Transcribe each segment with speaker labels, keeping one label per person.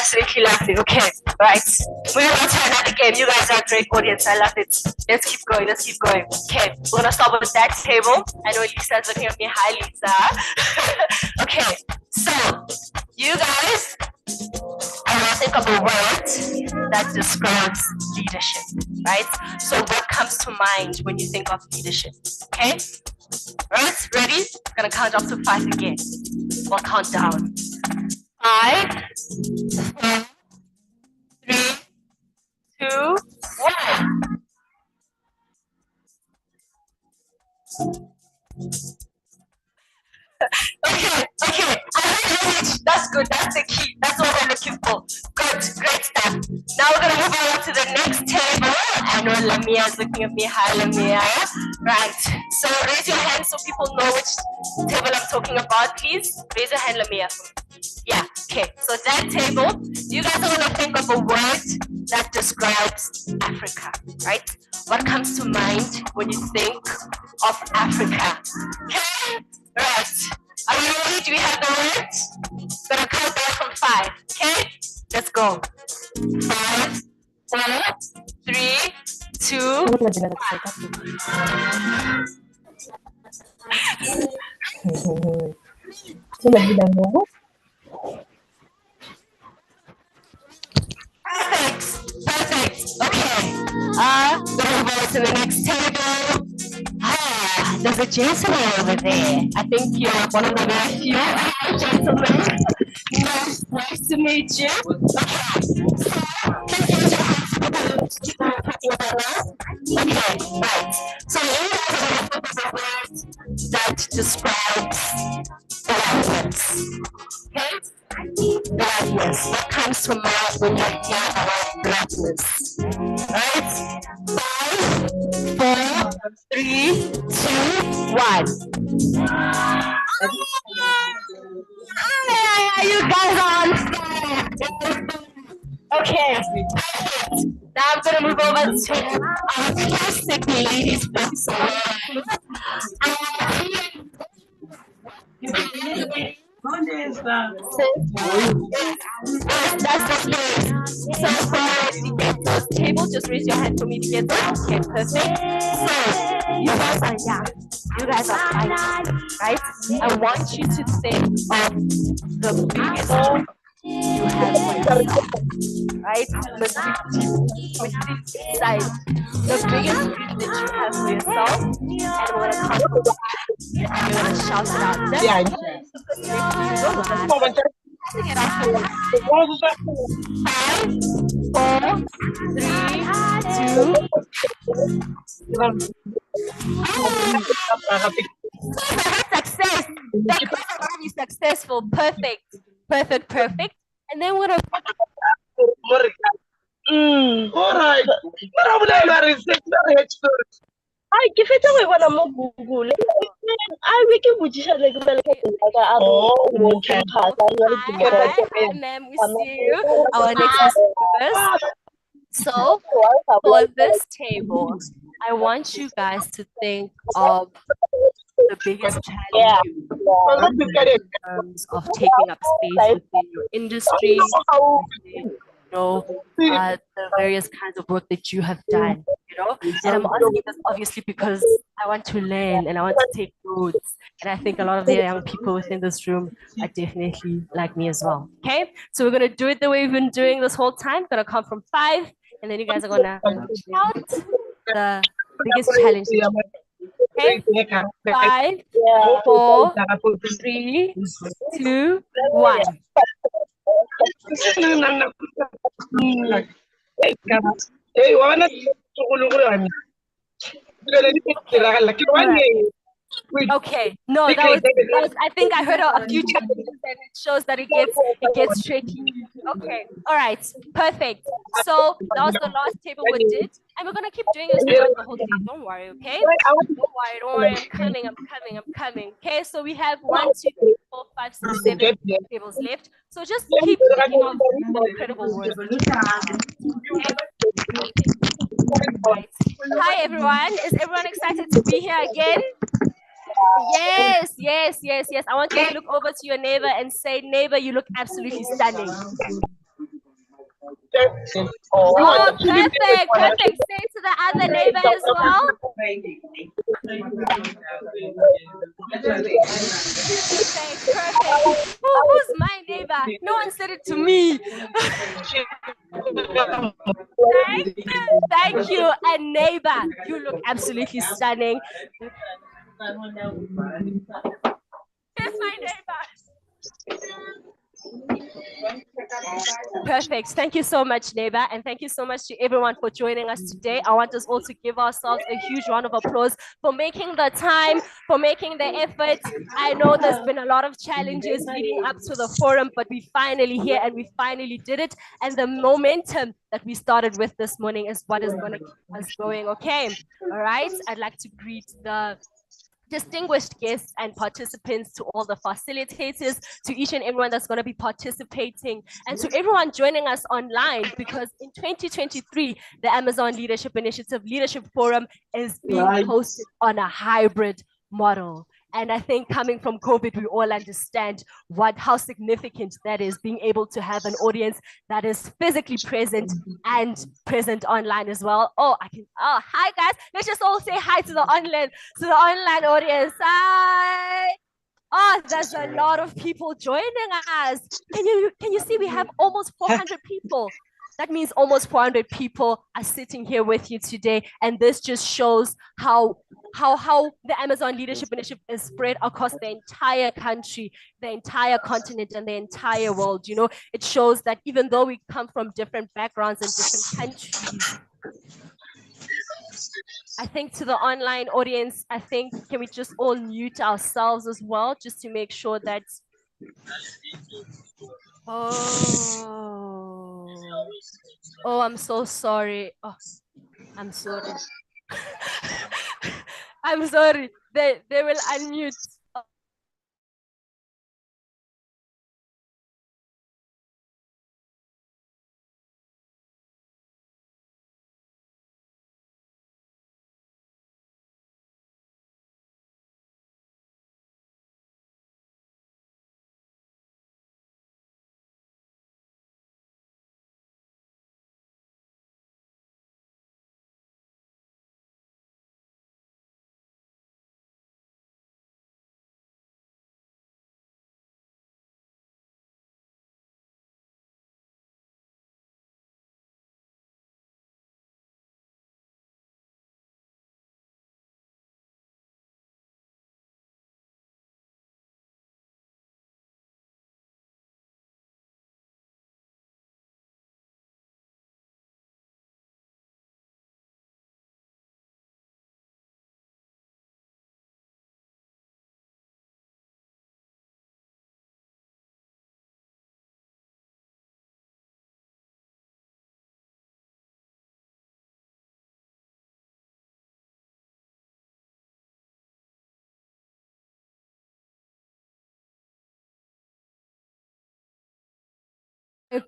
Speaker 1: absolutely laughing. Okay, right. We're going to another game. You guys are a great audience. I love it. Let's keep going. Let's keep going. Okay, we're going to start with that table. I know Lisa's looking at me. Hi, Lisa. Okay, so you guys, I want to think of a word that describes leadership, right? So what comes to mind when you think of leadership? Okay? Right? Ready? I'm going to count up to 5 again. We'll count down. 5, 4, 3, 2, 1. Okay. I heard it. That's good. That's the key. That's what we're looking for. Good. Great stuff. Now we're gonna move on to the next table. I know Lamia is looking at me. Hi, Lamia. Right. So raise your hand so people know which table I'm talking about, please. Raise your hand, Lamia. Yeah. Okay. So that table, you guys are gonna think of a word that describes Africa, right? What comes to mind when you think of Africa? Okay. Right. Are you ready? Do we have the words? Gonna count down from 5. Okay? Let's go. 5, 4, 3, 2, 1. Perfect. Okay. Gonna move on to the next table. There's a gentleman over there. I think you're one of the very few gentlemen. Nice to meet you. Okay, right. So you have a word that describes blackness. Okay? Blackness. What comes to mind when you hear about blackness? Right? 5, 4, 3, 2, 1. You guys are on fire. Okay. Now I'm gonna move over to our classic ladies first. That's the space. So for the get table, just raise your hand for me to get that. Okay, perfect. So you guys are young. You guys are fine, right? I want you to think of the biggest you have for yourself, right? The biggest dream that you have for yourself, and when it comes to that, you're gonna shout it out. That's 5, 4, 3, 2. Success. That is already successful. Perfect. And then what?
Speaker 2: All right.
Speaker 3: Ai, ke fetsa go bona mo Google. Ai we ke botsisa le ke bele
Speaker 1: Okay. Hi, ma'am, we see you. Our next speakers. So for this table, I want you guys to think of the biggest challenge in terms of taking up space within your industry, the various kinds of work that you have done, And I'm asking this obviously because I want to learn and I want to take notes. And I think a lot of the young people within this room are definitely like me as well. Okay, so we're gonna do it the way we've been doing this whole time. Gonna come from 5, and then you guys are gonna shout the biggest challenge. Okay, 5, 4, 3, 2, 1. Okay, no, that was I think I heard a few challenges and it shows that it gets tricky. Okay, all right, perfect. So that was the last table we did, and we're gonna keep doing this throughout the whole day. Don't worry, okay? Don't worry. I'm coming. Okay, so we have 1, 2, 3, 4, 5, 6, 7 tables left. So just keep thinking of incredible words. Okay? Right. Hi everyone. Is everyone excited to be here again? Yes. I want you to look over to your neighbor and say, neighbor, you look absolutely stunning. Oh, perfect, perfect. Say to the other neighbor as well. Perfect, perfect. Who's my neighbor? No one said it to me. Thank you. And neighbor, you look absolutely stunning. Here's my neighbor. Perfect. Thank you so much, neighbor. And thank you so much to everyone for joining us today. I want us all to give ourselves a huge round of applause for making the time, for making the effort. I know there's been a lot of challenges leading up to the forum, but we finally here and we finally did it. And the momentum that we started with this morning is what is going to keep us going. Okay. All right. I'd like to greet the distinguished guests and participants, to all the facilitators, to each and everyone that's going to be participating, and to everyone joining us online, because in 2023, the Amazon Leadership Initiative Leadership Forum is being hosted on a hybrid model. And I think coming from COVID, we all understand how significant that is, being able to have an audience that is physically present and present online as well. Oh, hi guys. Let's just all say hi to the online audience. Hi. Oh, there's a lot of people joining us. Can you see we have almost 400 people? That means almost 400 people are sitting here with you today. And this just shows how the Amazon Leadership Initiative is spread across the entire country, the entire continent, and the entire world. You know, it shows that even though we come from different backgrounds and different countries, I think to the online audience, can we just all mute ourselves as well, just to make sure that, I'm so sorry. Oh, I'm sorry. I'm sorry. They will unmute.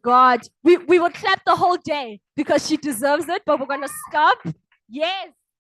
Speaker 1: God, we would clap the whole day because she deserves it, but we're gonna stop.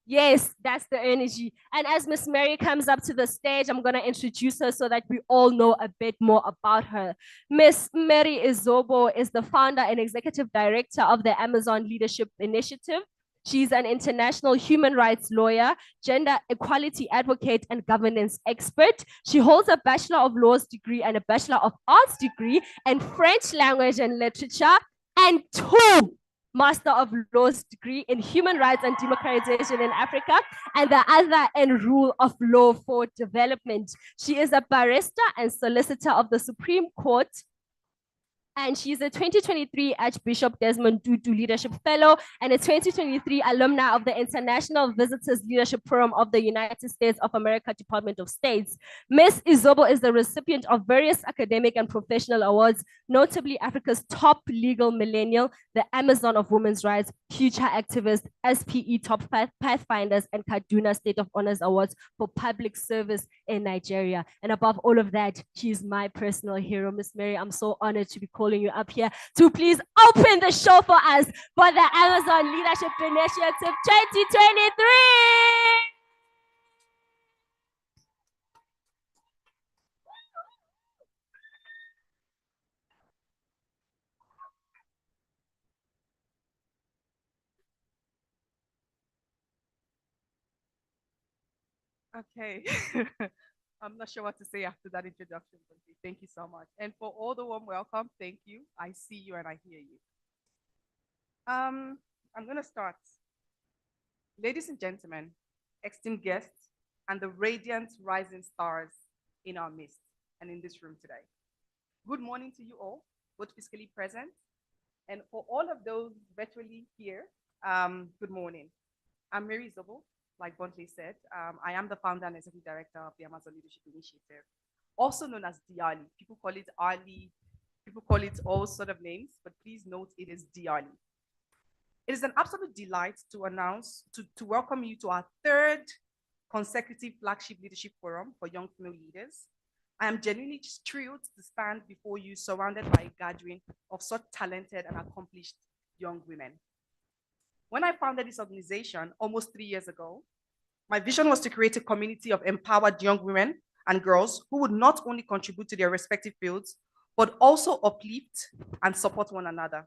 Speaker 1: Yes, that's the energy. And as Miss Mary comes up to the stage, I'm gonna introduce her so that we all know a bit more about her. Miss Mary Izobo is the founder and executive director of the Amazon Leadership Initiative. She's an international human rights lawyer, gender equality advocate, and governance expert. She holds a Bachelor of Laws degree and a Bachelor of Arts degree in French language and literature, and 2 Master of Laws degree in Human Rights and Democratization in Africa, and the other in Rule of Law for Development. She is a barrister and solicitor of the Supreme Court, and she's a 2023 Archbishop Desmond Tutu Leadership Fellow and a 2023 alumna of the International Visitors Leadership Forum of the United States of America Department of States. Ms. Izobo is the recipient of various academic and professional awards, notably Africa's top legal millennial, the Amazon of Women's Rights, Future Activist, SPE Top Pathfinders, and Kaduna State of Honors Awards for public service in Nigeria. And above all of that, she's my personal hero. Miss Mary, I'm so honored to be calling you up here to please open the show for us for the Amazon Leadership Initiative 2023.
Speaker 2: Okay. I'm not sure what to say after that introduction, Bunty. Thank you so much. And for all the warm welcome, thank you. I see you and I hear you. Um, I'm gonna start. Ladies and gentlemen, esteemed guests, and the radiant rising stars in our midst and in this room today. Good morning to you all, both physically present and for all of those virtually here. Good morning. I'm Mary Zobo, like Bontley said. I am the founder and executive director of the Amazon Leadership Initiative, also known as TheALI. People call it Ali, people call it all sort of names, but please note it is TheALI. It is an absolute delight to announce, to welcome you to our third consecutive flagship leadership forum for young female leaders. I am genuinely thrilled to stand before you surrounded by a gathering of such talented and accomplished young women. When I founded this organization almost 3 years ago, my vision was to create a community of empowered young women and girls who would not only contribute to their respective fields, but also uplift and support one another.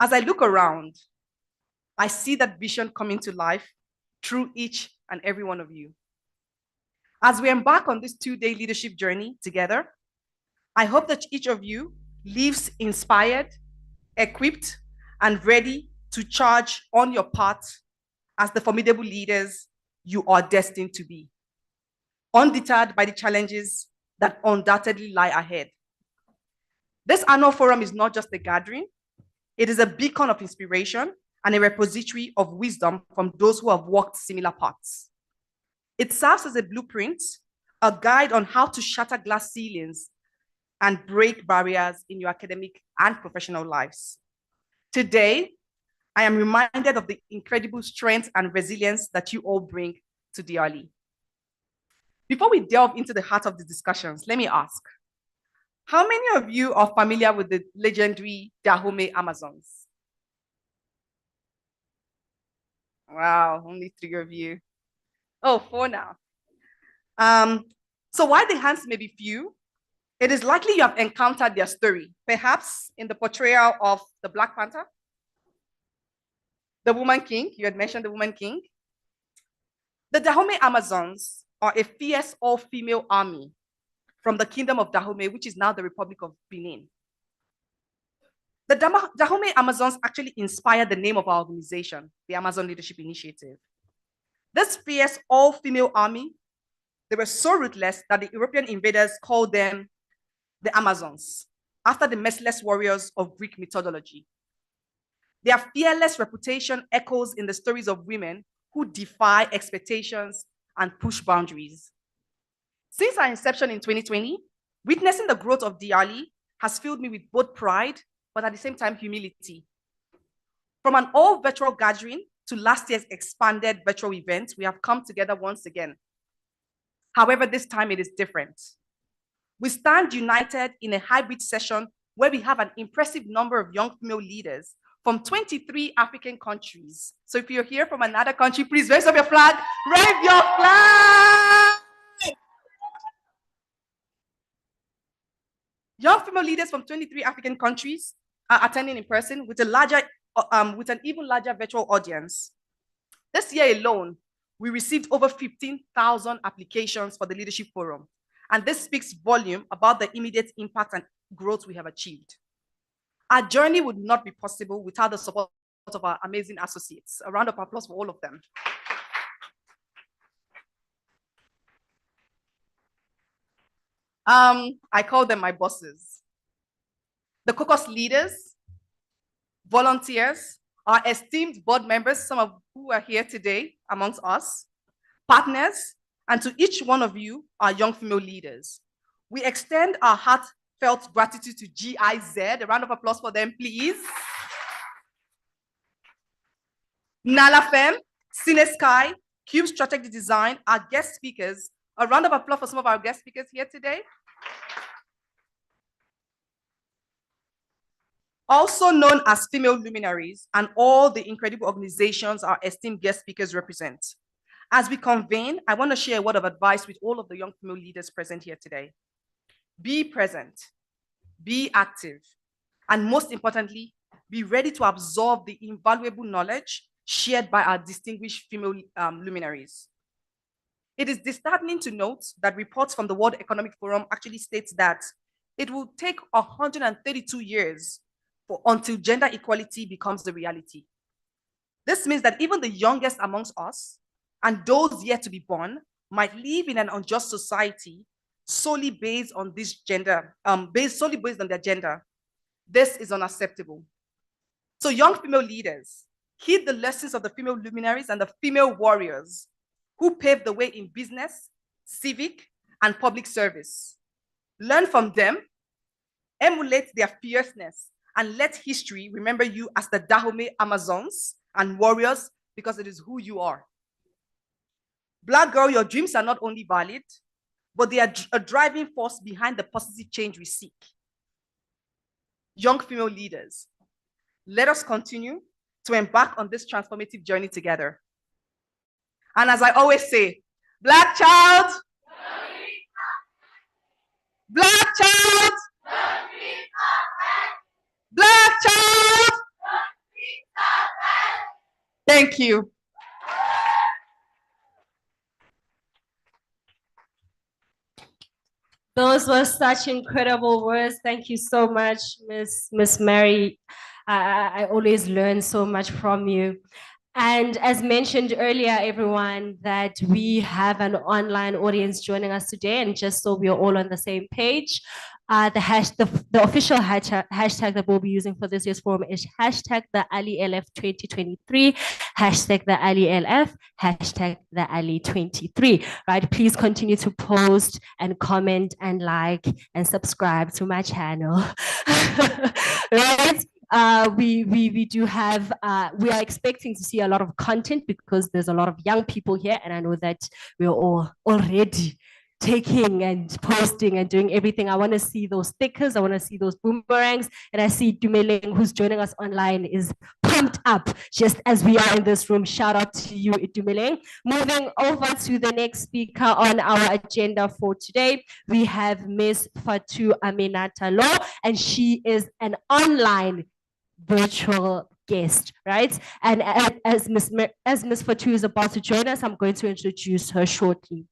Speaker 2: As I look around, I see that vision coming to life through each and every one of you. As we embark on this 2-day leadership journey together, I hope that each of you leaves inspired, equipped, and ready to charge on your path as the formidable leaders you are destined to be, undeterred by the challenges that undoubtedly lie ahead. This annual forum is not just a gathering, it is a beacon of inspiration and a repository of wisdom from those who have walked similar paths. It serves as a blueprint, a guide on how to shatter glass ceilings and break barriers in your academic and professional lives. Today, I am reminded of the incredible strength and resilience that you all bring to TheALI. Before we delve into the heart of the discussions, let me ask, how many of you are familiar with the legendary Dahomey Amazons? Wow, only 3 of you. Oh, 4 now. So while the hands may be few, it is likely you have encountered their story, perhaps in the portrayal of the Black Panther, the Woman King. You had mentioned the Woman King. The Dahomey Amazons are a fierce all-female army from the Kingdom of Dahomey, which is now the Republic of Benin. The Dahomey Amazons actually inspired the name of our organization, the Amazon Leadership Initiative. This fierce all-female army, they were so ruthless that the European invaders called them the Amazons, after the merciless warriors of Greek mythology. Their fearless reputation echoes in the stories of women who defy expectations and push boundaries. Since our inception in 2020, witnessing the growth of TheALI has filled me with both pride, but at the same time, humility. From an all-virtual gathering to last year's expanded virtual event, we have come together once again. However, this time it is different. We stand united in a hybrid session where we have an impressive number of young female leaders from 23 African countries. So if you're here from another country, please raise up your flag, wave your flag! Young female leaders from 23 African countries are attending in person with an even larger virtual audience. This year alone, we received over 15,000 applications for the Leadership Forum. And this speaks volume about the immediate impact and growth we have achieved. Our journey would not be possible without the support of our amazing associates. A round of applause for all of them. I call them my bosses. The caucus leaders, volunteers, our esteemed board members, some of who are here today amongst us, partners, and to each one of you, our young female leaders. We extend our heartfelt gratitude to GIZ. A round of applause for them, please. Nalafem, Cinesky, Cube Strategic Design, our guest speakers. A round of applause for some of our guest speakers here today. Also known as female luminaries, and all the incredible organizations our esteemed guest speakers represent. As we convene, I want to share a word of advice with all of the young female leaders present here today. Be present, be active, and most importantly, be ready to absorb the invaluable knowledge shared by our distinguished female luminaries. It is disheartening to note that reports from the World Economic Forum actually states that it will take 132 years until gender equality becomes a reality. This means that even the youngest amongst us and those yet to be born might live in an unjust society solely based on this gender, solely based on their gender. This is unacceptable. So young female leaders, heed the lessons of the female luminaries and the female warriors who paved the way in business, civic, and public service. Learn from them, emulate their fierceness, and let history remember you as the Dahomey Amazons and warriors, because it is who you are. Black girl, your dreams are not only valid, but they are a driving force behind the positive change we seek. Young female leaders, let us continue to embark on this transformative journey together. And as I always say, Black child, Black child, Black child. Thank you.
Speaker 1: Those were such incredible words. Thank you so much, Miss Mary. I always learn so much from you. And as mentioned earlier, everyone, that we have an online audience joining us today, and just so we are all on the same page, the official hashtag that we'll be using for this year's forum is hashtag TheALI 2023, hashtag TheALI, hashtag TheALI23, right? Please continue to post and comment and like and subscribe to my channel, right? We do have, we are expecting to see a lot of content because there's a lot of young people here, and I know that we're all already taking and posting and doing everything. I want to see those stickers. I want to see those boomerangs. And I see Dumeleng, who's joining us online, is pumped up just as we are in this room. Shout out to you, Dumeleng. Moving over to the next speaker on our agenda for today, we have Miss Fatu Aminata Law, and she is an online virtual guest, right? And as Miss Fatu is about to join us, I'm going to introduce her shortly.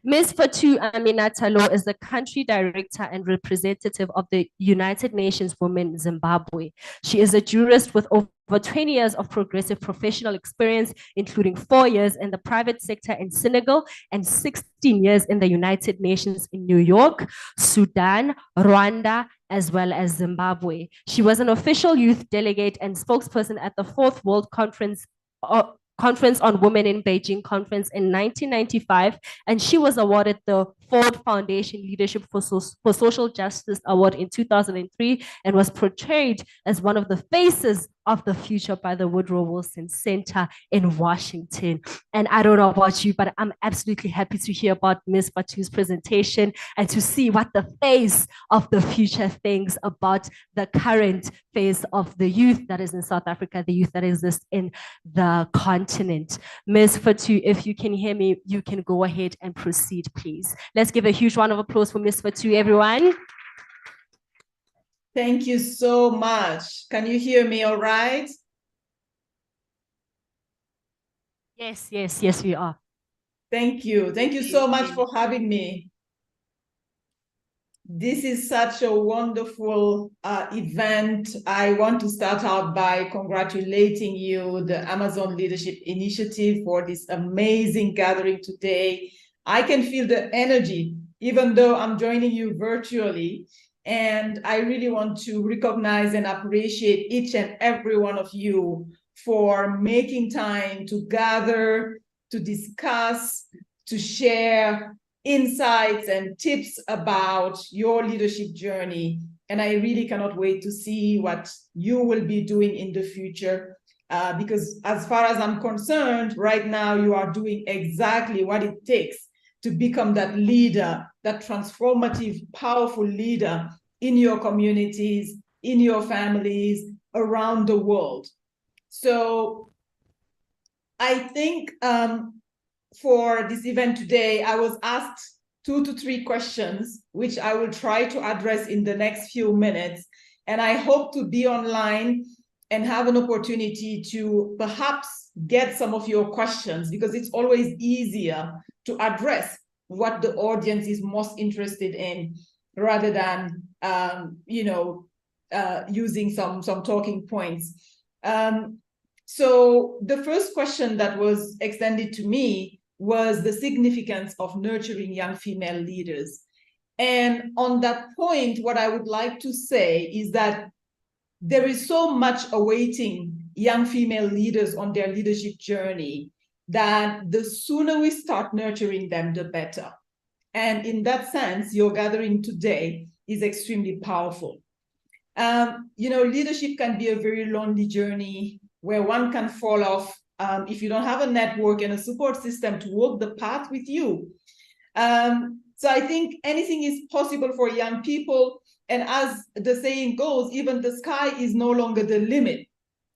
Speaker 1: Ms. Fatu Aminata Law is the country director and representative of the United Nations Women Zimbabwe. She is a jurist with over 20 years of progressive professional experience, including 4 years in the private sector in Senegal and 16 years in the United Nations in New York, Sudan, Rwanda, as well as Zimbabwe. She was an official youth delegate and spokesperson at the Fourth World Conference on Women in Beijing conference in 1995, and she was awarded the Ford Foundation Leadership for Social Justice Award in 2003 and was portrayed as one of the faces of the future by the Woodrow Wilson Center in Washington. And I don't know about you, but I'm absolutely happy to hear about Ms. Fatu's presentation and to see what the face of the future thinks about the current phase of the youth that is in South Africa, the youth that exists in the continent. Ms. Fatu, if you can hear me, you can go ahead and proceed, please. Let's give a huge round of applause for Ms. Fatu, everyone.
Speaker 4: Thank you so much. Can you hear me all right?
Speaker 1: Yes, we are.
Speaker 4: Thank you. Thank you so much for having me. This is such a wonderful event. I want to start out by congratulating you, the Amazon Leadership Initiative, for this amazing gathering today. I can feel the energy, even though I'm joining you virtually. And I really want to recognize and appreciate each and every one of you for making time to gather, to discuss, to share insights and tips about your leadership journey. And I really cannot wait to see what you will be doing in the future. Because as far as I'm concerned, right now you are doing exactly what it takes to become that leader, that transformative, powerful leader in your communities, in your families, around the world. So I think for this event today, I was asked 2 to 3 questions, which I will try to address in the next few minutes. And I hope to be online and have an opportunity to perhaps get some of your questions, because it's always easier to address what the audience is most interested in, rather than using some talking points. So the first question that was extended to me was the significance of nurturing young female leaders. And on that point, what I would like to say is that there is so much awaiting young female leaders on their leadership journey that the sooner we start nurturing them, the better. And in that sense, your gathering today is extremely powerful. Leadership can be a very lonely journey where one can fall off if you don't have a network and a support system to walk the path with you. So I think anything is possible for young people. And as the saying goes, even the sky is no longer the limit.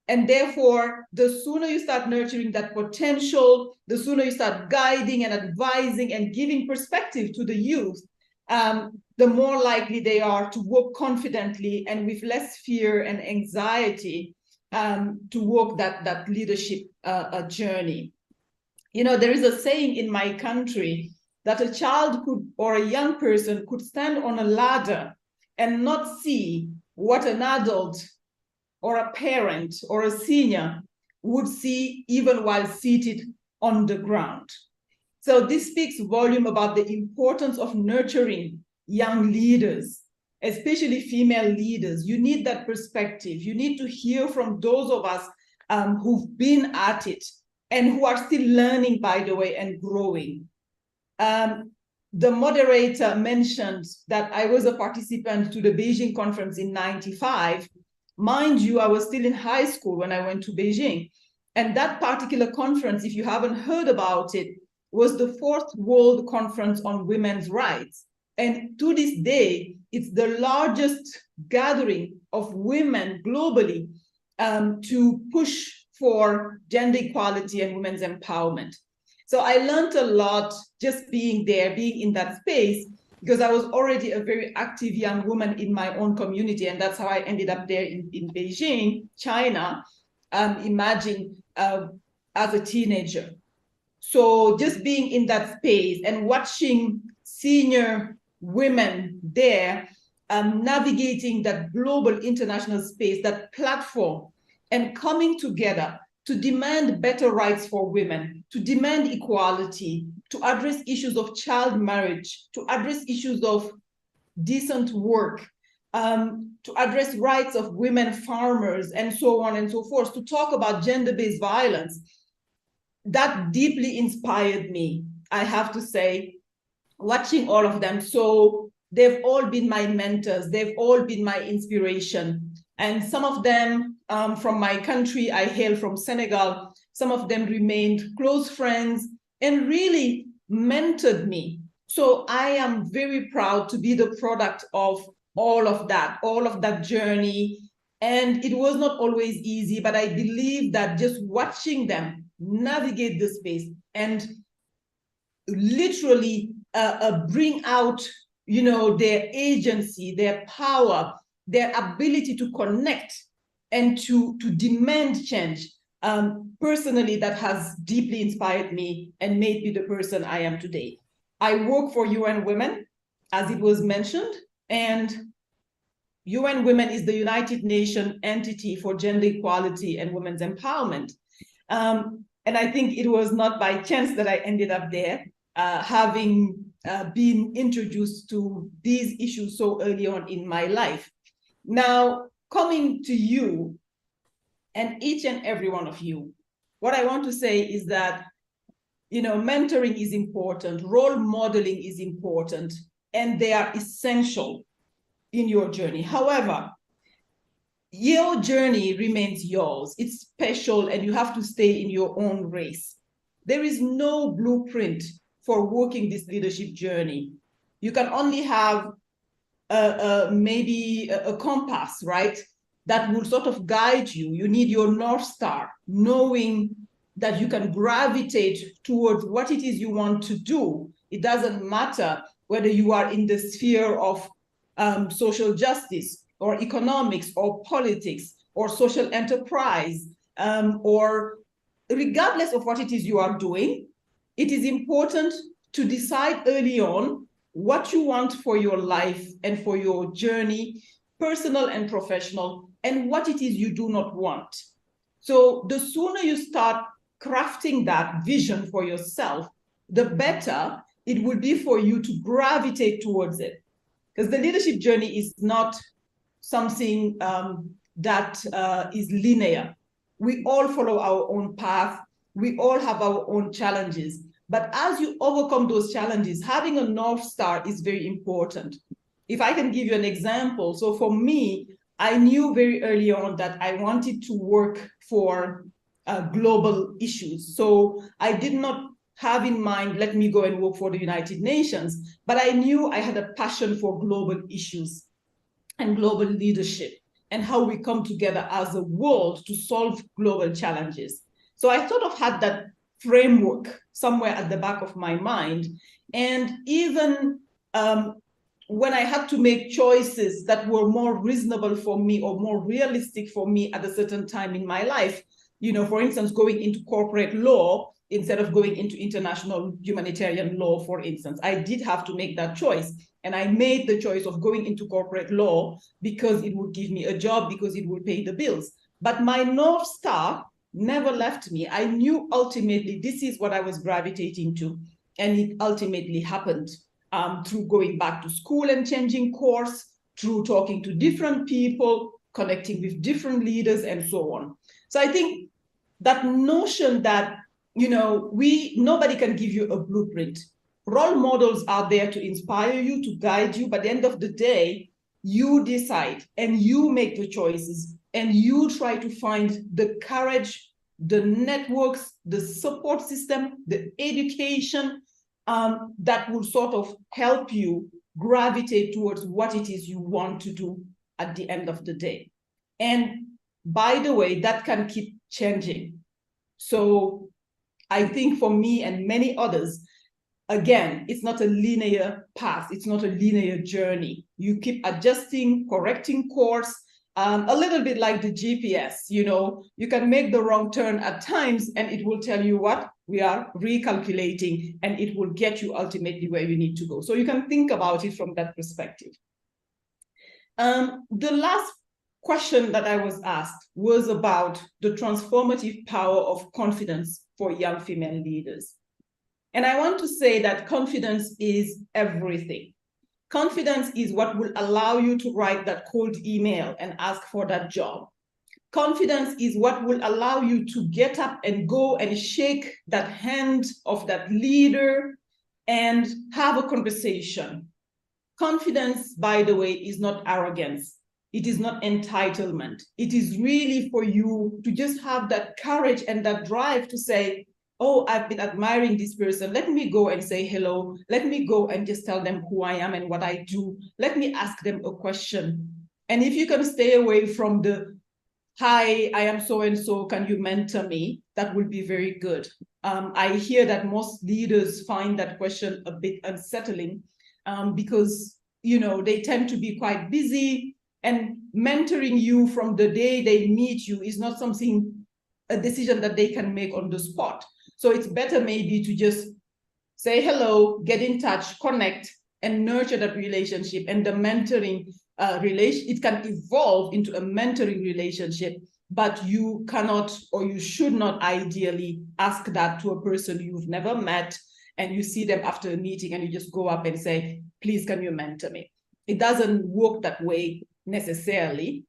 Speaker 4: And therefore, the sooner you start nurturing that potential, the sooner you start guiding and advising and giving perspective to the youth, the more likely they are to walk confidently and with less fear and anxiety to walk that leadership journey. There is a saying in my country that a child or a young person could stand on a ladder and not see what an adult or a parent or a senior would see even while seated on the ground. So this speaks volume about the importance of nurturing young leaders, especially female leaders. You need that perspective. You need to hear from those of us who've been at it and who are still learning, by the way, and growing. The moderator mentioned that I was a participant to the Beijing conference in '95. Mind you, I was still in high school when I went to Beijing. And that particular conference, if you haven't heard about it, was the 4th World Conference on Women's Rights. And to this day, it's the largest gathering of women globally to push for gender equality and women's empowerment. So I learned a lot just being there, being in that space, because I was already a very active young woman in my own community. And that's how I ended up there in Beijing, China, imagine as a teenager. So just being in that space and watching senior women there navigating that global international space, that platform, and coming together to demand better rights for women, to demand equality, to address issues of child marriage, to address issues of decent work, to address rights of women farmers, and so on and so forth, to talk about gender-based violence. That deeply inspired me, I have to say, watching all of them. So they've all been my mentors. They've all been my inspiration. And some of them from my country, I hail from Senegal. Some of them remained close friends and really mentored me. So I am very proud to be the product of all of that journey. And it was not always easy, but I believe that just watching them navigate the space and literally bring out, their agency, their power, their ability to connect and to demand change. Personally, that has deeply inspired me and made me the person I am today. I work for UN Women, as it was mentioned, and UN Women is the United Nations entity for gender equality and women's empowerment. And I think it was not by chance that I ended up there, having been introduced to these issues so early on in my life. Now, coming to you and each and every one of you, what I want to say is that, mentoring is important, role modeling is important, and they are essential in your journey. However, your journey remains yours. It's special and you have to stay in your own race. There is no blueprint for walking this leadership journey. You can only have maybe a compass, right? That will sort of guide you. You need your North Star, knowing that you can gravitate towards what it is you want to do. It doesn't matter whether you are in the sphere of social justice or economics or politics or social enterprise, or regardless of what it is you are doing, it is important to decide early on what you want for your life and for your journey, personal and professional, and what it is you do not want. So the sooner you start crafting that vision for yourself, the better it will be for you to gravitate towards it. Because the leadership journey is not something that is linear. We all follow our own path. We all have our own challenges. But as you overcome those challenges, having a North Star is very important. If I can give you an example, so for me, I knew very early on that I wanted to work for global issues. So I did not have in mind, let me go and work for the United Nations, but I knew I had a passion for global issues and global leadership and how we come together as a world to solve global challenges. So I sort of had that framework somewhere at the back of my mind. And even when I had to make choices that were more reasonable for me or more realistic for me at a certain time in my life, you know, for instance, going into corporate law instead of going into international humanitarian law, for instance, I did have to make that choice. And I made the choice of going into corporate law because it would give me a job, because it would pay the bills. But my North Star never left me. I knew ultimately this is what I was gravitating to. And it ultimately happened through going back to school and changing course, through talking to different people, connecting with different leaders, and so on. So I think that notion that, you know, nobody can give you a blueprint. Role models are there to inspire you, to guide you, but at the end of the day, you decide and you make the choices and you try to find the courage, the networks, the support system, the education that will sort of help you gravitate towards what it is you want to do at the end of the day. And by the way, that can keep changing. So I think for me and many others, again, it's not a linear path. It's not a linear journey. You keep adjusting, correcting course, a little bit like the GPS. You know, you can make the wrong turn at times and it will tell you what we are recalculating, and it will get you ultimately where you need to go. So you can think about it from that perspective. The last question that I was asked was about the transformative power of confidence for young female leaders. And I want to say that confidence is everything. Confidence is what will allow you to write that cold email and ask for that job. Confidence is what will allow you to get up and go and shake that hand of that leader and have a conversation. Confidence, by the way, is not arrogance. It is not entitlement. It is really for you to just have that courage and that drive to say, oh, I've been admiring this person. Let me go and say hello. Let me go and just tell them who I am and what I do. Let me ask them a question. And if you can stay away from the, hi, I am so-and-so, can you mentor me? That would be very good. I hear that most leaders find that question a bit unsettling because, you know, they tend to be quite busy, and mentoring you from the day they meet you is not something, a decision that they can make on the spot. So it's better maybe to just say hello, get in touch, connect, and nurture that relationship. And the mentoring it can evolve into a mentoring relationship, but you cannot, or you should not ideally ask that to a person you've never met and you see them after a meeting and you just go up and say, please, can you mentor me? It doesn't work that way necessarily.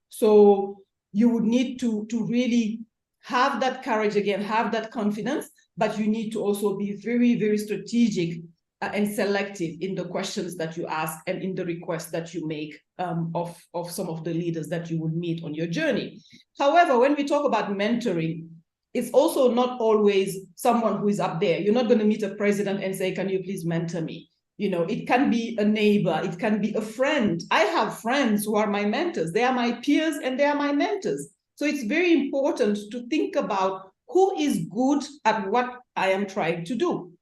Speaker 4: So you would need to really have that courage again, have that confidence, but you need to also be very, very strategic and selective in the questions that you ask and in the requests that you make of some of the leaders that you would meet on your journey. However, when we talk about mentoring, it's also not always someone who is up there. You're not going to meet a president and say, can you please mentor me? You know, it can be a neighbor, it can be a friend. I have friends who are my mentors. They are my peers and they are my mentors. So it's very important to think about who is good at what I am trying to do.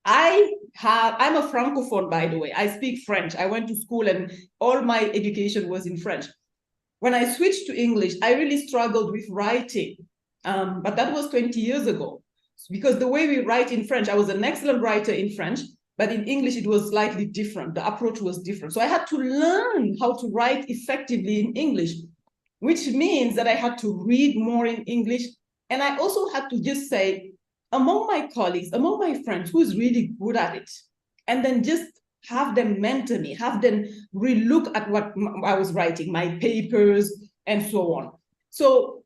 Speaker 4: I'm a Francophone, by the way. I speak French. I went to school and all my education was in French. When I switched to English, I really struggled with writing, but that was 20 years ago. because the way we write in French, I was an excellent writer in French, but in English, it was slightly different. The approach was different. So I had to learn how to write effectively in English, which means that I had to read more in English. And I also had to just say, among my colleagues, among my friends, who's really good at it? And then just have them mentor me, have them relook at what I was writing, my papers, and so on. So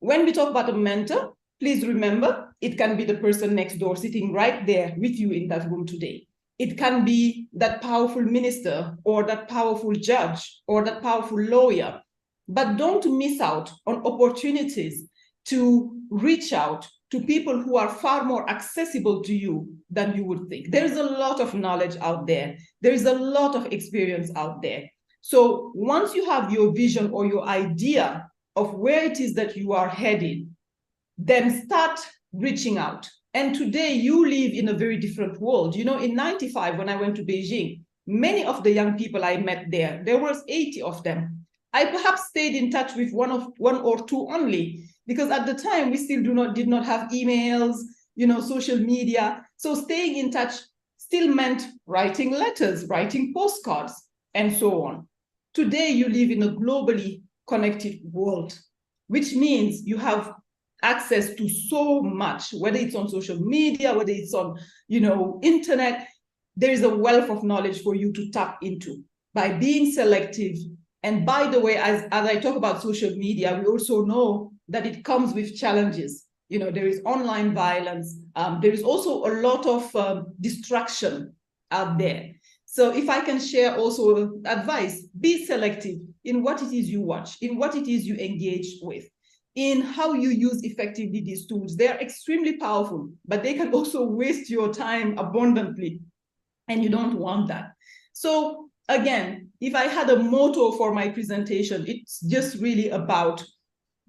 Speaker 4: when we talk about a mentor, please remember, it can be the person next door sitting right there with you in that room today. It can be that powerful minister or that powerful judge or that powerful lawyer. But don't miss out on opportunities to reach out to people who are far more accessible to you than you would think. There's a lot of knowledge out there. There is a lot of experience out there. So once you have your vision or your idea of where it is that you are headed, then start reaching out. And today you live in a very different world. You know, in 95, when I went to Beijing, many of the young people I met there was 80 of them. I perhaps stayed in touch with one or two only, because at the time we still did not have emails, you know, social media. So staying in touch still meant writing letters, writing postcards, and so on. Today you live in a globally connected world, which means you have access to so much, whether it's on social media, whether it's on, you know, internet. There is a wealth of knowledge for you to tap into by being selective. And by the way, as I talk about social media, we also know that it comes with challenges. You know, there is online violence. There is also a lot of distraction out there. So if I can share also advice, be selective in what it is you watch, in what it is you engage with, in how you use effectively these tools. They are extremely powerful, but they can also waste your time abundantly, and you don't want that. So again, if I had a motto for my presentation, it's just really about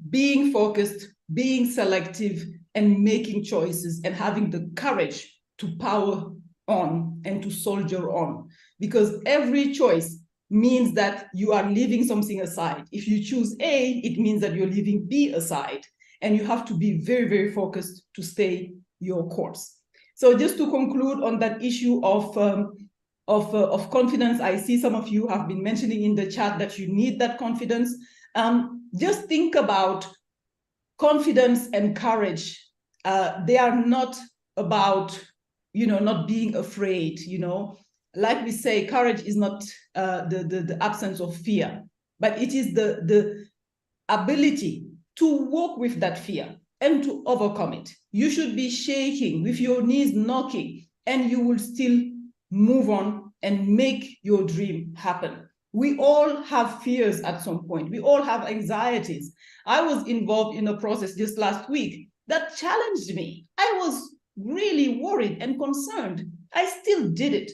Speaker 4: being focused, being selective, and making choices, and having the courage to power on and to soldier on. Because every choice means that you are leaving something aside. If you choose A, it means that you're leaving B aside. And you have to be very, very focused to stay your course. So just to conclude on that issue of confidence, I see some of you have been mentioning in the chat that you need that confidence. Just think about confidence and courage. They are not about, you know, not being afraid, you know. Like we say, courage is not the absence of fear, but it is the ability to walk with that fear and to overcome it. You should be shaking with your knees knocking, and you will still move on and make your dream happen. We all have fears at some point. We all have anxieties. I was involved in a process just last week that challenged me. I was really worried and concerned. I still did it.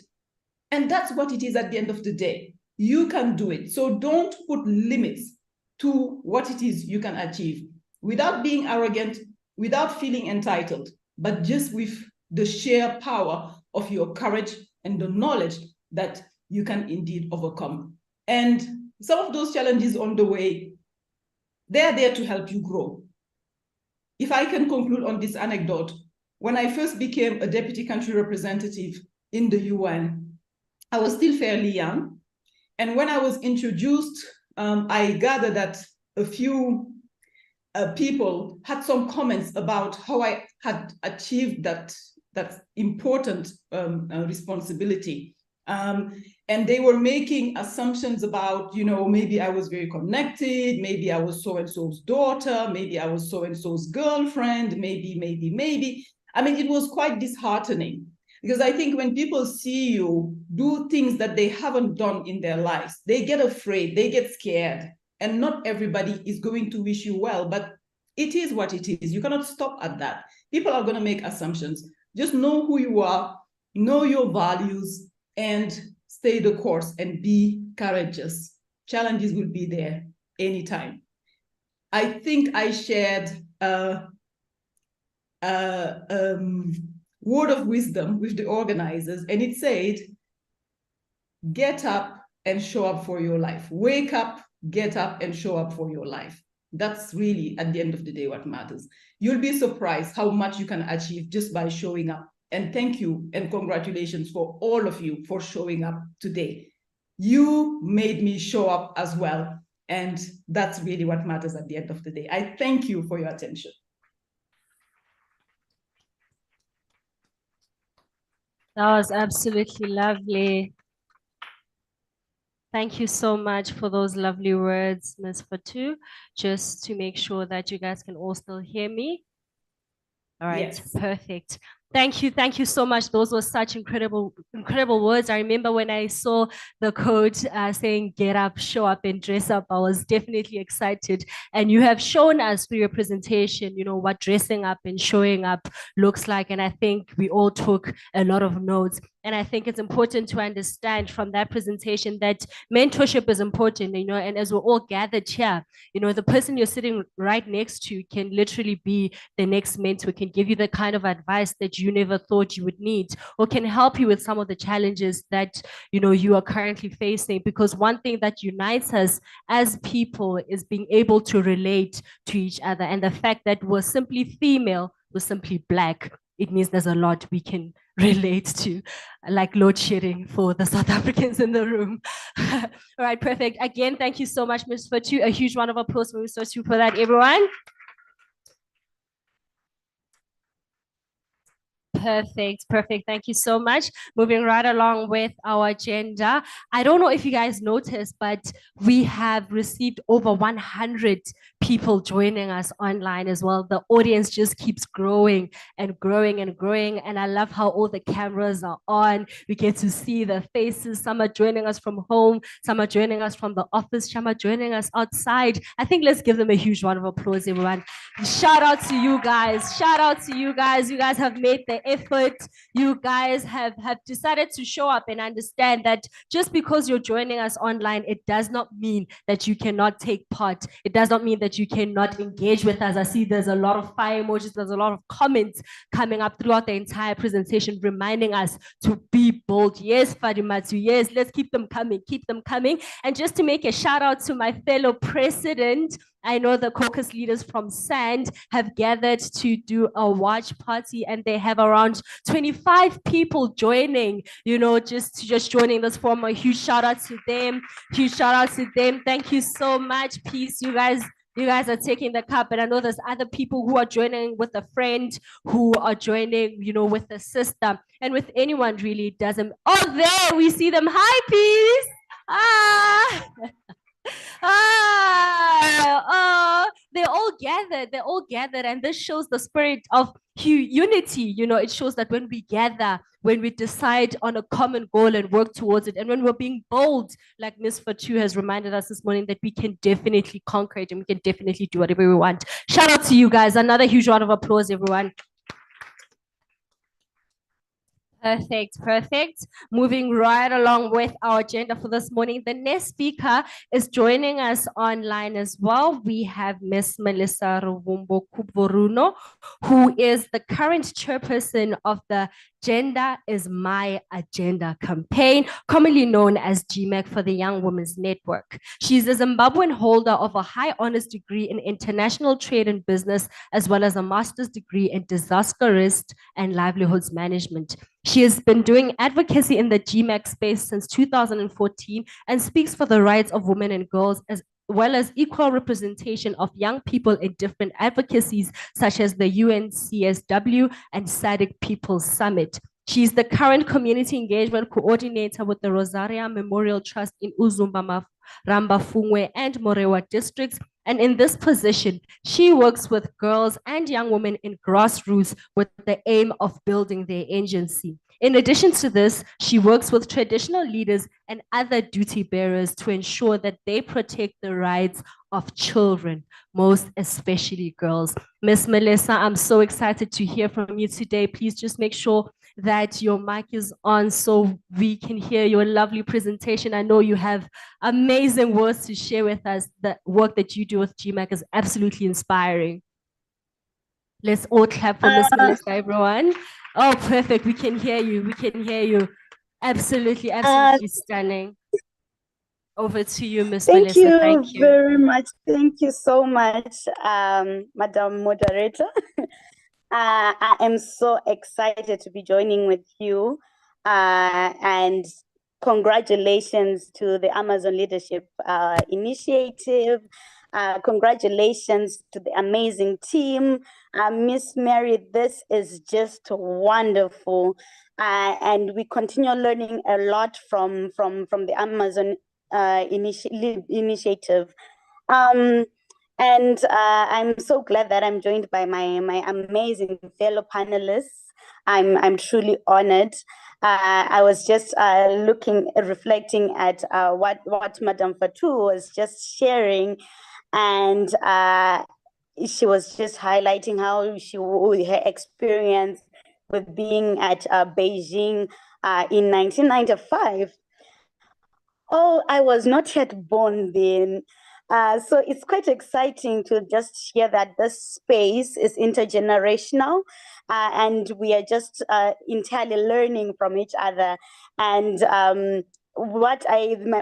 Speaker 4: And that's what it is at the end of the day. You can do it. So don't put limits to what it is you can achieve without being arrogant, without feeling entitled, but just with the sheer power of your courage and the knowledge that you can indeed overcome. And some of those challenges on the way, they're there to help you grow. If I can conclude on this anecdote, when I first became a deputy country representative in the UN, I was still fairly young. And when I was introduced, I gathered that a few people had some comments about how I had achieved that important responsibility. And they were making assumptions about, you know, maybe I was very connected, maybe I was so-and-so's daughter, maybe I was so-and-so's girlfriend, maybe. I mean, it was quite disheartening, because I think when people see you do things that they haven't done in their lives, they get afraid, they get scared, and not everybody is going to wish you well, but it is what it is. You cannot stop at that. People are going to make assumptions. Just know who you are, know your values, and stay the course and be courageous. Challenges will be there anytime. I think I shared word of wisdom with the organizers, and it said, get up and show up for your life. Wake up, get up, and show up for your life. That's really, at the end of the day, what matters. You'll be surprised how much you can achieve just by showing up. And thank you and congratulations for all of you for showing up today. You made me show up as well. And that's really what matters at the end of the day. I thank you for your attention.
Speaker 1: That was absolutely lovely. Thank you so much for those lovely words, Ms. Fatu. Just to make sure that you guys can all still hear me. All right, yes. Perfect. Thank you so much. Those were such incredible words. I remember when I saw the code saying get up, show up, and dress up, I was definitely excited. And you have shown us through your presentation, you know, what dressing up and showing up looks like. And I think we all took a lot of notes. And I think it's important to understand from that presentation that mentorship is important, you know, and as we're all gathered here, you know, the person you're sitting right next to can literally be the next mentor, can give you the kind of advice that you never thought you would need, or can help you with some of the challenges that, you know, you are currently facing. Because one thing that unites us as people is being able to relate to each other. And the fact that we're simply female, we're simply Black, it means there's a lot we can relate to, like load shedding for the South Africans in the room. All right, perfect. Again, thank you so much, Ms. Fatu. A huge round of applause for Ms. Fatu for that, everyone. Perfect. Thank you so much. Moving right along with our agenda. I don't know if you guys noticed, but we have received over 100 people joining us online as well. The audience just keeps growing and growing and growing. And I love how all the cameras are on. We get to see the faces. Some are joining us from home. Some are joining us from the office. Some are joining us outside. I think let's give them a huge round of applause, everyone. Shout out to you guys. Shout out to you guys. You guys have made the effort. You guys have decided to show up and understand that just because you're joining us online, it does not mean that you cannot take part. It does not mean that you cannot engage with us. I see there's a lot of fire emojis. There's a lot of comments coming up throughout the entire presentation, reminding us to be bold. Yes, Fadimatu. Yes, let's keep them coming. Keep them coming. And just to make a shout out to my fellow president, I know the caucus leaders from SAND have gathered to do a watch party, and they have around 25 people joining, you know, just joining this forum. A huge shout out to them. Huge shout out to them. Thank you so much. Peace. You guys are taking the cup, and I know there's other people who are joining with a friend, who are joining, you know, with a sister, and with anyone really. It doesn't. Oh, there we see them. Hi, peace. They're all gathered, and this shows the spirit of unity. You know, it shows that when we gather, when we decide on a common goal and work towards it, and when we're being bold, like Ms. Fatu has reminded us this morning, that we can definitely conquer it and we can definitely do whatever we want. Shout out to you guys. Another huge round of applause, everyone. Perfect. Moving right along with our agenda for this morning. The next speaker is joining us online as well. We have Miss Melissa Ruvumbo Kuboruno, who is the current chairperson of the Gender is My Agenda campaign, commonly known as GMAC for the Young Women's Network. She's a Zimbabwean holder of a high honors degree in international trade and business, as well as a master's degree in disaster risk and livelihoods management. She has been doing advocacy in the GMAC space since 2014 and speaks for the rights of women and girls, as well as equal representation of young people in different advocacies such as the UNCSW and SADC People's Summit. She is the current community engagement coordinator with the Rosaria Memorial Trust in Uzumba, Rambafungwe, and Morewa districts. And in this position, she works with girls and young women in grassroots with the aim of building their agency. In addition to this, she works with traditional leaders and other duty bearers to ensure that they protect the rights of children, most especially girls. Miss Melissa, I'm so excited to hear from you today. Please just make sure that your mic is on so we can hear your lovely presentation. I know you have amazing words to share with us. The work that you do with GMAC is absolutely inspiring. Let's all clap for Miss Melissa, everyone. Oh, perfect. We can hear you. Absolutely stunning. Over to you, Miss
Speaker 3: Thank
Speaker 1: Melissa.
Speaker 3: you
Speaker 1: Thank you.
Speaker 3: very much. Thank you so much, Madam Moderator. I am so excited to be joining with you. And congratulations to the Amazon Leadership Initiative. Congratulations to the amazing team. Miss Mary, this is just wonderful. And we continue learning a lot from the Amazon initiative. And I'm so glad that I'm joined by my amazing fellow panelists. I'm truly honored. I was just reflecting at what Madame Fatou was just sharing, and she was just highlighting how her experience with being at Beijing in 1995. Oh, I was not yet born then. So it's quite exciting to just hear that this space is intergenerational, and we are just entirely learning from each other. And my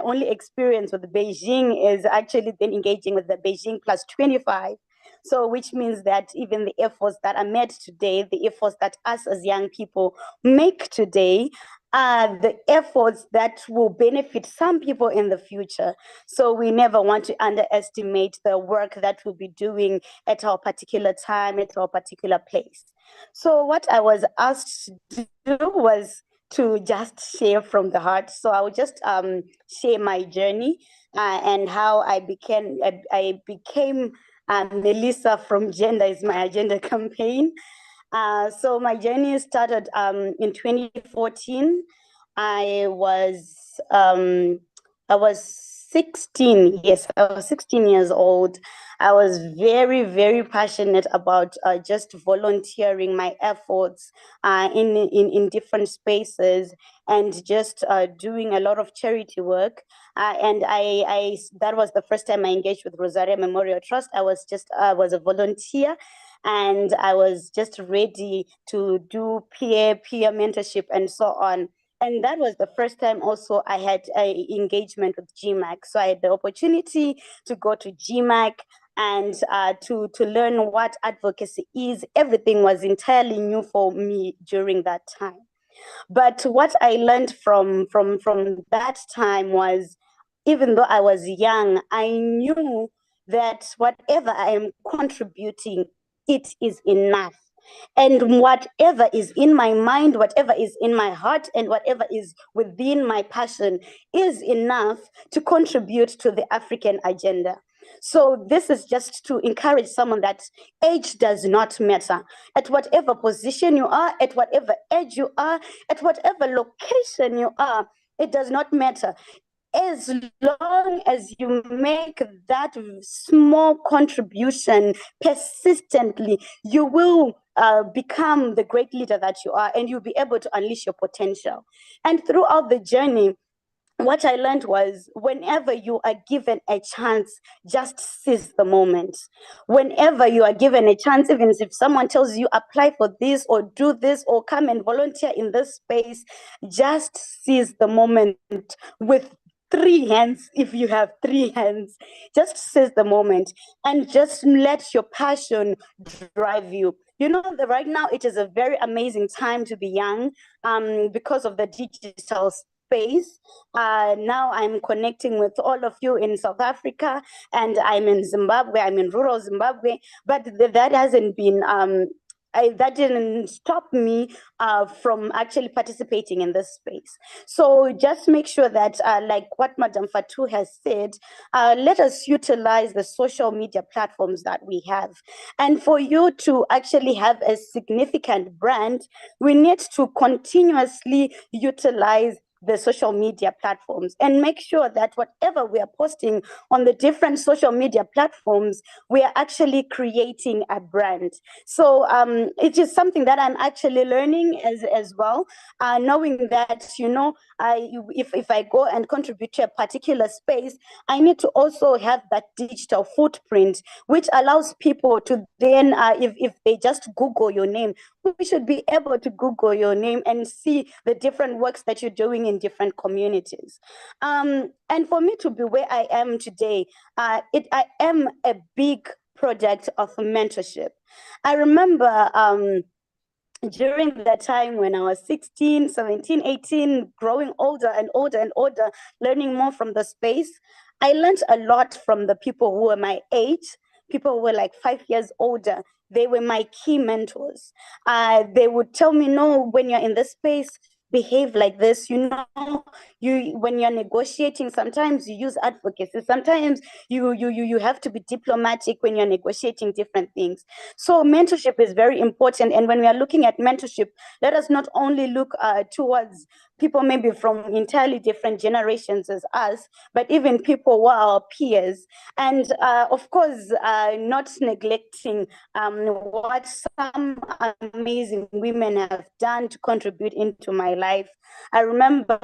Speaker 3: only experience with Beijing is actually then engaging with the Beijing plus 25. So which means that even the efforts that are made today, the efforts that us as young people make today, the efforts that will benefit some people in the future. So we never want to underestimate the work that we'll be doing at our particular time, at our particular place. So what I was asked to do was to just share from the heart. So I will just share my journey and how I became Melissa from Gender is My Agenda campaign. So my journey started in 2014. I was um, I was 16. Yes, I was 16 years old. I was very, very passionate about just volunteering my efforts in different spaces and just doing a lot of charity work. And I that was the first time I engaged with Rosaria Memorial Trust. I was a volunteer, and I was just ready to do peer mentorship and so on. And that was the first time also I had a engagement with GMAC. So I had the opportunity to go to GMAC and to learn what advocacy is. Everything was entirely new for me during that time. But what I learned from that time was, even though I was young, I knew that whatever I am contributing, it is enough. And whatever is in my mind, whatever is in my heart, and whatever is within my passion is enough to contribute to the African agenda. So this is just to encourage someone that age does not matter. At whatever position you are, at whatever age you are, at whatever location you are, it does not matter. As long as you make that small contribution persistently, you will become the great leader that you are, and you'll be able to unleash your potential. And throughout the journey, what I learned was, whenever you are given a chance, just seize the moment. Whenever you are given a chance, even if someone tells you apply for this or do this or come and volunteer in this space, just seize the moment with three hands. If you have three hands, just seize the moment and just let your passion drive you. You know that right now it is a very amazing time to be young because of the digital space. Now I'm connecting with all of you in South Africa, and I'm in Zimbabwe. I'm in rural Zimbabwe, but that hasn't been that didn't stop me from actually participating in this space. So just make sure that, like what Madame Fatou has said, let us utilize the social media platforms that we have. And for you to actually have a significant brand, we need to continuously utilize the social media platforms and make sure that whatever we are posting on the different social media platforms, we are actually creating a brand. So it is something that I'm actually learning as well, knowing that, if I go and contribute to a particular space, I need to also have that digital footprint, which allows people to then, if they just Google your name, we should be able to Google your name and see the different works that you're doing in different communities. And for me to be where I am today, I am a big product of mentorship. I remember during that time when I was 16, 17, 18, growing older and older and older, learning more from the space, I learned a lot from the people who were my age, people who were like 5 years older. They were my key mentors. They would tell me, no, when you're in this space, behave like this. You know, you when you're negotiating, sometimes you use advocacy. Sometimes you have to be diplomatic when you're negotiating different things. So mentorship is very important. And when we are looking at mentorship, let us not only look towards people maybe from entirely different generations as us, but even people who are our peers. And of course, not neglecting what some amazing women have done to contribute into my life. I remember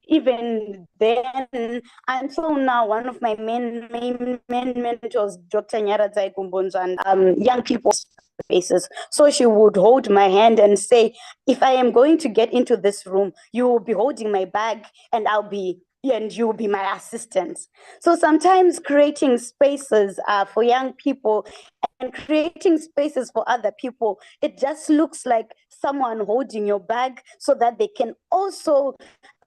Speaker 3: even then until now, one of my main mentors, Dr. Nyaradzai Kumbonzo, and young people spaces. So she would hold my hand and say, if I am going to get into this room, you will be holding my bag and you will be my assistant. So sometimes creating spaces for young people and creating spaces for other people, it just looks like someone holding your bag so that they can also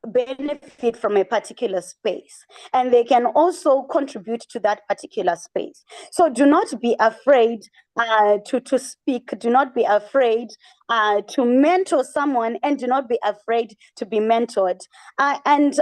Speaker 3: benefit from a particular space and they can also contribute to that particular space. So do not be afraid to speak, do not be afraid to mentor someone, and do not be afraid to be mentored. And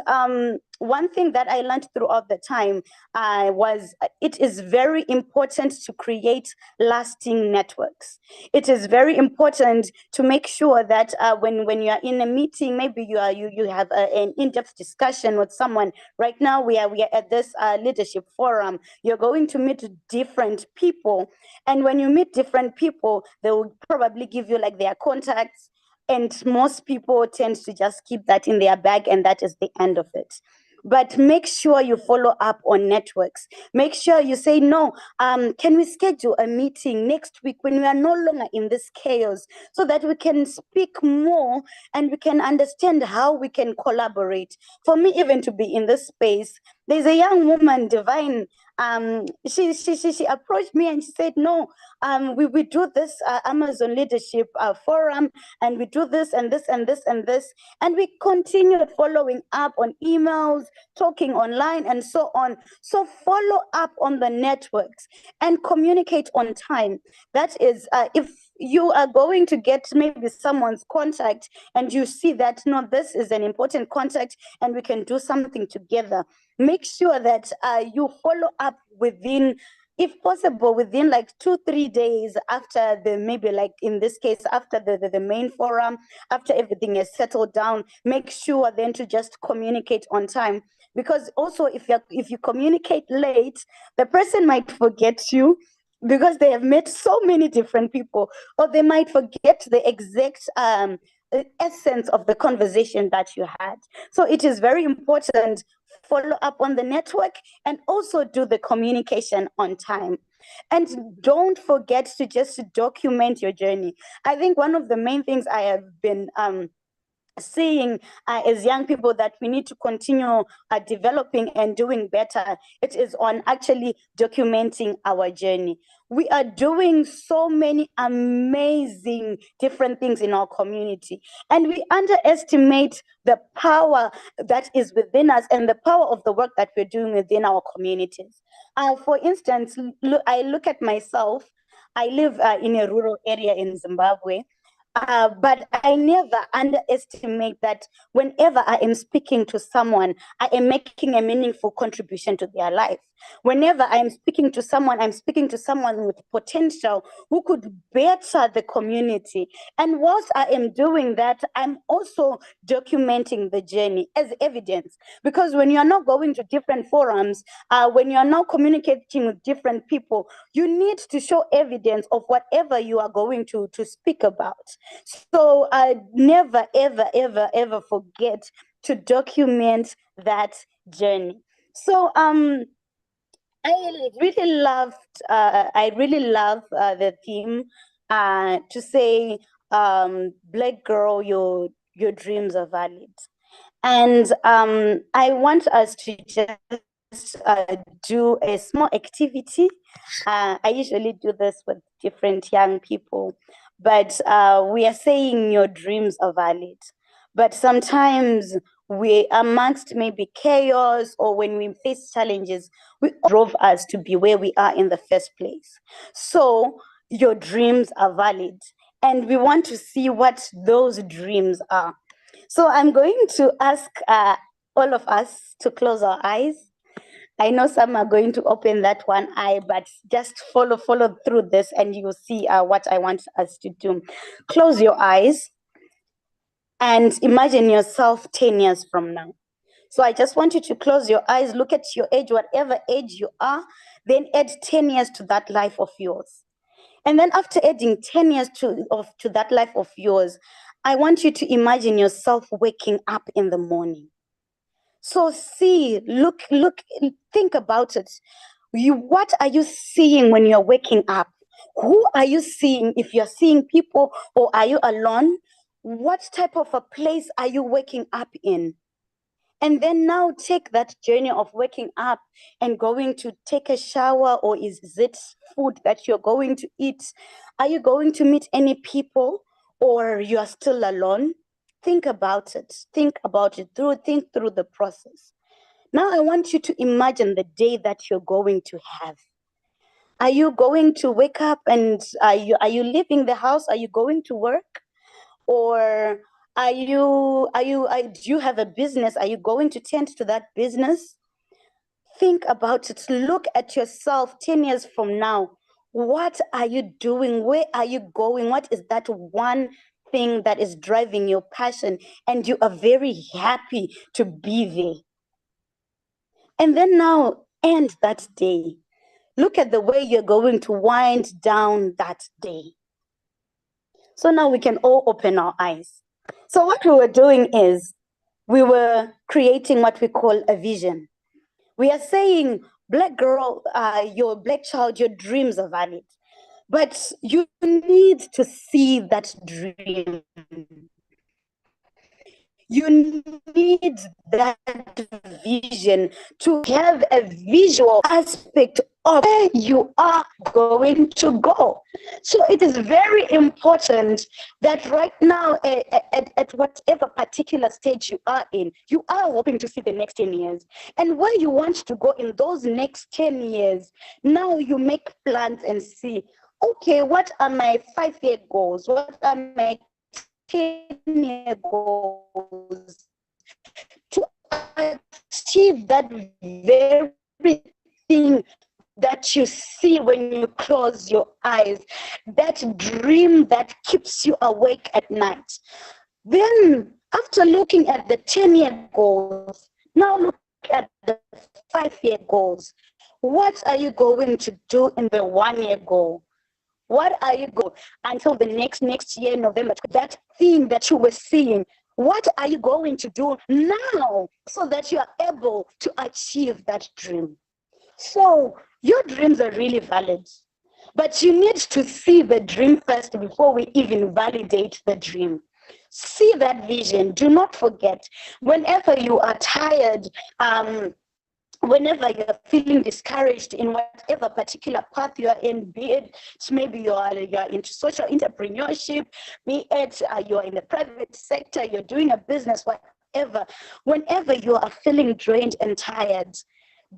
Speaker 3: one thing that I learned throughout the time was it is very important to create lasting networks. It is very important to make sure that when you are in a meeting, maybe you have an in-depth discussion with someone. Right now we are at this leadership forum. You're going to meet different people, and when you meet different people, they will probably give you like their contacts, and most people tend to just keep that in their bag, and that is the end of it. But make sure you follow up on networks. Make sure you say, no, can we schedule a meeting next week when we are no longer in this chaos, so that we can speak more and we can understand how we can collaborate. For me, even to be in this space, there's a young woman, Divine. She approached me and she said, no, we do this Amazon Leadership Forum, and we do this and this and this and this. And we continued following up on emails, talking online, and so on. So follow up on the networks and communicate on time. That is, if you are going to get maybe someone's contact and you see that, no, this is an important contact and we can do something together, make sure that you follow up within, if possible, within like 2-3 days after maybe like in this case, after the main forum, after everything is settled down. Make sure then to just communicate on time, because also if you communicate late, the person might forget you because they have met so many different people, or they might forget the exact essence of the conversation that you had. So it is very important, follow up on the network and also do the communication on time. And don't forget to just document your journey. I think one of the main things I have been seeing as young people that we need to continue developing and doing better, it is on actually documenting our journey. We are doing so many amazing different things in our community, and we underestimate the power that is within us and the power of the work that we're doing within our communities. For instance, I look at myself. I live in a rural area in Zimbabwe. But I never underestimate that whenever I am speaking to someone, I am making a meaningful contribution to their life. Whenever I am speaking to someone, I'm speaking to someone with potential who could better the community. And whilst I am doing that, I'm also documenting the journey as evidence. Because when you are not going to different forums, when you are not communicating with different people, you need to show evidence of whatever you are going to speak about. So never, ever, ever, ever forget to document that journey. So I really love the theme to say, black girl, your dreams are valid. And I want us to just do a small activity. I usually do this with different young people, but we are saying your dreams are valid. But sometimes we, amongst maybe chaos or when we face challenges, we drove us to be where we are in the first place. So your dreams are valid. And we want to see what those dreams are. So I'm going to ask all of us to close our eyes. I know some are going to open that one eye, but just follow through this and you will see what I want us to do. Close your eyes and imagine yourself 10 years from now. So I just want you to close your eyes, look at your age, whatever age you are, then add 10 years to that life of yours. And then after adding 10 years to that life of yours, I want you to imagine yourself waking up in the morning. So see, look, think about it. What are you seeing when you're waking up? Who are you seeing? If you're seeing people or are you alone? What type of a place are you waking up in? And then now take that journey of waking up and going to take a shower, or is it food that you're going to eat? Are you going to meet any people, or you are still alone? Think about it. Think through the process. Now I want you to imagine the day that you're going to have. Are you going to wake up and are you leaving the house? Are you going to work? Or do you have a business? Are you going to tend to that business? Think about it. Look at yourself 10 years from now. What are you doing? Where are you going? What is that one thing that is driving your passion and you are very happy to be there? And then now end that day. Look at the way you're going to wind down that day. So now we can all open our eyes. So what we were doing is we were creating what we call a vision. We are saying, black girl, your black child, your dreams are valid. But you need to see that dream. You need that vision to have a visual aspect of where you are going to go. So it is very important that right now, at whatever particular stage you are in, you are hoping to see the next 10 years. And where you want to go in those next 10 years, now you make plans and see, okay, what are my 5-year goals? What are my 10-year goals to achieve that very thing that you see when you close your eyes, that dream that keeps you awake at night. Then, after looking at the 10-year goals, now look at the 5-year goals. What are you going to do in the 1-year goal? What are you going until the next year, November? That thing that you were seeing, what are you going to do now so that you are able to achieve that dream? So your dreams are really valid, but you need to see the dream first before we even validate the dream. See that vision. Do not forget, whenever you are tired, whenever you're feeling discouraged in whatever particular path you are in, be it maybe you're into social entrepreneurship, be it you're in the private sector, you're doing a business, whatever, whenever you are feeling drained and tired,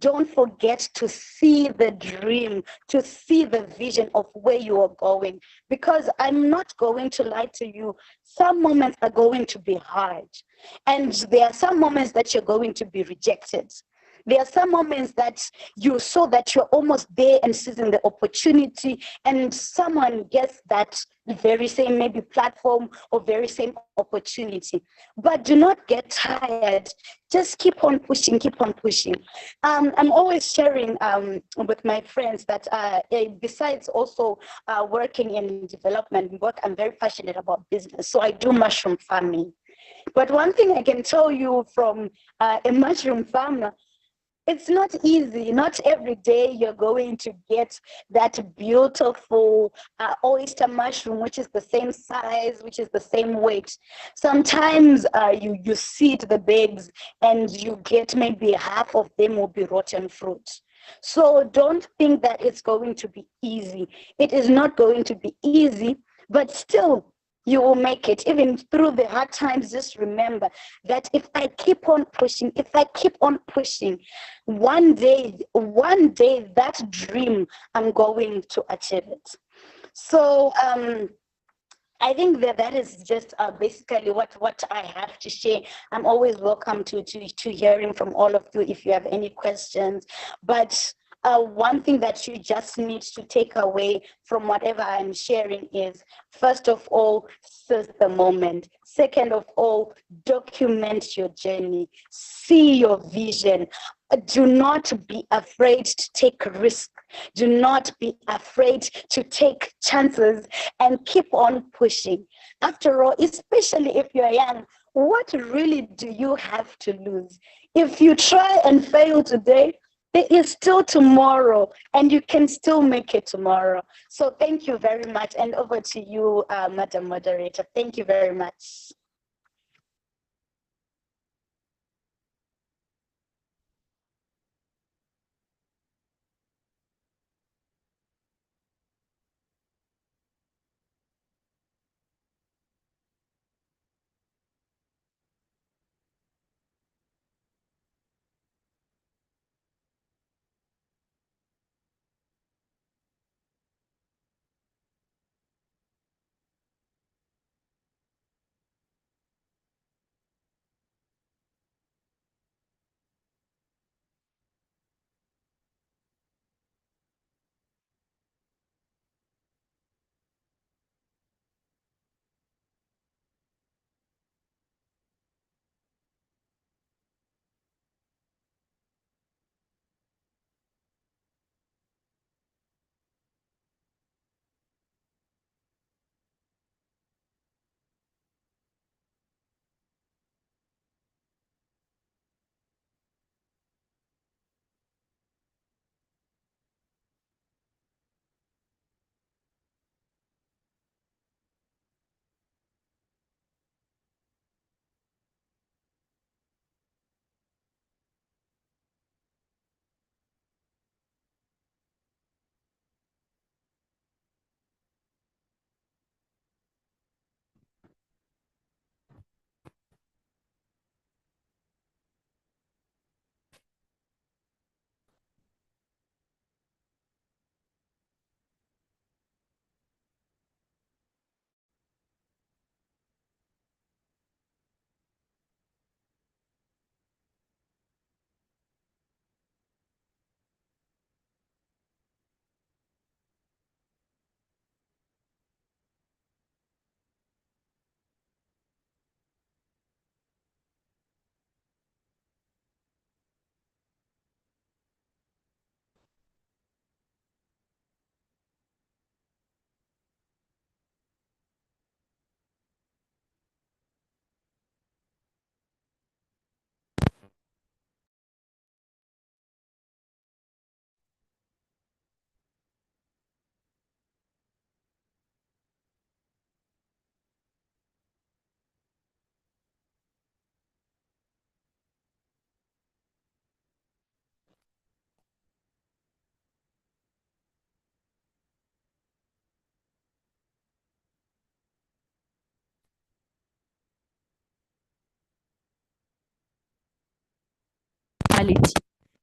Speaker 3: don't forget to see the dream, to see the vision of where you are going. Because I'm not going to lie to you, some moments are going to be hard. And there are some moments that you're going to be rejected. There are some moments that you saw that you're almost there and seizing the opportunity, and someone gets that very same maybe platform or very same opportunity. But do not get tired. Just keep on pushing, keep on pushing. I'm always sharing with my friends that besides also working in development work, I'm very passionate about business. So I do mushroom farming. But one thing I can tell you from a mushroom farmer, it's not easy. Not every day you're going to get that beautiful oyster mushroom, which is the same size, which is the same weight. Sometimes you seed the bags and you get maybe half of them will be rotten fruit. So don't think that it's going to be easy. It is not going to be easy, but still you will make it. Even through the hard times, just remember that if I keep on pushing, if I keep on pushing, one day, that dream, I'm going to achieve it. So I think that is just basically what I have to share. I'm always welcome to hearing from all of you if you have any questions. But one thing that you just need to take away from whatever I'm sharing is, first of all, seize the moment. Second of all, document your journey. See your vision. Do not be afraid to take risks. Do not be afraid to take chances and keep on pushing. After all, especially if you're young, what really do you have to lose? If you try and fail today, there is still tomorrow and you can still make it tomorrow. So thank you very much. And over to you, Madam Moderator. Thank you very much.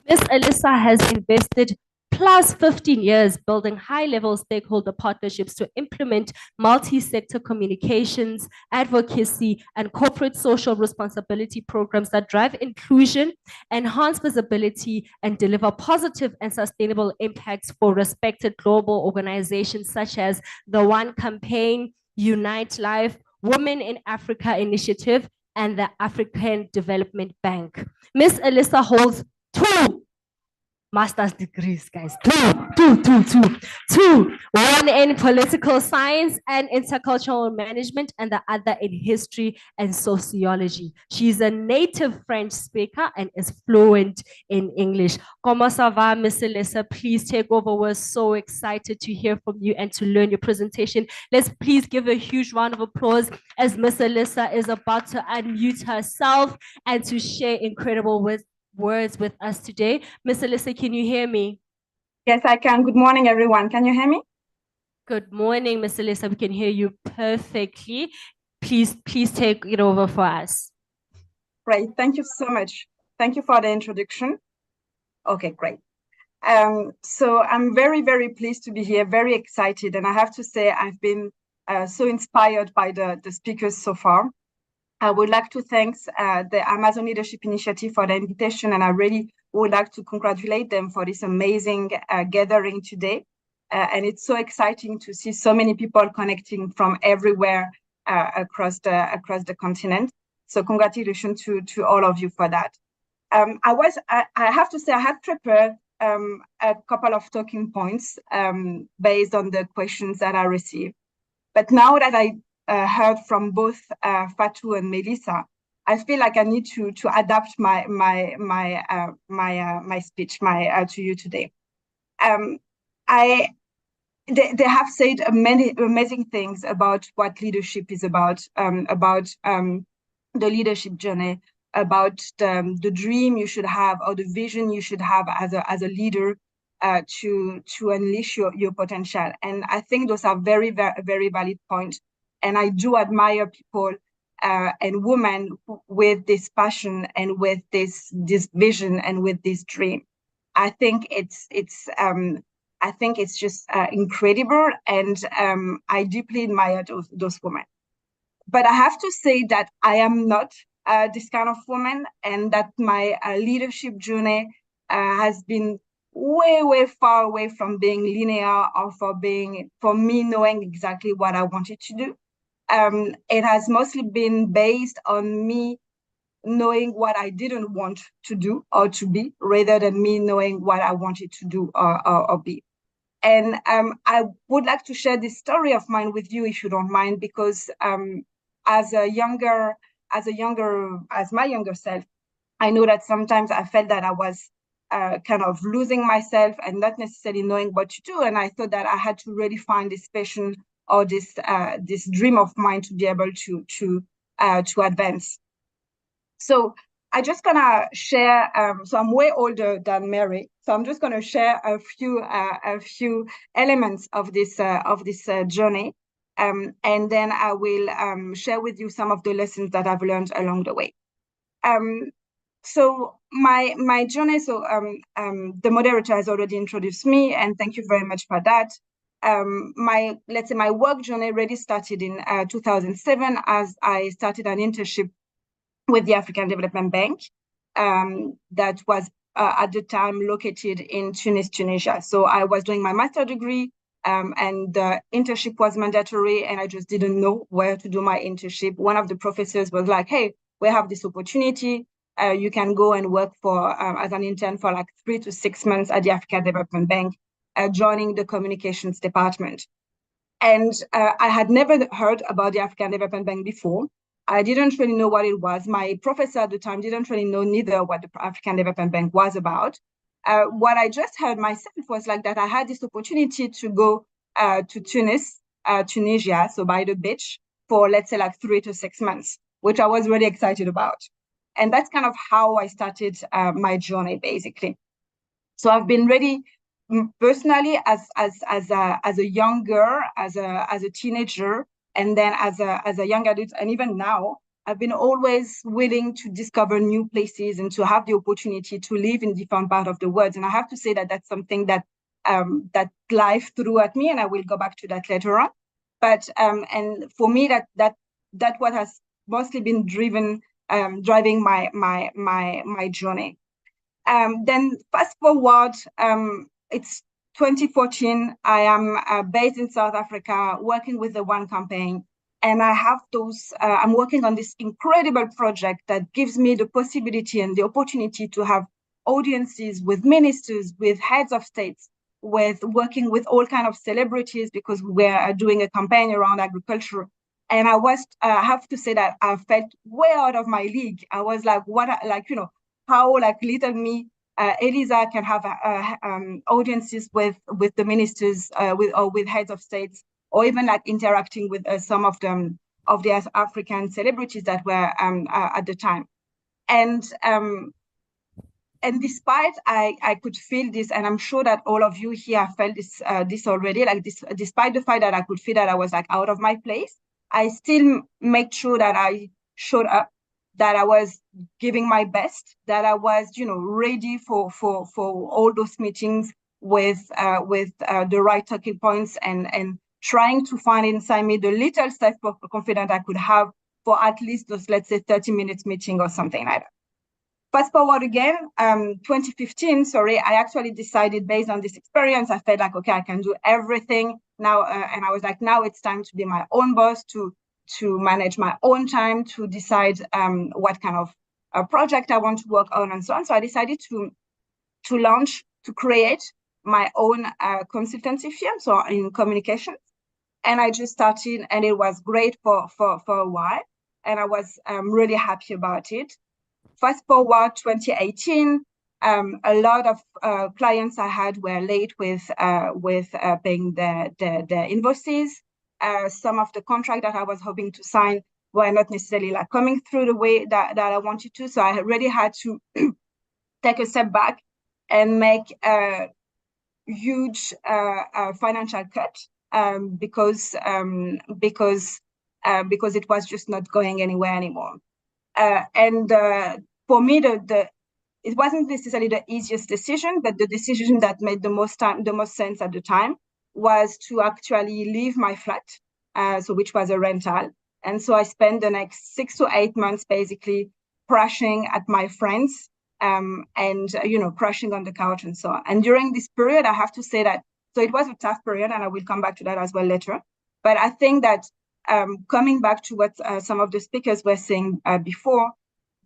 Speaker 1: Ms. Alyssa has invested plus 15 years building high-level stakeholder partnerships to implement multi-sector communications, advocacy, and corporate social responsibility programs that drive inclusion, enhance visibility, and deliver positive and sustainable impacts for respected global organizations such as the One Campaign, Unite Life, Women in Africa Initiative, and the African Development Bank. Ms. Alyssa holds 2 master's degrees, guys. Two. One in political science and intercultural management, and the other in history and sociology. She's a native French speaker and is fluent in English. Comment ça va, Miss Alyssa? Please take over. We're so excited to hear from you and to learn your presentation. Let's please give a huge round of applause as Miss Alyssa is about to unmute herself and to share incredible words with us today. Miss Alyssa, can you hear me?
Speaker 5: Yes, I can. Good morning, everyone. Can you hear me?
Speaker 1: Good morning, Miss Alyssa. We can hear you perfectly. Please take it over for us.
Speaker 5: Great. Thank you so much. Thank you for the introduction. Okay, great. So I'm very, very pleased to be here, very excited. And I have to say, I've been so inspired by the speakers so far. I would like to thank the Amazon Leadership Initiative for the invitation, and I really would like to congratulate them for this amazing gathering today. And it's so exciting to see so many people connecting from everywhere across the continent. So congratulations to all of you for that. I have to say I had prepared a couple of talking points based on the questions that I received. But now that I heard from both Fatou and Melissa, I feel like I need to adapt my speech to you today. They have said many amazing things about what leadership is about the leadership journey, about the dream you should have or the vision you should have as a leader to unleash your potential. And I think those are very, very, very valid points. And I do admire people and women with this passion and with this vision and with this dream. I think it's just incredible, and I deeply admire those women. But I have to say that I am not this kind of woman, and that my leadership journey has been way, way far away from being linear or for me knowing exactly what I wanted to do. It has mostly been based on me knowing what I didn't want to do or to be, rather than me knowing what I wanted to do or be. And I would like to share this story of mine with you, if you don't mind, because as my younger self, I know that sometimes I felt that I was kind of losing myself and not necessarily knowing what to do. And I thought that I had to really find this passion or this dream of mine to be able to advance. So I'm just gonna share. So I'm way older than Mary, so I'm just gonna share a few elements of this journey, and then I will share with you some of the lessons that I've learned along the way. So my journey. So the moderator has already introduced me, and thank you very much for that. My work journey really started in 2007 as I started an internship with the African Development Bank that was at the time located in Tunis, Tunisia. So I was doing my master's degree, and the internship was mandatory, and I just didn't know where to do my internship. One of the professors was like, hey, we have this opportunity. You can go and work as an intern for like 3 to 6 months at the African Development Bank, joining the communications department. And I had never heard about the African Development Bank before. I didn't really know what it was. My professor at the time didn't really know neither what the African Development Bank was about. What I just heard myself was like that I had this opportunity to go to Tunisia, so by the beach, for let's say like 3 to 6 months, which I was really excited about. And that's kind of how I started my journey, basically. So I've been ready personally as a young girl, as a teenager, and then as a young adult, and even now, I've been always willing to discover new places and to have the opportunity to live in different parts of the world. And I have to say that that's something that life threw at me, and I will go back to that later on. But and for me, that what has mostly been driving my journey. Then fast forward, it's 2014. I am based in South Africa, working with the One campaign, and I have I'm working on this incredible project that gives me the possibility and the opportunity to have audiences with ministers, with heads of states, with working with all kind of celebrities, because we're doing a campaign around agriculture. And I have to say that I felt way out of my league. I was like, how like little me, Elisa, can have audiences with the ministers, with heads of states, or even like interacting with some of them of the African celebrities that were at the time. And despite I could feel this, and I'm sure that all of you here felt this already, like this, despite the fact that I could feel that I was like out of my place, I still made sure that I showed up, that I was giving my best, that I was, ready for all those meetings with the right talking points, and trying to find inside me the little self-confidence I could have for at least those, let's say, 30 minutes meeting or something like that. Fast forward again, 2015, I actually decided, based on this experience, I felt like, okay, I can do everything now. And I was like, now it's time to be my own boss, to manage my own time, to decide what kind of project I want to work on, and so on. So I decided to create my own consultancy firm, so in communications. And I just started, and it was great for a while. And I was really happy about it. Fast forward 2018, a lot of clients I had were late with paying their invoices. Some of the contract that I was hoping to sign were not necessarily like coming through the way that I wanted to. So I really had to take a step back and make a huge financial cut, because it was just not going anywhere anymore. And for me, it wasn't necessarily the easiest decision, but the decision that made the most sense at the time was to actually leave my flat, which was a rental. And so I spent the next 6 to 8 months basically crashing at my friends, and crashing on the couch and so on. And during this period, I have to say that, so it was a tough period, and I will come back to that as well later. But I think that coming back to what some of the speakers were saying before,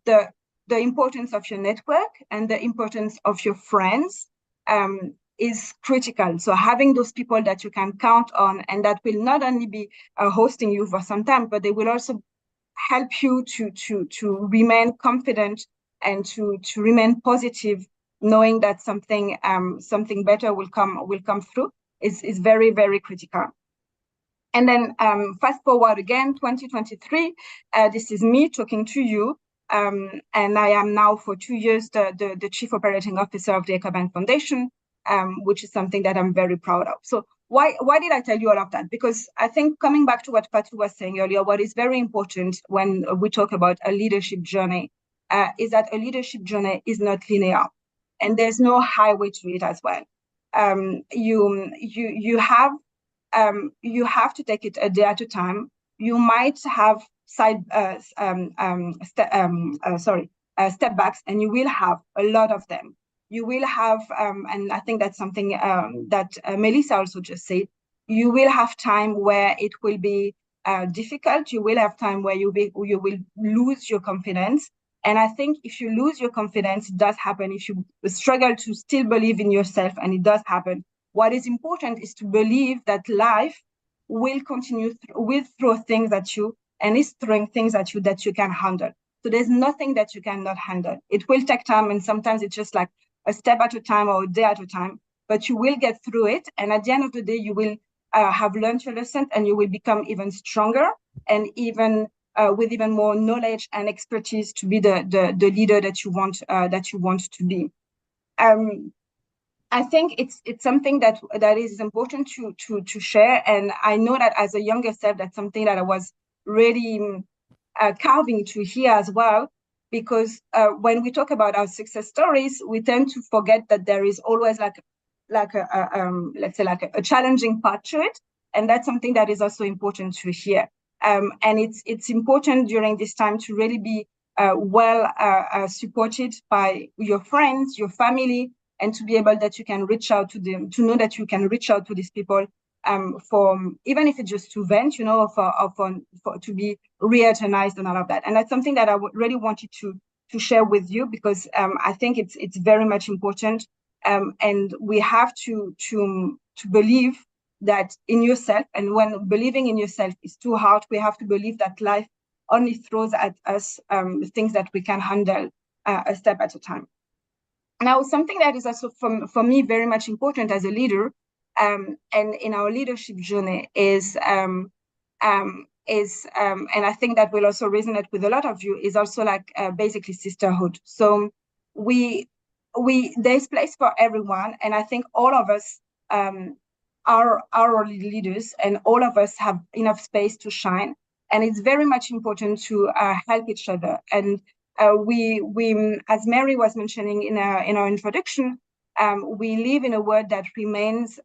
Speaker 5: the importance of your network and the importance of your friends is critical. So having those people that you can count on, and that will not only be hosting you for some time, but they will also help you to remain confident and to remain positive, knowing that something better will come through, is very, very critical. And then fast forward again, 2023, this is me talking to you. And I am now for 2 years the Chief Operating Officer of the EcoBank Foundation, which is something that I'm very proud of. So why did I tell you all of that? Because I think, coming back to what Fatou was saying earlier, what is very important when we talk about a leadership journey is that a leadership journey is not linear, and there's no highway to it as well. You have to take it a day at a time. You might have step backs, and you will have a lot of them. You will have, and I think that's something that Melissa also just said, you will have time where it will be difficult. You will have time where you will lose your confidence. And I think if you lose your confidence, it does happen. If you struggle to still believe in yourself, and it does happen, what is important is to believe that life will continue, will throw things at you, and is throwing things at you that you can handle. So there's nothing that you cannot handle. It will take time, and sometimes it's just like a step at a time or a day at a time, but you will get through it. And at the end of the day, you will have learned your lesson, and you will become even stronger, and even with even more knowledge and expertise to be the leader that you want to be. I think it's something that is important to share. And I know that as a younger self, that's something that I was really carving to hear as well, because when we talk about our success stories, we tend to forget that there is always like a challenging part to it, and that's something that is also important to hear. And it's important during this time to really be supported by your friends, your family, and to be able that you can reach out to them, to know that you can reach out to these people for, even if it's just to vent, for to be reorganized and all of that. And that's something that I really wanted share with you, because I think it's very much important, and we have to believe that in yourself. And when believing in yourself is too hard, we have to believe that life only throws at us things that we can handle a step at a time. Now, something that is also for me very much important as a leader, and in our leadership journey is, and I think that will also resonate with a lot of you, is also like basically sisterhood. So there's place for everyone, and I think all of us are leaders, and all of us have enough space to shine. And it's very much important to help each other. And we, as Mary was mentioning in our introduction, we live in a world that remains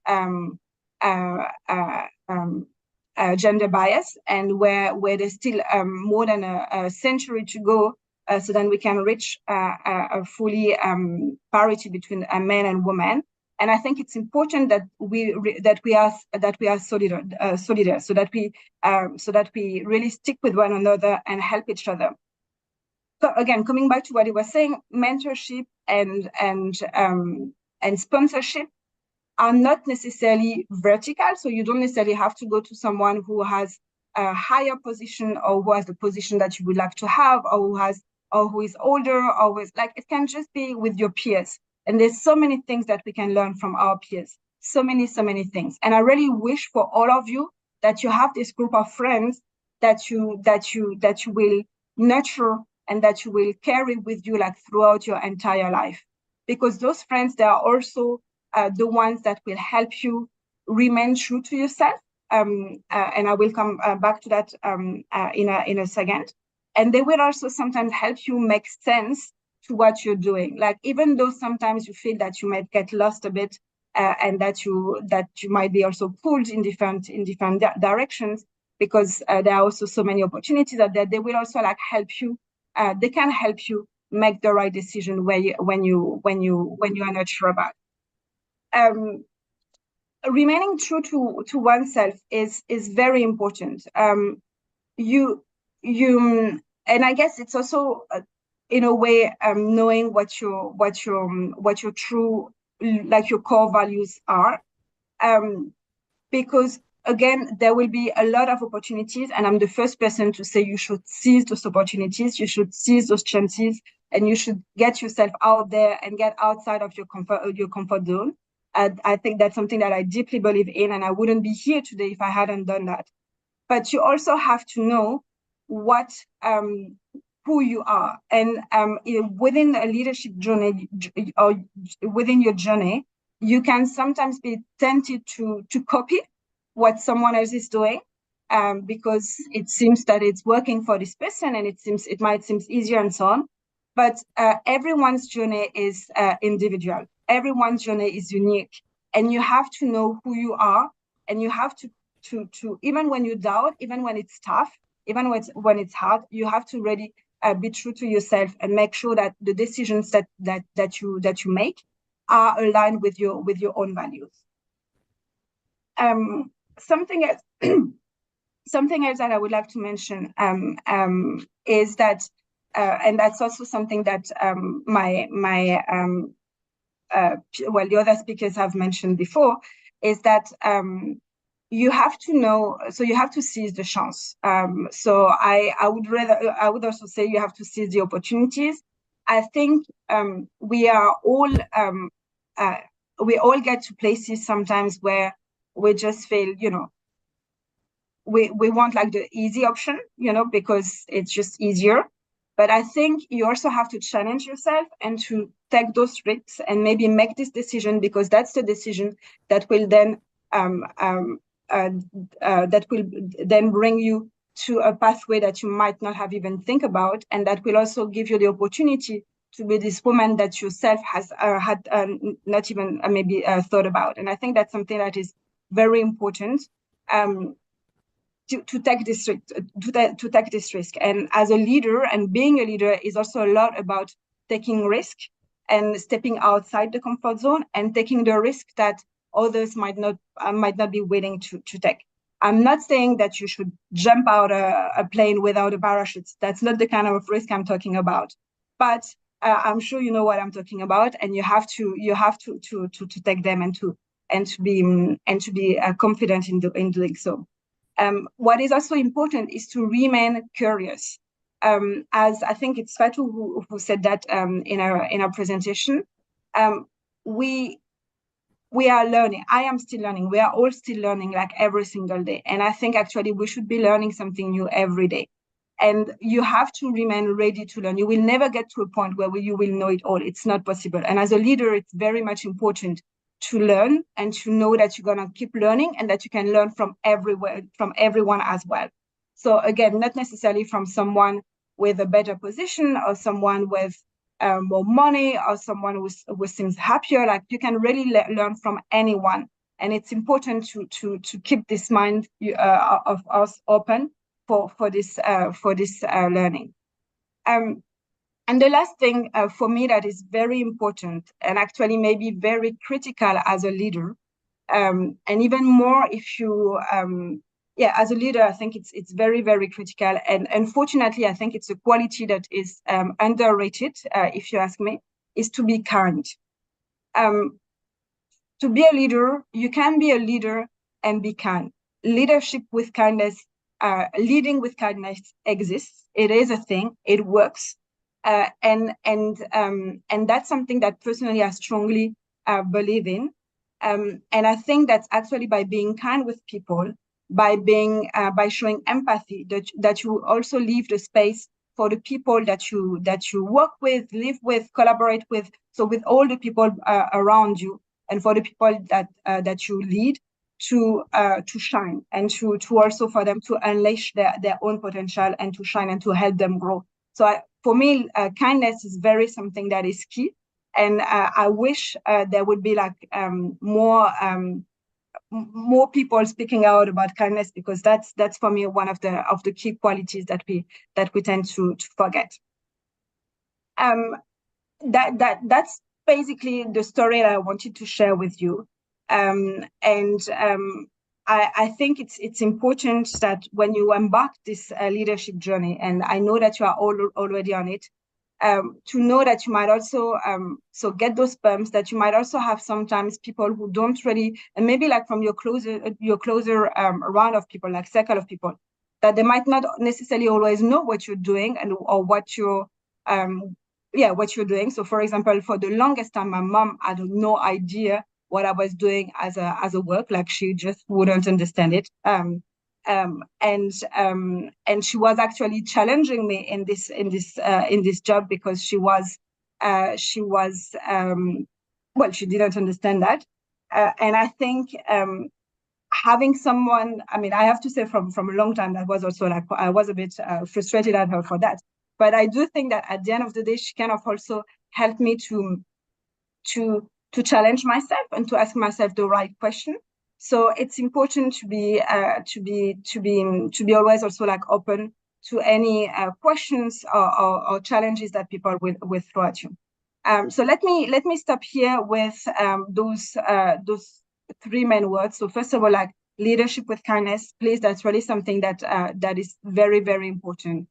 Speaker 5: gender bias, and where there's still more than a century to go, so then we can reach a fully parity between men and women. And I think it's important that we are solidar, so that we really stick with one another and help each other. So again, coming back to what he was saying, mentorship and sponsorship are not necessarily vertical. So you don't necessarily have to go to someone who has a higher position, or who has the position that you would like to have, or who is older, or like, it can just be with your peers. And there's so many things that we can learn from our peers. So many things. And I really wish for all of you that you have this group of friends that you will nurture, and that you will carry with you like throughout your entire life. Because those friends, they are also the ones that will help you remain true to yourself. And I will come back to that in a second. And they will also sometimes help you make sense to what you're doing. Like, even though sometimes you feel that you might get lost a bit, and that you might be also pulled in different directions, because there are also so many opportunities out there, they will also like help you. They can help you make the right decision when you are not sure about. Remaining true to oneself is very important. And I guess it's also in a way knowing what your true, like, your core values are, because again, there will be a lot of opportunities, and I'm the first person to say you should seize those opportunities, you should seize those chances, and you should get yourself out there and get outside of your comfort zone. I think that's something that I deeply believe in, and I wouldn't be here today if I hadn't done that. But you also have to know who you are, and within a leadership journey, or within your journey, you can sometimes be tempted to copy what someone else is doing, because it seems that it's working for this person, and it might seem easier and so on. But everyone's journey is individual. Everyone's journey is unique, and you have to know who you are, and you have to even when you doubt, even when it's tough, even when it's hard, you have to really be true to yourself, and make sure that the decisions that you make are aligned with your own values. Something else that I would like to mention is that, and that's also something that the other speakers have mentioned before, is that you have to know, so you have to seize the chance. So I would also say you have to seize the opportunities. I think we all get to places sometimes where we just feel, we want like the easy option, because it's just easier. But I think you also have to challenge yourself and to take those risks and maybe make this decision, because that's the decision that will then bring you to a pathway that you might not have even think about, and that will also give you the opportunity to be this woman that yourself has had not even maybe thought about. And I think that's something that is very important. To take this risk, and as a leader, and being a leader is also a lot about taking risk and stepping outside the comfort zone, and taking the risk that others might not be willing to take. I'm not saying that you should jump out a plane without a parachute. That's not the kind of risk I'm talking about. but I'm sure you know what I'm talking about, and you have to take them and to be confident in doing so. What is also important is to remain curious. As I think it's Fatou who said that in our presentation, we are learning. I am still learning. We are all still learning, like every single day. And I think actually we should be learning something new every day. And you have to remain ready to learn. You will never get to a point where you will know it all. It's not possible. And as a leader, it's very much important to learn and to know that you're going to keep learning and that you can learn from everywhere, from everyone as well. So again, not necessarily from someone with a better position or someone with more money or someone who seems happier. Like you can really learn from anyone, and it's important to keep this mind of us open for this learning. And the last thing for me that is very important and actually maybe very critical as a leader, and even more if you as a leader, I think it's very, very critical. And unfortunately, I think it's a quality that is underrated, if you ask me, is to be kind. To be a leader, you can be a leader and be kind. Leadership with kindness, leading with kindness exists. It is a thing. It works. And that's something that personally I strongly believe in. And I think that's actually by being kind with people, by showing empathy, that you also leave the space for the people that you work with, live with, collaborate with. So with all the people around you, and for the people that you lead to shine, and to also for them to unleash their own potential and to shine and to help them grow. So for me, kindness is very something that is key. And I wish there would be like more people speaking out about kindness, because that's for me one of the key qualities that we tend to forget. That's basically the story that I wanted to share with you. I think it's important that when you embark this leadership journey, and I know that you are all already on it, to know that you might also so get those bumps, that you might also have sometimes people who don't really, and maybe like from your closer round of people, like circle of people, that they might not necessarily always know what you're doing or what you're what you're doing. So for example, for the longest time, my mom had no idea what I was doing as a work. Like she just wouldn't understand it. And she was actually challenging me in this job, because she didn't understand that. And I think having someone, I mean, I have to say from a long time, that was also like, I was a bit frustrated at her for that. But I do think that at the end of the day, she kind of also helped me to challenge myself and to ask myself the right question. So it's important to be always also like open to any questions or challenges that people will throw at you. So let me stop here with those three main words. So first of all, like leadership with kindness, please, that's really something that is very, very important.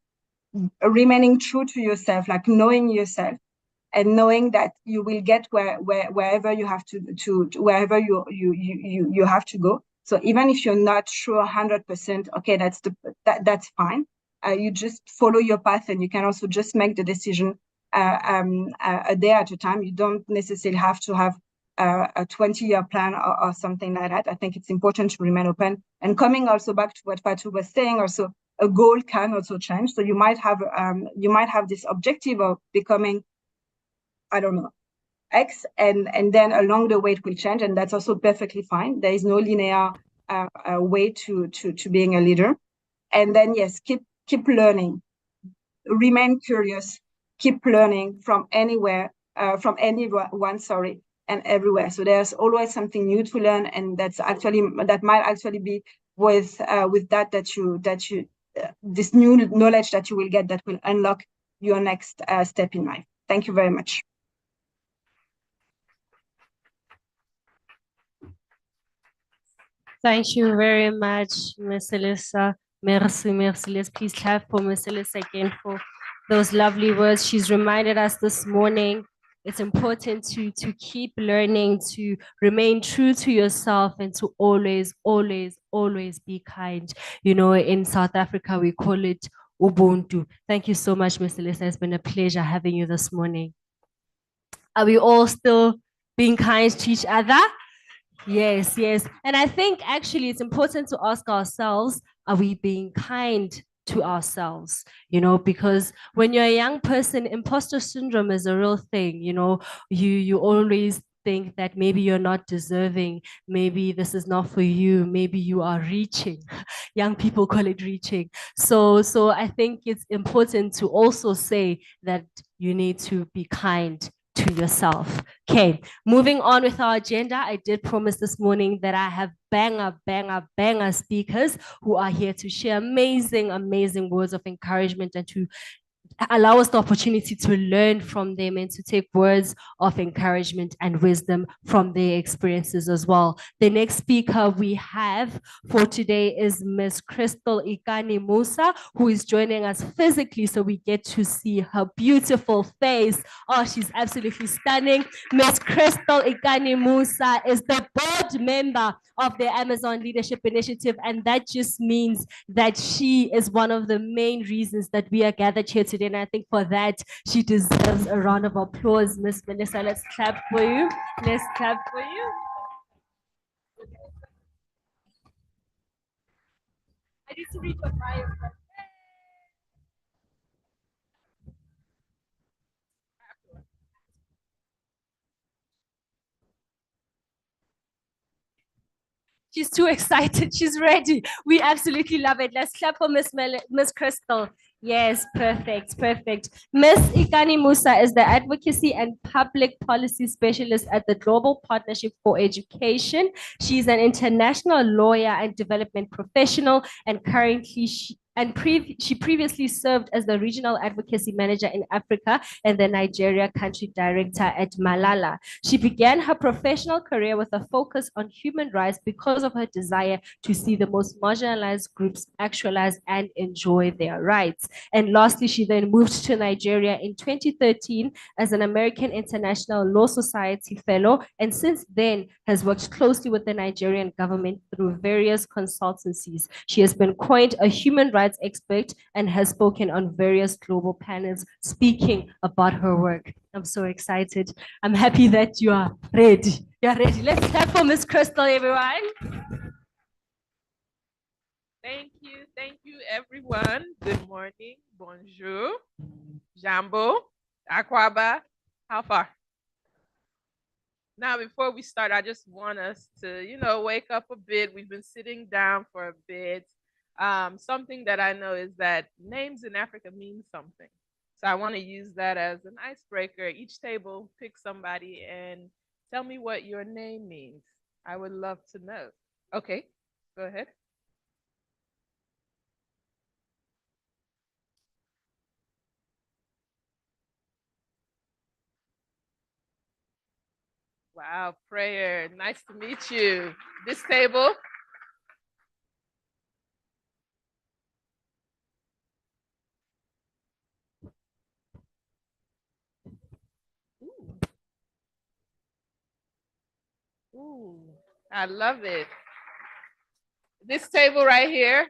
Speaker 5: Remaining true to yourself, like knowing yourself, and knowing that you will get wherever you have to wherever you have to go. So even if you're not sure 100%, okay, that's fine. You just follow your path, and you can also just make the decision a day at a time. You don't necessarily have to have a 20-year plan or something like that. I think it's important to remain open. And coming also back to what Fatou was saying, also a goal can also change. So you might have this objective of becoming, I don't know, X, and then along the way it will change, and that's also perfectly fine. There is no linear way to being a leader. And then yes, keep learning, remain curious, keep learning from anywhere, from anyone, and everywhere. So there's always something new to learn, and that might actually be with that you this new knowledge that you will get that will unlock your next step in life. Thank you very much.
Speaker 1: Thank you very much, Ms. Elissa. Merci. Let's please clap for Ms. Elissa again for those lovely words. She's reminded us this morning it's important to keep learning, to remain true to yourself, and to always, always, always be kind. You know, in South Africa, we call it Ubuntu. Thank you so much, Miss Alyssa. It's been a pleasure having you this morning. Are we all still being kind to each other? Yes, yes. And I think actually it's important to ask ourselves, are we being kind to ourselves? You know, because when you're a young person, imposter syndrome is a real thing. You know, you always think that maybe you're not deserving, maybe this is not for you, maybe you are reaching. Young people call it reaching. So I think it's important to also say that you need to be kind to yourself. Okay, moving on with our agenda, I did promise this morning that I have banger speakers who are here to share amazing, amazing words of encouragement and to allow us the opportunity to learn from them and to take words of encouragement and wisdom from their experiences as well. The next speaker we have for today is Miss Crystal Ikani Musa, who is joining us physically so we get to see her beautiful face. Oh, she's absolutely stunning. Miss Crystal Ikani Musa is the board member of the Amazon Leadership Initiative, and that just means that she is one of the main reasons that we are gathered here today. And I think for that, she deserves a round of applause. Miss Melissa, let's clap for you. Let's clap for you. I need to read your bio. She's too excited. She's ready. We absolutely love it. Let's clap for Miss Crystal. Yes, perfect, perfect. Miss Ikani Musa is the Advocacy and Public Policy Specialist at the Global Partnership for Education. She's an international lawyer and development professional, and currently she previously served as the Regional Advocacy Manager in Africa and the Nigeria Country Director at Malala. She began her professional career with a focus on human rights because of her desire to see the most marginalized groups actualize and enjoy their rights. And lastly, she then moved to Nigeria in 2013 as an American International Law Society Fellow, and since then has worked closely with the Nigerian government through various consultancies. She has been coined a human rights expert and has spoken on various global panels speaking about her work. I'm so excited. I'm happy that you are ready. You're ready. Let's clap for Miss Crystal, everyone.
Speaker 6: Thank you, everyone. Good morning, bonjour, jambo, akwaba. How far? Now, before we start, I just want us to, wake up a bit. We've been sitting down for a bit. Something that I know is that names in Africa mean something. So I want to use that as an icebreaker. Each table, pick somebody and tell me what your name means. I would love to know. Okay, go ahead. Wow, Prayer, nice to meet you. This table. Ooh. Ooh, I love it. This table right here.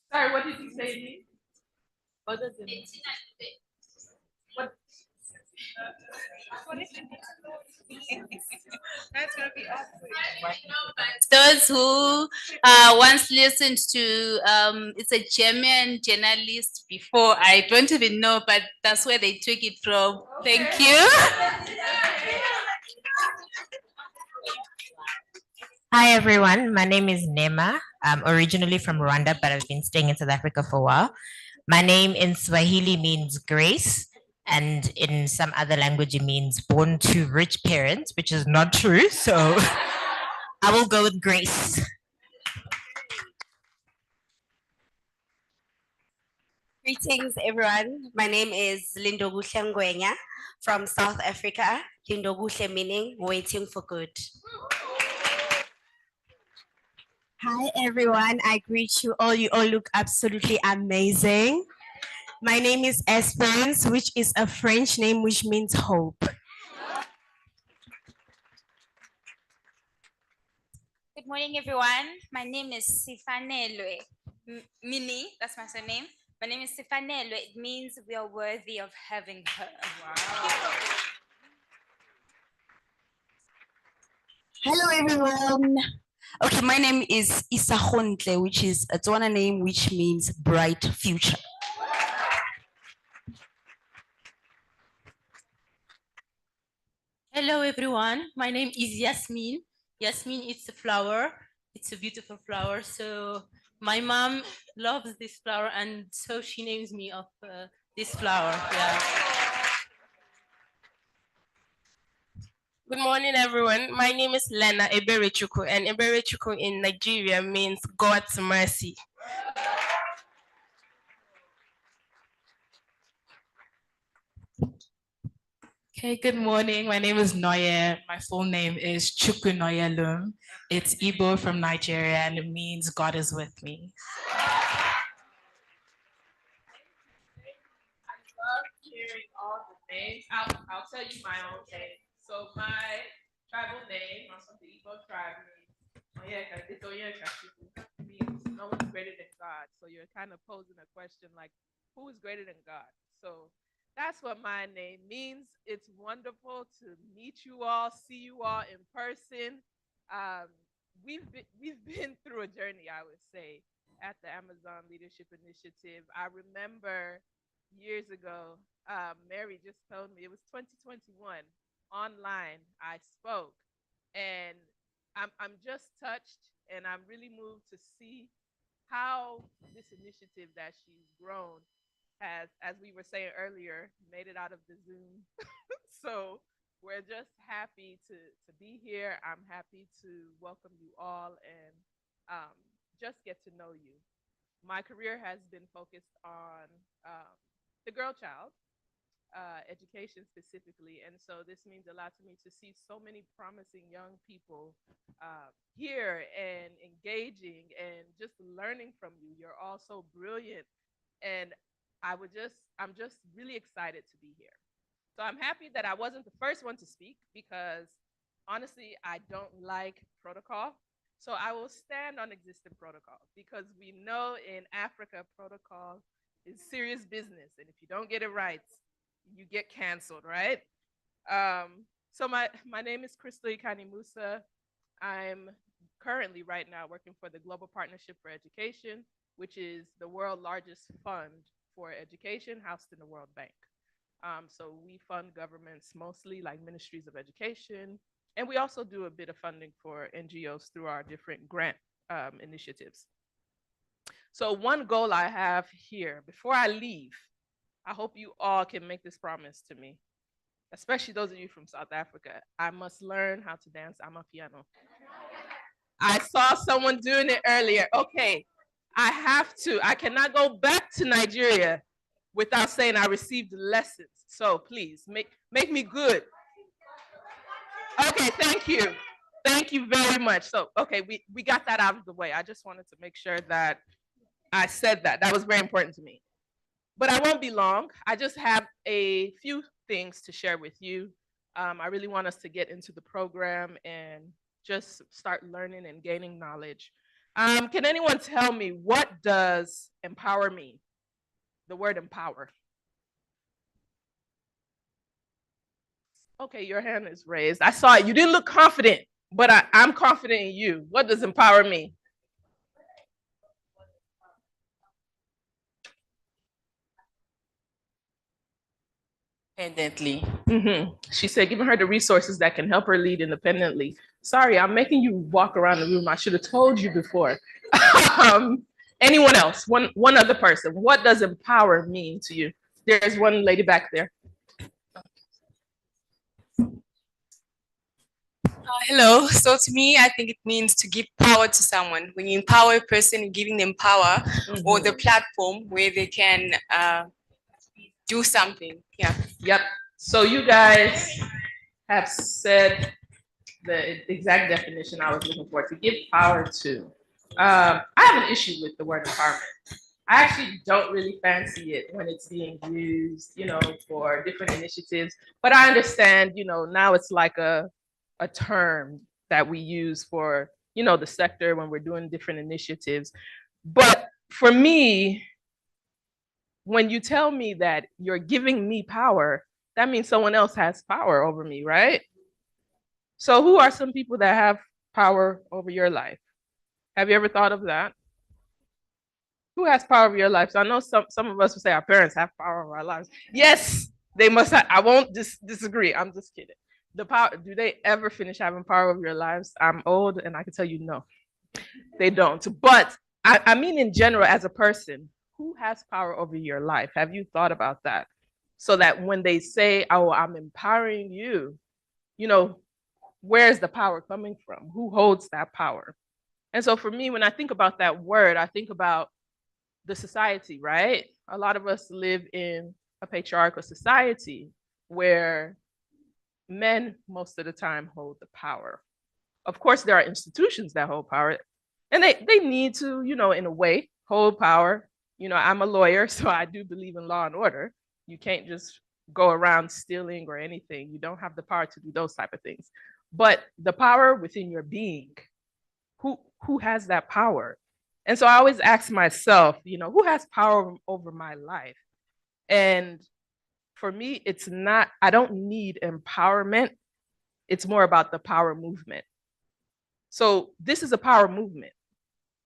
Speaker 6: Sorry, what did you say? What does it mean? What?
Speaker 7: Those who once listened to, it's a German journalist before, I don't even know, but that's where they took it from. Thank you.
Speaker 8: Hi, everyone. My name is Nema. I'm originally from Rwanda, but I've been staying in South Africa for a while. My name in Swahili means grace, and in some other language, it means born to rich parents, which is not true. So I will go with grace. 。 . 。 。 。 。 . 。 . 。 . 。 . 。 . 。 . 。 . 。 . 。 . 。 。 . 。 . 。 . 。 . 。 . 。 . 。 . 。 .
Speaker 6: Hey. 。 . . 。 .
Speaker 9: Greetings, everyone. My name is Lindoguhle Ngwenya from South Africa. Lindoguhle meaning waiting for good.
Speaker 10: Hi, everyone. I greet you all. You all look absolutely amazing. My name is Esperance, which is a French name which means hope.
Speaker 7: Good morning, everyone. My name is Sifanelwe Mini. That's my surname. My name is Sifanelwe. It means we are worthy of having her. Wow.
Speaker 11: Hello, everyone. Okay, my name is Isahontle, which is a Tswana name which means bright future.
Speaker 12: Hello, everyone. My name is Yasmin. Yasmin, it's a flower. It's a beautiful flower. So my mom loves this flower, and so she names me of this flower. Yeah.
Speaker 13: Good morning, everyone. My name is Lena Eberechuku, and Eberechuku in Nigeria means God's mercy.
Speaker 14: Okay, good morning. My name is Noye. My full name is Chukwu Noyelum. It's Igbo from Nigeria, and it means God is with me.
Speaker 6: Hearing all the names. I'll tell you my own name. So my tribal name, also the Igbo tribe, means no one's greater than God. So you're kind of posing a question like, who is greater than God? So that's what my name means. It's wonderful to meet you all, see you all in person. We've been through a journey, I would say, at the Amazon Leadership Initiative. I remember years ago, Mary just told me it was 2021 online. I spoke, and I'm just touched, and I'm really moved to see how this initiative that she's grown has, as we were saying earlier, made it out of the Zoom. So we're just happy to be here. I'm happy to welcome you all and just get to know you. My career has been focused on the girl child, education specifically. And so this means a lot to me to see so many promising young people here and engaging and just learning from you. You're all so brilliant. And I'm just really excited to be here. So I'm happy that I wasn't the first one to speak because honestly, I don't like protocol. So I will stand on existing protocol because we know in Africa, protocol is serious business. And if you don't get it right, you get canceled, right? So my name is Crystal Ikani Musa. I'm currently right now working for the Global Partnership for Education, which is the world's largest fund for education housed in the World Bank. So we fund governments mostly like ministries of education, and we also do a bit of funding for NGOs through our different grant initiatives. So one goal I have here, before I leave, I hope you all can make this promise to me, especially those of you from South Africa. I must learn how to dance Amapiano. I saw someone doing it earlier. Okay, I have to. I cannot go back to Nigeria without saying I received lessons. So please make me good. Okay, thank you. Thank you very much. So, okay, we got that out of the way. I just wanted to make sure that I said that. That was very important to me. But I won't be long. I just have a few things to share with you. I really want us to get into the program and just start learning and gaining knowledge. Can anyone tell me, what does empower mean? The word empower. Okay, your hand is raised. I saw it. You didn't look confident, but I'm confident in you. What does empower mean? Independently. She said, giving her the resources that can help her lead independently. Sorry, I'm making you walk around the room. I should have told you before. Anyone else? One other person. What does empower mean to you? There's one lady back there.
Speaker 15: Hello. So to me, I think it means to give power to someone. When you empower a person, you're giving them power or the platform where they can do something. Yeah.
Speaker 6: Yep. So you guys have said the exact definition I was looking for, to give power to. I have an issue with the word empowerment. I actually don't really fancy it when it's being used, for different initiatives. But I understand, now it's like a term that we use for, the sector when we're doing different initiatives. But for me, when you tell me that you're giving me power, that means someone else has power over me, right? So who are some people that have power over your life? Have you ever thought of that? Who has power over your life? So I know some of us will say our parents have power over our lives. Yes, they must have. I won't disagree. I'm just kidding. The power, do they ever finish having power over your lives? I'm old and I can tell you no, they don't. But I mean in general, as a person, who has power over your life? Have you thought about that? So that when they say, oh, I'm empowering you, where's the power coming from? Who holds that power? And so for me, when I think about that word, I think about the society, right? A lot of us live in a patriarchal society where men most of the time hold the power. Of course, there are institutions that hold power, and they need to, in a way, hold power. I'm a lawyer, so I do believe in law and order. You can't just go around stealing or anything. You don't have the power to do those type of things. But the power within your being, who has that power? And so I always ask myself, who has power over my life? And for me, it's not, I don't need empowerment. It's more about the power movement. So this is a power movement.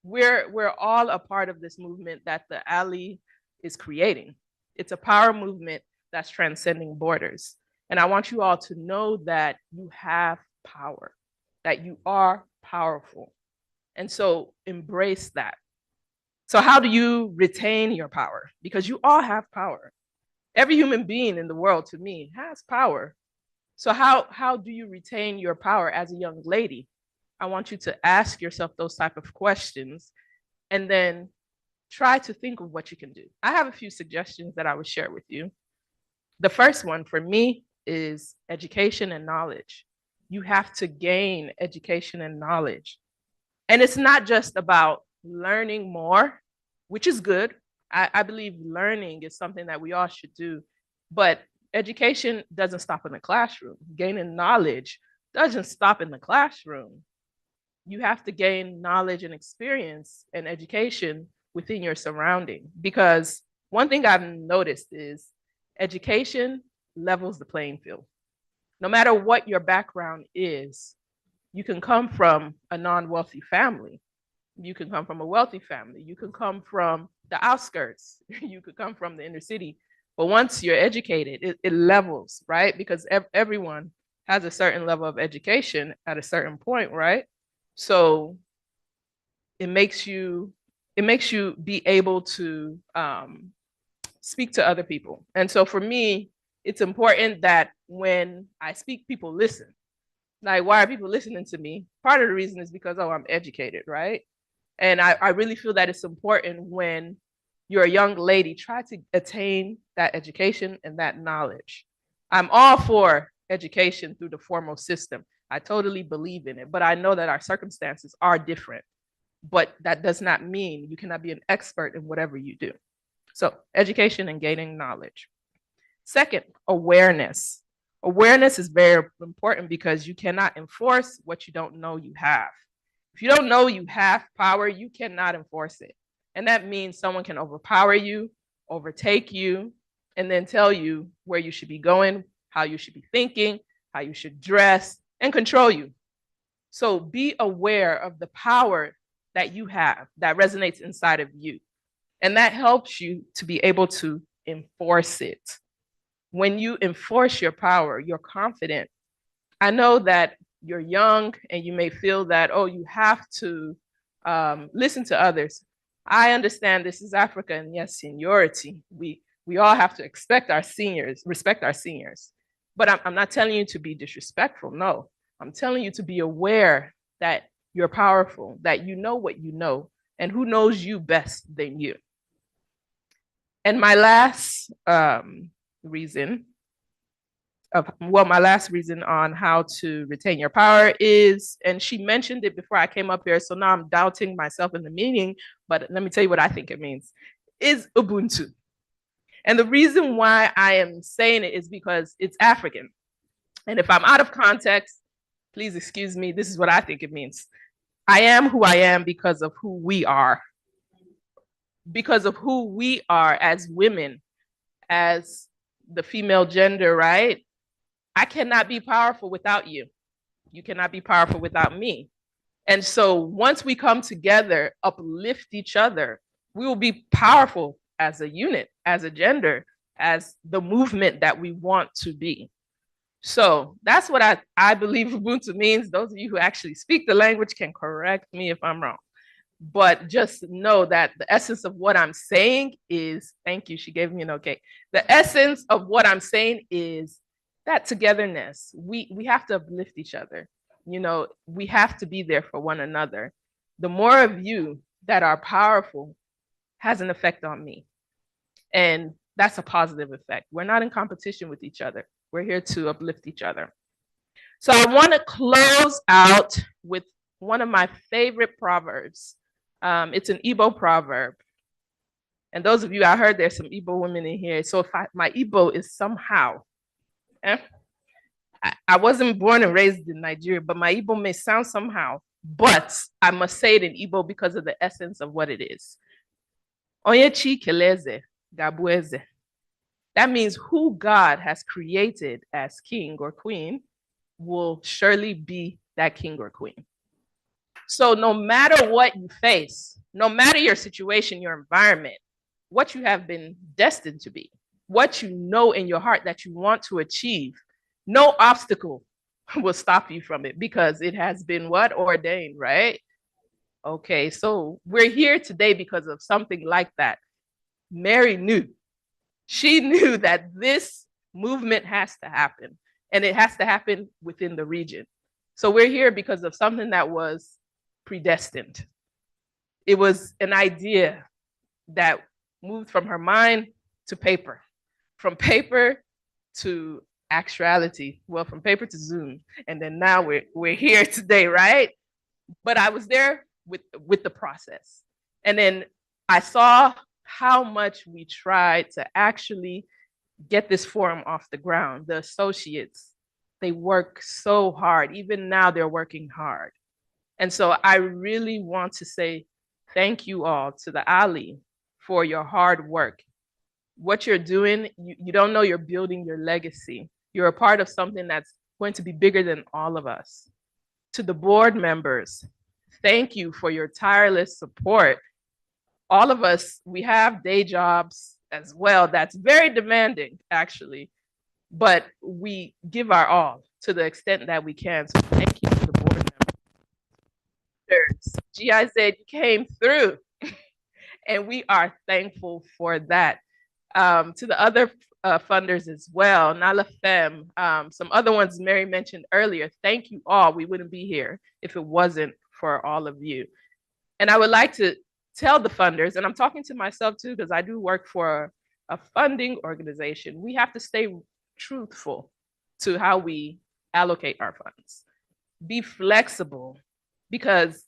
Speaker 6: We're all a part of this movement that TheALI is creating. It's a power movement that's transcending borders. And I want you all to know that you have power, that you are powerful. And so embrace that. So how do you retain your power? Because you all have power. Every human being in the world, to me, has power. So how do you retain your power as a young lady? I want you to ask yourself those type of questions and then try to think of what you can do. I have a few suggestions that I would share with you. The first one for me is education and knowledge. You have to gain education and knowledge. And it's not just about learning more, which is good. I believe learning is something that we all should do, but education doesn't stop in the classroom. Gaining knowledge doesn't stop in the classroom. You have to gain knowledge and experience and education within your surrounding, because one thing I've noticed is education levels the playing field. No matter what your background is, you can come from a non-wealthy family. You can come from a wealthy family. You can come from the outskirts. You could come from the inner city. But once you're educated, it levels, right? Because everyone has a certain level of education at a certain point, right? So it makes you be able to speak to other people. And so for me, it's important that when I speak, people listen. Like, why are people listening to me? Part of the reason is because, I'm educated, right? And I really feel that it's important when you're a young lady, try to attain that education and that knowledge. I'm all for education through the formal system. I totally believe in it, but I know that our circumstances are different. But that does not mean you cannot be an expert in whatever you do. So education and gaining knowledge. Second, awareness. Awareness is very important because you cannot enforce what you don't know you have. If you don't know you have power, you cannot enforce it. And that means someone can overpower you, overtake you, and then tell you where you should be going, how you should be thinking, how you should dress, and control you. So be aware of the power that you have that resonates inside of you. And that helps you to be able to enforce it. When you enforce your power, you're confident. I know that you're young and you may feel that, you have to listen to others. I understand this is Africa, and yes, seniority. We all have to respect our seniors. But I'm not telling you to be disrespectful. No, I'm telling you to be aware that you're powerful, that you know what you know, and who knows you best than you. And my last reason my last reason on how to retain your power is, and she mentioned it before I came up here, so now I'm doubting myself in the meaning, but let me tell you what I think it means, is Ubuntu. And the reason why I am saying it is because it's African. And if I'm out of context, please excuse me, this is what I think it means. I am who I am because of who we are. Because of who we are as women, as the female gender, right? I cannot be powerful without you. You cannot be powerful without me. And so once we come together, uplift each other, we will be powerful as a unit, as a gender, as the movement that we want to be. So that's what I believe Ubuntu means. Those of you who actually speak the language can correct me if I'm wrong. But just know that the essence of what I'm saying is, thank you, she gave me an okay. The essence of what I'm saying is that togetherness. We have to uplift each other. You know, we have to be there for one another. The more of you that are powerful has an effect on me. And that's a positive effect. We're not in competition with each other. We're here to uplift each other. So I want to close out with one of my favorite proverbs. It's an Igbo proverb. And those of you, I heard there's some Igbo women in here. So if my Igbo is somehow, I wasn't born and raised in Nigeria, but my Igbo may sound somehow, but I must say it in Igbo because of the essence of what it is. Onye chi keleze gabueze. That means who God has created as king or queen will surely be that king or queen. So no matter what you face, no matter your situation, your environment, what you have been destined to be, what you know in your heart that you want to achieve, no obstacle will stop you from it because it has been what? Ordained, right? Okay, so we're here today because of something like that. Mary knew. She knew that this movement has to happen, and it has to happen within the region. So we're here because of something that was predestined. It was an idea that moved from her mind to paper, from paper to actuality. Well, from paper to Zoom, and then now we're here today, right? But I was there with the process, and then I saw how much we tried to actually get this forum off the ground. The associates, they work so hard. Even now, they're working hard. And so I really want to say thank you all to TheALI for your hard work. What you're doing, you don't know you're building your legacy. You're a part of something that's going to be bigger than all of us. To the board members, thank you for your tireless support. All of us, we have day jobs as well. That's very demanding, actually, but we give our all to the extent that we can. So thank you to the board members. GIZ, you came through, and we are thankful for that. To the other funders as well, Nala Fem, some other ones Mary mentioned earlier, thank you all. We wouldn't be here if it wasn't for all of you. And I would like to tell the funders, and I'm talking to myself too, because I do work for a funding organization, we have to stay truthful to how we allocate our funds. Be flexible, because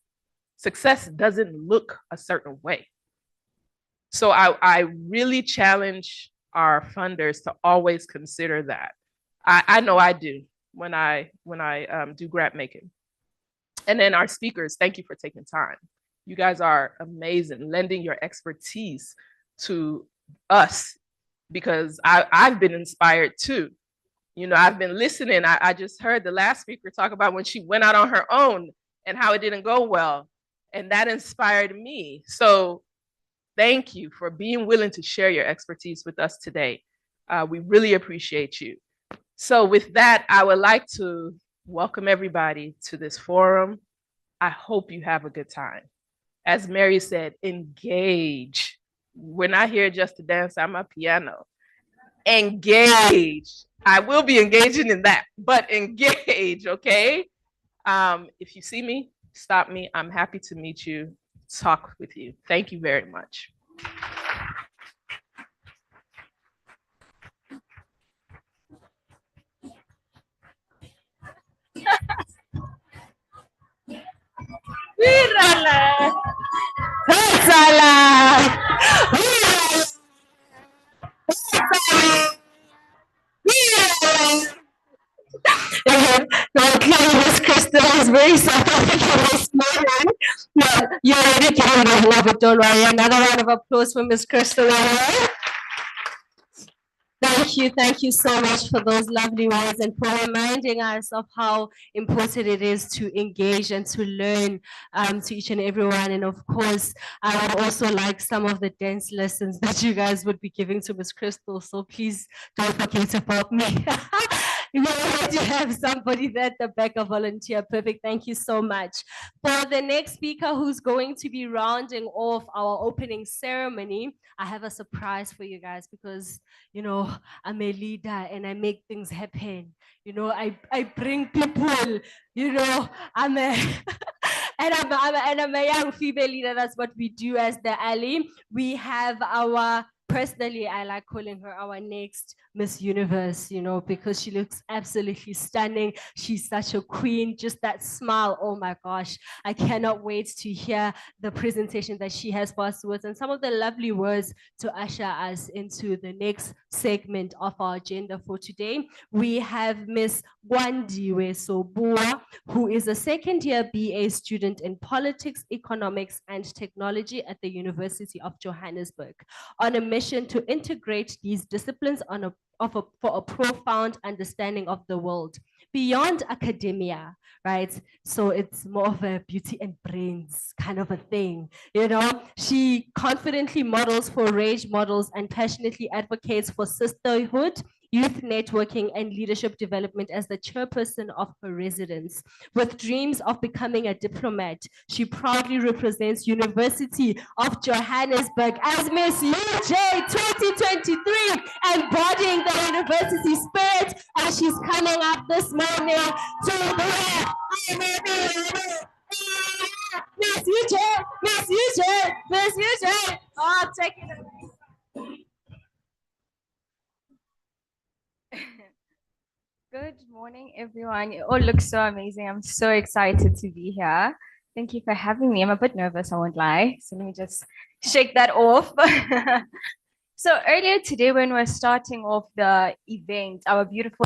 Speaker 6: success doesn't look a certain way. So I really challenge our funders to always consider that. I know I do when I do grant making. And then our speakers, thank you for taking time. You guys are amazing, lending your expertise to us, because I've been inspired too. You know, I've been listening. I just heard the last speaker talk about when she went out on her own and how it didn't go well. And that inspired me. So thank you for being willing to share your expertise with us today. We really appreciate you. So with that, I would like to welcome everybody to this forum. I hope you have a good time. As Mary said, engage. We're not here just to dance on my piano. Engage. I will be engaging in that, but engage, okay? If you see me, stop me. I'm happy to meet you, talk with you. Thank you very much.
Speaker 1: No, clearly Miss Crystal is very South African this morning. No, you're already getting the love it, don't worry. Another round of applause for Miss Crystal. Thank you so much for those lovely words and for reminding us of how important it is to engage and to learn to each and everyone. And of course, I would also like some of the dance lessons that you guys would be giving to Miss Crystal. So please don't forget about me. You already have somebody at the back, a volunteer. Perfect. Thank you so much. For the next speaker who's going to be rounding off our opening ceremony, I have a surprise for you guys because, you know, I'm a leader and I make things happen. You know, I bring people, you know, I'm a I'm a young female leader. That's what we do as TheALI. We have personally, I like calling her our next Miss Universe, you know, because she looks absolutely stunning. She's such a queen, just that smile. Oh my gosh, I cannot wait to hear the presentation that she has for us towards and some of the lovely words to usher us into the next segment of our agenda for today. We have Miss Wandiwe Sobua, who is a second-year BA student in Politics, Economics, and Technology at the University of Johannesburg, on a mission to integrate these disciplines for a profound understanding of the world beyond academia, right? So it's more of a beauty and brains kind of a thing, you know? She confidently models for rage models and passionately advocates for sisterhood, youth networking, and leadership development as the chairperson of her residence. With dreams of becoming a diplomat, she proudly represents University of Johannesburg as Miss UJ 2023, embodying the university spirit, and she's coming up this morning to Miss UJ, Miss UJ, Miss UJ. Oh, take it away.
Speaker 16: Good morning, everyone. It all looks so amazing. I'm so excited to be here. Thank you for having me. I'm a bit nervous, I won't lie. So let me just shake that off. So earlier today, when we're starting off the event, our beautiful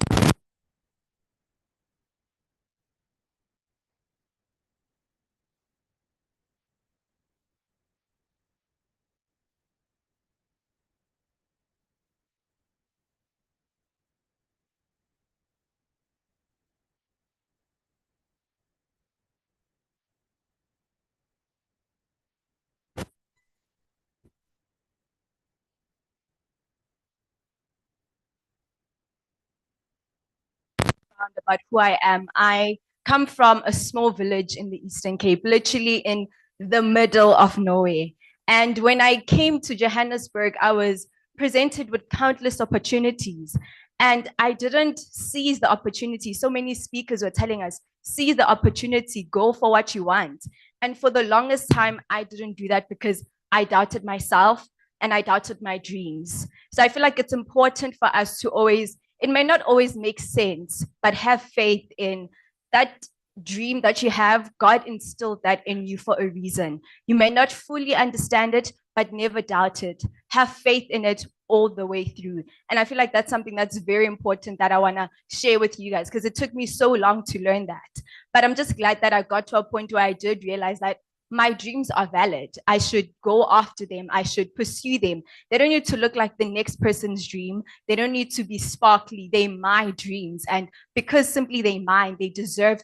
Speaker 16: about who I am. I come from a small village in the Eastern Cape, literally in the middle of nowhere. And when I came to Johannesburg, I was presented with countless opportunities. And I didn't seize the opportunity. So many speakers were telling us, seize the opportunity, go for what you want. And for the longest time, I didn't do that because I doubted myself and I doubted my dreams. So I feel like it's important for us to always, it may not always make sense, but have faith in that dream that you have. God instilled that in you for a reason. You may not fully understand it, but never doubt it. Have faith in it all the way through. And I feel like that's something that's very important that I want to share with you guys, because it took me so long to learn that. But I'm just glad that I got to a point where I did realize that my dreams are valid. I should go after them. I should pursue them. They don't need to look like the next person's dream. They don't need to be sparkly. They're my dreams. And because simply they're mine, they deserve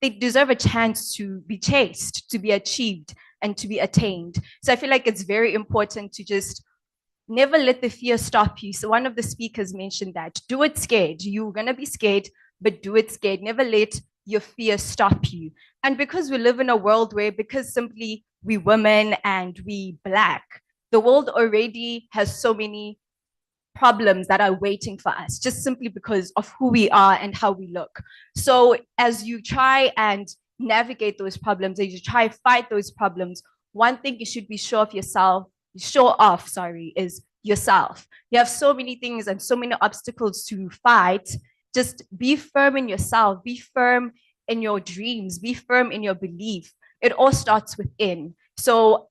Speaker 16: a chance to be chased, to be achieved, and to be attained. So I feel like it's very important to just never let the fear stop you. So one of the speakers mentioned that. Do it scared. You're going to be scared, but do it scared. Never let your fear stop you. And because we live in a world where, because simply we women and we Black, the world already has so many problems that are waiting for us just simply because of who we are and how we look. So as you try and navigate those problems, as you try fight those problems, one thing you should be sure of is yourself. You have so many things and so many obstacles to fight. Just be firm in yourself, be firm in your dreams, be firm in your belief. It all starts within. So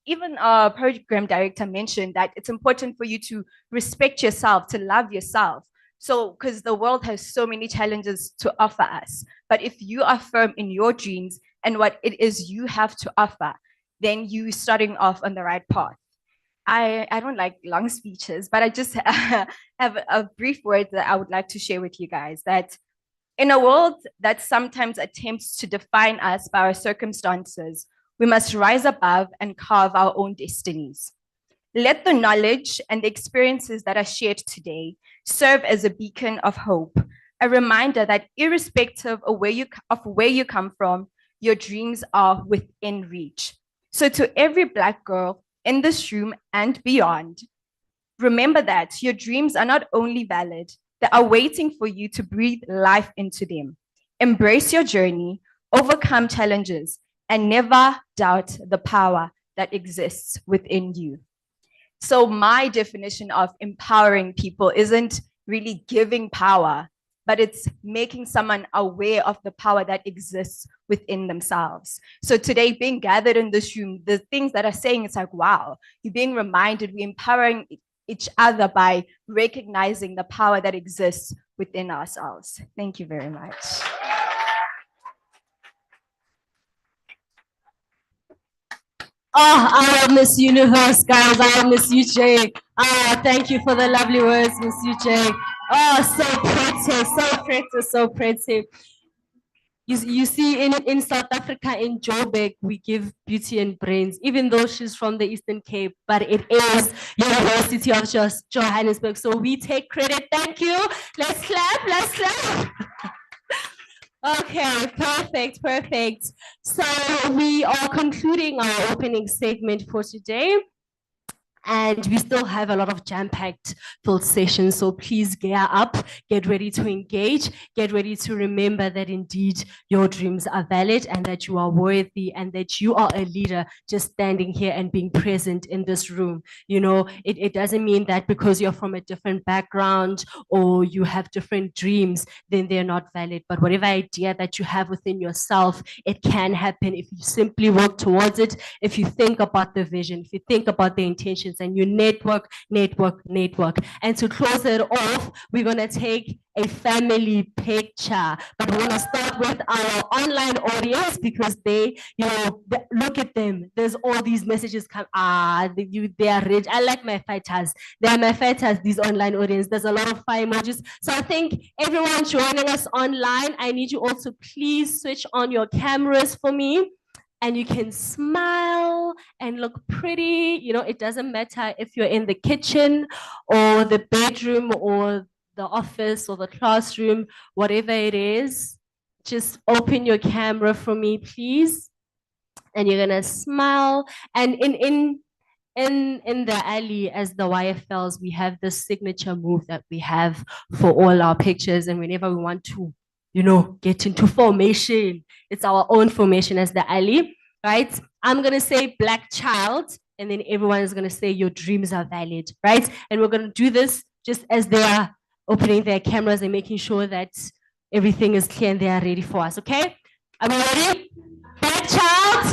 Speaker 16: even our program director mentioned that it's important for you to respect yourself, to love yourself. So, because the world has so many challenges to offer us. But if you are firm in your dreams and what it is you have to offer, then you starting off on the right path. I don't like long speeches, but I just have a brief word that I would like to share with you guys, that in a world that sometimes attempts to define us by our circumstances, we must rise above and carve our own destinies. Let the knowledge and the experiences that are shared today serve as a beacon of hope, a reminder that irrespective of where you come from, your dreams are within reach. So to every Black girl in this room and beyond, remember that your dreams are not only valid, they are waiting for you to breathe life into them. Embrace your journey, overcome challenges, and never doubt the power that exists within you. So my definition of empowering people isn't really giving power, but it's making someone aware of the power that exists within themselves. So today, being gathered in this room, the things that are saying, it's like, wow, you're being reminded, we're empowering each other by recognizing the power that exists within ourselves. Thank you very much.
Speaker 17: Oh, I will miss Universe, guys. I will miss you, Jay. Thank you for the lovely words, miss you, Jay. Oh, so pretty, so pretty, so pretty. You see, in South Africa, in Joburg, we give beauty and brains, even though she's from the Eastern Cape, but it is University of Johannesburg. So we take credit. Thank you. Let's clap, let's clap. Okay, perfect, perfect. So we are concluding our opening segment for today. And we still have a lot of jam-packed filled sessions. So please gear up, get ready to engage, get ready to remember that indeed your dreams are valid and that you are worthy and that you are a leader just standing here and being present in this room. You know, it doesn't mean that because you're from a different background or you have different dreams, then they're not valid. But whatever idea that you have within yourself, it can happen if you simply work towards it, if you think about the vision, if you think about the intentions, and you network. And to close it off, we're gonna take a family picture, but we're gonna start with our online audience because they, you know, look at them. There's all these messages come. They are rich. I like my fighters. They are my fighters. These online audience. There's a lot of fire emojis. So I think everyone joining us online, I need you all to please switch on your cameras for me. And you can smile and look pretty. You know, it doesn't matter if you're in the kitchen or the bedroom or the office or the classroom, whatever it is, just open your camera for me, please. And you're gonna smile. And in TheALI, as the YFLs, we have this signature move that we have for all our pictures. And whenever we want to, you know, get into formation, it's our own formation as TheALI, right? I'm gonna say Black child, and then everyone is gonna say your dreams are valid, right? And we're gonna do this just as they are opening their cameras and making sure that everything is clear and they are ready for us, okay? Are we ready? Black child.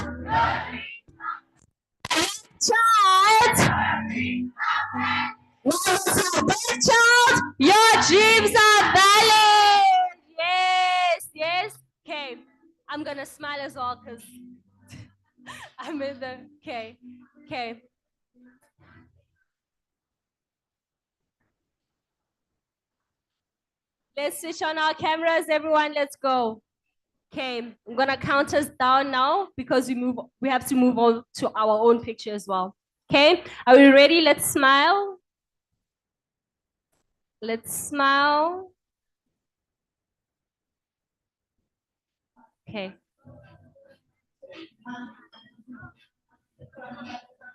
Speaker 17: Child, child, your dreams are valid. Yes. Okay, I'm gonna smile as well because I'm in the. Okay. Let's switch on our cameras, everyone. Let's go. Okay, I'm gonna count us down now because we have to move on to our own picture as well. Okay, are we ready? Let's smile. Let's smile. Okay.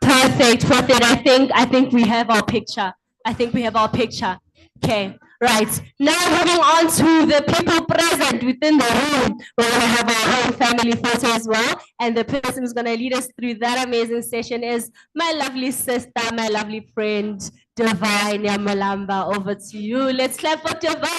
Speaker 17: Perfect. I think we have our picture. I think we have our picture. Okay, right. Now moving on to the people present within the room. We're going to have our own family photo as well. And the person who's going to lead us through that amazing session is my lovely sister, my lovely friend, Divine Yamalamba. Over to you. Let's clap for Divine.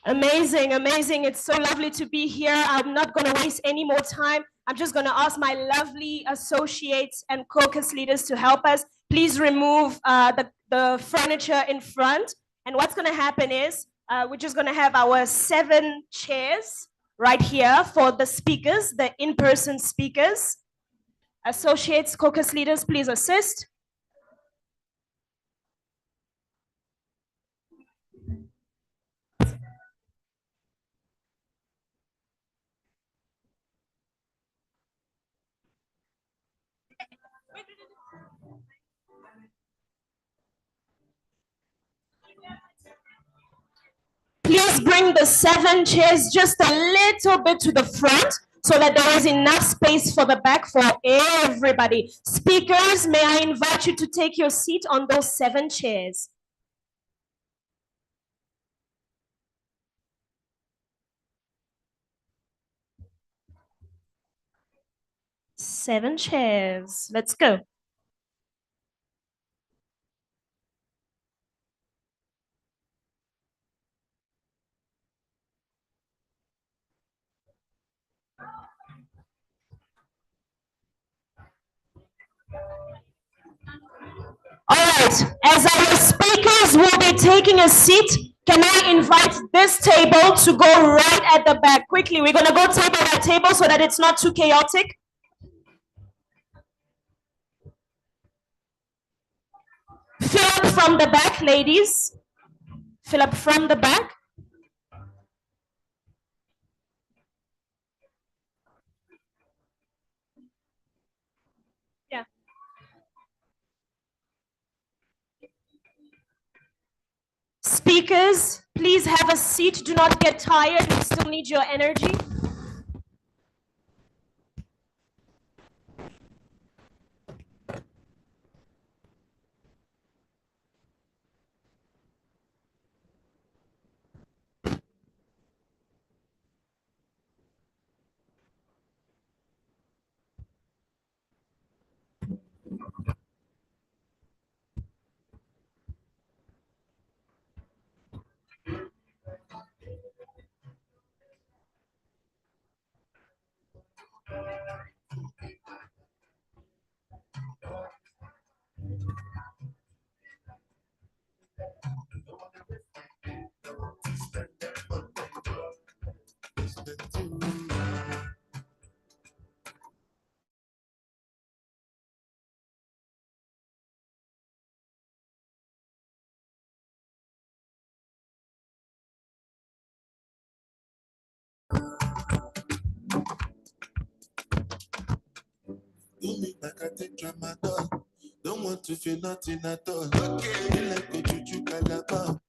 Speaker 17: Amazing, amazing. It's so lovely to be here. I'm not going to waste any more time. I'm just going to ask my lovely associates and caucus leaders to help us. Please remove the furniture in front. And what's going to happen is we're just going to have our 7 chairs right here for the speakers, the in-person speakers. Associates, caucus leaders, please assist. Please bring the 7 chairs just a little bit to the front so that there is enough space for the back for everybody. Speakers, may I invite you to take your seat on those 7 chairs. Seven chairs. Let's go. All right, as our speakers will be taking a seat, can I invite this table to go right at the back? Quickly, we're gonna go table by table so that it's not too chaotic. Fill up from the back, ladies. Fill up from the back. Yeah. Speakers, please have a seat. Do not get tired. We still need your energy.
Speaker 18: Do me like I take tramadol. Don't want to feel nothing at all. Okay. Feel like a juju calabar.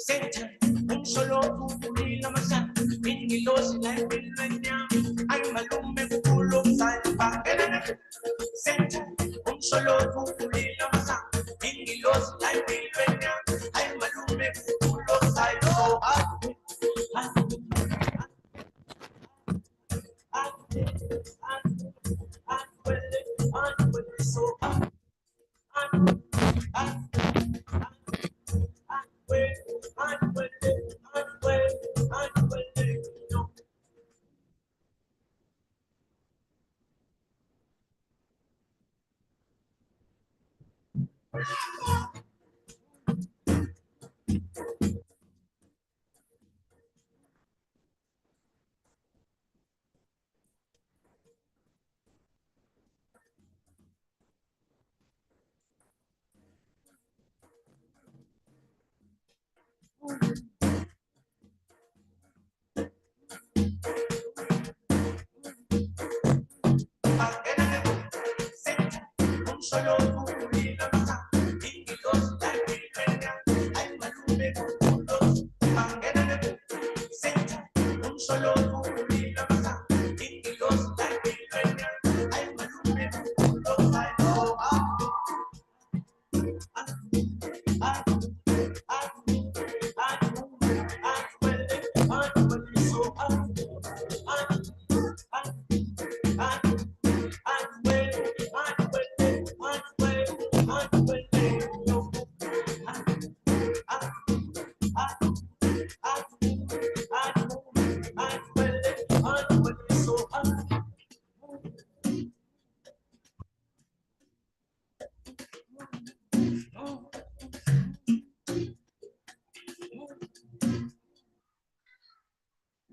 Speaker 18: Center, un solo kukulila masa, ingilos na pilwenya, ay malume kukulong salpa. Center, un solo kukulila masa, ingilos na pilwenya, ay malume kukulong salpa.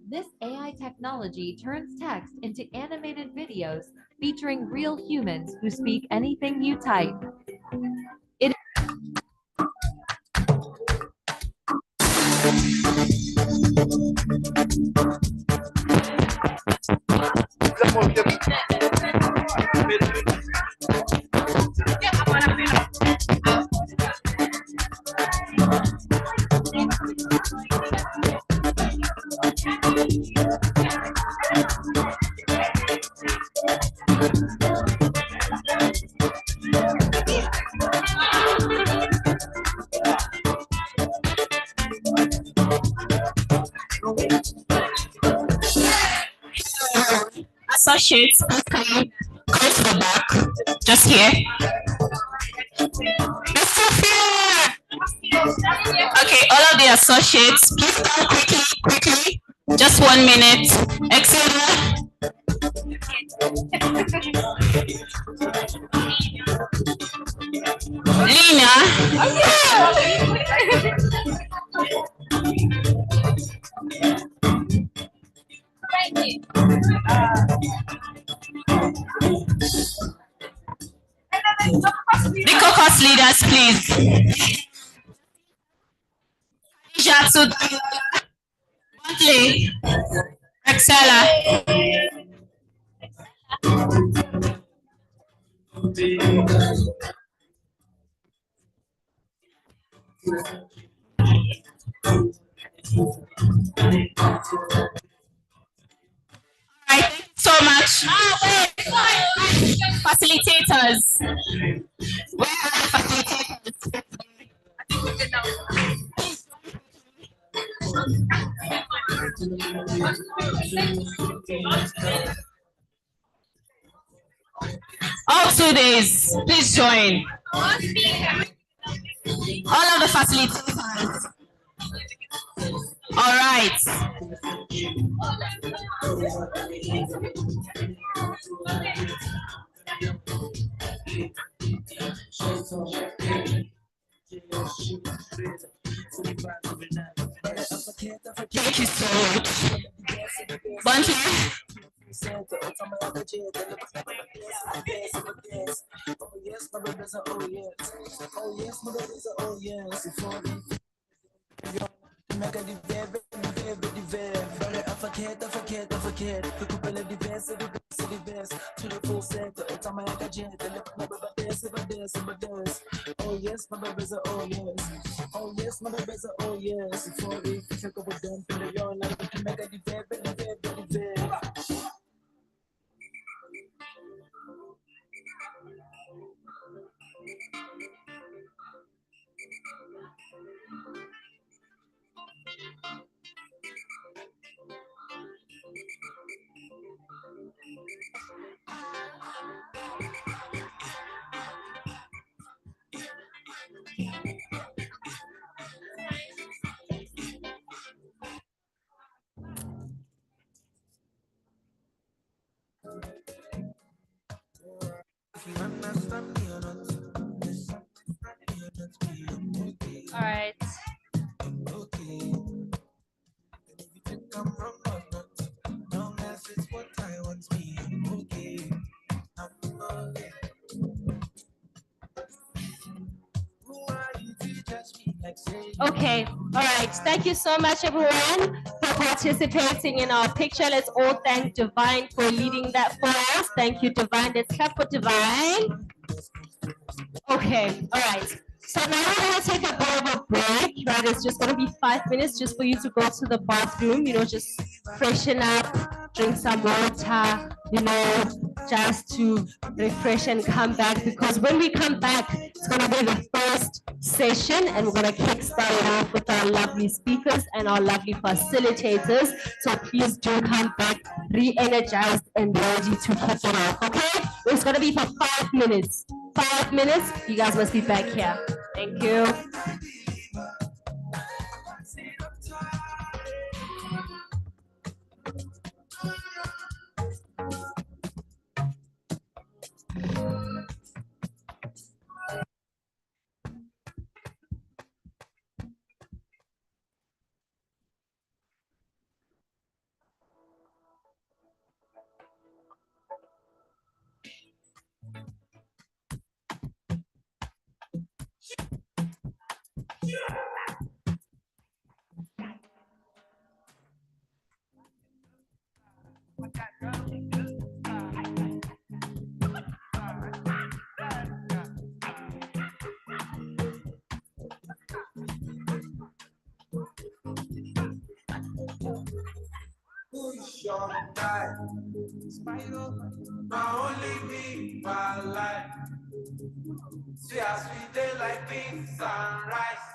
Speaker 19: This AI technology turns text into animated videos featuring real humans who speak anything you type. It
Speaker 20: Associates, please can you come to the back? Just here. Okay, all of the associates, please come quickly. Just 1 minute. Excellent. The caucus leaders, please. Jatsu, Bentley, Excella. Alright, thank you so much. Facilitators. Where are the facilitators? All 2 days, please join. All of the facilitators. All right. Thank you so much. Bunty.
Speaker 18: make a divert. Bare afakhet. The couple of the best, to the full center. It's on my agenda. Look, my dance. Oh yes, my baby's a oh yes. Oh yes, my baby's a oh yes. For if you check up with them, put it on like to make a divert.
Speaker 19: All right. Okay, all right. Thank you so much, everyone, for participating in our picture. Let's all thank Divine for leading that for us. Thank you, Divine. Let's clap for Divine. Okay, all right. So now we're going to take a bit of a break, right? It's just going to be 5 minutes just for you to go to the bathroom, just freshen up, drink some water, just to refresh and come back. Because when we come back, it's going to be the first session and we're going to kickstart it off with our lovely speakers and our lovely facilitators. So please do come back re-energized and ready to kick it off, okay? It's going to be for 5 minutes. 5 minutes, you guys must be back here. Thank you.
Speaker 18: Push your time. Now only me, my life. See as we day like beans and rice.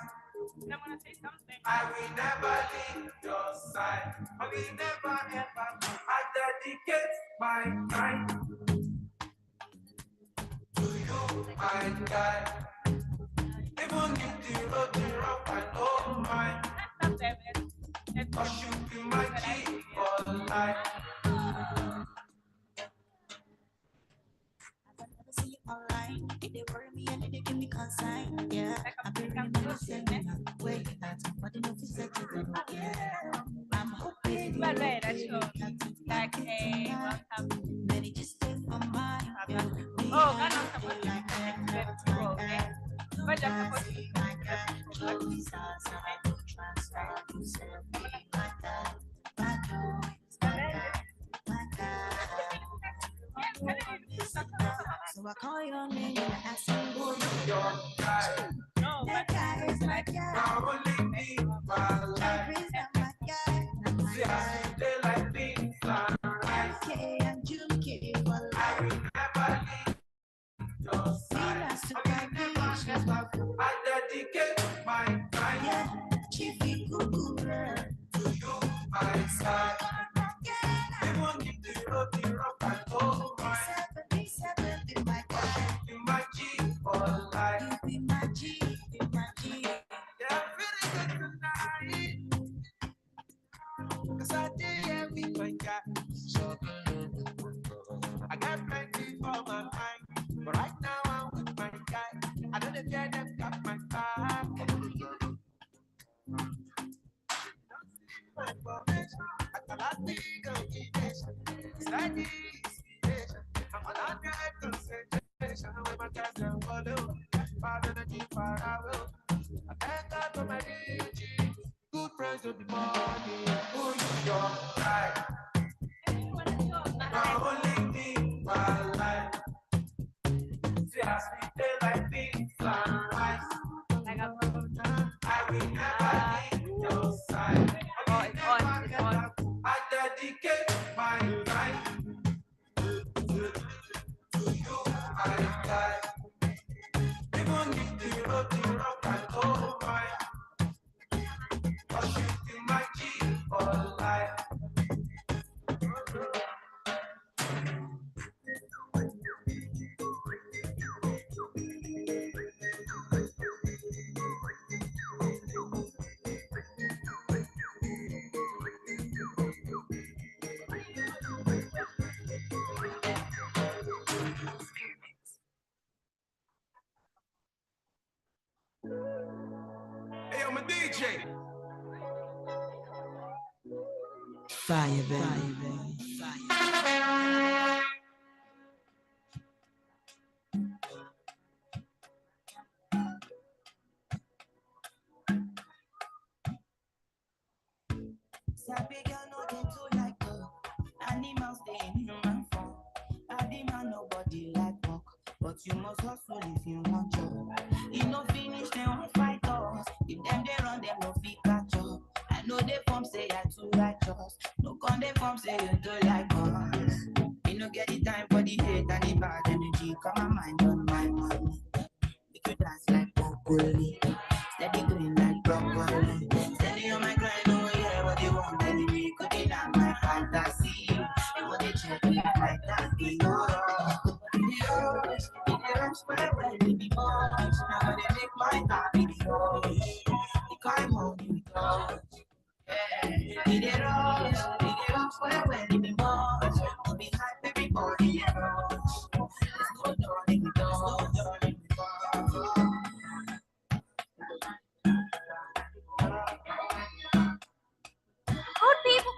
Speaker 18: I will never leave your side. I will never ever. I dedicate my time to you, my guy. Even if the road is rough, I don't mind. Cause you be my G for life. Online, they worry me and they give me consign. Yeah, I've been reminiscing where you at, but you know if you yeah, I'm hoping you like hey, welcome. Many just stay on my mind. Oh, God, I'm supposed to okay. But I'm supposed so I call your name and I ask you who your guy. No, that guy is my guy. Now only me, my life. Is my guy. See, I see they like things like right. Okay, I'm juking for life. I will never leave your side. I dedicate my time. Yeah, Chiefy Cuckoo to you, my side. Even if the road is rough, I go right. Be my guy. Be my G for life. You be my G, be my G. Yeah, I'm feeling good tonight. Cause I did yeah, with my guy. So, I got plenty for my mind. But right now I'm with my guy. I don't know if them got my back. My formation, I cannot be combination. It's like this. I'm a lot of concentration with my guys and follow. Father, the keep far away. I thank God for my DG. Good friends. always with the money. Who you your life? Now only me, my life. See, as we play like things like ice. I will never leave your side. I dedicate my life to you, my life. Even if the rock, I don't mind. Cause you feel my G for life. Hey, I'm a DJ.
Speaker 21: Fire, baby.
Speaker 18: Sabi girl no get to like animals they in human form. Body man nobody like work, but you must hustle if you want job. You no finish they won't fight us. If them they run them no fit catch up. I know they form say you're too righteous. No con they form say you do like us. You no get the time for the hate and the bad energy. Come my mind on my money. Make you dance like broccoli. Steady green like broccoli. Steady on my grind, oh yeah, what you want, telling me, could it not my fantasy? You want to check me like that, you know. In the rush, where we be much. Now they make my heart be rush. The kind of you touch. In the rush, where we be much. We'll be hype, everybody, rush. There's no darling, there's no darling.
Speaker 1: Good people.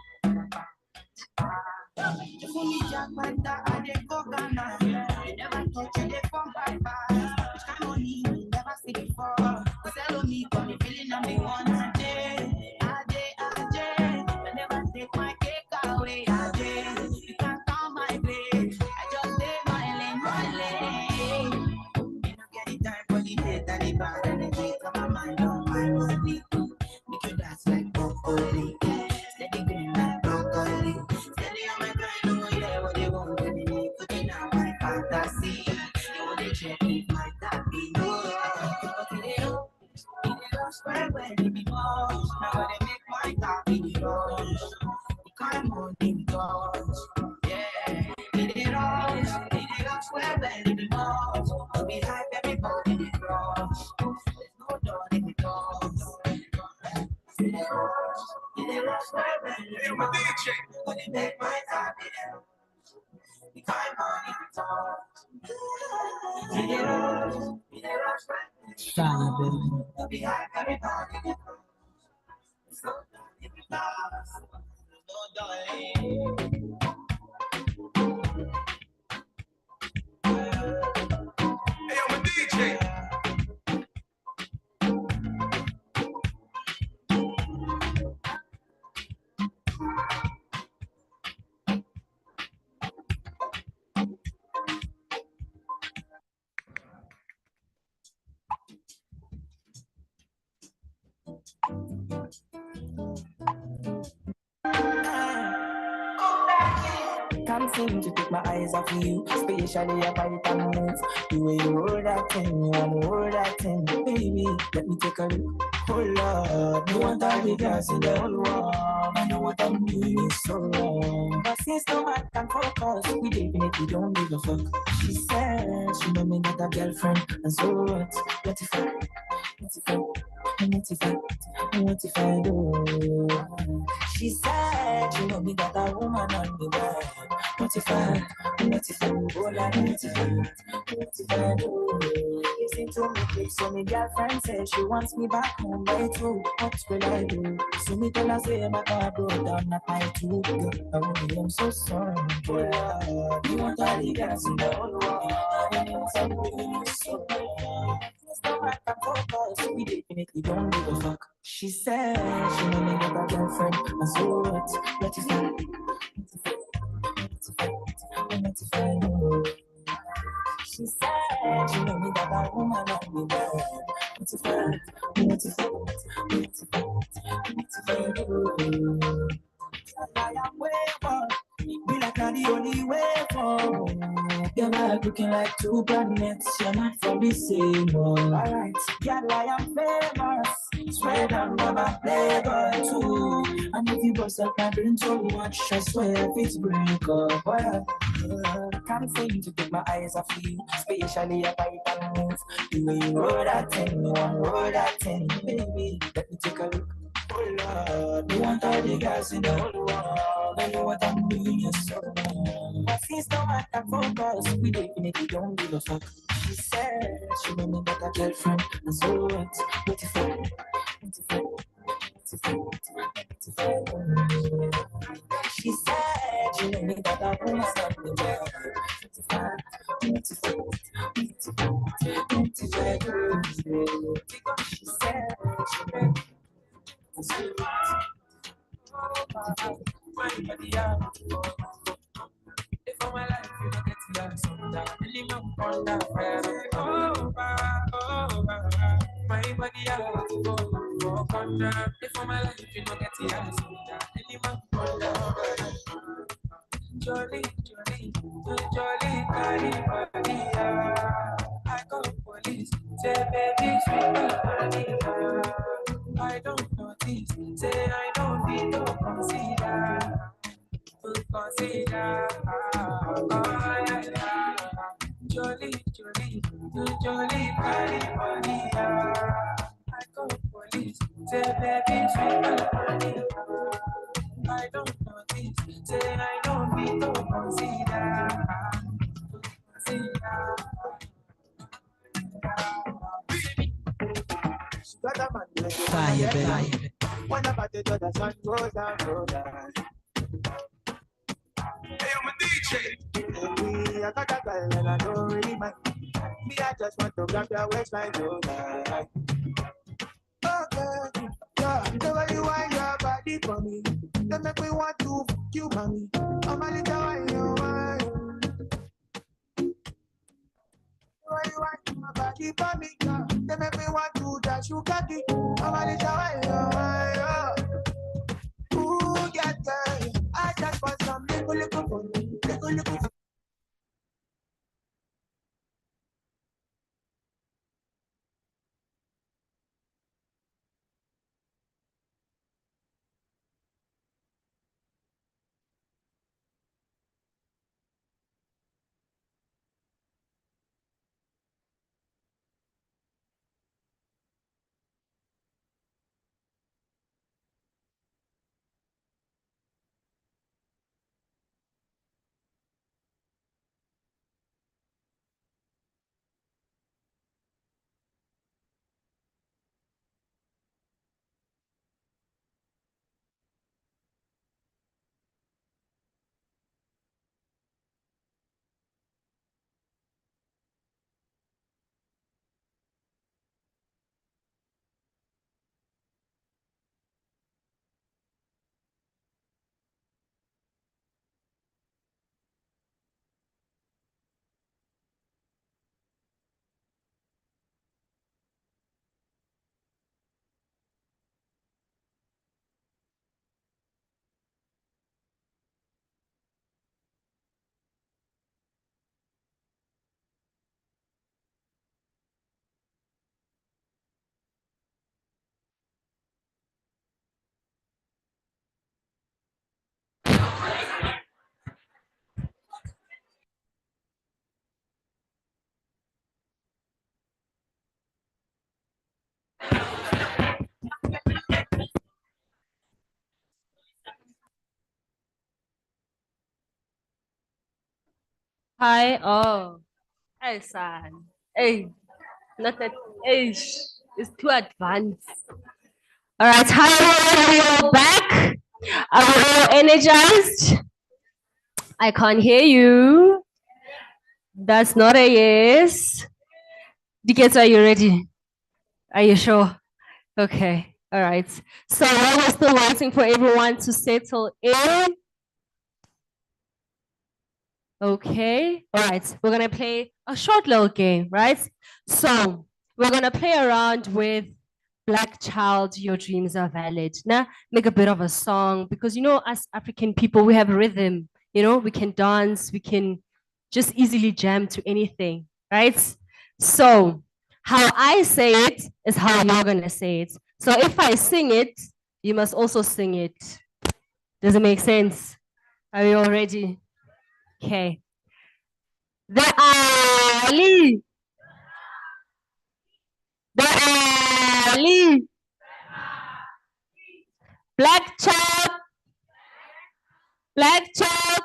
Speaker 18: Just only Jack Panther and the coconut. They never touch you, they come by fast. Which kind of money you never see before? Cause hello me, got me feeling I'm the one. Ajay. I never take my cake away. Ajay, you can't count my plate. I just stay my lane. You don't get the time for the hate and the bad energy. Come my mind on my money. Make you dance like broccoli. Steady green like broccoli. Steady on my grind, oh yeah, what they want to be. Put it on my fantasy. You want to check it, my that be no. Where they be much. Now they make my top be the rush. The kind of thing touch. Yeah. In the rush, where they be much. To be hype, everybody be rush. There's no door in the doors. In the rush, where they be much. To make my top be the rush. The kind of thing touch. In the rush, where
Speaker 21: Fire, baby.
Speaker 18: to be hype, everybody be rush. There's no door in the doors. No darling. Hey, I'm a DJ. Can't seem to take my eyes off you, especially your body and move. The way you roll that thing, you wanna roll that thing, baby. Let me take a look. Oh Lord, you want all the girls in the whole world. I know what I'm doing is so wrong, but since no man can focus, we definitely don't give a fuck. She said she know me not a girlfriend, and so what if I? What if I do? She said she know me got a woman on the way. What if I? Oh Lord, what if I do? Listen to me quick, so my girlfriend says she wants me back home by 2. What will I do? So me tell her say my car broke down, not my too. Girl, I'm so sorry, girl. You want all the girls in the whole world, and you want something so bad.
Speaker 21: focus. We definitely don't give a fuck. She said she wanna get a girlfriend. I saw what is that? She said she know me that a woman of me love. What is that? What is that? I am way be like I'm the only way for. You're not looking like two planets. You're not from the same one. Alright, girl, I am famous. Swear down, I'm a playboy too. And if you bust up my brain so much, I swear if it's break up. Can't seem to take my eyes off you, especially if I can move. The way you roll that thing, roll that thing, baby. Let me take a look. Oh Lord, you want all the girls in the whole world. I know what I'm doing, yes, so my face no matter focus. We definitely don't give a fuck. She said she want me got a girlfriend. And so what if she said she want me got a woman on the bed. She said she ready. If for my life you don't get to learn something, really not on that fire. My body I want to go for corner. If for my life you don't get to learn something, really not on that fire. Jolly, carry body. I call police, say baby sweet body. I don't notice, say I don't need to consider. Jolly, carry body. I call police, say baby sweet body. I don't notice, say I don't need to consider. Fire, baby. When about the sun goes down, Hey, I'm a DJ. I got a girl and I don't really mind. Me, I just want to grab your waistline, okay. Yeah, the way you want your body for me, they make me want to fuck you, mommy. I'm a little wine, you wine. The way you want your body for me, yeah. They make me want to dash you cocky. I'm a little wine, you wine. Ooh, yeah, girl. I just want some little fun. Little fun.
Speaker 19: Hi, oh, hey, son. Hey, not that age. It's too advanced. All right, hi, everyone. Are we all back? Are we all energized? I can't hear you. That's not a yes. The kids, are you ready?
Speaker 17: Are you sure? Okay. All right. So while we're still waiting for everyone to settle in. Okay. All right. We're going to play a short little game, right? So we're going to play around with Black Child, Your Dreams Are Valid. Now, make a bit of a song because, you know, us African people, we have rhythm. You know, we can dance, we can just easily jam to anything, right? So how I say it is how you're going to say it. So if I sing it, you must also sing it. Does it make sense? Are you all ready? Okay. TheALI. TheALI. Black child. Black child.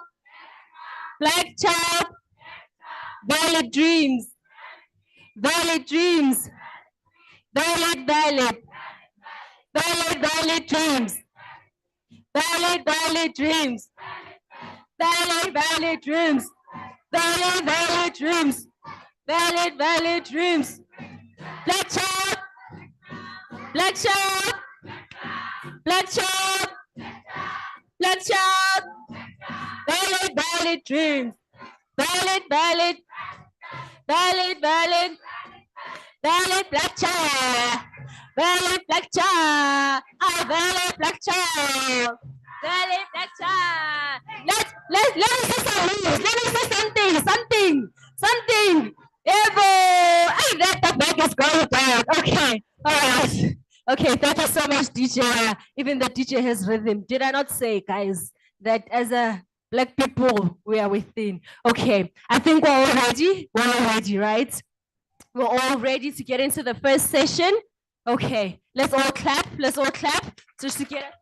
Speaker 17: Black child. Valid dreams. Valid dreams. Valid, valid. Valid, valid dreams. Valid, valid dreams. Valid, valid dreams. Valid, valid dreams. Valid, valid dreams. Black child. Black child. Black child. Black child. Valid, valid dreams. Valid, valid. Valid, valid. Valid black child. Valid black child. A valid black child. Valid black child. Let me say something. Let me say something. Evo. Hey, that back is going down. Okay. All right. Okay, thank you so much, DJ. Even the DJ has rhythm. Did I not say, guys, that as a Black people, we are within? Okay, I think we're all ready. We're all ready, right? We're all ready to get into the first session. Okay, let's all clap. Let's all clap. Just to get.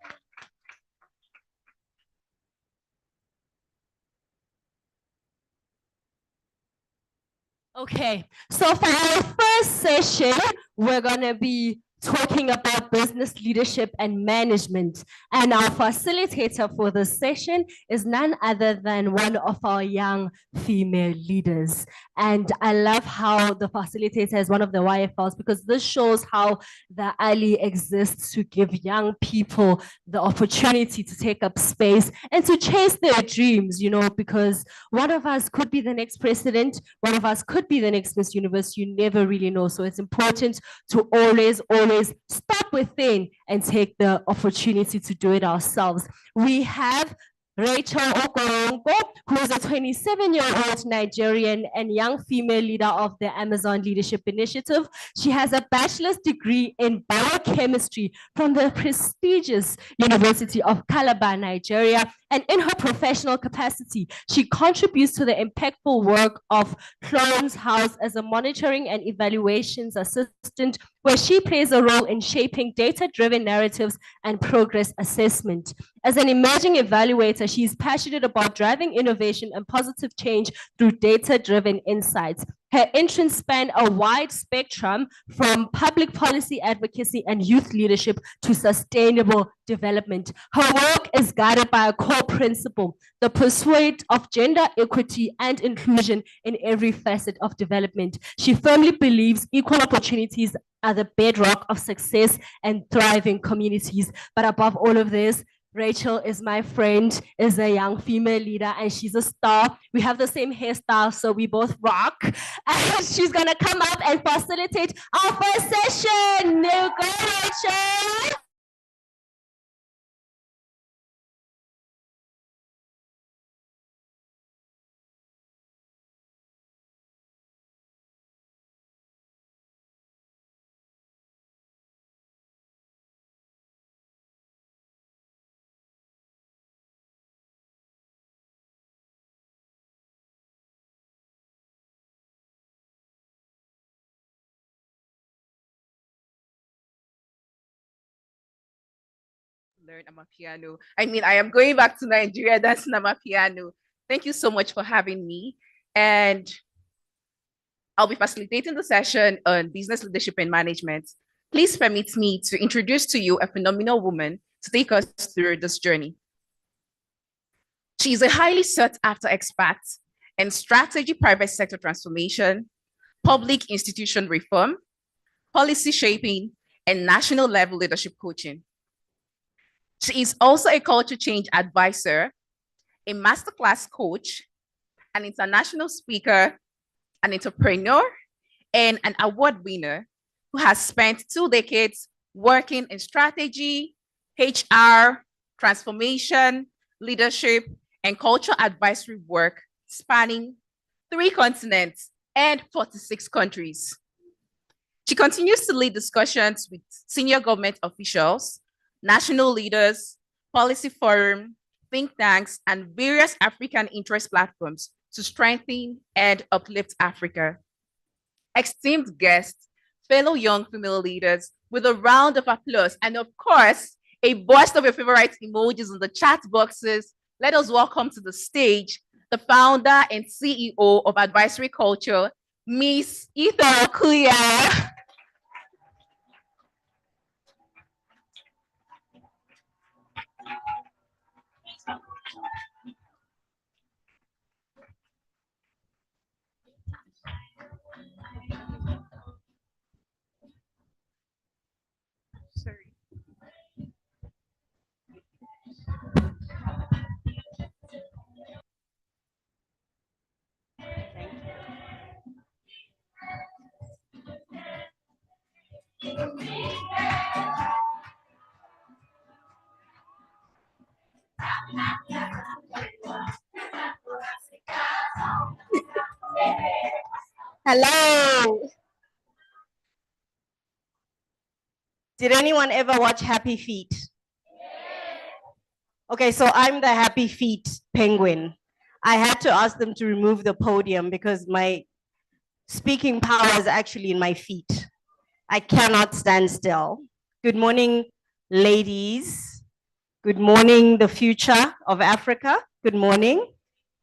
Speaker 17: Okay, so for our first session, we're gonna be talking about business leadership and management. And our facilitator for this session is none other than one of our young female leaders. And I love how the facilitator is one of the YFLs because this shows how the TheALI exists to give young people the opportunity to take up space and to chase their dreams, you know, because one of us could be the next president, one of us could be the next Miss Universe, you never really know. So it's important to always start within and take the opportunity to do it ourselves. We have Rachel Okorongo, who is a 27-year-old Nigerian and young female leader of the Amazon Leadership Initiative. She has a bachelor's degree in biochemistry from the prestigious University of Calabar, Nigeria. And in her professional capacity, she contributes to the impactful work of Clones House as a monitoring and evaluations assistant, where she plays a role in shaping data-driven narratives and progress assessment. As an emerging evaluator, she is passionate about driving innovation and positive change through data-driven insights. Her interests span a wide spectrum from public policy advocacy and youth leadership to sustainable development. Her work is guided by a core principle, the pursuit of gender equity and inclusion in every facet of development. She firmly believes equal opportunities are the bedrock of success and thriving communities. But above all of this, Rachel is my friend, is a young female leader, and she's a star. We have the same hairstyle, so we both rock. And she's gonna come up and facilitate our first session. Go, Rachel!
Speaker 2: Learn Amapiano. I mean, I am going back to Nigeria. That's Amapiano. Thank you so much for having me. And I'll be facilitating the session on business leadership and management. Please permit me to introduce to you a phenomenal woman to take us through this journey. She is a highly sought after expert in strategy, private sector transformation, public institution reform, policy shaping, and national level leadership coaching. She is also a culture change advisor, a masterclass coach, an international speaker, an entrepreneur, and an award winner who has spent 2 decades working in strategy, HR, transformation, leadership, and cultural advisory work spanning 3 continents and 46 countries. She continues to lead discussions with senior government officials, national leaders, policy forum, think tanks, and various African interest platforms to strengthen and uplift Africa. Esteemed guests, fellow young female leaders, with a round of applause, and of course, a burst of your favorite emojis in the chat boxes, let us welcome to the stage the founder and CEO of Advisory Culture, Miss Ethel Kuya.
Speaker 17: Hello. Did anyone ever watch Happy Feet? Okay, so I'm the Happy Feet penguin. I had to ask them to remove the podium because my speaking power is actually in my feet. I cannot stand still. Good morning, ladies. Good morning, the future of Africa. Good morning.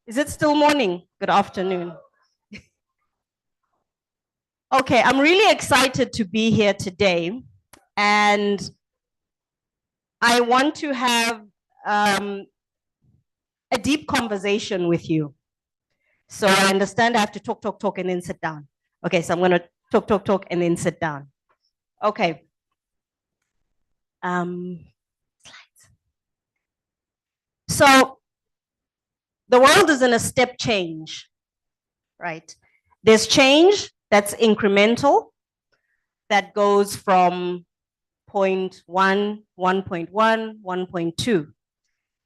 Speaker 17: Is it still morning? Good afternoon. Okay, I'm really excited to be here today, and I want to have a deep conversation with you. So I understand I have to talk, and then sit down. Okay, so I'm going to talk, and then sit down. Okay. Slides. So the world is in a step change, right? There's change that's incremental, that goes from 0.1, 1.1, 1.2.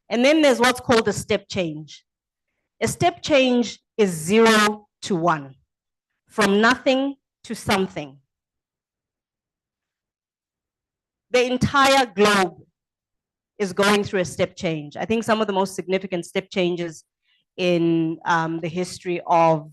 Speaker 17: And then there's what's called a step change. A step change is 0 to 1, from nothing to something. The entire globe is going through a step change. I think some of the most significant step changes in the history of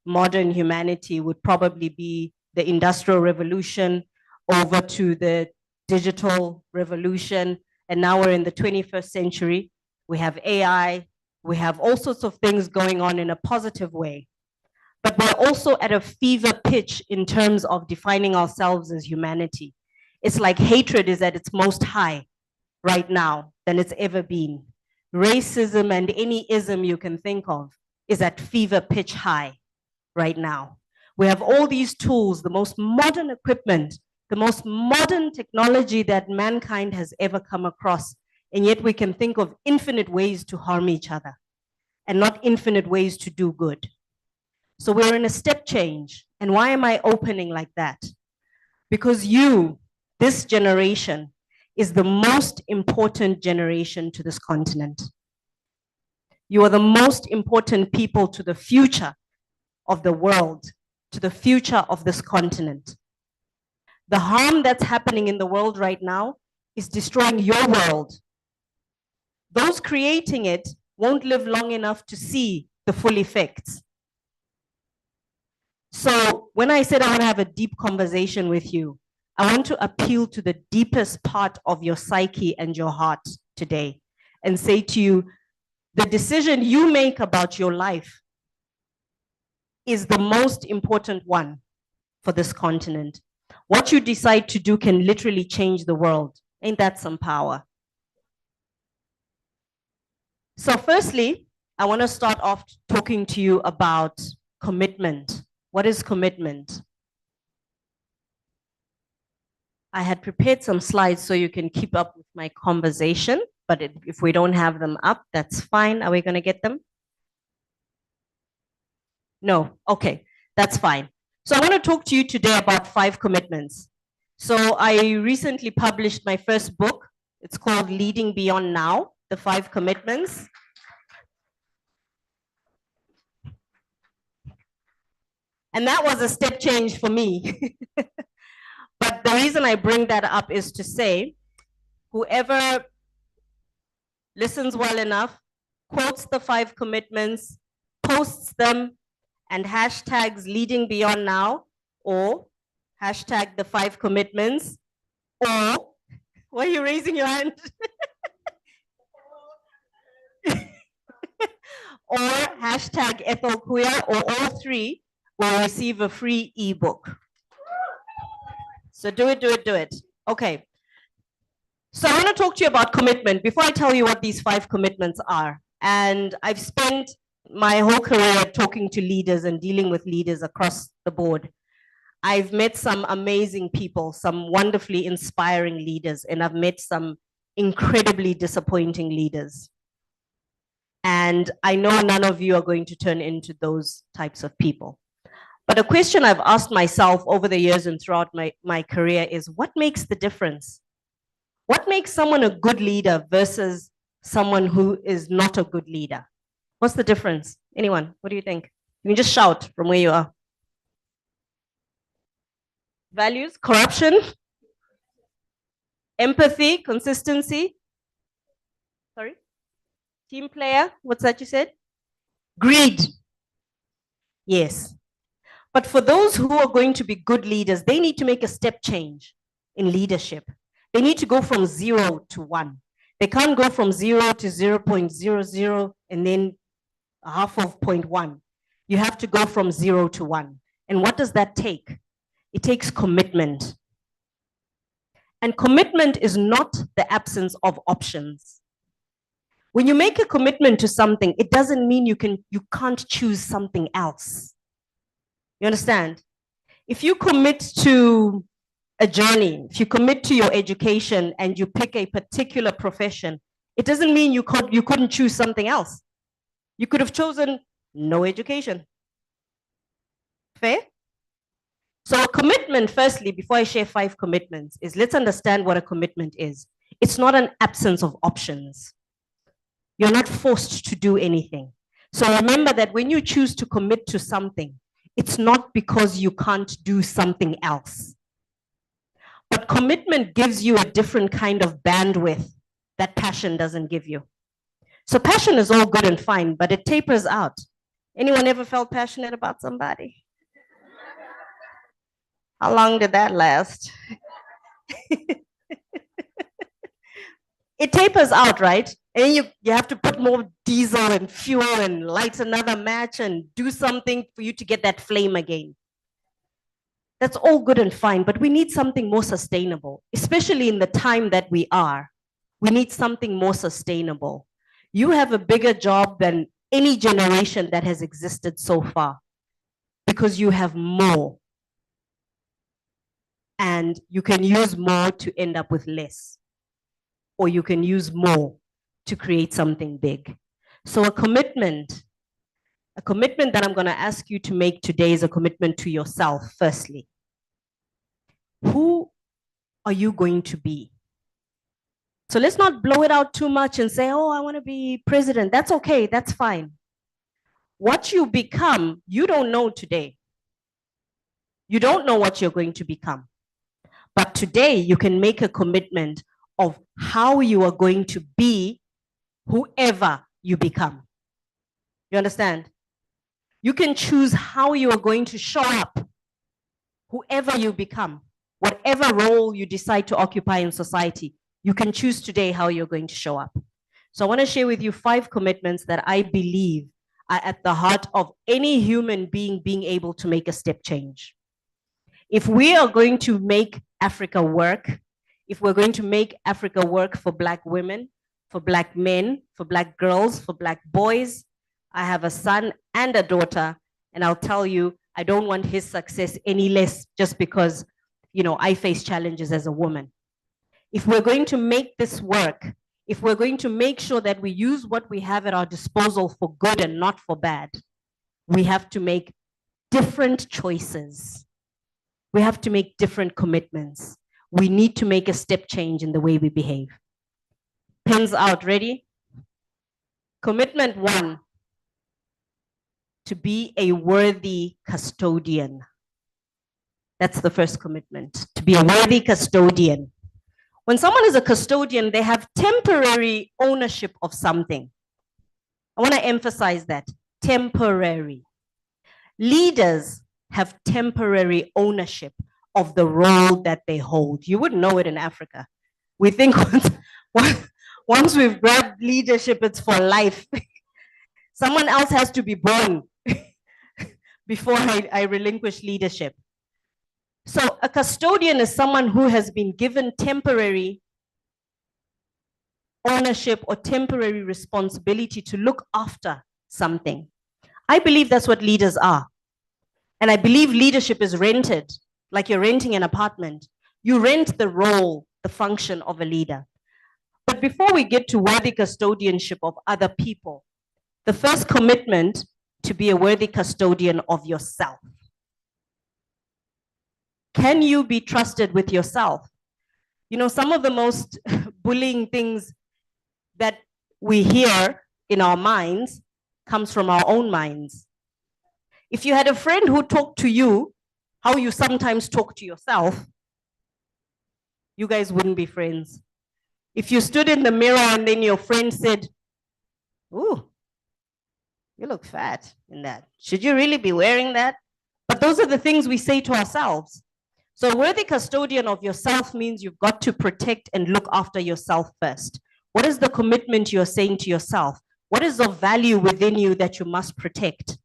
Speaker 17: modern humanity would probably be the Industrial Revolution over to the digital revolution. And now we're in the 21st century. We have AI, we have all sorts of things going on in a positive way. But we're also at a fever pitch in terms of defining ourselves as humanity. It's like hatred is at its most high right now than it's ever been. Racism and any ism you can think of is at fever pitch high right now. We have all these tools, the most modern equipment, the most modern technology that mankind has ever come across, and yet we can think of infinite ways to harm each other and not infinite ways to do good. So we're in a step change. And why am I opening like that? Because you, this generation, is the most important generation to this continent. You are the most important people to the future of the world, to the future of this continent. The harm that's happening in the world right now is destroying your world. Those creating it won't live long enough to see the full effects. So when I said I want to have a deep conversation with you, I want to appeal to the deepest part of your psyche and your heart today and say to you, the decision you make about your life is the most important one for this continent. What you decide to do can literally change the world. Ain't that some power? So firstly, I want to start off talking to you about commitment. What is commitment? I had prepared some slides so you can keep up with my conversation, but if we don't have them up, that's fine. Are we going to get them? No. Okay, that's fine. So I want to talk to you today about 5 commitments. So I recently published my first book. It's called Leading Beyond Now, the 5 commitments. And that was a step change for me. But the reason I bring that up is to say, whoever listens well enough, quotes the 5 commitments, posts them, and hashtags Leading Beyond Now, or hashtag the 5 commitments, or, why are you raising your hand? Or hashtag Ethel Queer, or all 3 will receive a free ebook. So do it, do it, do it. Okay. So I want to talk to you about commitment before I tell you what these 5 commitments are. And I've spent my whole career talking to leaders and dealing with leaders across the board. I've met some amazing people, some wonderfully inspiring leaders, and I've met some incredibly disappointing leaders. And I know none of you are going to turn into those types of people. But a question I've asked myself over the years and throughout my career is, what makes the difference? What makes someone a good leader versus someone who is not a good leader? What's the difference? Anyone? What do you think? You can just shout from where you are. Values, corruption, empathy, consistency. Sorry? Team player, what's that you said? Greed. Yes. But for those who are going to be good leaders, they need to make a step change in leadership. They need to go from 0 to 1. They can't go from 0 to 0.00 and then half of 0.1. You have to go from 0 to 1. And what does that take? It takes commitment. And commitment is not the absence of options. When you make a commitment to something, it doesn't mean you can't choose something else. You understand? If you commit to a journey, if you commit to your education and you pick a particular profession, it doesn't mean you couldn't choose something else. You could have chosen no education. Fair? So a commitment, firstly, before I share 5 commitments, is let's understand what a commitment is. It's not an absence of options. You're not forced to do anything. So remember that when you choose to commit to something, it's not because you can't do something else. But commitment gives you a different kind of bandwidth that passion doesn't give you. So passion is all good and fine, but it tapers out. Anyone ever felt passionate about somebody? How long did that last? It tapers out, right? And you have to put more diesel and fuel and light another match and do something for you to get that flame again. That's all good and fine, but we need something more sustainable, especially in the time that we are. We need something more sustainable. You have a bigger job than any generation that has existed so far because you have more. And you can use more to end up with less, or you can use more to create something big. So a commitment that I'm going to ask you to make today is a commitment to yourself, firstly. Who are you going to be? So let's not blow it out too much and say, oh, I want to be president. That's okay, that's fine. What you become, you don't know today. You don't know what you're going to become. But today you can make a commitment of how you are going to be whoever you become. You understand? You can choose how you are going to show up, whoever you become, whatever role you decide to occupy in society, you can choose today how you're going to show up. So I want to share with you 5 commitments that I believe are at the heart of any human being being able to make a step change. If we are going to make Africa work, if we're going to make Africa work for Black women, for Black men, for Black girls, for Black boys, I have a son and a daughter, and I'll tell you, I don't want his success any less just because I face challenges as a woman. If we're going to make this work, if we're going to make sure that we use what we have at our disposal for good and not for bad, we have to make different choices. We have to make different commitments. We need to make a step change in the way we behave. Pens out, ready? Commitment 1, to be a worthy custodian. That's the first commitment, to be a worthy custodian. When someone is a custodian, they have temporary ownership of something. I want to emphasize that, temporary. Leaders have temporary ownership of the role that they hold. You wouldn't know it in Africa. We think once we've grabbed leadership, it's for life. Someone else has to be born before I relinquish leadership. So a custodian is someone who has been given temporary ownership or temporary responsibility to look after something. I believe that's what leaders are. And I believe leadership is rented, like you're renting an apartment. You rent the role, the function of a leader. But before we get to worthy custodianship of other people, the first commitment to be a worthy custodian of yourself. Can you be trusted with yourself? Some of the most bullying things that we hear in our minds comes from our own minds. If you had a friend who talked to you how you sometimes talk to yourself, you guys wouldn't be friends. If you stood in the mirror and then your friend said, "Ooh, you look fat in that. Should you really be wearing that?" But those are the things we say to ourselves. So a worthy custodian of yourself means you've got to protect and look after yourself first. What is the commitment you're saying to yourself? What is of value within you that you must protect?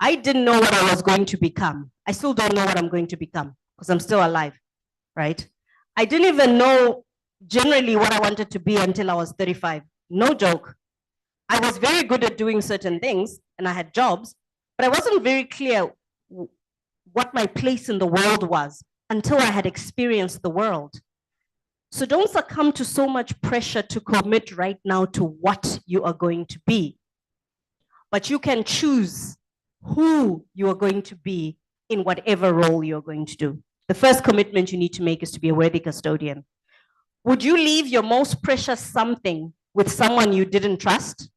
Speaker 17: I didn't know what I was going to become. I still don't know what I'm going to become because I'm still alive, right? I didn't even know generally what I wanted to be until I was 35. No joke. I was very good at doing certain things and I had jobs, but I wasn't very clear what my place in the world was until I had experienced the world. So don't succumb to so much pressure to commit right now to what you are going to be. But you can choose who you are going to be in whatever role you're going to do. The first commitment you need to make is to be a worthy custodian. Would you leave your most precious something with someone you didn't trust?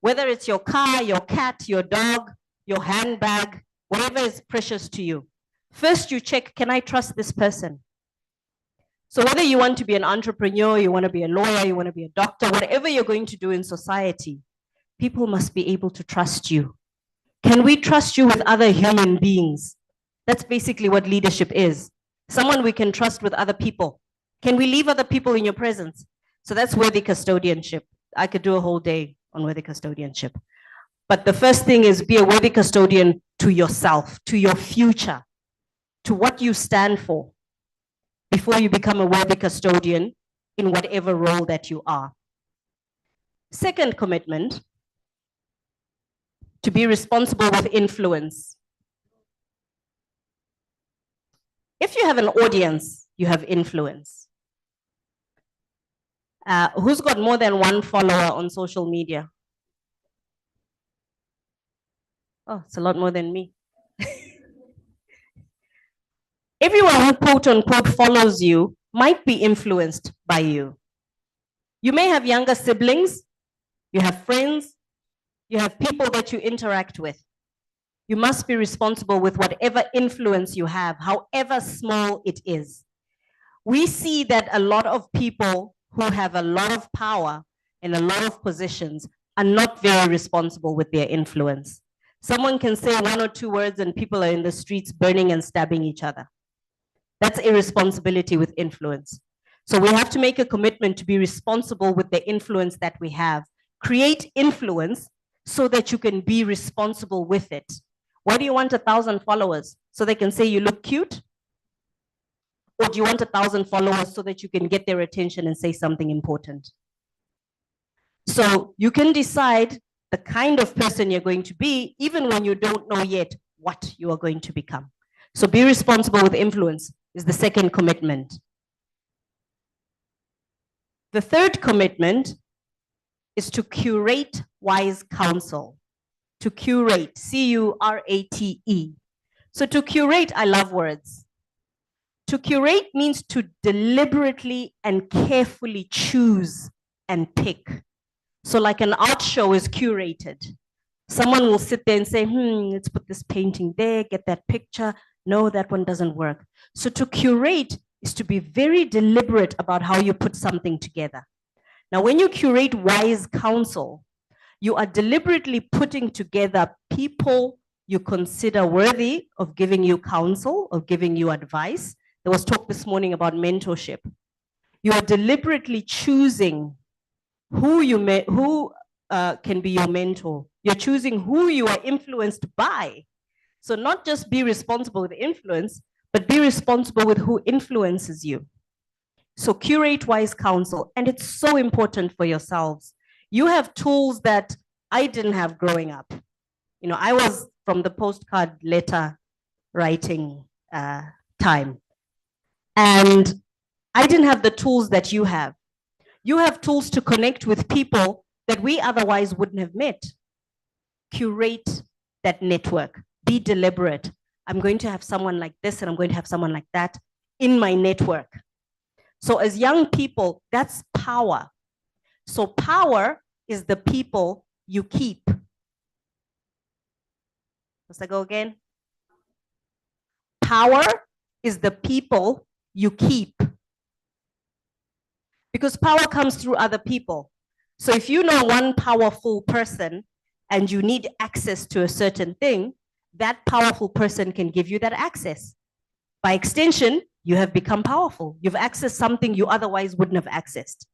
Speaker 17: Whether it's your car, your cat, your dog, your handbag, whatever is precious to you. First you check, can I trust this person? So whether you want to be an entrepreneur, you want to be a lawyer, you want to be a doctor, whatever you're going to do in society, people must be able to trust you. Can we trust you with other human beings? That's basically what leadership is. Someone we can trust with other people. Can we leave other people in your presence? So that's worthy custodianship. I could do a whole day on worthy custodianship. But the first thing is be a worthy custodian to yourself, to your future, to what you stand for before you become a worthy custodian in whatever role that you are. Second commitment, to be responsible with influence. If you have an audience, you have influence. Who's got more than one follower on social media? Oh, it's a lot more than me. Everyone who quote unquote follows you might be influenced by you. You may have younger siblings, you have friends, you have people that you interact with. You must be responsible with whatever influence you have, however small it is. We see that a lot of people who have a lot of power and a lot of positions are not very responsible with their influence. Someone can say one or two words and people are in the streets burning and stabbing each other. That's irresponsibility with influence. So we have to make a commitment to be responsible with the influence that we have. Create influence so that you can be responsible with it. Why do you want 1,000 followers? So they can say you look cute? Or do you want 1,000 followers so that you can get their attention and say something important? So you can decide the kind of person you're going to be, even when you don't know yet what you are going to become. So be responsible with influence is the second commitment. The third commitment is to curate wise counsel. To curate, C-U-R-A-T-E. So to curate, I love words. To curate means to deliberately and carefully choose and pick. So like an art show is curated. Someone will sit there and say, let's put this painting there, get that picture. No, that one doesn't work. So to curate is to be very deliberate about how you put something together. Now, when you curate wise counsel, you are deliberately putting together people you consider worthy of giving you counsel, of giving you advice. There was talk this morning about mentorship. You are deliberately choosing who can be your mentor. You're choosing who you are influenced by. So not just be responsible with influence, but be responsible with who influences you. So curate wise counsel, and it's so important for yourselves. You have tools that I didn't have growing up. You know, I was from the postcard letter writing time. And I didn't have the tools that you have. You have tools to connect with people that we otherwise wouldn't have met. Curate that network. Be deliberate. I'm going to have someone like this and I'm going to have someone like that in my network. So as young people, that's power. So power is the people you keep. Let's go again. Power is the people you keep. Because power comes through other people. So if you know one powerful person and you need access to a certain thing, that powerful person can give you that access. By extension, you have become powerful. You've accessed something you otherwise wouldn't have accessed.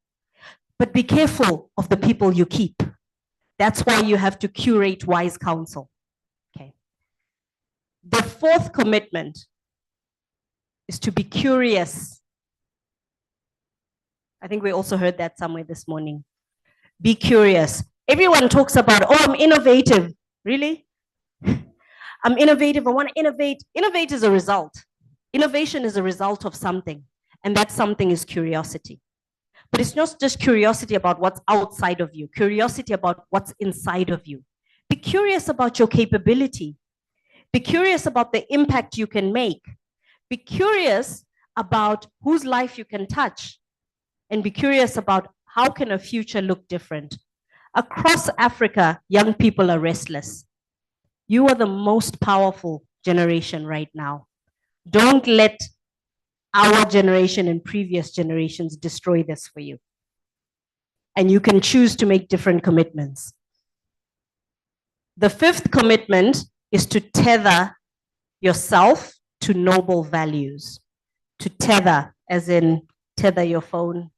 Speaker 17: But be careful of the people you keep. That's why you have to curate wise counsel. Okay. The fourth commitment is to be curious. I think we also heard that somewhere this morning. Be curious. Everyone talks about, oh, I'm innovative. Really? I'm innovative. I want to innovate. Innovate is a result. Innovation is a result of something. And that something is curiosity. But it's not just curiosity about what's outside of you. Curiosity about what's inside of you. Be curious about your capability. Be curious about the impact you can make. Be curious about whose life you can touch. And be curious about how can a future look different. Across Africa, young people are restless. You are the most powerful generation right now. Don't let our generation and previous generations destroy this for you. And you can choose to make different commitments. The fifth commitment is to tether yourself to noble values. To tether, as in tether your phone,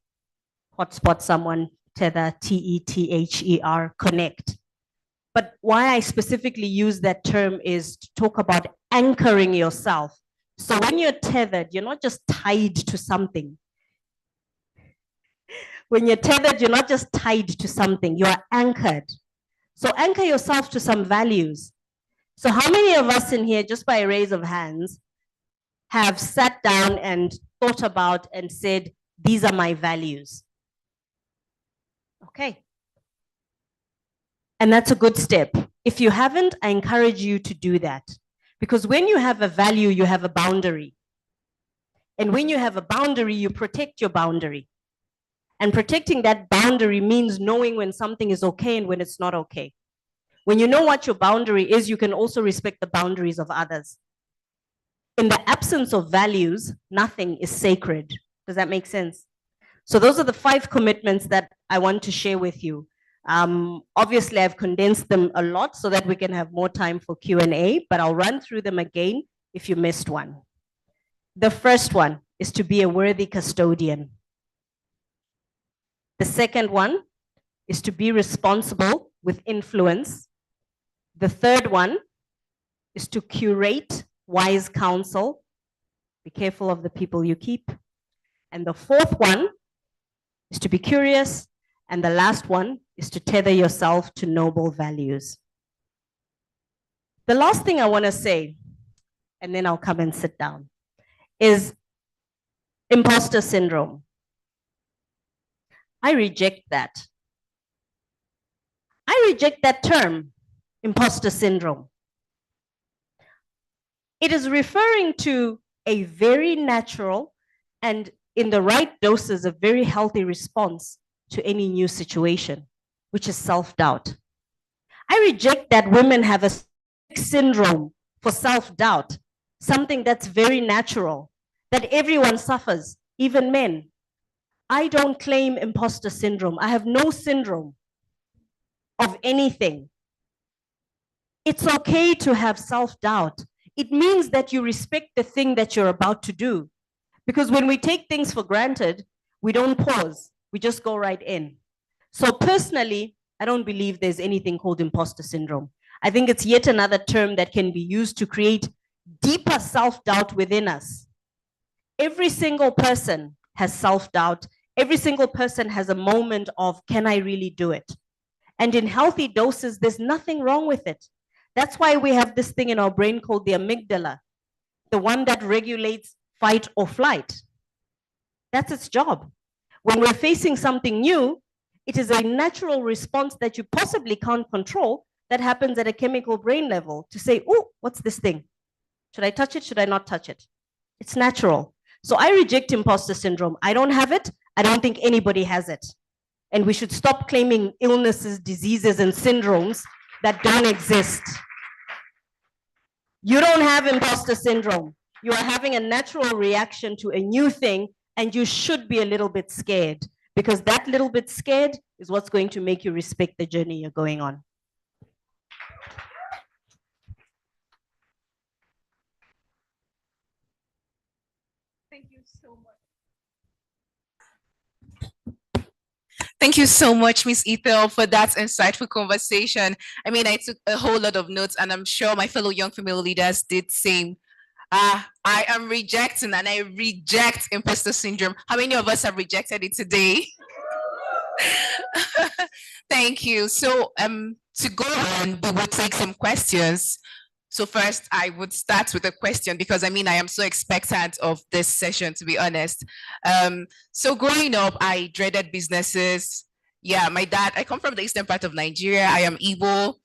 Speaker 17: hotspot someone, tether, T-E-T-H-E-R, connect. But why I specifically use that term is to talk about anchoring yourself. So when you're tethered, you're not just tied to something. When you're tethered, you're not just tied to something, you are anchored. So anchor yourself to some values. So how many of us in here, just by a raise of hands, have sat down and thought about and said, these are my values? Okay. And that's a good step. If you haven't, I encourage you to do that. Because when you have a value, you have a boundary. And when you have a boundary, you protect your boundary. And protecting that boundary means knowing when something is okay and when it's not okay. When you know what your boundary is, you can also respect the boundaries of others. In the absence of values, nothing is sacred. Does that make sense? So those are the 5 commitments that I want to share with you. Obviously, I've condensed them a lot so that we can have more time for Q&A, but I'll run through them again if you missed one. The first one is to be a worthy custodian. The second one is to be responsible with influence. The third one is to curate wise counsel. Be careful of the people you keep. And the fourth one is to be curious. And the last one is to tether yourself to noble values. The last thing I want to say and then I'll come and sit down, is imposter syndrome. I reject that. I reject that term, imposter syndrome. It is referring to a very natural and in the right doses, a very healthy response to any new situation, which is self-doubt. I reject that women have a syndrome for self-doubt, something that's very natural, that everyone suffers, even men. I don't claim imposter syndrome. I have no syndrome of anything. It's okay to have self-doubt. It means that you respect the thing that you're about to do. Because when we take things for granted, we don't pause, we just go right in. So personally, I don't believe there's anything called imposter syndrome. I think it's yet another term that can be used to create deeper self-doubt within us. Every single person has self-doubt. Every single person has a moment of, can I really do it? And in healthy doses, there's nothing wrong with it. That's why we have this thing in our brain called the amygdala, the one that regulates fight or flight. That's its job. When we're facing something new, it is a natural response that you possibly can't control that happens at a chemical brain level to say, oh, what's this thing? Should I touch it? Should I not touch it? It's natural. So I reject imposter syndrome. I don't have it. I don't think anybody has it. And we should stop claiming illnesses, diseases, and syndromes that don't exist. You don't have imposter syndrome. You are having a natural reaction to a new thing, and you should be a little bit scared, because that little bit scared is what's going to make you respect the journey you're going on.
Speaker 2: Thank you so much.
Speaker 4: Thank you so much, Miss Ethel, for that insightful conversation. I mean, I took a whole lot of notes, and I'm sure my fellow young female leaders did same. I am rejecting, and I reject imposter syndrome. How many of us have rejected it today? Thank you. So to go on, we will take some questions. So first, I would start with a question, because I mean, I am so expectant of this session, to be honest. So growing up, I dreaded businesses. Yeah, my dad, I come from the eastern part of Nigeria. I am Igbo.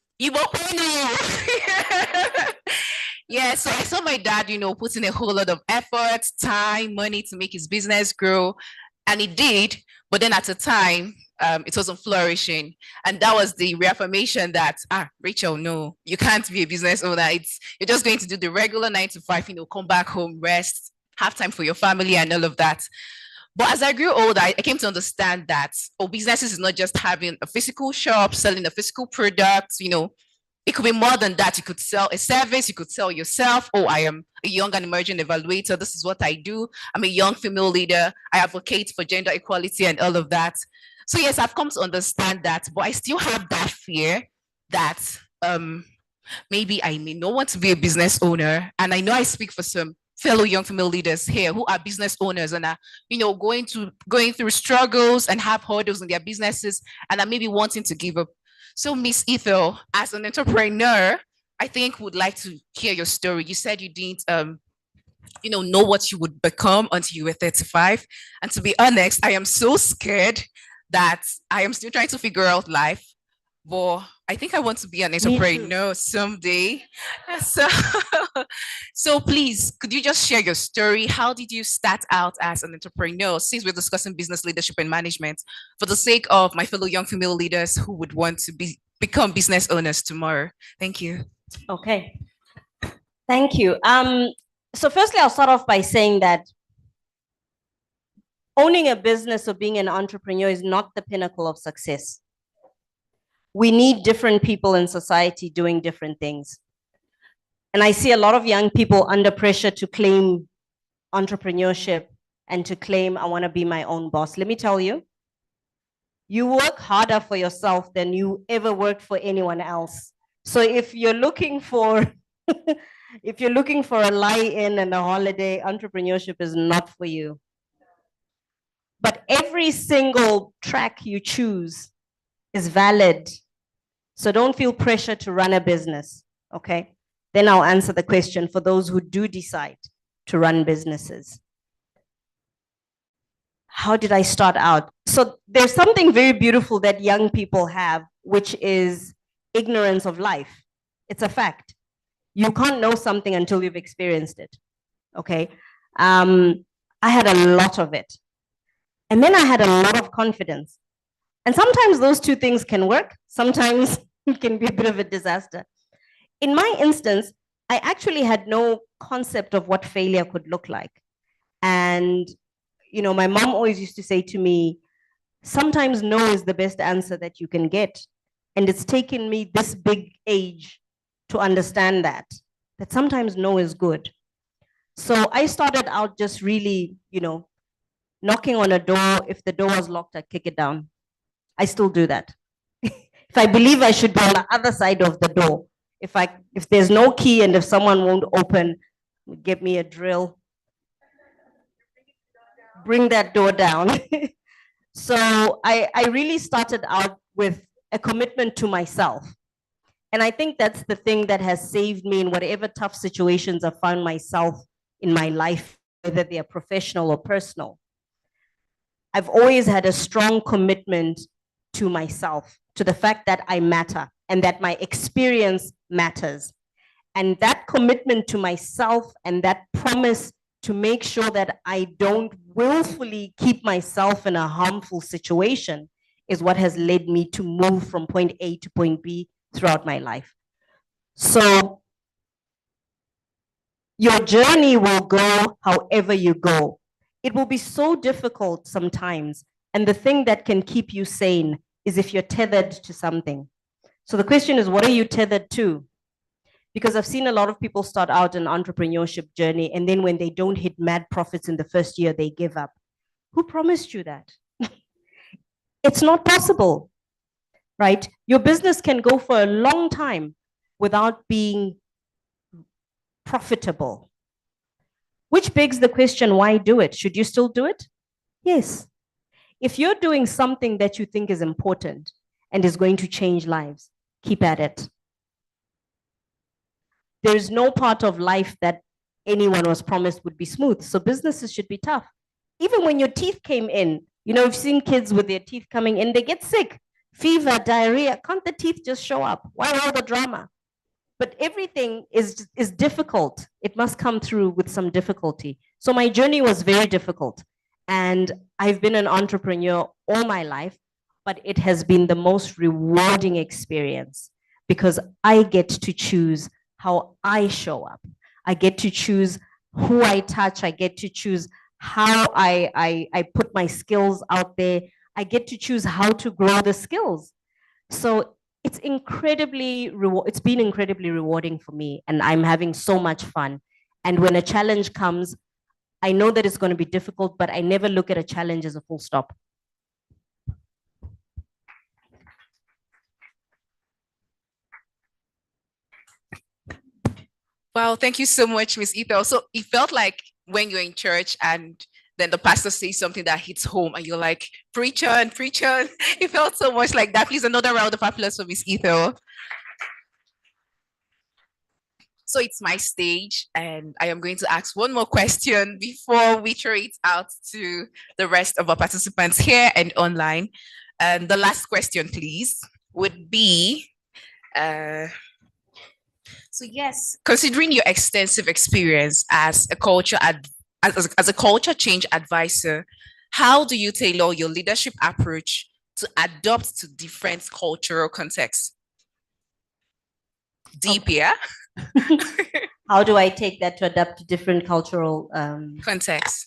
Speaker 4: Yeah, so I saw my dad, you know, put in a whole lot of effort, time, money to make his business grow. And it did, but then at the time, it wasn't flourishing. And that was the reaffirmation that, Rachel, no, you can't be a business owner. You're just going to do the regular 9 to 5, you know, come back home, rest, have time for your family and all of that. But as I grew older, I came to understand that, businesses is not just having a physical shop, selling a physical product, you know, it could be more than that. You could sell a service, you could sell yourself. Oh, I am a young and emerging evaluator. This is what I do. I'm a young female leader. I advocate for gender equality and all of that. So yes, I've come to understand that, but I still have that fear that maybe I may not want to be a business owner. And I know I speak for some fellow young female leaders here who are business owners and are, you know, going through struggles and have hurdles in their businesses and are maybe wanting to give up. So Miss Ethel, as an entrepreneur, I think would like to hear your story. You said you didn't you know what you would become until you were 35. And to be honest, I am so scared that I am still trying to figure out life. But I think I want to be an entrepreneur someday. So please, could you just share your story? How did you start out as an entrepreneur? Since we're discussing business leadership and management, for the sake of my fellow young female leaders who would want to become business owners tomorrow. Thank you.
Speaker 17: Okay. Thank you. So firstly, I'll start off by saying that owning a business or being an entrepreneur is not the pinnacle of success. We need different people in society doing different things. And I see a lot of young people under pressure to claim entrepreneurship and to claim, I want to be my own boss. Let me tell you, you work harder for yourself than you ever worked for anyone else. So if you're looking for, if you're looking for a lie-in and a holiday, entrepreneurship is not for you. But every single track you choose is valid. So don't feel pressure to run a business, okay?
Speaker 3: Then I'll answer the question for those who do decide to run businesses. How did I start out? So there's something very beautiful that young people have, which is ignorance of life. It's a fact. You can't know something until you've experienced it, okay? I had a lot of it. And then I had a lot of confidence. And sometimes those two things can work. Sometimes it can be a bit of a disaster. In my instance, I actually had no concept of what failure could look like. And, you know, my mom always used to say to me, sometimes no is the best answer that you can get. And it's taken me this big age to understand that sometimes no is good. So I started out just really, you know, knocking on a door. If the door was locked, I'd kick it down. I still do that. If I believe I should be on the other side of the door, if there's no key and if someone won't open, give me a drill, bring that door down. So I really started out with a commitment to myself. And I think that's the thing that has saved me in whatever tough situations I found myself in my life, whether they are professional or personal. I've always had a strong commitment to myself, to the fact that I matter and that my experience matters. And that commitment to myself and that promise to make sure that I don't willfully keep myself in a harmful situation is what has led me to move from point A to point B throughout my life. So your journey will go however you go. It will be so difficult sometimes. And the thing that can keep you sane is if you're tethered to something. So the question is, what are you tethered to? Because I've seen a lot of people start out an entrepreneurship journey, and then when they don't hit mad profits in the first year, they give up. Who promised you that? It's not possible, right? Your business can go for a long time without being profitable. Which begs the question, why do it? Should you still do it? Yes. If you're doing something that you think is important and is going to change lives, keep at it. There is no part of life that anyone was promised would be smooth. So businesses should be tough. Even when your teeth came in, you know, I've seen kids with their teeth coming in, they get sick, fever, diarrhea. Can't the teeth just show up? Why all the drama? But everything is difficult. It must come through with some difficulty. So my journey was very difficult. And I've been an entrepreneur all my life, but it has been the most rewarding experience because I get to choose how I show up. I get to choose who I touch. I get to choose how I put my skills out there. I get to choose how to grow the skills. So it's been incredibly rewarding for me, and I'm having so much fun. And when a challenge comes, I know that it's going to be difficult, but I never look at a challenge as a full stop.
Speaker 4: Wow, thank you so much, Miss Ethel. So it felt like when you're in church and then the pastor says something that hits home and you're like, preach on, preach on. It felt so much like that. Please, another round of applause for Miss Ethel. So it's my stage and I am going to ask one more question before we throw it out to the rest of our participants here and online. And the last question, please, would be, so yes, considering your extensive experience as a culture as a culture change advisor, how do you tailor your leadership approach to adapt to different cultural contexts? Deep, yeah?
Speaker 3: How do I take that to adapt to different cultural
Speaker 4: context?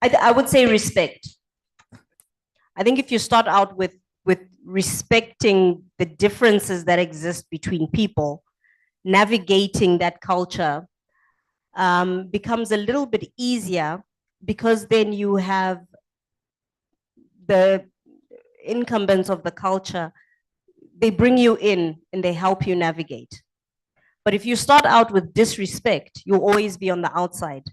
Speaker 3: I would say respect. I think if you start out with respecting the differences that exist between people, navigating that culture becomes a little bit easier because then you have the incumbents of the culture, they bring you in and they help you navigate. But if you start out with disrespect, you'll always be on the outside.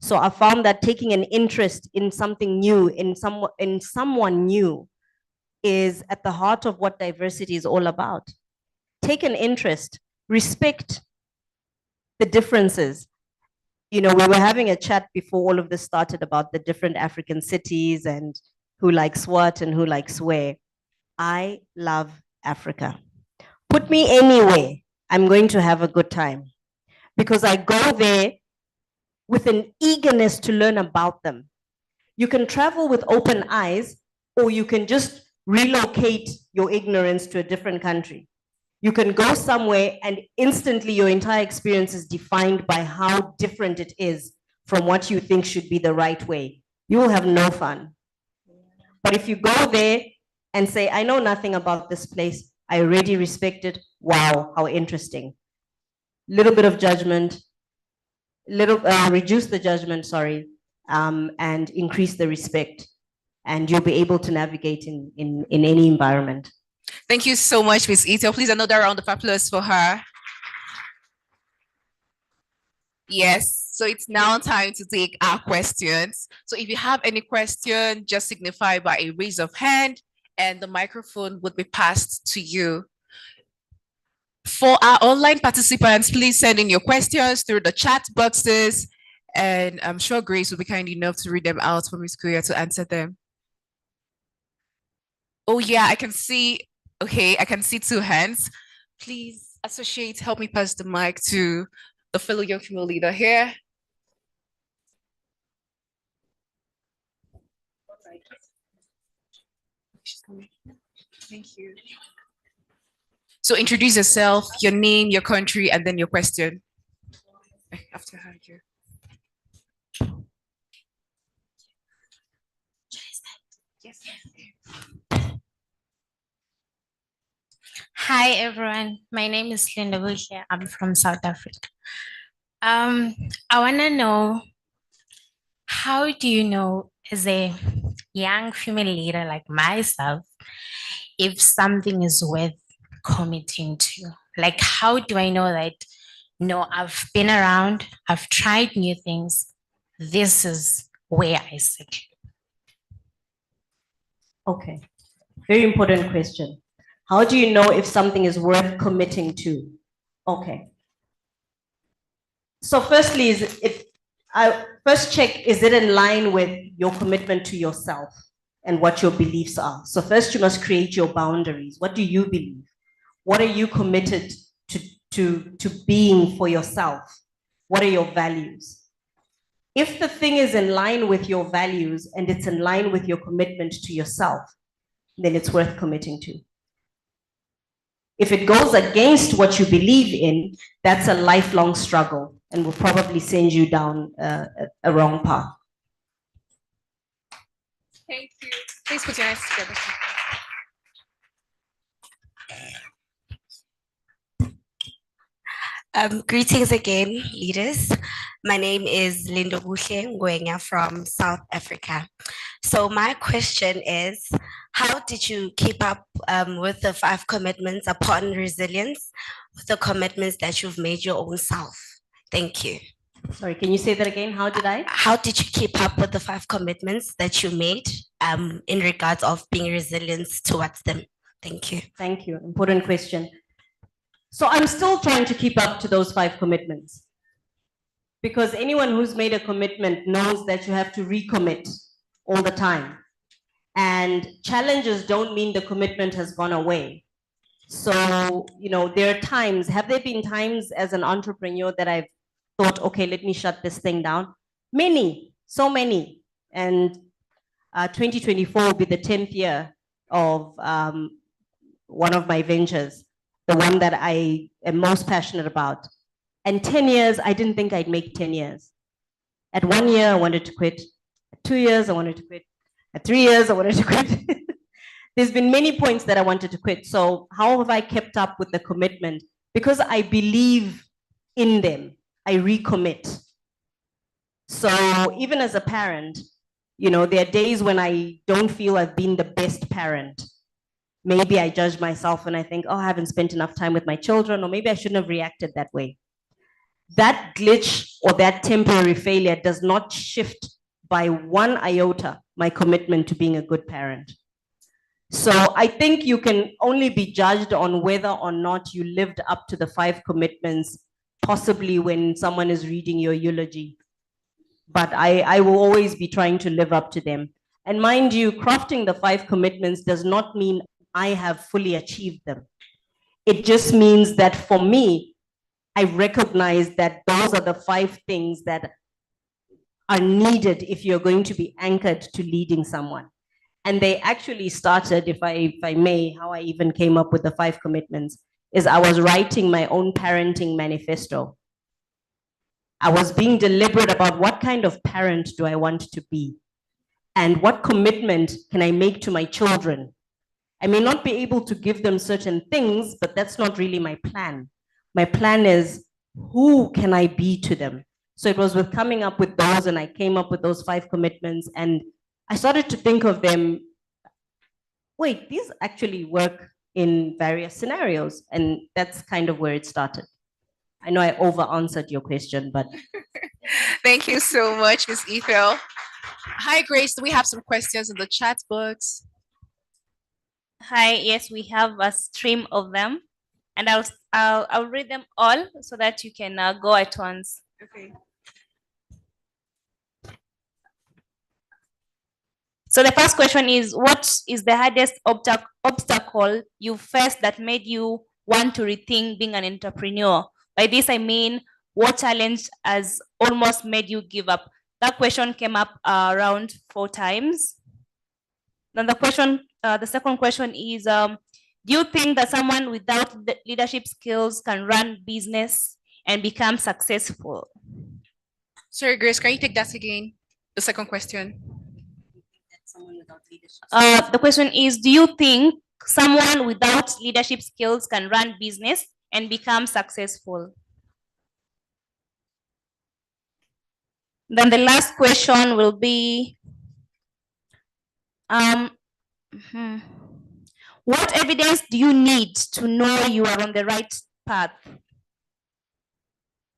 Speaker 3: So I found that taking an interest in something new, in someone new, is at the heart of what diversity is all about. take an interest, respect the differences. You know, we were having a chat before all of this started about the different African cities and who likes what and who likes where. I love Africa. Put me anywhere, I'm going to have a good time because I go there with an eagerness to learn about them. You can travel with open eyes, or you can just relocate your ignorance to a different country. You can go somewhere and instantly your entire experience is defined by how different it is from what you think should be the right way. You will have no fun. But if you go there and say, I know nothing about this place, I already respect it, wow, how interesting. Little bit of judgment, reduce the judgment, sorry, and increase the respect. And you'll be able to navigate in any environment.
Speaker 4: Thank you so much, Miss Ito. Please, another round of applause for her. Yes, so it's now time to take our questions. So if you have any question, just signify by a raise of hand and the microphone would be passed to you. For our online participants, please send in your questions through the chat boxes, and I'm sure Grace will be kind enough to read them out for Ms. Kuya to answer them. Oh yeah, I can see, okay, I can see 2 hands. Please, associate, help me pass the mic to the fellow young female leader here. Thank you. So introduce yourself, your name, your country, and then your question. After her here.
Speaker 8: Hi everyone, my name is Linda Bushe. I'm from South Africa. I want to know, how do you know, as a young female leader like myself, if something is worth committing to? Like, how do I know that, no, I've been around, I've tried new things, this is where I sit?
Speaker 3: Okay, very important question. How do you know if something is worth committing to? Okay. So firstly, first check, is it in line with your commitment to yourself and what your beliefs are? So first you must create your boundaries. What do you believe? What are you committed to being for yourself? What are your values? If the thing is in line with your values and it's in line with your commitment to yourself, then it's worth committing to. If it goes against what you believe in, that's a lifelong struggle and will probably send you down a wrong path.
Speaker 4: Thank you. Please put your hands together.
Speaker 9: Greetings again, leaders. My name is Lindo Ngwenya from South Africa. So my question is, how did you keep up with the 5 commitments upon resilience, with the commitments that you've made your own self? Thank you.
Speaker 3: Sorry, can you say that again? How did I?
Speaker 9: How did you keep up with the 5 commitments that you made in regards of being resilient towards them? Thank you.
Speaker 3: Thank you. Important question. So I'm still trying to keep up to those 5 commitments, because anyone who's made a commitment knows that you have to recommit all the time. And challenges don't mean the commitment has gone away. So, you know, there are times, have there been times as an entrepreneur that I've thought, okay, let me shut this thing down? Many, so many. And 2024 will be the 10th year of one of my ventures, the one that I am most passionate about. And 10 years, I didn't think I'd make 10 years. At 1 year, I wanted to quit. At 2 years, I wanted to quit. At 3 years, I wanted to quit. There's been many points that I wanted to quit. So how have I kept up with the commitment? Because I believe in them, I recommit. So even as a parent, you know, there are days when I don't feel I've been the best parent. Maybe I judge myself and I think, oh, I haven't spent enough time with my children, or maybe I shouldn't have reacted that way. That glitch or that temporary failure does not shift by 1 iota my commitment to being a good parent. So I think you can only be judged on whether or not you lived up to the 5 commitments, possibly when someone is reading your eulogy. But I will always be trying to live up to them. And mind you, crafting the 5 commitments does not mean I have fully achieved them. It just means that for me, I recognize that those are the 5 things that are needed if you're going to be anchored to leading someone. And they actually started, if I may, how I even came up with the 5 commitments, is I was writing my own parenting manifesto. I was being deliberate about what kind of parent do I want to be? And what commitment can I make to my children? I may not be able to give them certain things, but that's not really my plan. My plan is, who can I be to them? So it was with coming up with those, and I came up with those 5 commitments, and I started to think of them, wait, these actually work in various scenarios. And that's kind of where it started. I know I over-answered your question, but.
Speaker 2: Thank you so much, Ms. Ethel. Hi, Grace. Do we have some questions in the chat box?
Speaker 5: Hi, yes, we have a stream of them, and I'll read them all so that you can go at once.
Speaker 2: Okay.
Speaker 5: So the first question is, what is the hardest obstacle you faced that made you want to rethink being an entrepreneur? By this, I mean, what challenge has almost made you give up? That question came up around 4 times. Then the second question is, do you think that someone without the leadership skills can run business and become successful?
Speaker 2: Sorry, Grace, can you take that again? The second question.
Speaker 5: The question is, do you think someone without leadership skills can run business and become successful? Then the last question will be, what evidence do you need to know you are on the right path?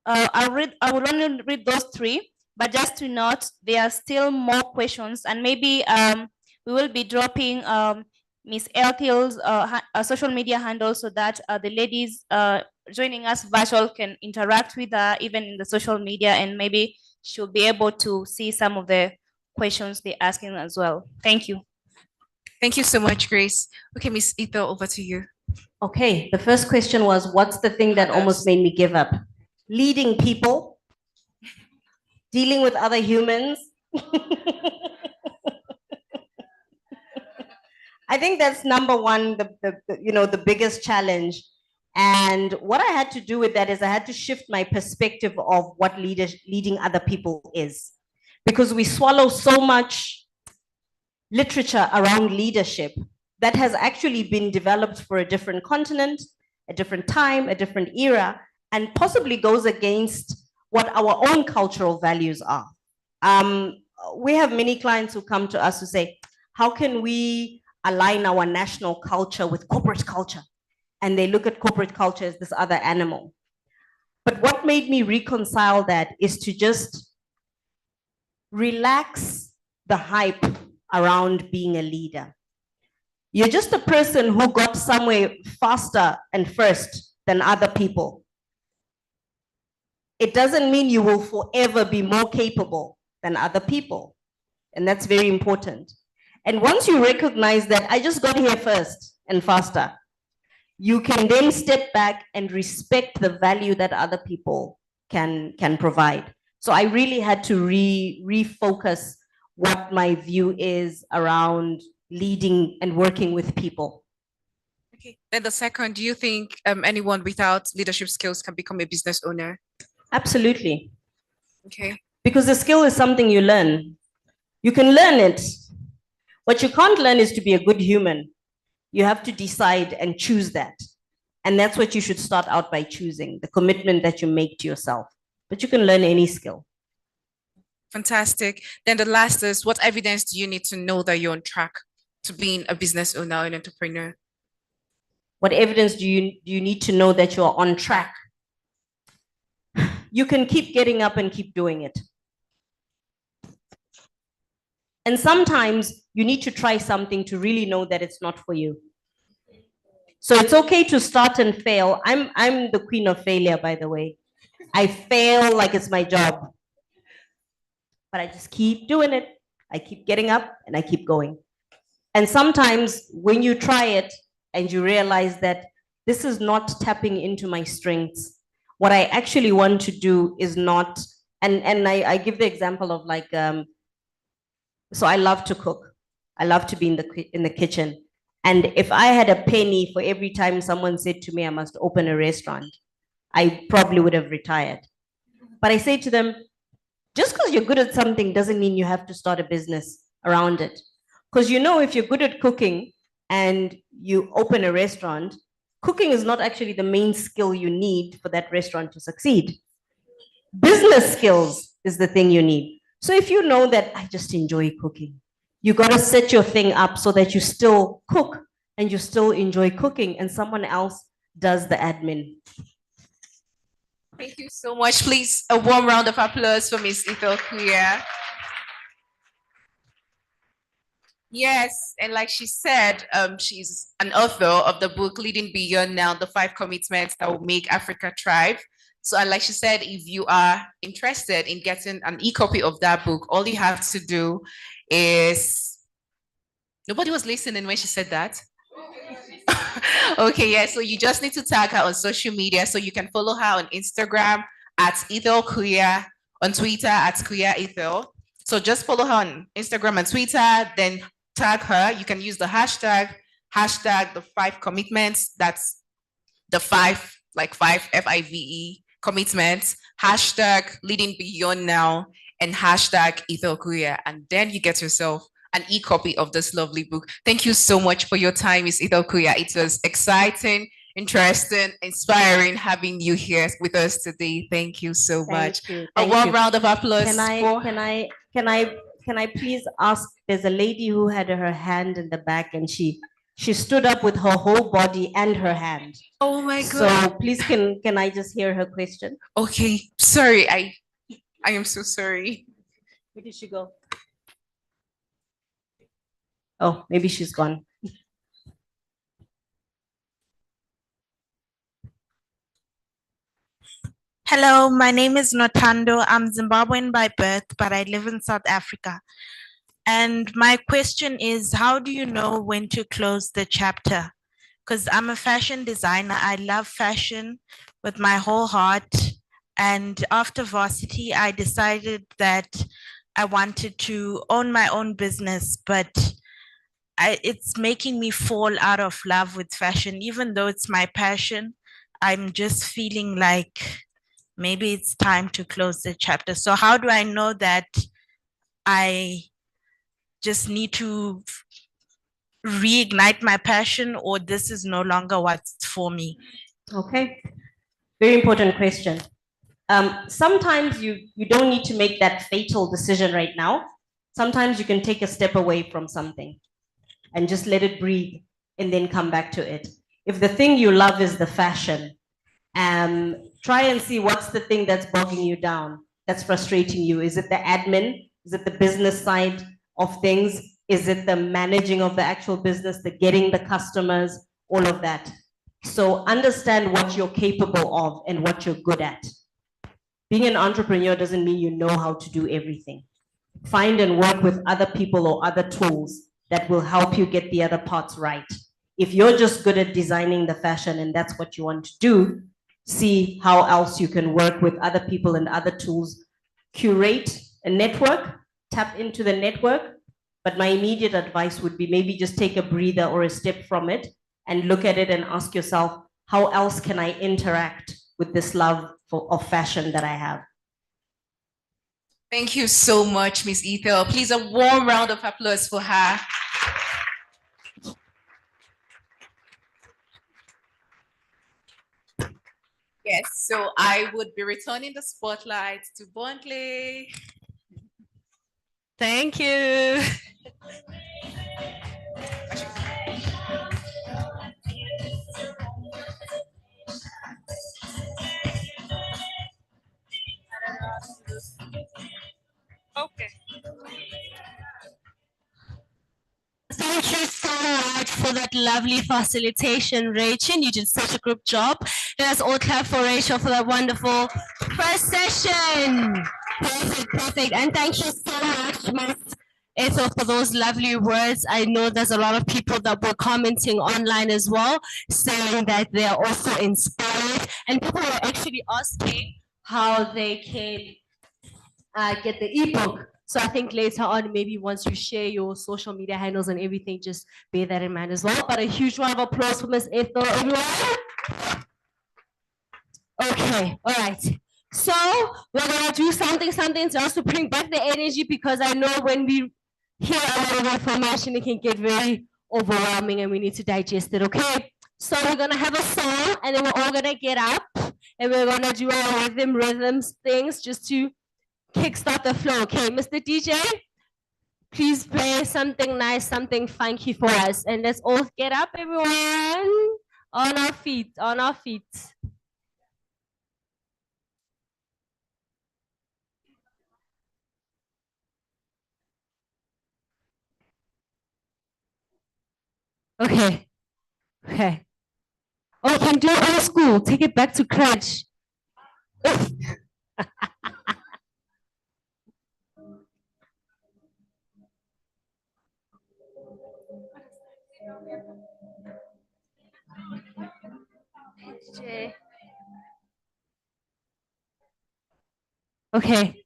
Speaker 5: I will only read those 3, but just to note, there are still more questions, and maybe we will be dropping Ms. Elthill's social media handle so that the ladies joining us virtual can interact with her even in the social media, and maybe she'll be able to see some of the questions they're asking as well. Thank you.
Speaker 2: Thank you so much, Grace. Okay, Ms. Ethel, over to you.
Speaker 3: Okay, the first question was, what's the thing that almost made me give up? Leading people, dealing with other humans. I think that's number one, the biggest challenge. And what I had to do with that is I had to shift my perspective of what leading other people is. Because we swallow so much literature around leadership that has actually been developed for a different continent, a different time, a different era, and possibly goes against what our own cultural values are. We have many clients who come to us who say, how can we align our national culture with corporate culture? And they look at corporate culture as this other animal. But what made me reconcile that is to just relax the hype around being a leader. You're just a person who got somewhere faster and first than other people. It doesn't mean you will forever be more capable than other people. And that's very important. And once you recognize that I just got here first and faster, you can then step back and respect the value that other people can provide. So I really had to refocus what my view is around leading and working with people.
Speaker 2: Okay. Then the second, do you think anyone without leadership skills can become a business owner?
Speaker 3: Absolutely.
Speaker 2: Okay.
Speaker 3: Because the skill is something you learn. You can learn it. What you can't learn is to be a good human. You have to decide and choose that. And that's what you should start out by choosing, the commitment that you make to yourself. But you can learn any skill.
Speaker 2: Fantastic. Then the last is, what evidence do you need to know that you're on track to being a business owner or an entrepreneur?
Speaker 3: What evidence do you need to know that you're on track? You can keep getting up and keep doing it. And sometimes you need to try something to really know that it's not for you. So it's okay to start and fail. I'm the queen of failure, by the way. I fail like it's my job. But I just keep doing it. I keep getting up and I keep going. And sometimes when you try it and you realize that this is not tapping into my strengths, what I actually want to do is not, and I give the example of like, so I love to cook. I love to be in the kitchen. And if I had a penny for every time someone said to me, I must open a restaurant, I probably would have retired. But I say to them, just because you're good at something doesn't mean you have to start a business around it. Because you know, if you're good at cooking and you open a restaurant, cooking is not actually the main skill you need for that restaurant to succeed. Business skills is the thing you need. So if you know that I just enjoy cooking, you got to set your thing up so that you still cook and you still enjoy cooking and someone else does the admin.
Speaker 4: Thank you so much. Please, a warm round of applause for Miss Ethel Kuya. Yes, and like she said, she's an author of the book Leading Beyond Now, the 5 Commitments That Will Make Africa Thrive. So, and like she said, if you are interested in getting an e-copy of that book, all you have to do is, nobody was listening when she said that. Okay, yeah, so you just need to tag her on social media. So you can follow her on Instagram at Ethel Kuya, on Twitter at Kuya Ethel. So just follow her on Instagram and Twitter, then tag her. You can use the hashtag the 5 commitments. That's the 5, like 5 FIVE commitments, hashtag leading beyond now, and hashtag Ethel Kuya. And then you get yourself an e-copy of this lovely book. Thank you so much for your time, Ms. Ethel Kuya. It was exciting, interesting, inspiring having you here with us today. Thank you so much. A warm round of applause.
Speaker 3: Can I please ask, there's a lady who had her hand in the back and she stood up with her whole body and her hand.
Speaker 4: Oh my God.
Speaker 3: So please, can I just hear her question?
Speaker 4: Okay, sorry, I am so sorry.
Speaker 3: Where did she go? Oh, maybe she's gone.
Speaker 10: Hello, my name is Notando. I'm Zimbabwean by birth, but I live in South Africa. And my question is, how do you know when to close the chapter? Because I'm a fashion designer. I love fashion with my whole heart. And after varsity, I decided that I wanted to own my own business, but it's making me fall out of love with fashion. Even though it's my passion, I'm just feeling like maybe it's time to close the chapter. So how do I know that I just need to reignite my passion, or this is no longer what's for me?
Speaker 3: Okay, very important question. Sometimes you don't need to make that fatal decision right now. Sometimes you can take a step away from something and just let it breathe and then come back to it. If the thing you love is the fashion, try and see what's the thing that's bogging you down, that's frustrating you. Is it the admin? Is it the business side of things? Is it the managing of the actual business, the getting the customers, all of that? So understand what you're capable of and what you're good at. Being an entrepreneur doesn't mean you know how to do everything. Find and work with other people or other tools that will help you get the other parts right. If you're just good at designing the fashion and that's what you want to do, see how else you can work with other people and other tools. Curate a network, tap into the network. But my immediate advice would be maybe just take a breather or a step from it and look at it and ask yourself, how else can I interact with this love of fashion that I have?
Speaker 4: Thank you so much, Miss Ethel. Please, a warm round of applause for her. Yes, so I would be returning the spotlight to Bontley.
Speaker 10: Thank you.
Speaker 6: Okay.
Speaker 19: that lovely facilitation, Rachel. You did such a good job. Let's all clap for Rachel for that wonderful first session. Perfect, perfect. And thank you so much, Miss Ethel, for those lovely words. I know there's a lot of people that were commenting online as well, saying that they are also inspired. And people were actually asking how they can get the ebook. So I think later on, maybe once you share your social media handles and everything, just bear that in mind as well. But a huge round of applause for Miss Ethel, everyone. Okay, all right. So we're gonna do something just to bring back the energy, because I know when we hear a lot of information, it can get very overwhelming and we need to digest it, okay? So we're gonna have a song and then we're all gonna get up and we're gonna do our rhythms things just to kickstart the flow, okay? Mr. DJ, please play something nice, something funky for us. And let's all get up, everyone. On our feet, on our feet. Okay. Okay. Oh, you can do old school. Take it back to crunch. Okay.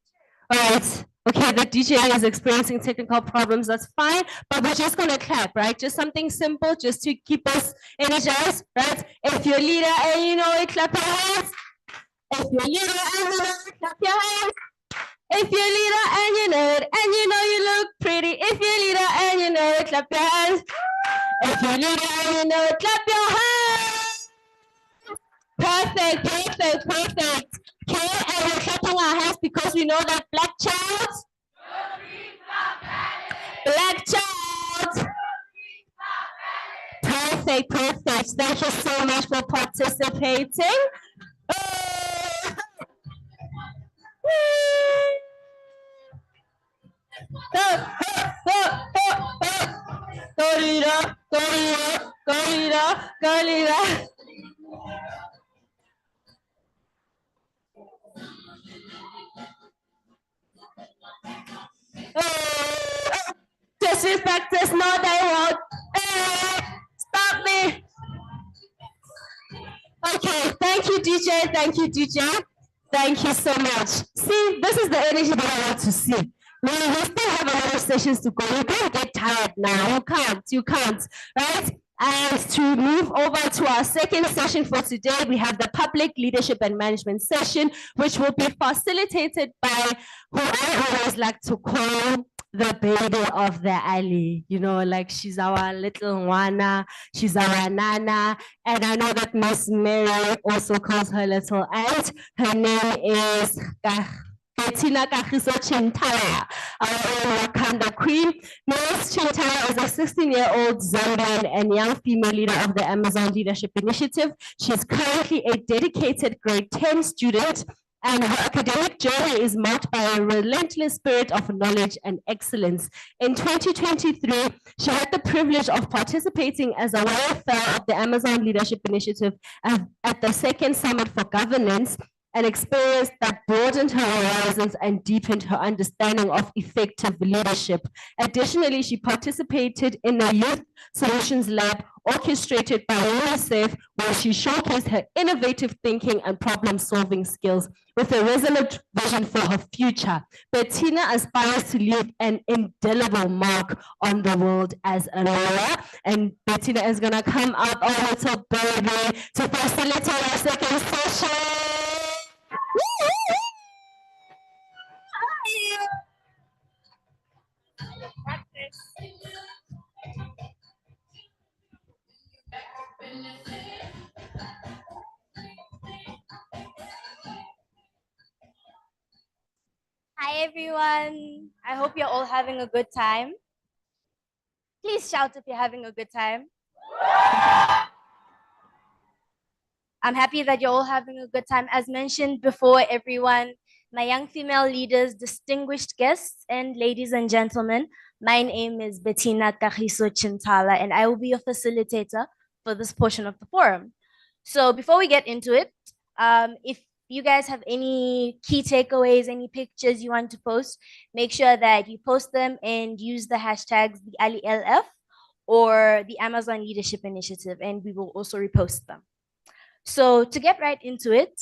Speaker 19: All right. Okay, the DJ is experiencing technical problems. That's fine, but we're just gonna clap, right? Just something simple, just to keep us energized, right? If you're a leader and you know it, clap your hands. If you're a leader and you know it, clap your hands. If you're a leader and you know it, and you know you look pretty. If you're a leader and you know it, clap your hands. If you're a leader and you know it, clap your hands. Perfect, perfect, perfect. Okay, and we're clapping our hands because we know that black child. Black child. Perfect, perfect. Thank you so much for participating. Go leader, go leader, go leader, go leader. Disrespectors, no, they won't. Stop me. Okay, thank you, DJ. Thank you, DJ. Thank you so much. See, this is the energy that I want to see. We still have a lot of sessions to go. You can't get tired now. You can't, right? And to move over to our second session for today, we have the public leadership and management session, which will be facilitated by who I always like to call the baby of the alley. You know, like she's our little Wana, she's our Nana, and I know that Miss Mary also calls her little aunt. Her name is Bettina Kagiso Chintala, our own Wakanda Queen. Miss Chintala is a 16-year-old Zambian and young female leader of the Amazon Leadership Initiative. She's currently a dedicated grade 10 student, and her academic journey is marked by a relentless spirit of knowledge and excellence. In 2023, she had the privilege of participating as a welfare of the Amazon Leadership Initiative at the second Summit for Governance, an experience that broadened her horizons and deepened her understanding of effective leadership. Additionally, she participated in a youth solutions lab orchestrated by UNICEF, where she showcased her innovative thinking and problem-solving skills with a resolute vision for her future. Bettina aspires to leave an indelible mark on the world as a lawyer, and Bettina is gonna come up, our little baby, to facilitate our second session.
Speaker 7: Hi everyone. I hope you're all having a good time. Please shout if you're having a good time. I'm happy that you're all having a good time. As mentioned before, everyone, my young female leaders, distinguished guests, and ladies and gentlemen, My name is Bettina Kagiso Chintala, and I will be your facilitator for this portion of the forum. So before we get into it, if you guys have any key takeaways, any pictures you want to post, make sure that you post them and use the hashtags TheALI or the Amazon Leadership Initiative, and we will also repost them. So to get right into it,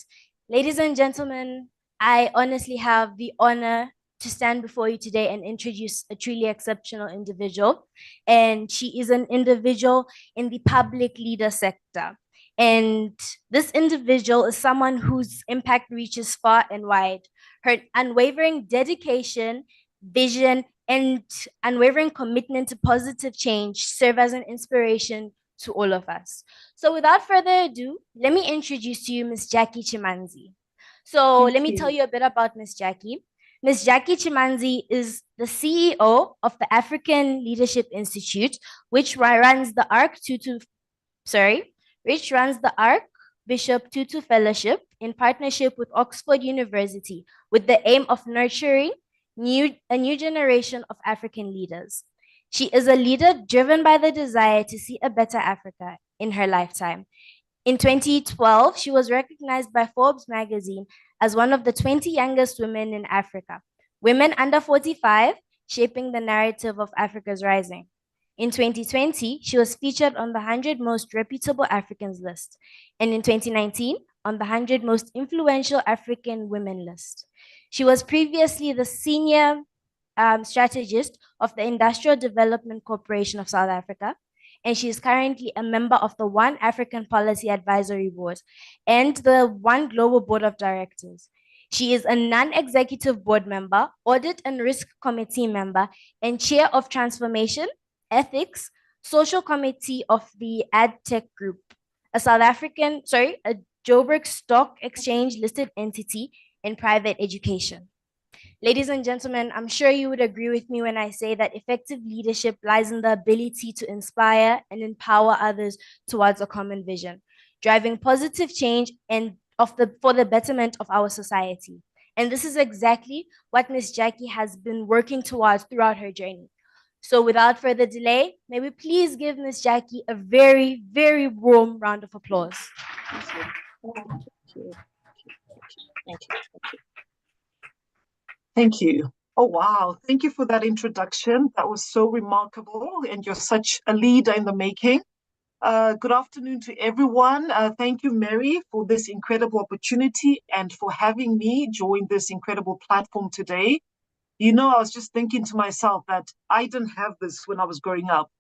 Speaker 7: ladies and gentlemen, I honestly have the honor to stand before you today and introduce a truly exceptional individual. And she is an individual in the public leader sector. And this individual is someone whose impact reaches far and wide. Her unwavering dedication, vision, and unwavering commitment to positive change serve as an inspiration to all of us. So without further ado, let me introduce to you Miss Jackie Chimanzi. So let me tell you a bit about Miss Jackie. Miss Jackie Chimanzi is the CEO of the African Leadership Institute, which runs the Archbishop Tutu Fellowship in partnership with Oxford University, with the aim of nurturing a new generation of African leaders. She is a leader driven by the desire to see a better Africa in her lifetime. In 2012, she was recognized by Forbes magazine as one of the 20 youngest women in Africa. Women under 45, shaping the narrative of Africa's rising. In 2020, she was featured on the 100 Most Reputable Africans list, and in 2019, on the 100 Most Influential African Women list. She was previously the senior strategist of the Industrial Development Corporation of South Africa, and she is currently a member of the One African Policy Advisory Board and the One Global Board of Directors. She is a non-executive board member, audit and risk committee member, and chair of transformation, ethics, social committee of the AdTech Group, a Joburg Stock Exchange listed entity in private education. Ladies and gentlemen, I'm sure you would agree with me when I say that effective leadership lies in the ability to inspire and empower others towards a common vision, driving positive change for the betterment of our society. And this is exactly what Miss Jackie has been working towards throughout her journey. So without further delay, may we please give Miss Jackie a very, very warm round of applause.
Speaker 11: Thank you. Oh, wow. Thank you for that introduction. That was so remarkable, and you're such a leader in the making. Good afternoon to everyone. Thank you, Mary, for this incredible opportunity and for having me join this incredible platform today. You know, I was just thinking to myself that I didn't have this when I was growing up.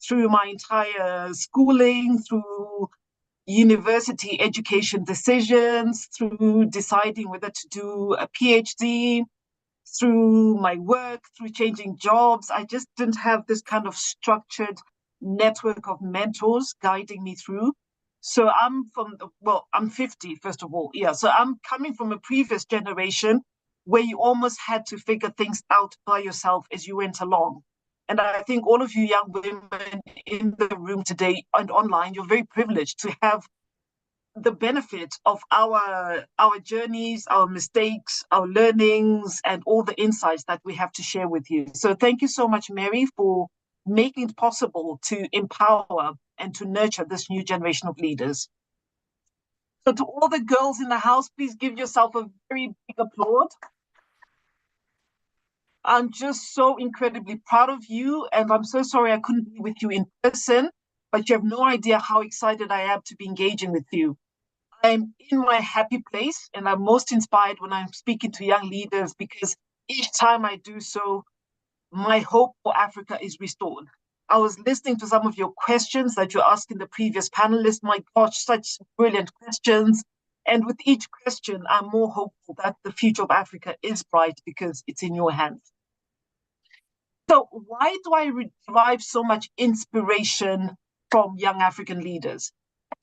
Speaker 11: Through my entire schooling, through university education decisions, through deciding whether to do a PhD, through my work, through changing jobs, I just didn't have this kind of structured network of mentors guiding me through. So I'm 50, first of all. Yeah. So I'm coming from a previous generation where you almost had to figure things out by yourself as you went along. And I think all of you young women in the room today and online, you're very privileged to have the benefit of our journeys, our mistakes, our learnings, and all the insights that we have to share with you. So thank you so much, Mary, for making it possible to empower and to nurture this new generation of leaders. So to all the girls in the house, please give yourself a very big applaud. I'm just so incredibly proud of you, and I'm so sorry I couldn't be with you in person, but you have no idea how excited I am to be engaging with you. I'm in my happy place, and I'm most inspired when I'm speaking to young leaders, because each time I do so, my hope for Africa is restored. I was listening to some of your questions that you're asking the previous panelists. My gosh, such brilliant questions. And with each question, I'm more hopeful that the future of Africa is bright because it's in your hands. So why do I derive so much inspiration from young African leaders?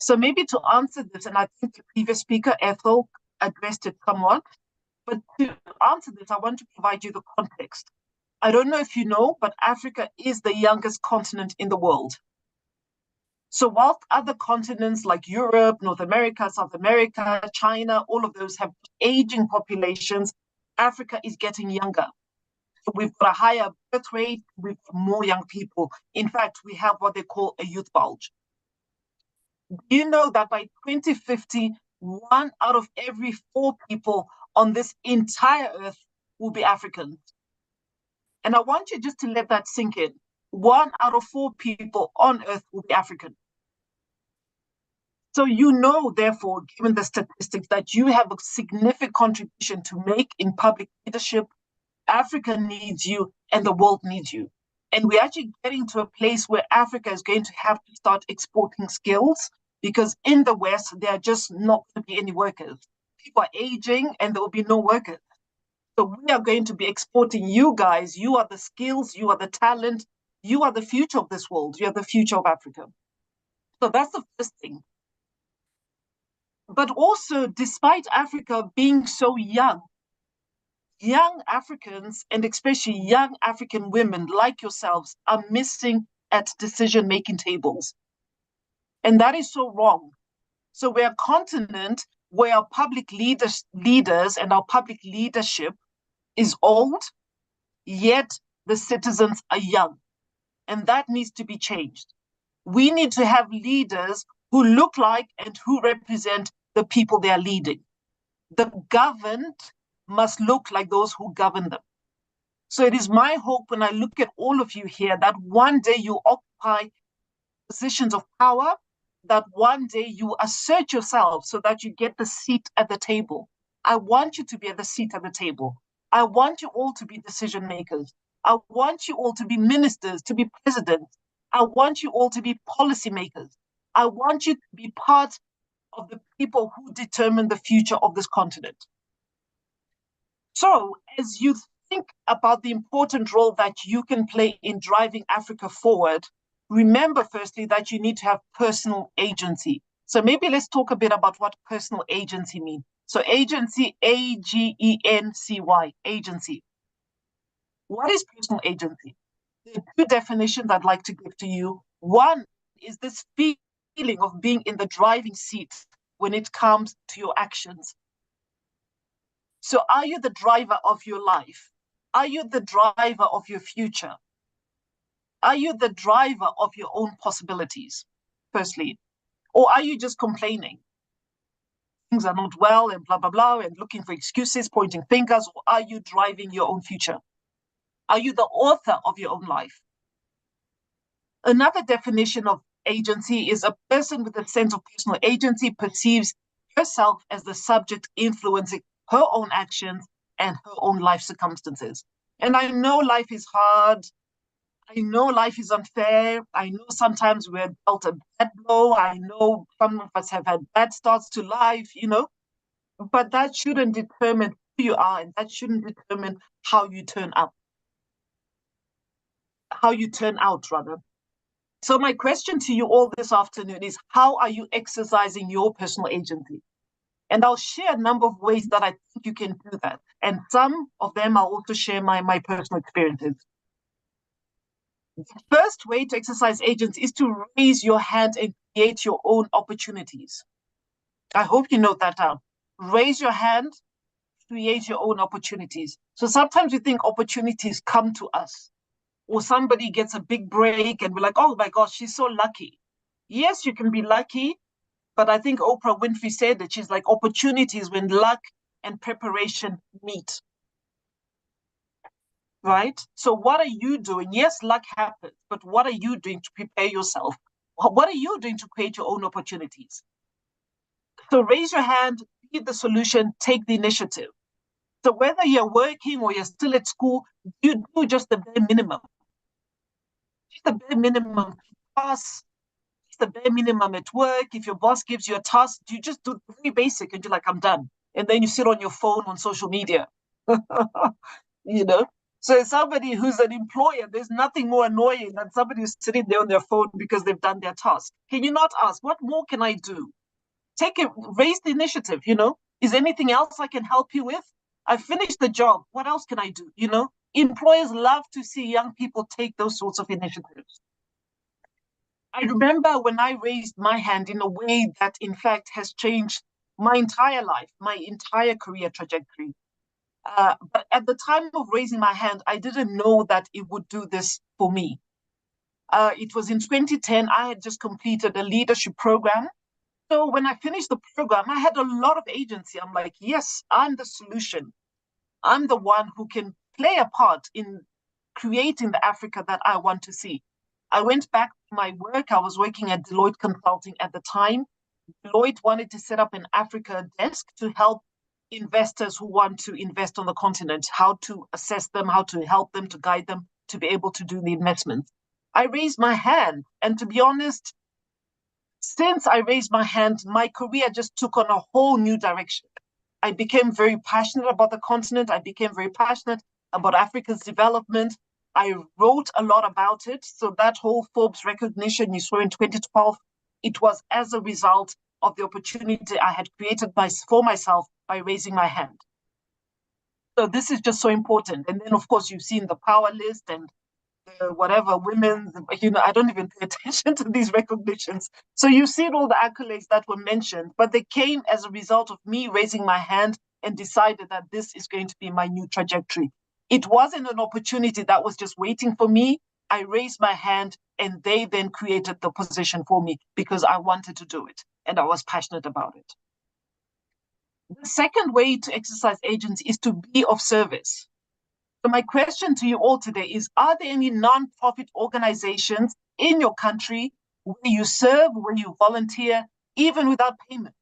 Speaker 11: So maybe to answer this, and I think the previous speaker, Ethel, addressed it somewhat, but to answer this, I want to provide you the context. I don't know if you know, but Africa is the youngest continent in the world. So while other continents like Europe, North America, South America, China, all of those have aging populations, Africa is getting younger. we've got a higher birth rate, we've got more young people. In fact, we have what they call a youth bulge. Do you know that by 2050, 1 out of every 4 people on this entire earth will be Africans? And I want you just to let that sink in. 1 out of 4 people on earth will be African. So you know, therefore, given the statistics, that you have a significant contribution to make in public leadership. Africa needs you and the world needs you. And we're actually getting to a place where Africa is going to have to start exporting skills, because in the West, there are just not going to be any workers. People are aging and there will be no workers. So we are going to be exporting you guys. You are the skills, you are the talent, you are the future of this world. You are the future of Africa. So that's the first thing. But also, despite Africa being so young Africans, and especially young African women like yourselves, are missing at decision-making tables. And that is so wrong. So we're a continent where our public leaders and our public leadership is old, yet the citizens are young. And that needs to be changed. We need to have leaders who look like and who represent the people they are leading. The governed must look like those who govern them. So it is my hope, when I look at all of you here, that one day you occupy positions of power, that one day you assert yourself so that you get the seat at the table. I want you to be at the seat at the table. I want you all to be decision makers. I want you all to be ministers, to be presidents. I want you all to be policymakers. I want you to be part of the people who determine the future of this continent. So as you think about the important role that you can play in driving Africa forward, remember firstly that you need to have personal agency. So maybe let's talk a bit about what personal agency means. So agency, A-G-E-N-C-Y, agency. What is personal agency? There are 2 definitions I'd like to give to you. One is this feeling of being in the driving seat when it comes to your actions. So are you the driver of your life? Are you the driver of your future? Are you the driver of your own possibilities, firstly? Or are you just complaining? Things are not well and blah, blah, blah, and looking for excuses, pointing fingers. Or are you driving your own future? Are you the author of your own life? Another definition of agency is a person with a sense of personal agency perceives herself as the subject influencing her own actions and her own life circumstances. And I know life is hard. I know life is unfair. I know sometimes we're dealt a bad blow. I know some of us have had bad starts to life, but that shouldn't determine who you are, and that shouldn't determine how you turn out. Rather. So my question to you all this afternoon is, how are you exercising your personal agency? And I'll share a number of ways that I think you can do that. And some of them I'll also share my personal experiences. The first way to exercise agency is to raise your hand and create your own opportunities. I hope you note that down. Raise your hand, create your own opportunities. So sometimes we think opportunities come to us, or somebody gets a big break and we're like, oh my gosh, she's so lucky. Yes, you can be lucky, but I think Oprah Winfrey said that she's like, opportunities when luck and preparation meet. Right? So what are you doing? Yes, luck happens, but what are you doing to prepare yourself? What are you doing to create your own opportunities? So raise your hand, be the solution, take the initiative. So whether you're working or you're still at school, you do just the bare minimum. Just the bare minimum to pass, just the bare minimum at work. If your boss gives you a task, you just do the very basic and you're like, I'm done. And then you sit on your phone on social media. So as somebody who's an employer, there's nothing more annoying than somebody who's sitting there on their phone because they've done their task. Can you not ask, what more can I do? Raise the initiative, Is there anything else I can help you with? I finished the job. What else can I do? Employers love to see young people take those sorts of initiatives. I remember when I raised my hand in a way that, in fact, has changed my entire life, my entire career trajectory. But at the time of raising my hand, I didn't know that it would do this for me. It was in 2010, I had just completed a leadership program. So when I finished the program, I had a lot of agency. I'm like, yes, I'm the solution. I'm the one who can play a part in creating the Africa that I want to see. I went back to my work. I was working at Deloitte Consulting at the time. Deloitte wanted to set up an Africa desk to help investors who want to invest on the continent, how to assess them, how to help them, to guide them to be able to do the investments. I raised my hand, and to be honest, since I raised my hand, my career just took on a whole new direction. I became very passionate about the continent. I became very passionate about Africa's development. I wrote a lot about it. So that whole Forbes recognition you saw in 2012, it was as a result of the opportunity I had created for myself by raising my hand. So this is just so important. And then, of course, you've seen the power list and whatever women, I don't even pay attention to these recognitions. So you've seen all the accolades that were mentioned, but they came as a result of me raising my hand and decided that this is going to be my new trajectory. It wasn't an opportunity that was just waiting for me. I raised my hand and they then created the position for me because I wanted to do it and I was passionate about it. The second way to exercise agency is to be of service. So my question to you all today is, are there any non-profit organizations in your country where you serve, where you volunteer, even without payment?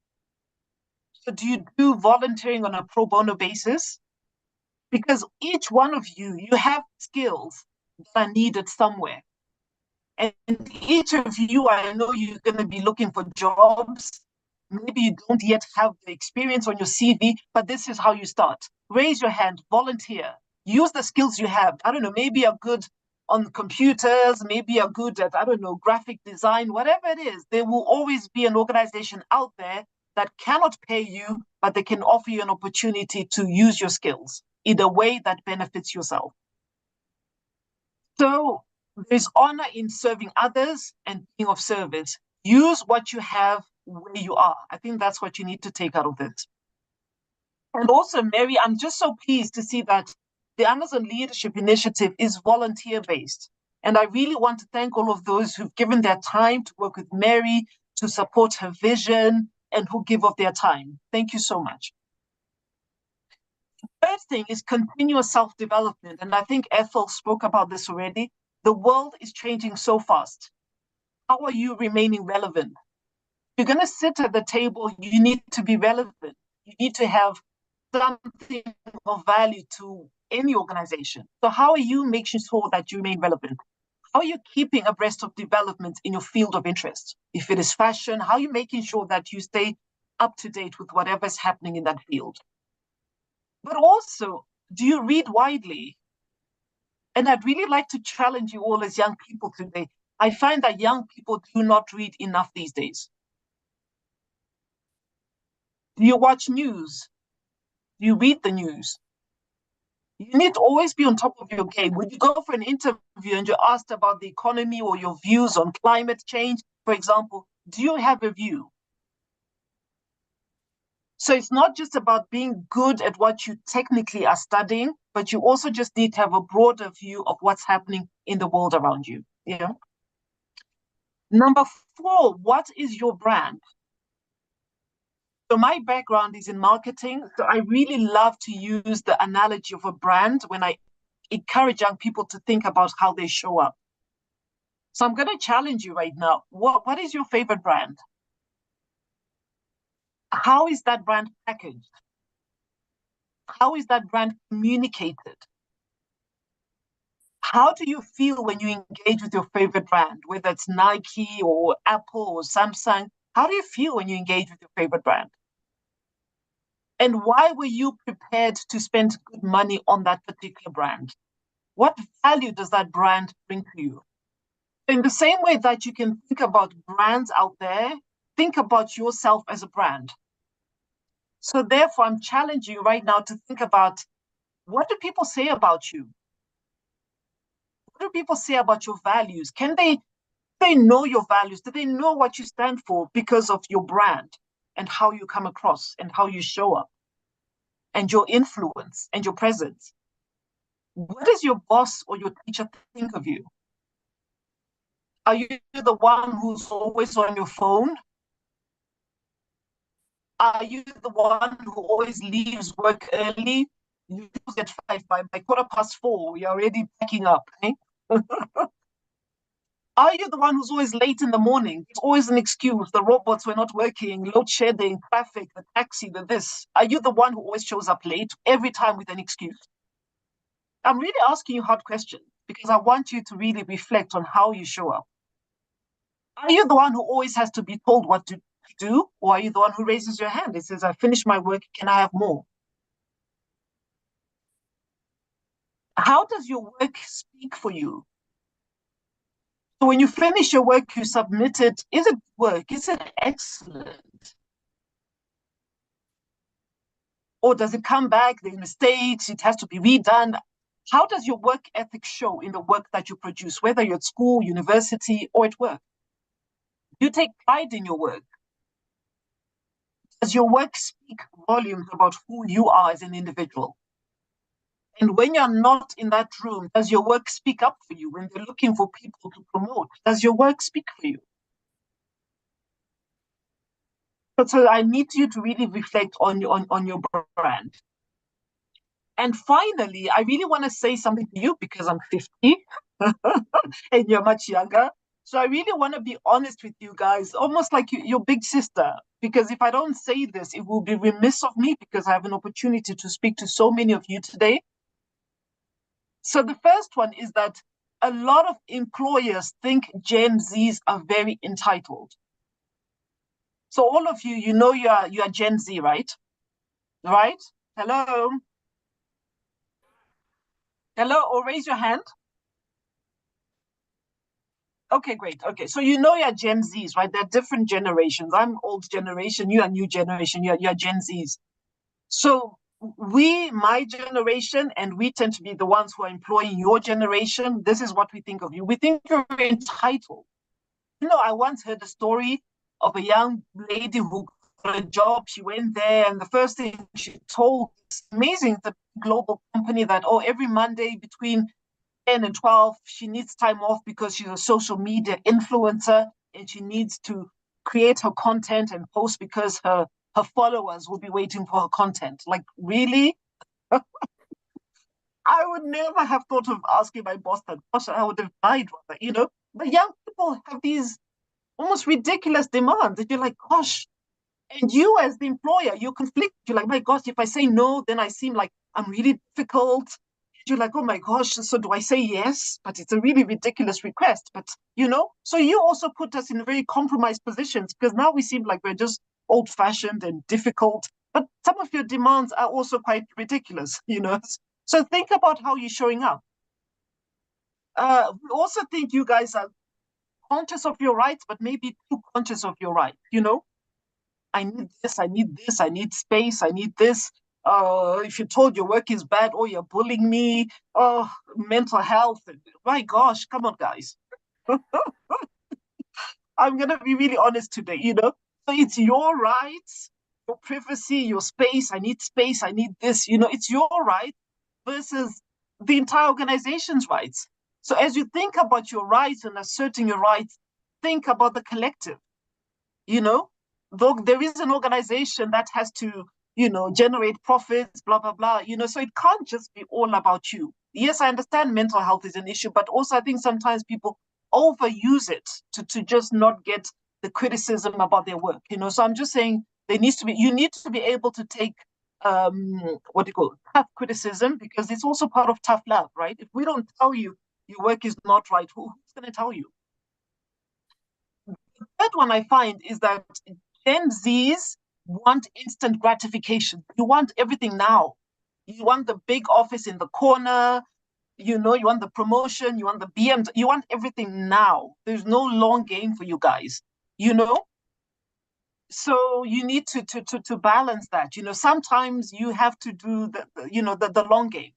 Speaker 11: So do you do volunteering on a pro bono basis? Because each one of you have skills that are needed somewhere. And each of you, I know you're going to be looking for jobs. Maybe you don't yet have the experience on your CV, but this is how you start. Raise your hand, volunteer, use the skills you have. I don't know, maybe you're good on computers, maybe you're good at, I don't know, graphic design, whatever it is. There will always be an organization out there that cannot pay you, but they can offer you an opportunity to use your skills in a way that benefits yourself. So there's honor in serving others and being of service. Use what you have where you are. I think that's what you need to take out of this. And also, Mary, I'm just so pleased to see that the Amazon Leadership Initiative is volunteer-based. And I really want to thank all of those who've given their time to work with Mary, to support her vision, and who give of their time. Thank you so much. The third thing is continuous self-development. And I think Ethel spoke about this already. The world is changing so fast. How are you remaining relevant? If you're going to sit at the table, you need to be relevant. You need to have something of value to any organization. So how are you making sure that you remain relevant? How are you keeping abreast of developments in your field of interest? If it is fashion, how are you making sure that you stay up to date with whatever is happening in that field? But also, do you read widely? And I'd really like to challenge you all as young people today. I find that young people do not read enough these days. Do you watch news? Do you read the news? You need to always be on top of your game. When you go for an interview and you're asked about the economy or your views on climate change, for example, do you have a view? So it's not just about being good at what you technically are studying, but you also just need to have a broader view of what's happening in the world around you. Yeah. Number 4, what is your brand? So my background is in marketing. So I really love to use the analogy of a brand when I encourage young people to think about how they show up. So I'm going to challenge you right now. What is your favorite brand? How is that brand packaged? How is that brand communicated? How do you feel when you engage with your favorite brand, whether it's Nike or Apple or Samsung? How do you feel when you engage with your favorite brand? And why were you prepared to spend good money on that particular brand? What value does that brand bring to you? In the same way that you can think about brands out there, think about yourself as a brand. So therefore, I'm challenging you right now to think about, what do people say about you? What do people say about your values? Can they know your values? Do they know what you stand for because of your brand and how you come across and how you show up? and your influence and your presence. What does your boss or your teacher think of you? Are you the one who's always on your phone? Are you the one who always leaves work early? You close at 5, by 4:15, you're already packing up. Eh? Are you the one who's always late in the morning? It's always an excuse. The robots were not working, load shedding, traffic, the taxi, the this. Are you the one who always shows up late every time with an excuse? I'm really asking you hard questions because I want you to really reflect on how you show up. Are you the one who always has to be told what to do? Or are you the one who raises your hand and says, I finished my work, can I have more? How does your work speak for you? So when you finish your work, you submit it. Is it work? Is it excellent? Or does it come back? There's mistakes. It has to be redone. How does your work ethic show in the work that you produce, whether you're at school, university, or at work? Do you take pride in your work? Does your work speak volumes about who you are as an individual? And when you're not in that room, does your work speak up for you? When they're looking for people to promote, does your work speak for you? So I need you to really reflect on your brand. And finally, I really want to say something to you because I'm 50 and you're much younger. So I really want to be honest with you guys, almost like your big sister, because if I don't say this, it will be remiss of me because I have an opportunity to speak to so many of you today. So the first one is that a lot of employers think Gen Zs are very entitled. So all of you, you know you are Gen Z, right? Right? Hello? Hello, or raise your hand. Okay, great. Okay, so you know you're Gen Zs, right? They're different generations. I'm old generation, you are new generation, you're Gen Zs. So my generation, and we tend to be the ones who are employing your generation, this is what we think of you. We think you're entitled. You know, I once heard a story of a young lady who got a job. She went there, and the first thing she told this amazing the global company that, oh, every Monday between 10 and 12, she needs time off because she's a social media influencer and she needs to create her content and post because her followers will be waiting for her content. Like, really? I would never have thought of asking my boss that. Gosh, I would have died, you know? But young people have these almost ridiculous demands that you're like, gosh. And you as the employer, you're conflicted. You're like, my gosh, if I say no, then I seem like I'm really difficult. You're like, oh my gosh, so do I say yes? But it's a really ridiculous request. But, you know, so you also put us in very compromised positions because now we seem like we're just old-fashioned and difficult. But some of your demands are also quite ridiculous, you know. So think about how you're showing up. We also think you guys are conscious of your rights, but maybe too conscious of your rights, you know? I need this, I need this, I need space, I need this. If you're told your work is bad, oh, you're bullying me, oh, mental health. My gosh, come on, guys. I'm going to be really honest today, you know? So it's your rights, your privacy, your space. I need space, I need this, you know, it's your right versus the entire organization's rights. So as you think about your rights and asserting your rights, think about the collective, you know? Though there is an organization that has to, you know, generate profits, blah, blah, blah, you know, so it can't just be all about you. Yes, I understand mental health is an issue, but also I think sometimes people overuse it to just not get the criticism about their work, you know. So I'm just saying you need to be able to take what do you call it, tough criticism, because it's also part of tough love, right? If we don't tell you your work is not right, who's going to tell you? The third one I find is that Gen Zs want instant gratification. You want everything now. You want the big office in the corner, you know, you want the promotion, you want the BM, you want everything now. There's no long game for you guys, you know? So you need to balance that. You know, sometimes you have to do the long game.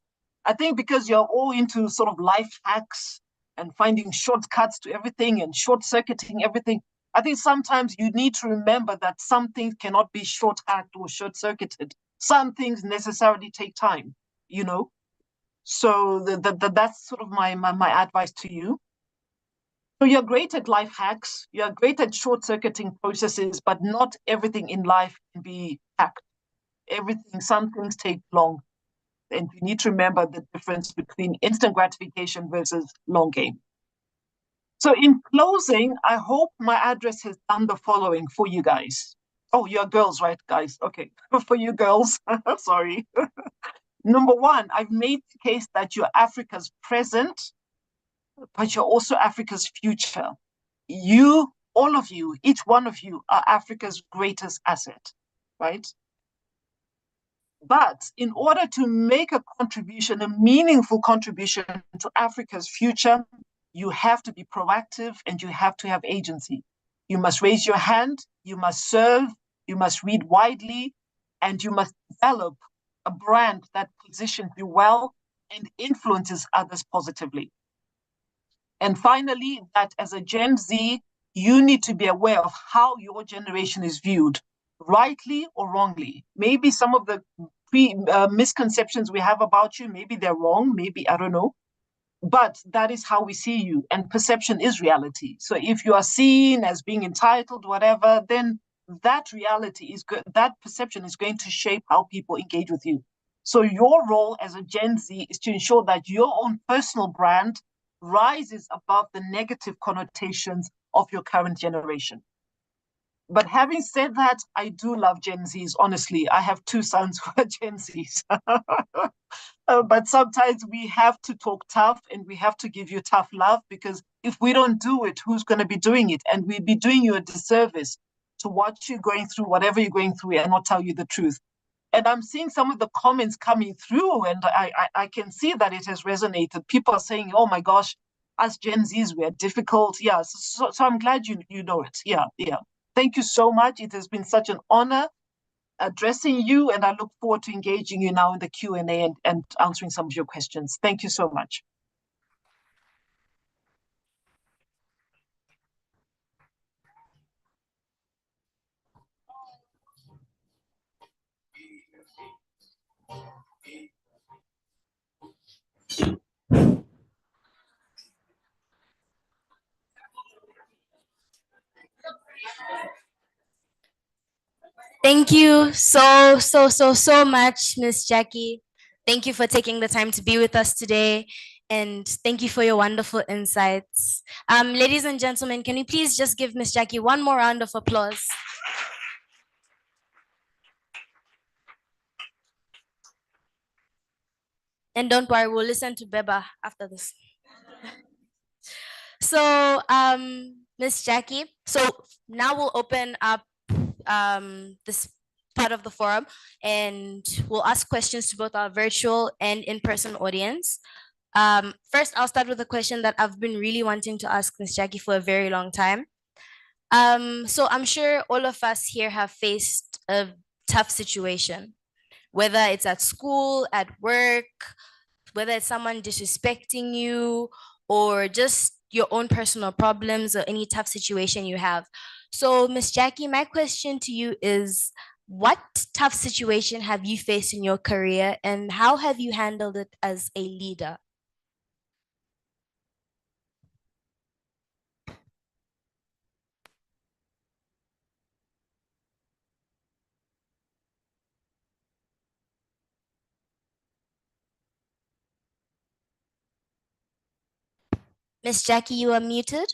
Speaker 11: I think because you're all into sort of life hacks and finding shortcuts to everything and short-circuiting everything, I think sometimes you need to remember that some things cannot be short-hacked or short-circuited. Some things necessarily take time, you know. So that's sort of my advice to you. So you're great at life hacks, you're great at short-circuiting processes, but not everything in life can be hacked. Some things take long. And you need to remember the difference between instant gratification versus long game. So in closing, I hope my address has done the following for you guys. Oh, you're girls, right, guys? Okay, for you girls, sorry. Number one, I've made the case that you're Africa's present, but you're also Africa's future. You, all of you, each one of you are Africa's greatest asset, right? But in order to make a contribution, a meaningful contribution to Africa's future, you have to be proactive and you have to have agency. You must raise your hand, you must serve, you must read widely, and you must develop a brand that positions you well and influences others positively. And finally, that as a Gen Z, you need to be aware of how your generation is viewed, rightly or wrongly. Maybe some of the misconceptions we have about you, maybe they're wrong, maybe, I don't know. But that is how we see you, and perception is reality. So if you are seen as being entitled, whatever, then that reality is good. That perception is going to shape how people engage with you. So your role as a Gen Z is to ensure that your own personal brand rises above the negative connotations of your current generation. But having said that, I do love Gen Zs, honestly. I have two sons who are Gen Zs. But sometimes we have to talk tough and we have to give you tough love, because if we don't do it, who's going to be doing it? And we'd be doing you a disservice to watch you going through whatever you're going through and not tell you the truth. And I'm seeing some of the comments coming through, and I can see that it has resonated. People are saying, oh my gosh, us Gen Zs, we are difficult. Yeah, so I'm glad you know it. Yeah. Thank you so much. It has been such an honor addressing you, and I look forward to engaging you now in the Q&A and answering some of your questions. Thank you so much.
Speaker 7: Thank you so much, Miss Jackie. Thank you for taking the time to be with us today. And thank you for your wonderful insights. Ladies and gentlemen, can you please just give Miss Jackie one more round of applause? And don't worry, we'll listen to Beba after this. So, Miss Jackie, so now we'll open up this part of the forum, and we'll ask questions to both our virtual and in-person audience. First, I'll start with a question that I've been really wanting to ask Miss Jackie for a very long time. So I'm sure all of us here have faced a tough situation, whether it's at school, at work, whether it's someone disrespecting you, or just your own personal problems or any tough situation you have. So, Miss Jackie, my question to you is, what tough situation have you faced in your career, and how have you handled it as a leader? Miss Jackie, you are muted.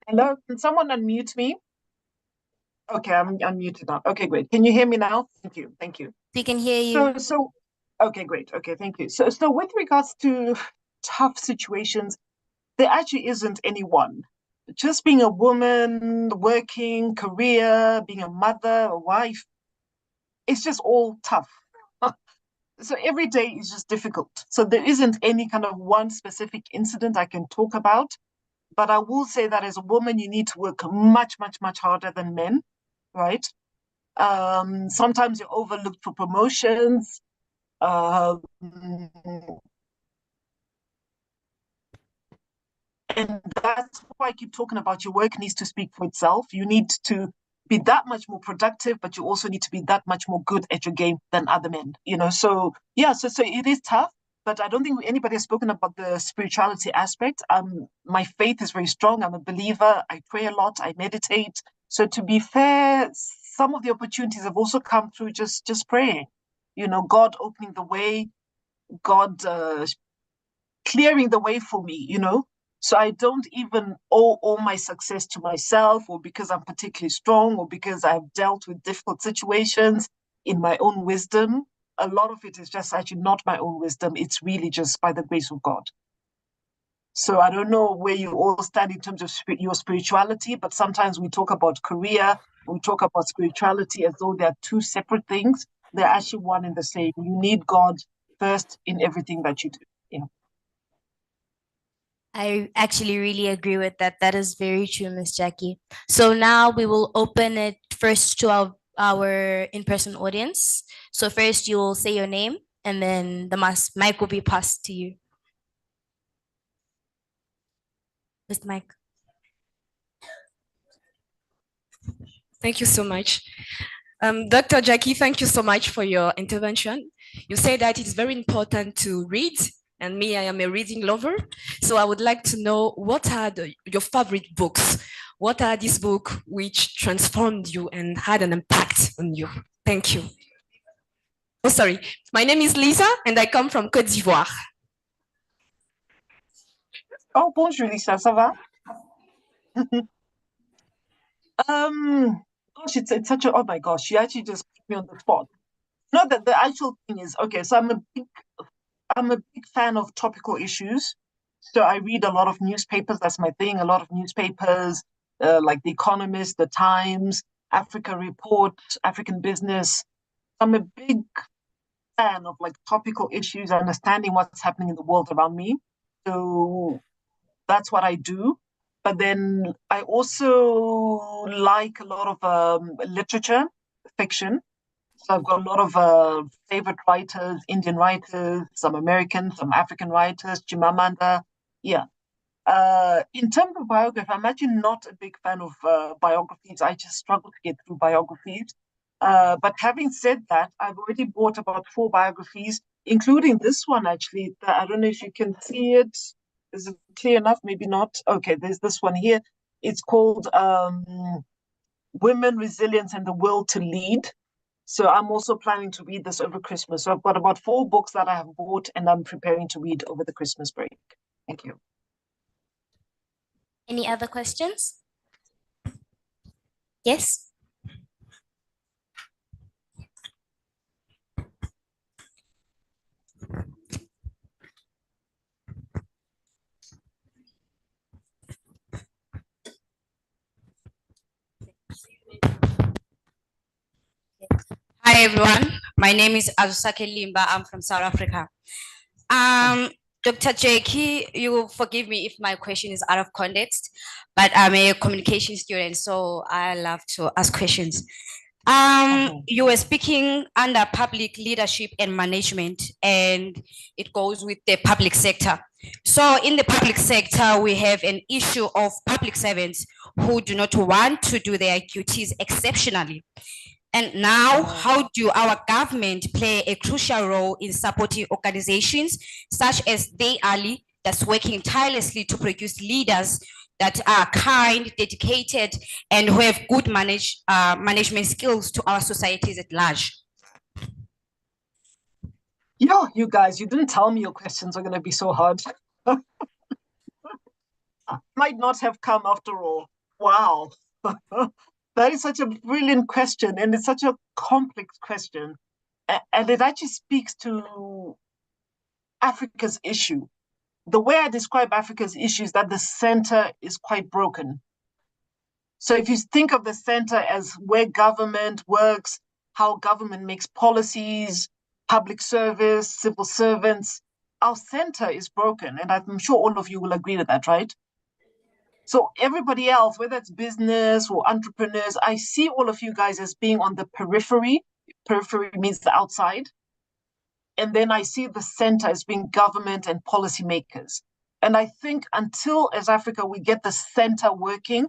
Speaker 11: Hello, can someone unmute me? Okay, I'm unmuted now. Okay, great. Can you hear me now? Thank you. Thank you.
Speaker 7: We can hear you.
Speaker 11: Okay, great. Okay, thank you. So with regards to tough situations, there actually isn't any one. Just being a woman, working, career, being a mother, a wife, it's just all tough. So every day is just difficult. So there isn't any kind of one specific incident I can talk about. But I will say that as a woman, you need to work much, much, much harder than men, right? Sometimes you're overlooked for promotions. And that's why I keep talking about your work needs to speak for itself. You need to be that much more productive, but you also need to be that much more good at your game than other men, you know? So yeah, so it is tough, but I don't think anybody has spoken about the spirituality aspect. My faith is very strong. I'm a believer. I pray a lot. I meditate. So to be fair, some of the opportunities have also come through just praying, you know, God opening the way, God clearing the way for me, you know. So I don't even owe all my success to myself or because I'm particularly strong or because I've dealt with difficult situations in my own wisdom. A lot of it is just actually not my own wisdom. It's really just by the grace of God. So I don't know where you all stand in terms of your spirituality, but sometimes we talk about career, we talk about spirituality as though they're two separate things. They're actually one and the same. You need God first in everything that you do. Yeah.
Speaker 7: I actually really agree with that. That is very true, Miss Jackie. So now we will open it first to our in-person audience. So first you will say your name and then the mic will be passed to you. Mr. Mike.
Speaker 12: Thank you so much. Dr. Jackie, thank you so much for your intervention. You say that it's very important to read, and me, I am a reading lover. So I would like to know what are your favorite books? What are these books which transformed you and had an impact on you? Thank you. Oh, sorry. My name is Lisa, and I come from Côte d'Ivoire.
Speaker 11: Oh, bonjour, Lisa, ça va? Gosh, it's such a, oh my gosh, you actually just put me on the spot. No, that the actual thing is, okay, so I'm a big fan of topical issues. So I read a lot of newspapers, that's my thing, a lot of newspapers, like The Economist, The Times, Africa Report, African Business. I'm a big fan of like topical issues, understanding what's happening in the world around me. So that's what I do. But then I also like a lot of literature, fiction. So I've got a lot of favorite writers, Indian writers, some American, some African writers, Chimamanda. Yeah. In terms of biography, I'm actually not a big fan of biographies. I just struggle to get through biographies. But having said that, I've already bought about 4 biographies, including this one actually. I don't know if you can see it. Is it clear enough? Maybe not. Okay, there's this one here. It's called Women, Resilience, and the Will to Lead. So I'm also planning to read this over Christmas. So I've got about 4 books that I have bought and I'm preparing to read over the Christmas break. Thank you.
Speaker 7: Any other questions? Yes?
Speaker 22: Hi everyone, my name is Azusake Limba. I'm from South Africa. Dr. Jackie, you will forgive me if my question is out of context, but I'm a communication student, so I love to ask questions. You were speaking under public leadership and management, and it goes with the public sector. So in the public sector, we have an issue of public servants who do not want to do their duties exceptionally. And now, how do our government play a crucial role in supporting organizations such as TheALI that's working tirelessly to produce leaders that are kind, dedicated, and who have good management skills to our societies at large?
Speaker 11: Yo, you guys, you didn't tell me your questions are going to be so hard. might not have come after all. Wow. That is such a brilliant question, and it's such a complex question. And it actually speaks to Africa's issue. The way I describe Africa's issue is that the center is quite broken. So if you think of the center as where government works, how government makes policies, public service, civil servants, our center is broken. And I'm sure all of you will agree with that, right? So everybody else, whether it's business or entrepreneurs, I see all of you guys as being on the periphery. Periphery means the outside. And then I see the center as being government and policymakers. And I think until, as Africa, we get the center working,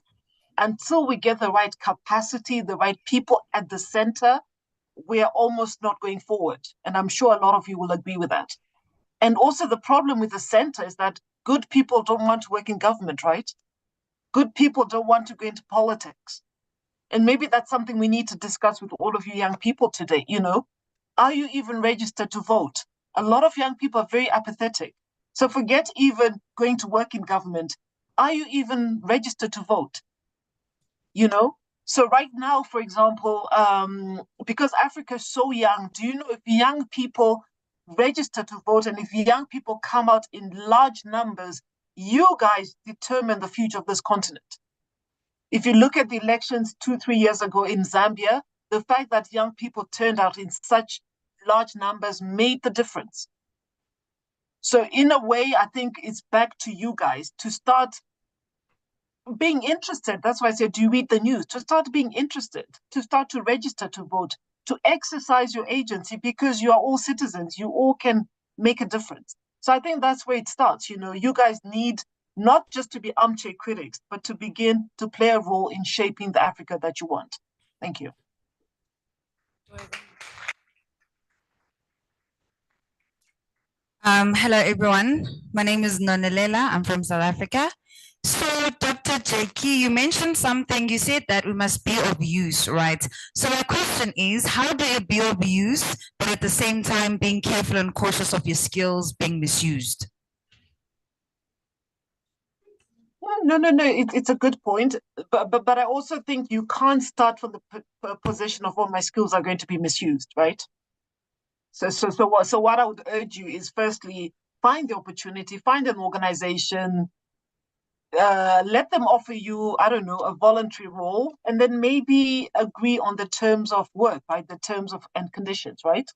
Speaker 11: until we get the right capacity, the right people at the center, we are almost not going forward. And I'm sure a lot of you will agree with that. And also the problem with the center is that good people don't want to work in government, right? Good people don't want to go into politics. And maybe that's something we need to discuss with all of you young people today. Are you even registered to vote? A lot of young people are very apathetic. So forget even going to work in government. Are you even registered to vote? So right now, for example, because Africa is so young, do you know if young people register to vote and if young people come out in large numbers, you guys determine the future of this continent? If you look at the elections 2-3 years ago in Zambia, the fact that young people turned out in such large numbers made the difference. So in a way, I think it's back to you guys to start being interested. That's why I said, do you read the news? To start being interested, to start to register to vote, to exercise your agency, because you are all citizens. You all can make a difference. So I think that's where it starts. You guys need not just to be armchair critics, but to begin to play a role in shaping the Africa that you want. Thank you.
Speaker 13: Hello, everyone. My name is Nonelela. I'm from South Africa. So, Dr. Jackie, you mentioned something. You said that we must be of use, right? So my question is, how do you be of use, but at the same time being careful and cautious of your skills being misused?
Speaker 11: No. It's a good point, but I also think you can't start from the position of, my skills are going to be misused, right? So what I would urge you is, firstly, find the opportunity, find an organization, let them offer you, I don't know, a voluntary role, and then maybe agree on the terms of work, right? The terms of and conditions, right?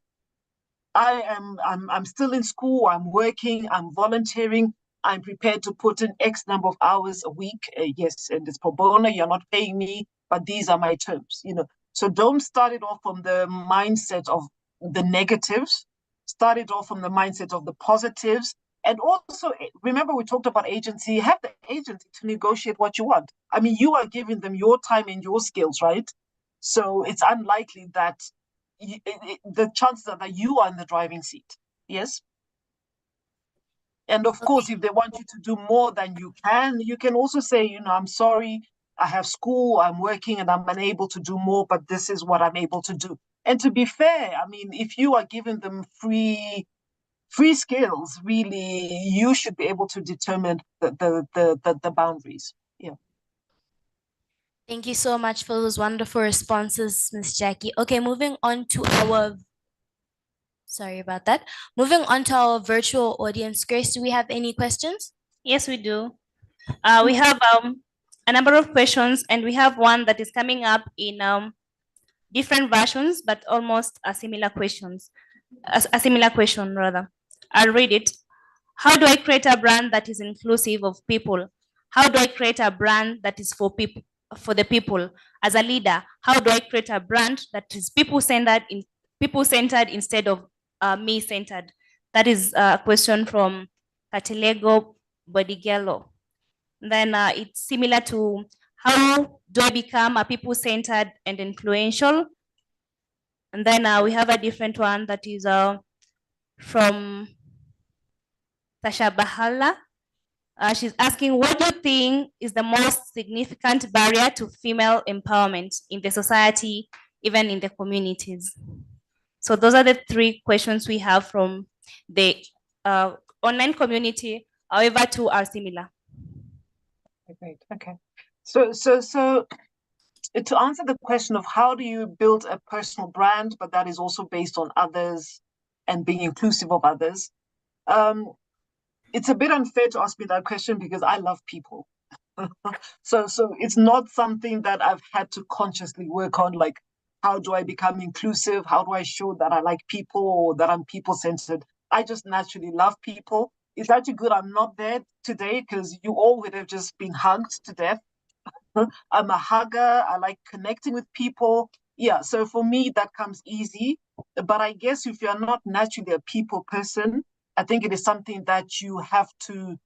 Speaker 11: I'm still in school, I'm working, I'm volunteering, I'm prepared to put in X number of hours a week. Yes, and it's pro bono, you're not paying me, but these are my terms, So don't start it off from the mindset of the negatives. Start it off from the mindset of the positives. And also, remember, we talked about agency. Have the agency to negotiate what you want. I mean, you are giving them your time and your skills, right? So it's unlikely that the chances are that you are in the driving seat. Yes. And of course, if they want you to do more than you can also say, I'm sorry, I have school, I'm working, and I'm unable to do more, but this is what I'm able to do. And to be fair, I mean, if you are giving them free skills, really, you should be able to determine the boundaries. Yeah.
Speaker 7: Thank you so much for those wonderful responses, Ms. Jackie. Okay, moving on to our, sorry about that. Moving on to our virtual audience. Grace, do we have any questions?
Speaker 5: Yes, we do. We have a number of questions, and we have one that is coming up in different versions, but almost a similar questions. A similar question, rather. I'll read it. How do I create a brand that is inclusive of people? How do I create a brand that is for people, for the people? As a leader, how do I create a brand that is people-centered instead of me-centered? That is a question from Katilego Bodigelo. Then it's similar to, how do I become a people-centered and influential? And then we have a different one that is from Tasha Bahala. She's asking, what do you think is the most significant barrier to female empowerment in the society, even in the communities? So those are the three questions we have from the online community. However, two are similar.
Speaker 11: Great. Okay. So to answer the question of how do you build a personal brand, but that is also based on others and being inclusive of others, it's a bit unfair to ask me that question because I love people. So it's not something that I've had to consciously work on, like how do I become inclusive? How do I show that I like people or that I'm people-centered? I just naturally love people. It's actually good I'm not there today because you all would have just been hugged to death. I'm a hugger. I like connecting with people. Yeah, so for me, that comes easy. But I guess if you're not naturally a people person, I think it is something that you have to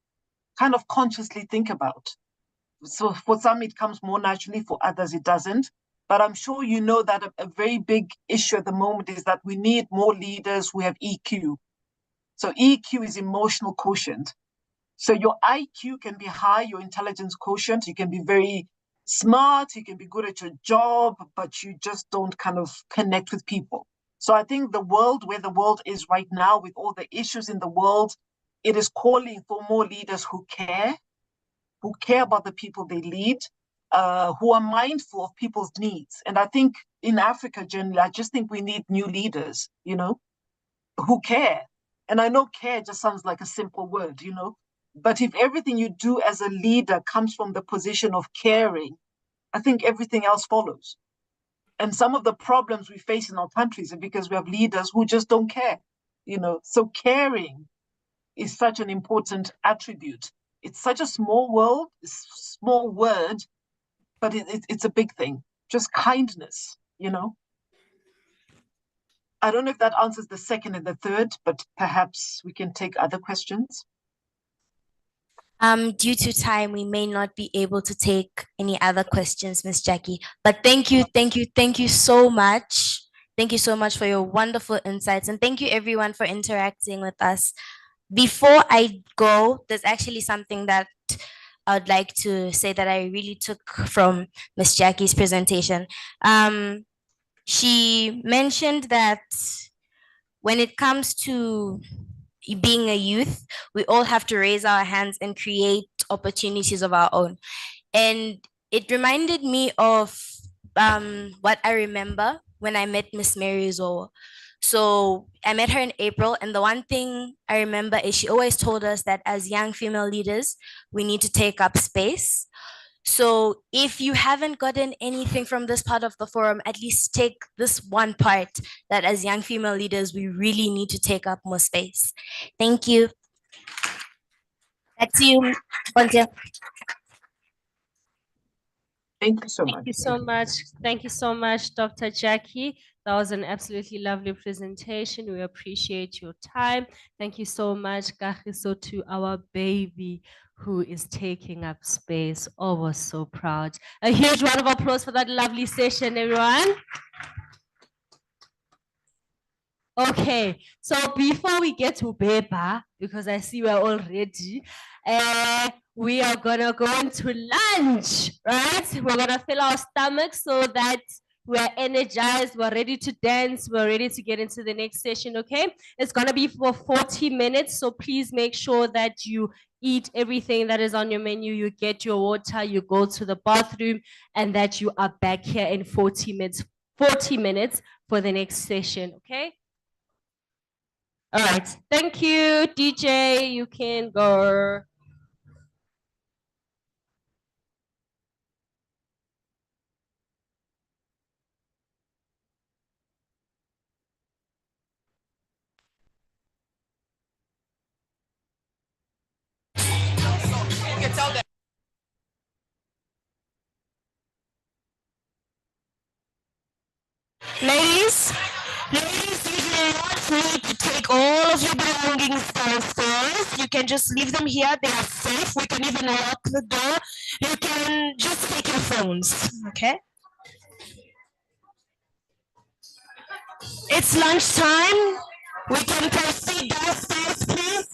Speaker 11: kind of consciously think about. So for some, it comes more naturally, for others, it doesn't. But I'm sure you know that a very big issue at the moment is that we need more leaders who have EQ. So EQ is emotional quotient. So your IQ can be high, your intelligence quotient. You can be very smart, you can be good at your job, but you just don't kind of connect with people. So I think the world, where the world is right now, with all the issues in the world, it is calling for more leaders who care about the people they lead, who are mindful of people's needs. And I think in Africa generally, I just think we need new leaders, who care. And I know care just sounds like a simple word, but if everything you do as a leader comes from the position of caring, I think everything else follows. And some of the problems we face in our countries are because we have leaders who just don't care, So caring is such an important attribute. It's such a small world, small word, but it's a big thing. Just kindness. I don't know if that answers the second and the third, but perhaps we can take other questions.
Speaker 7: Due to time, we may not be able to take any other questions, Miss Jackie. But thank you so much. Thank you so much for your wonderful insights. And thank you everyone for interacting with us. Before I go, there's actually something that I'd like to say that I really took from Miss Jackie's presentation. She mentioned that when it comes to being a youth, we all have to raise our hands and create opportunities of our own. And it reminded me of what I remember when I met Miss Mary Zoe. So I met her in April, and the one thing I remember is she always told us that as young female leaders, we need to take up space. So if you haven't gotten anything from this part of the forum, at least take this one part, that as young female leaders, we really need to take up more space. Thank you. Back to you, Bontia.
Speaker 11: Thank you so
Speaker 19: Thank
Speaker 11: much.
Speaker 19: you so much. Thank you so much, Dr. Jackie. That was an absolutely lovely presentation. We appreciate your time. Thank you so much, Kagiso, to our baby who is taking up space. Oh, we're so proud. A huge round of applause for that lovely session, everyone. Okay, so before we get to Beba, because I see we're all ready, we are gonna go into lunch, right? We're gonna fill our stomachs so that we're energized, we're ready to dance, we're ready to get into the next session, okay? It's gonna be for 40 minutes, so please make sure that you eat everything that is on your menu, you get your water, you go to the bathroom, and that you are back here in 40 minutes for the next session, okay? All right. Thank you, DJ. You can go.
Speaker 4: You can tell them.
Speaker 8: Ladies, you do not need to take all of your belongings downstairs. You can just leave them here. They are safe. We can even lock the door. You can just take your phones, okay? It's lunchtime. We can proceed downstairs, please.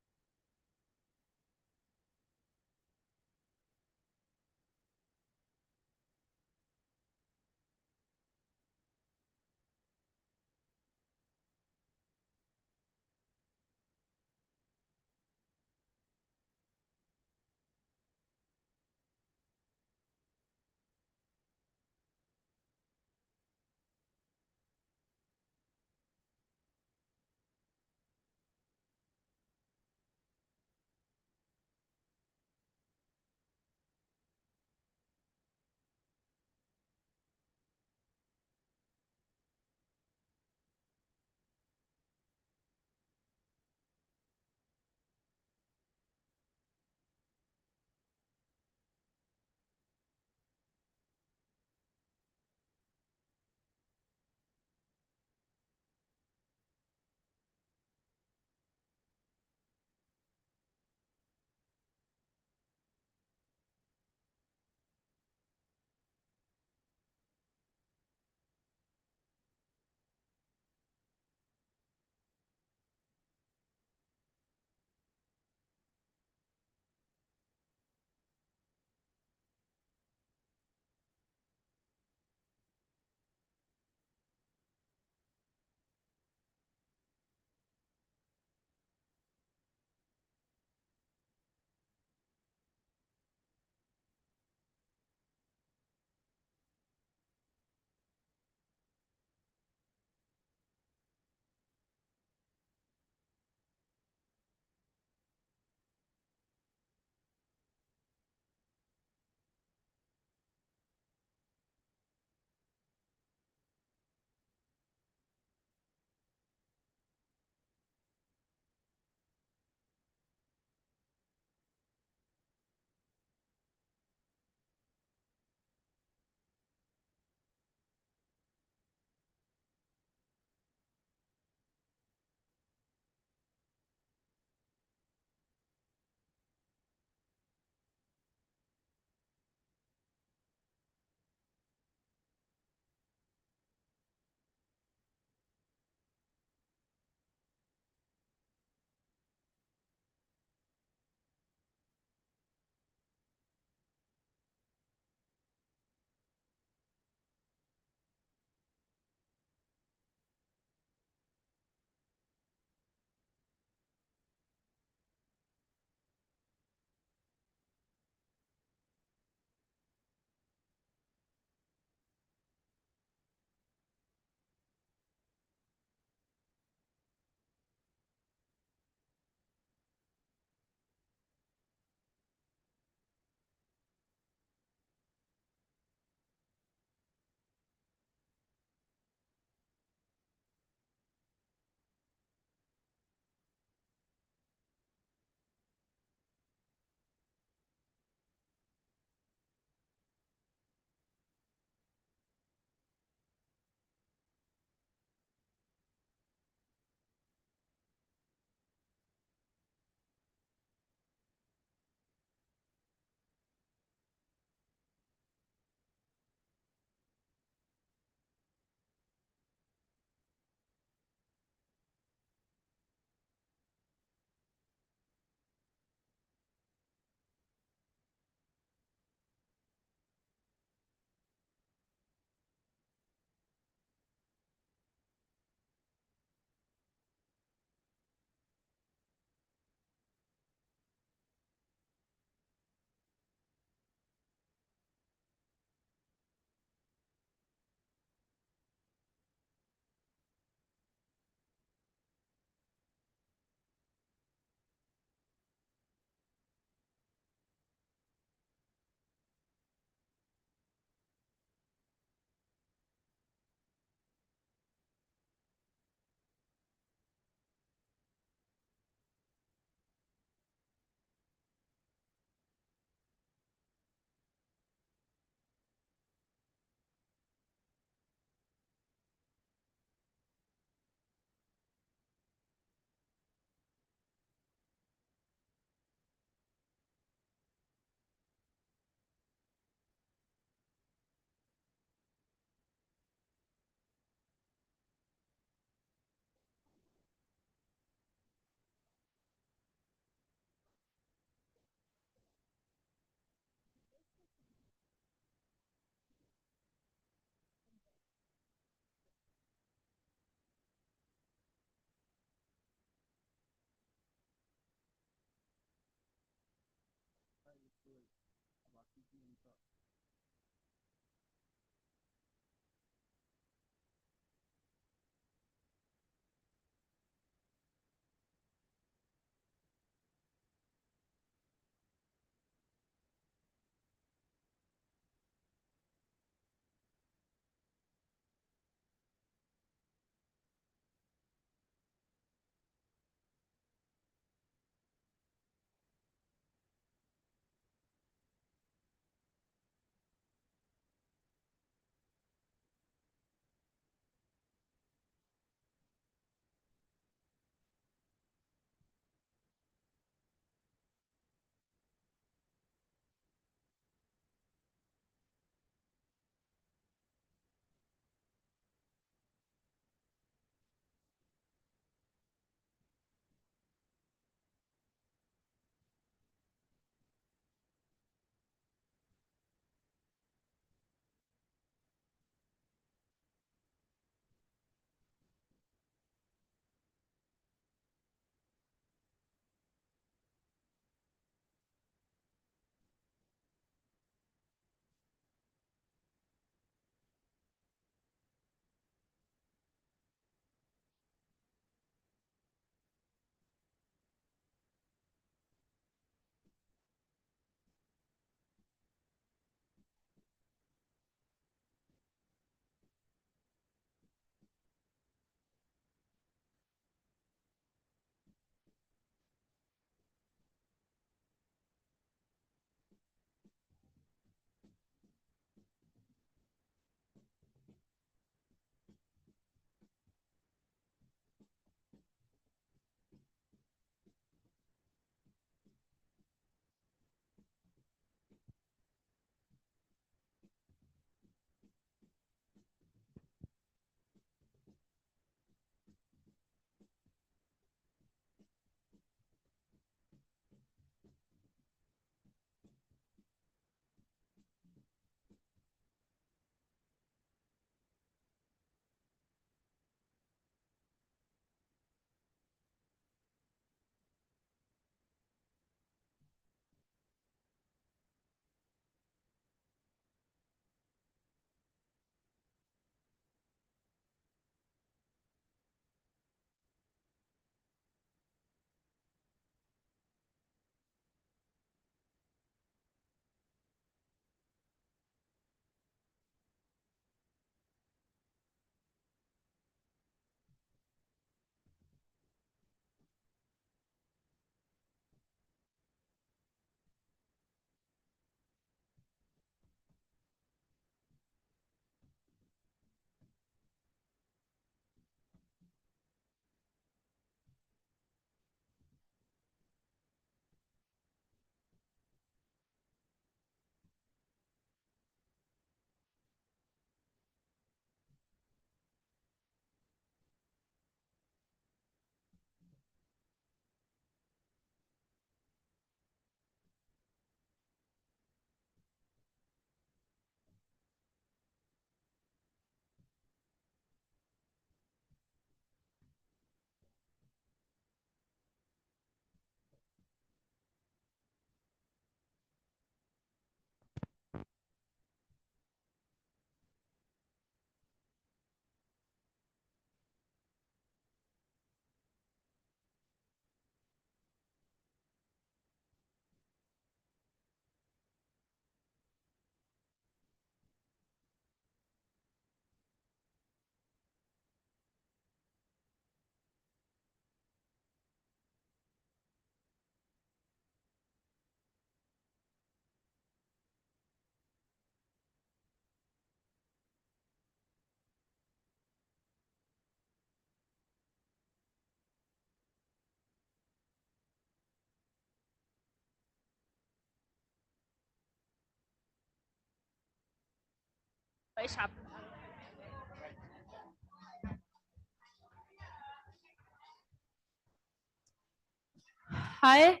Speaker 19: Hi.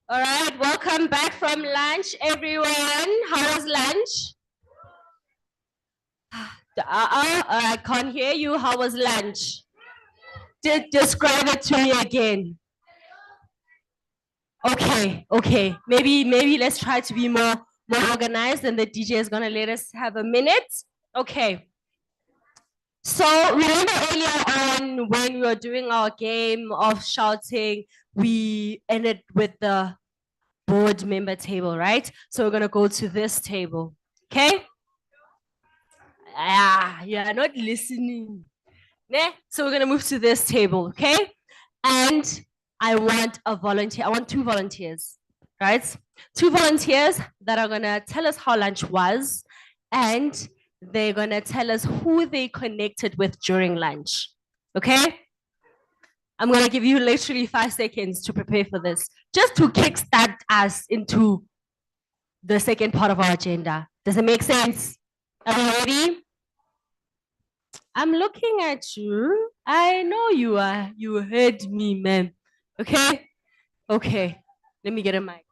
Speaker 19: All right, welcome back from lunch, everyone. How was lunch? I can't hear you. How was lunch? Describe it to me again. Okay. Maybe let's try to be more
Speaker 17: more organized, and the DJ is gonna let us have a minute. Okay. So remember earlier on when we were doing our game of shouting, we ended with the board member table, right? So we're gonna go to this table, okay? Ah, you are not listening. Ne? So we're gonna move to this table, okay? And I want a volunteer. I want 2 volunteers, right? 2 volunteers that are gonna tell us how lunch was, and they're gonna tell us who they connected with during lunch, okay? I'm gonna give you literally 5 seconds to prepare for this, just to kickstart us into the second part of our agenda. Does it make sense? Are you ready? I'm looking at you. I know you are. You heard me, ma'am. Okay? Okay. Let me get a mic.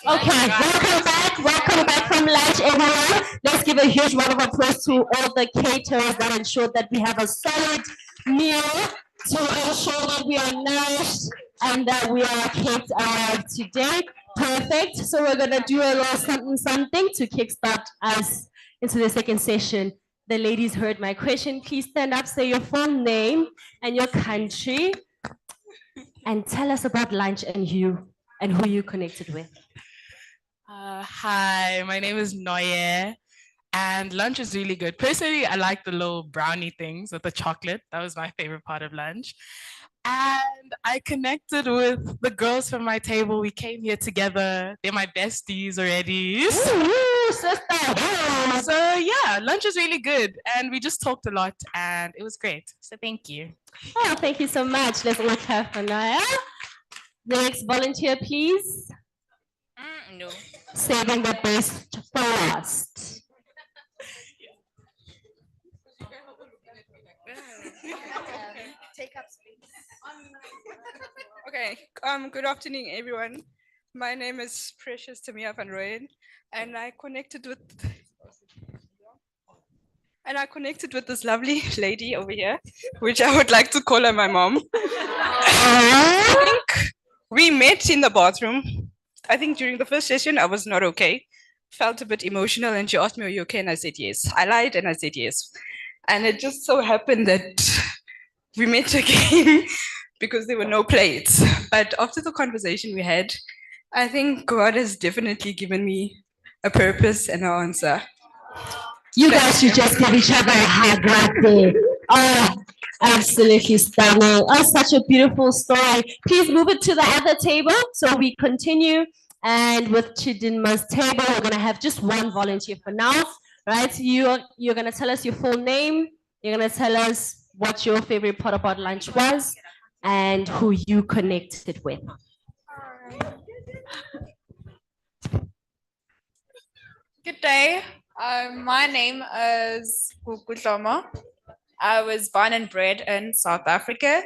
Speaker 17: Okay, welcome back from lunch, everyone. Let's give a huge round of applause to all the caterers that ensured that we have a solid meal to ensure that we are nourished and that we are kept alive today. Perfect. So we're gonna do a little something to kickstart us into the second session. The ladies heard my question. Please stand up, say your full name and your country, and tell us about lunch and who you connected with.
Speaker 14: Hi, my name is Noye, and lunch is really good. Personally, I like the little brownie things with the chocolate. That was my favorite part of lunch. And I connected with the girls from my table. We came here together. They're my besties already. So yeah, lunch is really good. And we just talked a lot and it was great. So thank you.
Speaker 17: Oh, thank you so much. Let's all clap for Naya. The next volunteer, please.
Speaker 4: No.
Speaker 17: Saving the best for last.
Speaker 15: Take up space. Okay. Good afternoon, everyone. My name is Precious Tamia van Rooyen, and I connected with this lovely lady over here, which I would like to call her my mom. I think we met in the bathroom. I think during the first session, I was not okay. Felt a bit emotional, and she asked me, "Are you okay?" And I said yes. I lied and I said yes. And it just so happened that we met again because there were no plates. But after the conversation we had, I think God has definitely given me a purpose and an answer.
Speaker 17: You guys should just give each other a hug right there. Oh, absolutely stunning. Oh, such a beautiful story. Please move it to the other table so we continue. And with Chidinma's table, we're going to have just 1 volunteer for now, right? You're going to tell us your full name. You're going to tell us what your favorite part about lunch was and who you connected with.
Speaker 23: Good day. My name is Kukutloma. I was born and bred in South Africa.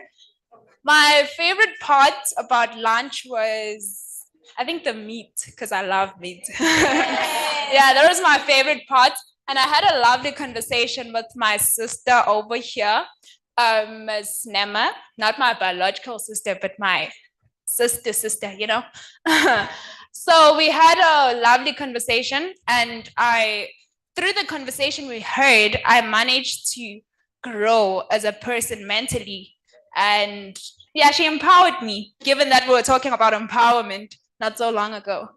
Speaker 23: My favorite part about lunch was, I think, the meat, because I love meat. Yeah, that was my favorite part. And I had a lovely conversation with my sister over here, Ms. Nema, not my biological sister, but my sister, you know. So we had a lovely conversation, and through the conversation we heard, I managed to grow as a person mentally. And yeah, she empowered me, given that we were talking about empowerment not so long ago.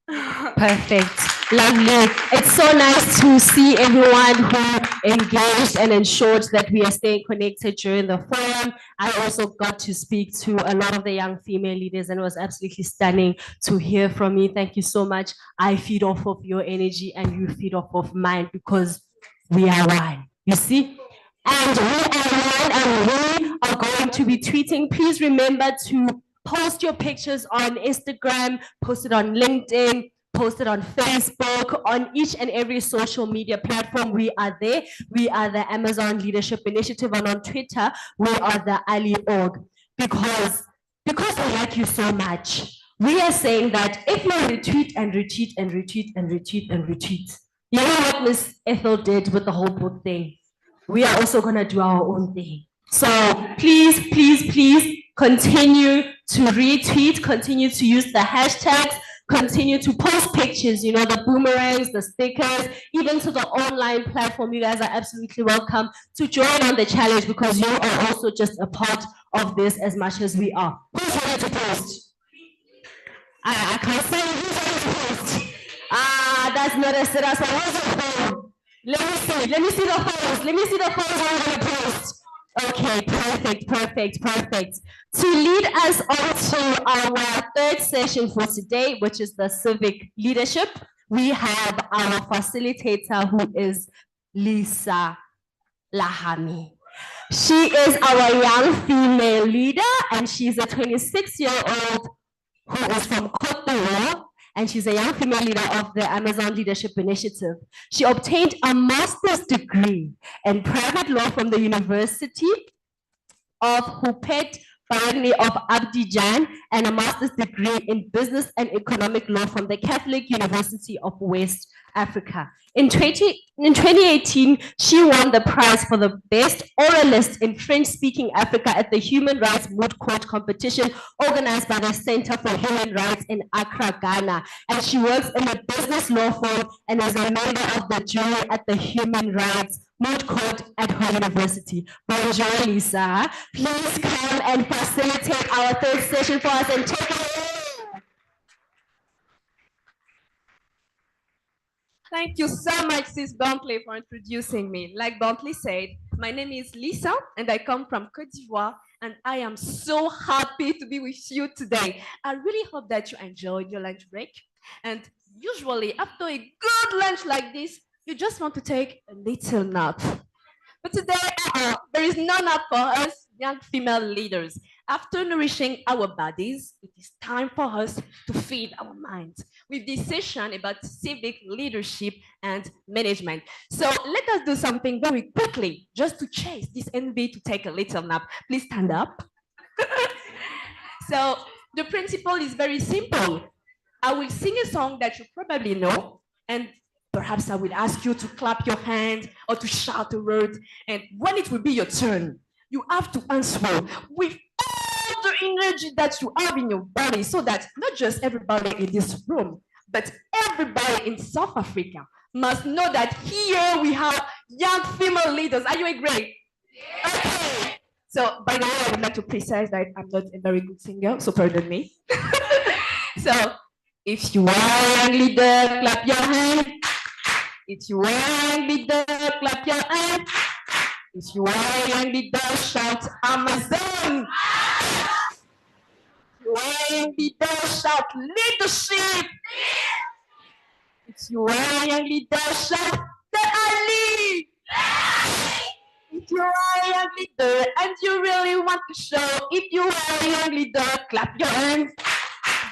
Speaker 17: Perfect. Lovely. It's so nice to see everyone who engaged and ensured that we are staying connected during the forum. I also got to speak to a lot of the young female leaders, and it was absolutely stunning to hear from you. Thank you so much. I feed off of your energy and you feed off of mine because we are one. You see? And we are one, and we are going to be tweeting. Please remember to post your pictures on Instagram, post it on LinkedIn, posted on Facebook, on each and every social media platform. We are there. We are the Amazon Leadership Initiative, and on Twitter, we are the Ali org. Because we like you so much, we are saying that if you retweet and retweet and retweet and retweet and retweet, you know what Miss Ethel did with the whole book thing? We are also gonna do our own thing. So please, please, please continue to retweet, continue to use the hashtags, continue to post pictures, you know, the boomerangs, the stickers, even to the online platform. You guys are absolutely welcome to join on the challenge because you are also just a part of this as much as we are. Who's ready to post? I can't say who's ready to post. That's not a sit. That's a phone. Let me see the phones. Let me see the phones I'm gonna post. Okay, perfect, perfect, perfect. To lead us on to our third session for today, which is the civic leadership, we have our facilitator who is Lisa Lahami. She is our young female leader, and she's a 26-year-old who is from Cote d'Ivoire, and she's a young female leader of the Amazon Leadership Initiative. She obtained a master's degree in private law from the University of Hupet Barani of Abidjan and a master's degree in business and economic law from the Catholic University of West Africa. In 2018, she won the prize for the best oralist in French-speaking Africa at the Human Rights Moot Court competition organized by the Center for Human Rights in Accra, Ghana. And she works in a business law firm and is a member of the jury at the Human Rights Moot Court at her university. Bonjour, Lisa. Please come and facilitate our third session for us and take it away.
Speaker 1: Thank you so much, Sis Bentley, for introducing me. Like Bentley said, my name is Lisa, and I come from Cote d'Ivoire, and I am so happy to be with you today. I really hope that you enjoyed your lunch break. And usually, after a good lunch like this, you just want to take a little nap. But today, there is no nap for us young female leaders. After nourishing our bodies, it is time for us to feed our minds with this session about civic leadership and management. So let us do something very quickly just to chase this envy to take a little nap. Please stand up. So the principle is very simple. I will sing a song that you probably know, and perhaps I will ask you to clap your hand or to shout a word. And when it will be your turn, you have to answer with all the energy that you have in your body so that not just everybody in this room, but everybody in South Africa must know that here we have young female leaders. Are you agree? Yeah. Okay. So, by the way, I would like to precise that I'm not a very good singer, so pardon me. So, if you are a young leader, clap your hand. If you are a young leader, clap your hand. If you are a young leader, shout Amazon. If you are a young leader, shout leadership. If you are a young leader, shout TheALI. If you are a young leader and you really want to show, if you are a young leader, clap your hands.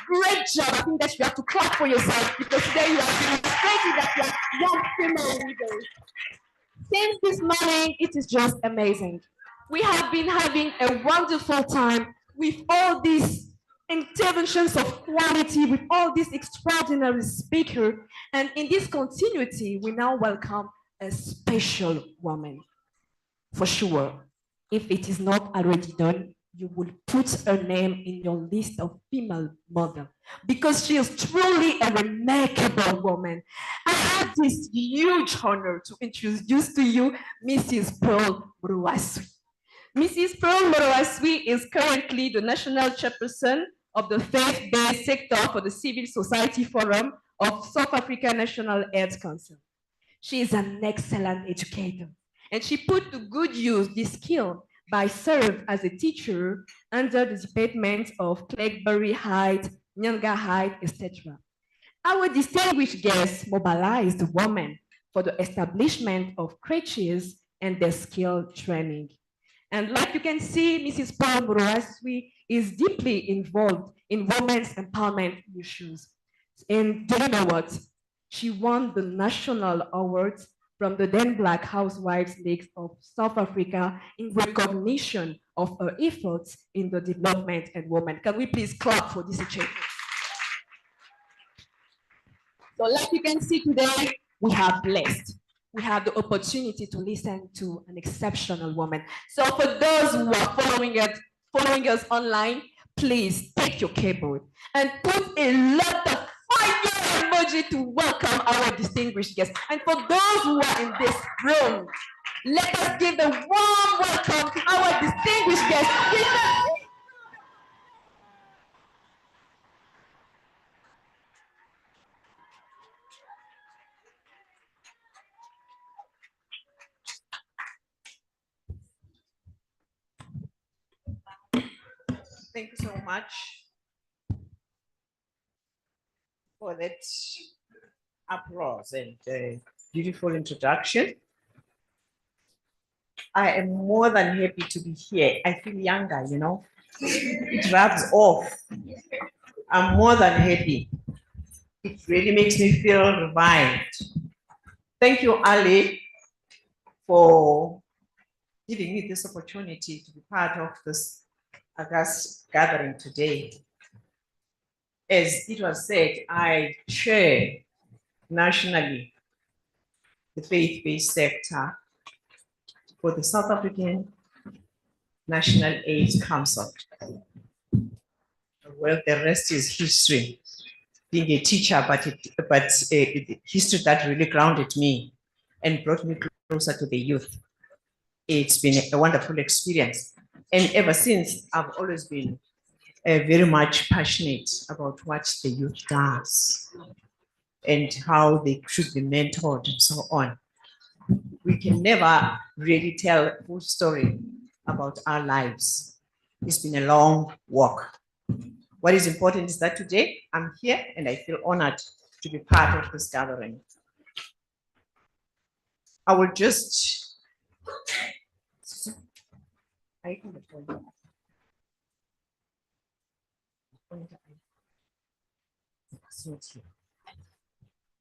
Speaker 1: Great job. I think that you have to clap for yourself because today you are demonstrating that you are young female leaders. Since this morning, it is just amazing. We have been having a wonderful time with all these interventions of quality, with all these extraordinary speakers. And in this continuity, we now welcome a special woman. For sure, if it is not already done, you will put her name in your list of female models because she is truly a remarkable woman. I have this huge honor to introduce to you Mrs. Pearl Muruwaswi. Mrs. Pearl Muruwaswi is currently the national chairperson of the faith-based sector for the Civil Society Forum of South Africa National Health Council. She is an excellent educator, and she put to good use this skill by serving as a teacher under the Department of Clegbury Heights, Nyanga Heights, etc. Our distinguished guests mobilized women for the establishment of creches and their skill training. And like you can see, Mrs. Paul Muruwaswi is deeply involved in women's empowerment issues.
Speaker 16: And do you know what? She won the national awards from the then Black Housewives League of South Africa in recognition of her efforts in the development and women. Can we please clap for this achievement? So like you can see today, we are blessed. We have the opportunity to listen to an exceptional woman. So for those who are following us online, please take your keyboard and put a lot of fire emoji to welcome our distinguished guests. And for those who are in this room, let us give a warm welcome to our distinguished guests.
Speaker 18: Thank you so much for that applause and beautiful introduction. I am more than happy to be here. I feel younger, you know. It rubs off. I'm more than happy. It really makes me feel revived. Thank you, Ali, for giving me this opportunity to be part of this august gathering today. As it was said, I chair nationally the faith-based sector for the South African National AIDS Council. Well, the rest is history. Being a teacher, but history that really grounded me and brought me closer to the youth. It's been a wonderful experience. And ever since, I've always been very much passionate about what the youth does and how they should be mentored and so on. We can never really tell a full story about our lives. It's been a long walk. What is important is that today I'm here and I feel honored to be part of this gathering. I will just,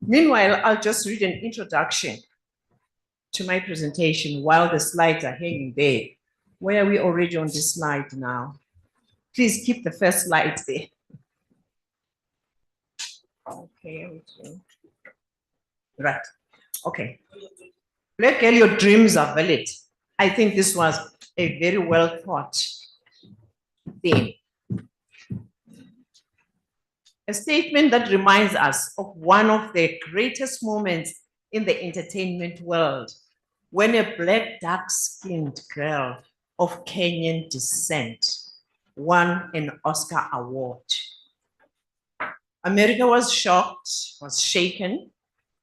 Speaker 18: meanwhile, I'll just read an introduction to my presentation while the slides are hanging there. Where are we already on this slide now? Please keep the first slide there. Okay, right, okay. Black girl, your dreams are valid. I think this was a very well thought thing. A statement that reminds us of one of the greatest moments in the entertainment world, when a black, dark-skinned girl of Kenyan descent won an Oscar award. America was shocked, was shaken,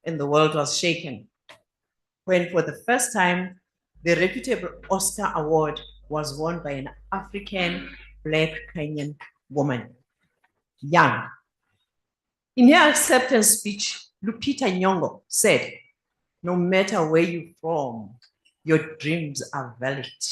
Speaker 18: and the world was shaken when for the first time, the reputable Oscar award was won by an African black Kenyan woman, young. In her acceptance speech, Lupita Nyong'o said, "No matter where you're from, your dreams are valid."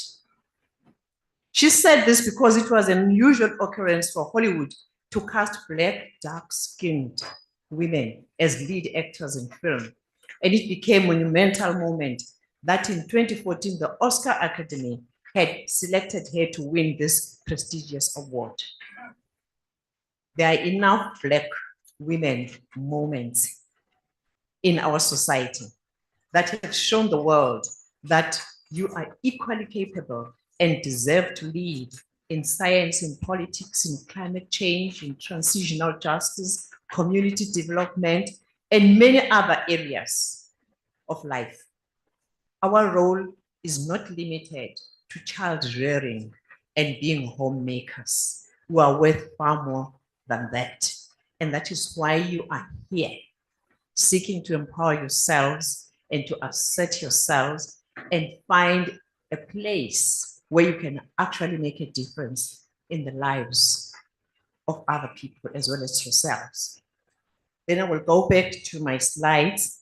Speaker 18: She said this because it was an unusual occurrence for Hollywood to cast black, dark-skinned women as lead actors in film. And it became a monumental moment that in 2014, the Oscar Academy had selected her to win this prestigious award. There are enough black women moments in our society that have shown the world that you are equally capable and deserve to lead in science, in politics, in climate change, in transitional justice, community development, and many other areas of life. Our role is not limited to child rearing and being homemakers. We are worth far more than that. And that is why you are here, seeking to empower yourselves and to assert yourselves and find a place where you can actually make a difference in the lives of other people as well as yourselves. Then I will go back to my slides.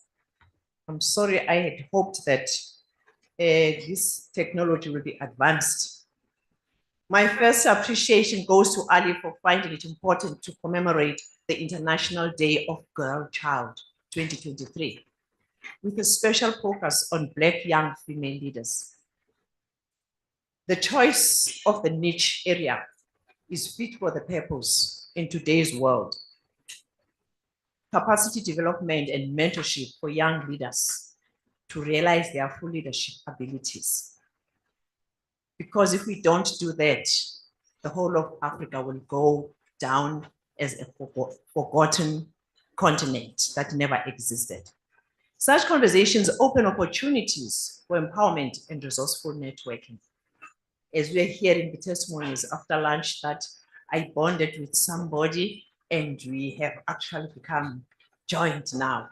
Speaker 18: I'm sorry, I had hoped that this technology will be advanced. My first appreciation goes to Ali for finding it important to commemorate the International Day of Girl Child 2023, with a special focus on Black young female leaders. The choice of the niche area is fit for the purpose in today's world. Capacity development and mentorship for young leaders to realize their full leadership abilities. Because if we don't do that, the whole of Africa will go down as a forgotten continent that never existed. Such conversations open opportunities for empowerment and resourceful networking. As we're hearing the testimonies after lunch that I bonded with somebody and we have actually become joined now,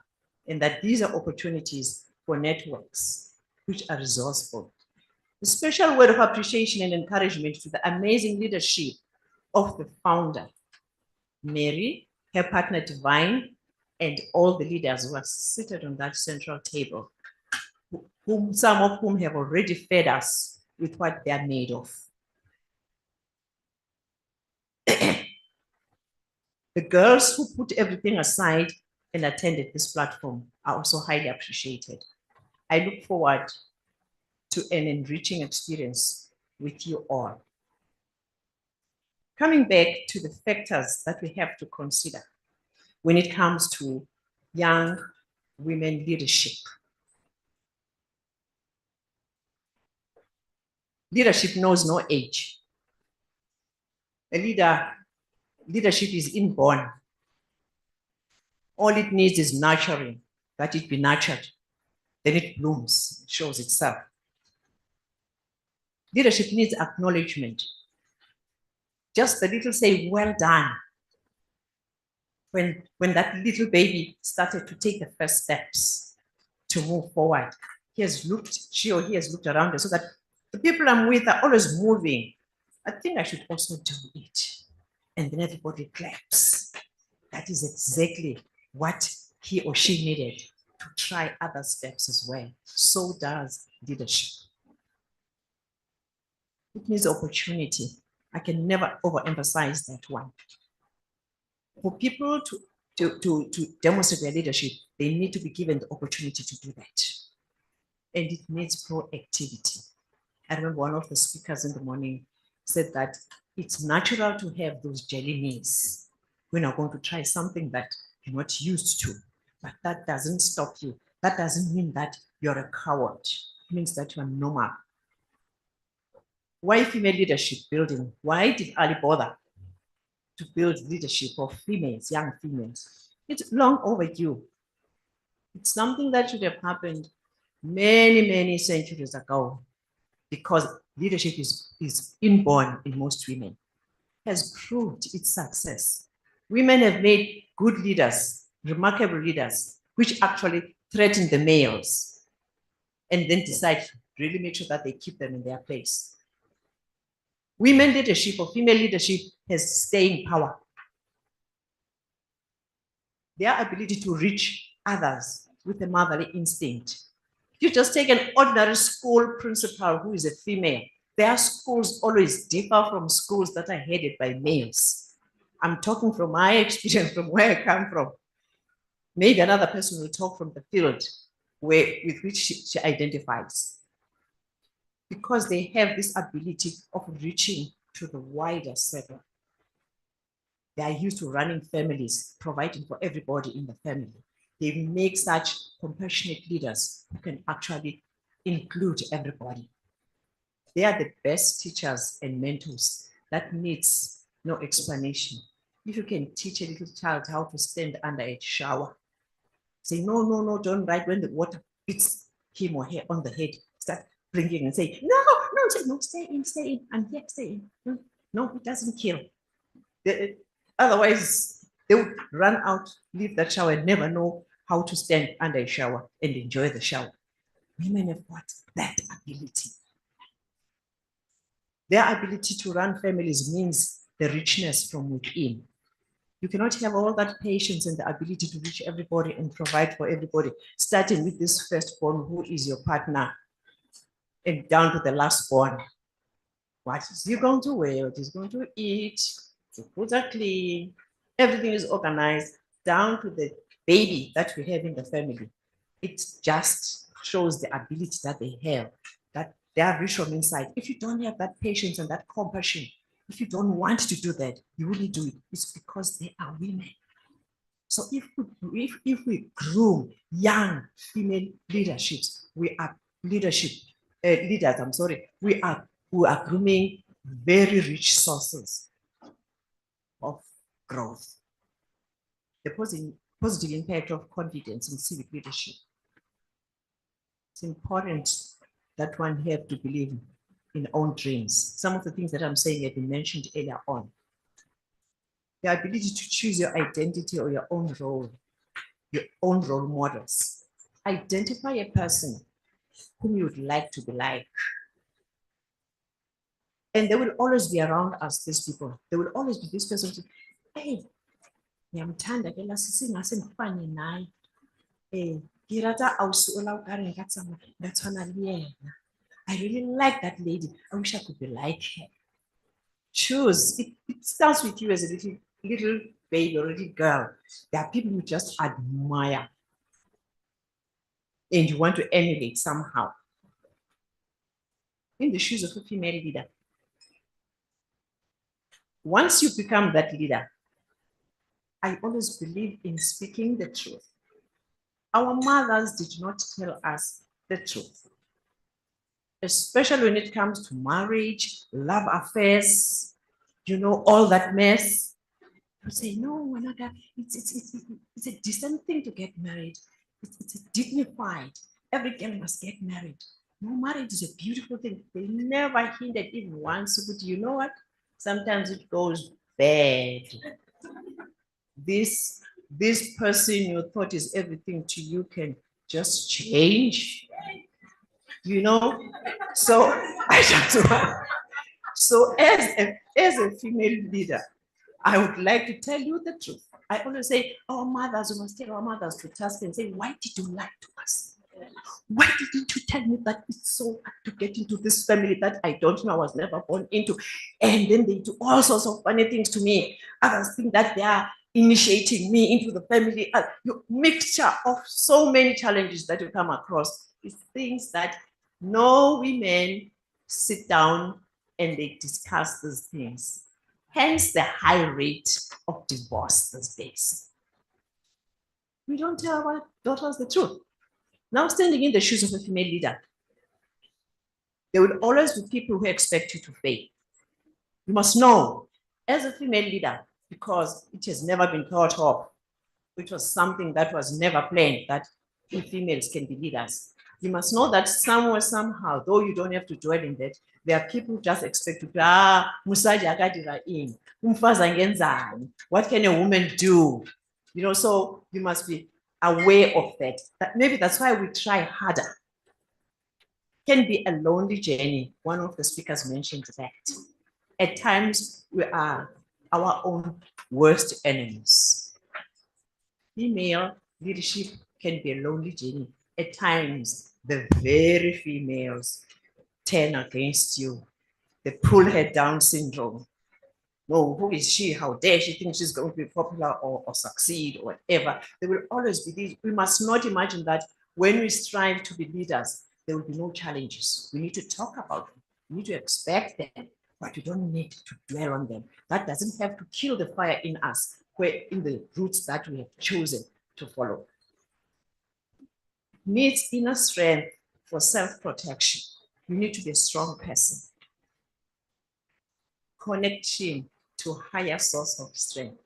Speaker 18: and that these are opportunities for networks which are resourceful. A special word of appreciation and encouragement to the amazing leadership of the founder, Mary, her partner Divine, and all the leaders who are seated on that central table, some of whom have already fed us with what they are made of. The girls who put everything aside and attended this platform are also highly appreciated. I look forward to an enriching experience with you all. Coming back to the factors that we have to consider when it comes to young women leadership. Leadership knows no age. Leadership is inborn. All it needs is nurturing, that it be nurtured. Then it blooms, it shows itself. Leadership needs acknowledgement. Just the little say, well done. When that little baby started to take the first steps to move forward, she or he has looked around so that the people I'm with are always moving. I think I should also do it. And then everybody claps. That is exactly what he or she needed to try other steps as well. So does leadership. It needs opportunity. I can never overemphasize that one. For people to demonstrate their leadership, they need to be given the opportunity to do that. And it needs proactivity. I remember one of the speakers in the morning said that it's natural to have those jelly knees when you're going to try something that you're not used to. But that doesn't stop you. That doesn't mean that you're a coward. It means that you're normal. Why female leadership building? Why did Ali bother to build leadership of females, young females? It's long overdue. It's something that should have happened many, many centuries ago, because leadership is inborn in most women, has proved its success. Women have made good leaders, remarkable leaders, which actually threaten the males and then decide to really make sure that they keep them in their place. Women leadership or female leadership has staying power. Their ability to reach others with a motherly instinct. You just take an ordinary school principal who is a female. Their schools always differ from schools that are headed by males. I'm talking from my experience, from where I come from. Maybe another person will talk from the field with which she identifies. Because they have this ability of reaching to the wider circle. They are used to running families, providing for everybody in the family. They make such compassionate leaders who can actually include everybody. They are the best teachers and mentors. That needs no explanation. If you can teach a little child how to stand under a shower, say, no, no, no, don't write when the water hits him or her on the head. Start bringing and say, no, no, say, no, stay in, I'm here, stay in. No, it doesn't kill. Otherwise, they would run out, leave that shower, and never know how to stand under a shower and enjoy the shower. Women have got that ability. Their ability to run families means the richness from within. You cannot have all that patience and the ability to reach everybody and provide for everybody, starting with this firstborn who is your partner and down to the lastborn. What is he going to wear? What is he going to eat? The foods are clean. Everything is organized down to the baby that we have in the family. It just shows the ability that they have, that they are rich from inside. If you don't have that patience and that compassion, if you don't want to do that, you wouldn't do it. It's because they are women. So if we groom young female leaderships, we are leaders, we are grooming very rich sources of growth. The positive impact of confidence in civic leadership. It's important that one have to believe in own dreams. Some of the things that I'm saying have been mentioned earlier on. The ability to choose your identity or your own role models. Identify a person whom you would like to be like. And they will always be around us, these people. There will always be this person who says, hey, ngiyamthanda ke la sisi ngase ngifane naye. Ke rata ausi ola o ka re nka tshwana le yena. I really like that lady. I wish I could be like her. Choose. It starts with you as a little baby or little girl. There are people you just admire and you want to emulate somehow. In the shoes of a female leader. Once you become that leader, I always believe in speaking the truth. Our mothers did not tell us the truth, especially when it comes to marriage, love affairs, all that mess. You say, no, it's a decent thing to get married. It's dignified. Every girl must get married. No, marriage is a beautiful thing. They never hinted even once, but you know what? Sometimes it goes bad. This person you thought is everything to you can just change, So I just want, so as a female leader, I would like to tell you the truth. I always say, our mothers, we must take our mothers to task and say, why did you lie to us? Why didn't you tell me that it's so hard to get into this family that I don't know, I was never born into? And then they do all sorts of funny things to me. Others think that they are initiating me into the family. Your mixture of so many challenges that you come across is things that no women sit down and they discuss these things. Hence the high rate of divorce these days. We don't tell our daughters the truth. Now, standing in the shoes of a female leader, there will always be people who expect you to fail. You must know, as a female leader, because it has never been thought of, it was something that was never planned, that females can be leaders. You must know that somewhere, somehow, though you don't have to dwell in that, there are people who just expect to musaji akadira in, umfazi angenzani, what can a woman do? So you must be aware of that. Maybe that's why we try harder. Can be a lonely journey. One of the speakers mentioned that. At times, we are our own worst enemies. Female leadership can be a lonely journey. At times, the very females turn against you. They pull her down syndrome. No, who is she? How dare she think she's going to be popular or succeed or whatever? There will always be these. We must not imagine that when we strive to be leaders, there will be no challenges. We need to talk about them. We need to expect them, but we don't need to dwell on them. That doesn't have to kill the fire in us, in the routes that we have chosen to follow. Needs inner strength for self-protection. You need to be a strong person. Connection to a higher source of strength.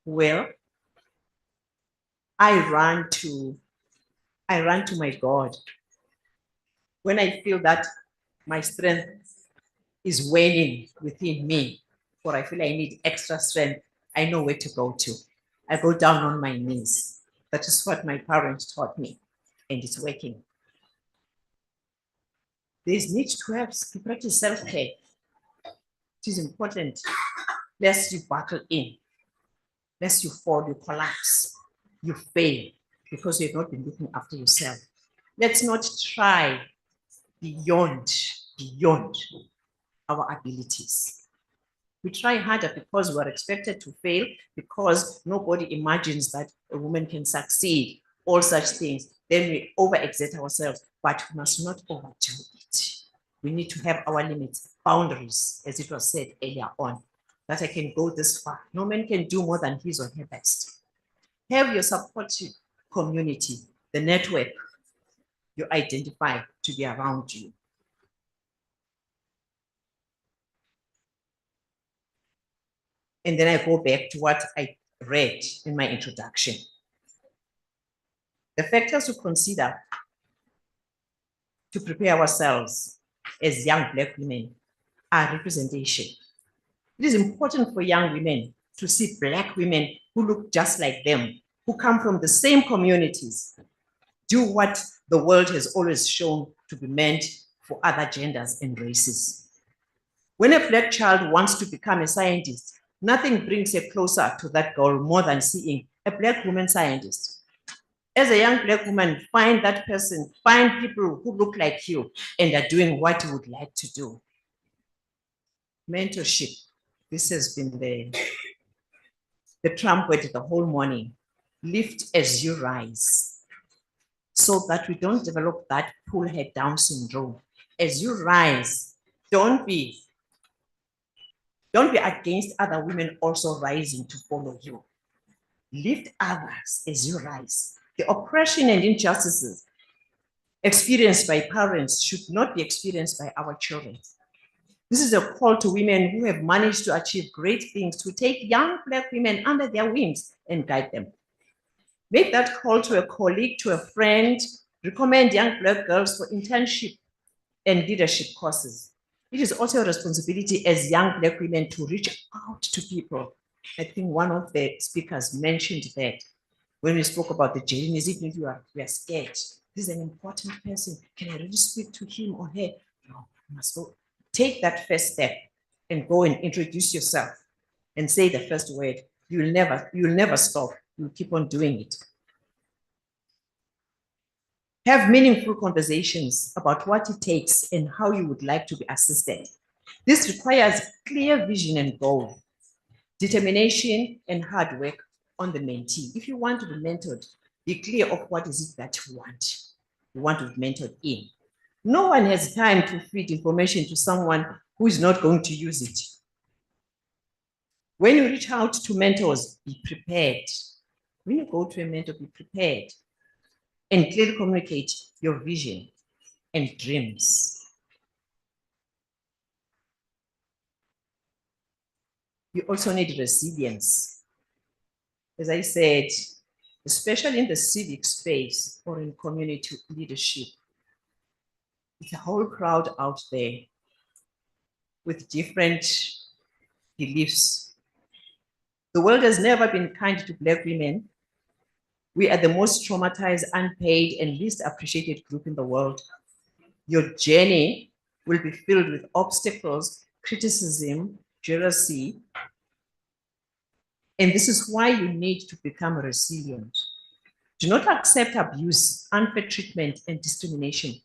Speaker 18: Well, I run to my God. When I feel that my strength is waning within me, or I feel I need extra strength, I know where to go to. I go down on my knees. That is what my parents taught me, and it's working. There's need to practice self-care. It is important. Lest you buckle in, lest you fall, you collapse, you fail, because you've not been looking after yourself. Let's not try beyond our abilities. We try harder because we're expected to fail, because nobody imagines that a woman can succeed, all such things. Then we overexert ourselves, but we must not overdo it. We need to have our limits, boundaries, as it was said earlier on, that I can go this far. No man can do more than his or her best. Have your supportive community, the network you identify to be around you. And then I go back to what I read in my introduction. The factors to consider to prepare ourselves as young Black women are representation. It is important for young women to see Black women who look just like them, who come from the same communities, do what the world has always shown to be meant for other genders and races. When a Black child wants to become a scientist, nothing brings her closer to that goal more than seeing a Black woman scientist. As a young Black woman, find that person, find people who look like you and are doing what you would like to do. Mentorship. This has been the trumpet the whole morning. Lift as you rise, so that we don't develop that pull head down syndrome. As you rise, don't be against other women also rising to follow you. Lift others as you rise. The oppression and injustices experienced by parents should not be experienced by our children. This is a call to women who have managed to achieve great things to take young Black women under their wings and guide them. Make that call to a colleague, to a friend. Recommend young Black girls for internship and leadership courses. It is also a responsibility as young Black women to reach out to people. I think one of the speakers mentioned that when we spoke about the journeys, even if we are scared, this is an important person. Can I really speak to him or her? No, you must go. Take that first step and go and introduce yourself and say the first word. You'll never stop. You'll keep on doing it. Have meaningful conversations about what it takes and how you would like to be assisted. This requires clear vision and goal, determination and hard work on the mentee. If you want to be mentored, be clear of what is it that you want. You want to be mentored in. No one has time to feed information to someone who is not going to use it. When you reach out to mentors, be prepared. When you go to a mentor, be prepared and clearly communicate your vision and dreams. You also need resilience. As I said, especially in the civic space or in community leadership, it's a whole crowd out there with different beliefs. The world has never been kind to Black women. We are the most traumatized, unpaid, and least appreciated group in the world. Your journey will be filled with obstacles, criticism, jealousy. And this is why you need to become resilient. Do not accept abuse, unfair treatment, and discrimination.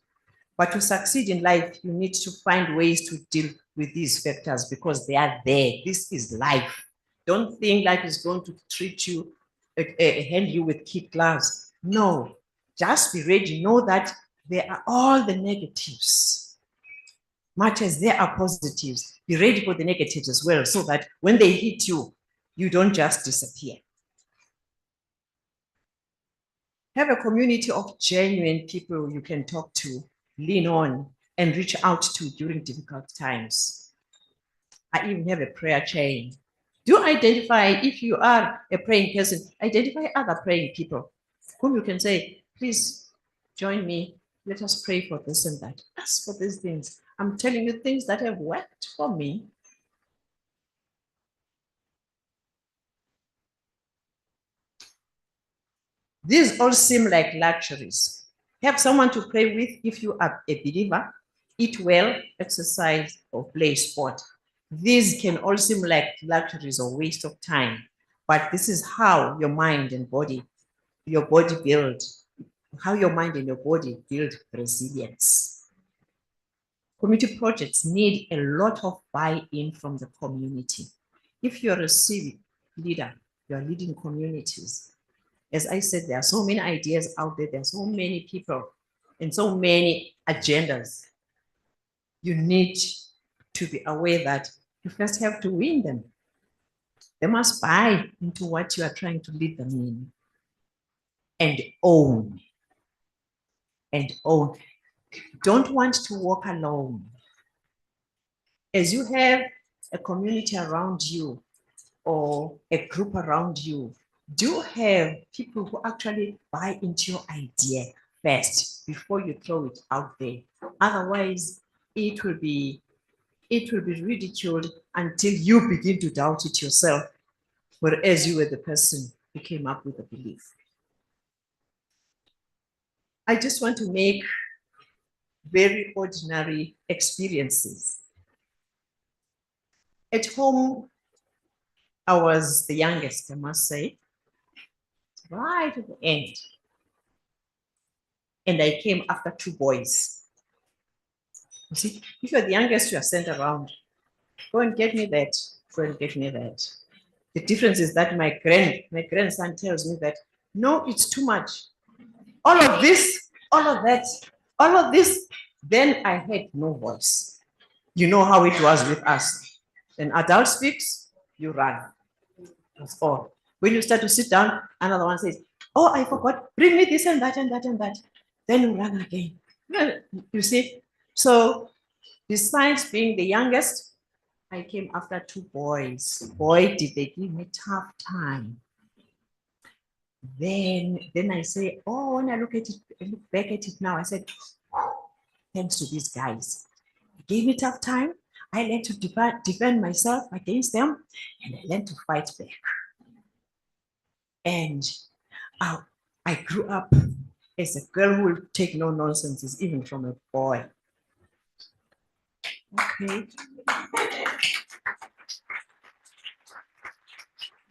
Speaker 18: But to succeed in life, you need to find ways to deal with these factors because they are there. This is life. Don't think life is going to treat you, hand you with kid gloves. No, just be ready. Know that there are all the negatives. Much as there are positives, be ready for the negatives as well, so that when they hit you, you don't just disappear. Have a community of genuine people you can talk to, lean on, and reach out to during difficult times. I even have a prayer chain. Do identify, if you are a praying person, identify other praying people whom you can say, please join me. Let us pray for this and that. Ask for these things. I'm telling you things that have worked for me. These all seem like luxuries. Have someone to pray with if you are a believer. Eat well, exercise, or play sport. These can all seem like luxuries or waste of time, but this is how your mind and body, how your mind and your body build resilience. Community projects need a lot of buy-in from the community. If you're a civic leader, you're leading communities. As I said, there are so many ideas out there, there are so many people and so many agendas. You need to be aware that you first have to win them. They must buy into what you are trying to lead them in and own. And own. Don't want to walk alone. As you have a community around you or a group around you, do have people who actually buy into your idea first before you throw it out there. Otherwise, it will be ridiculed until you begin to doubt it yourself, whereas you were the person who came up with the belief. I just want to make very ordinary experiences. At home, I was the youngest, I must say, right at the end. And I came after two boys. You see, if you're the youngest, you are sent around. Go and get me that, go and get me that. The difference is that my grandson tells me that, no, it's too much. All of this, all of that, all of this, then I had no voice. You know how it was with us. An adult speaks, you run. That's all. When you start to sit down, another one says, oh, I forgot, bring me this and that and that and that. Then you run again. You see? So besides being the youngest, I came after two boys. Boy, did they give me tough time. Then I say, oh, when I look back at it now, I said, thanks to these guys. They gave me tough time. I learned to defend myself against them, and I learned to fight back. And I grew up as a girl who will take no nonsenses, even from a boy. Okay.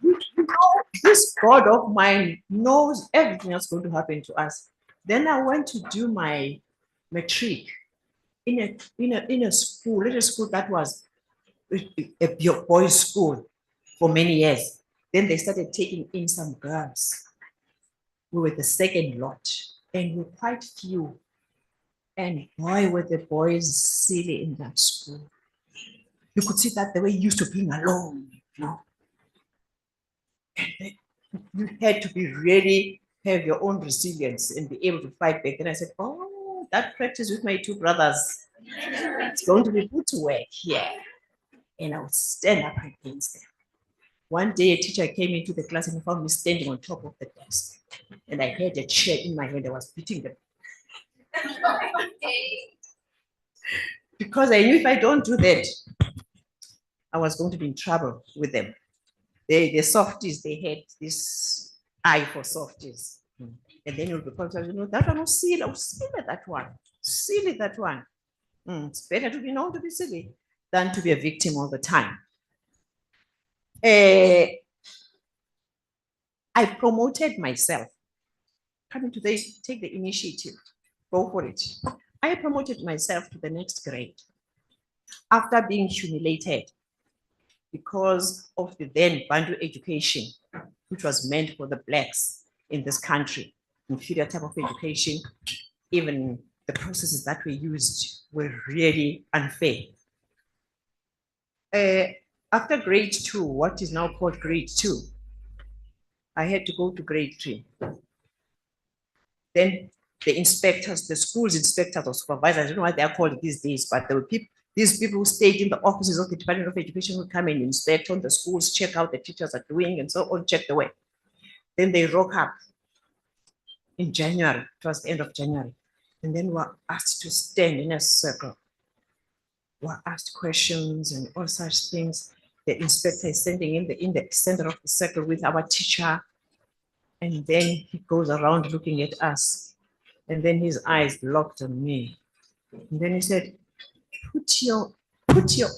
Speaker 18: You know, this God of mine knows everything that's going to happen to us. Then I went to do my matric in a school, little school that was a boys' school for many years. Then they started taking in some girls. We were the second lot, and we were quite few. And boy, were the boys silly in that school. You could see that they were used to being alone, you know. And you had to be really have your own resilience and be able to fight back. And I said, oh, that practice with my two brothers, it's going to be good to work here. And I would stand up against them. One day, a teacher came into the class and found me standing on top of the desk. And I had a chair in my hand. I was beating them. Because I knew if I don't do that, I was going to be in trouble with them. The softies, they had this eye for softies. And then you'll be called, you know, that one was silly. I was silly, that one. Silly, that one. It's better to be known to be silly than to be a victim all the time. I promoted myself. Coming to take the initiative, go for it. I promoted myself to the next grade after being humiliated because of the then Bantu education, which was meant for the blacks in this country. Inferior type of education, even the processes that were used were really unfair. After grade 2, what is now called grade 2, I had to go to grade 3. Then the inspectors, the school's inspectors or supervisors, I don't know what they're called these days, but there were these people who stayed in the offices of the Department of Education would come and inspect on the schools, check out the teachers are doing and so on, check the way. Then they rock up in January, it was the end of January. And then we were asked to stand in a circle. We were asked questions and all such things. The inspector is standing in the center of the circle with our teacher. And then he goes around looking at us. And then his eyes locked on me. And then he said, put your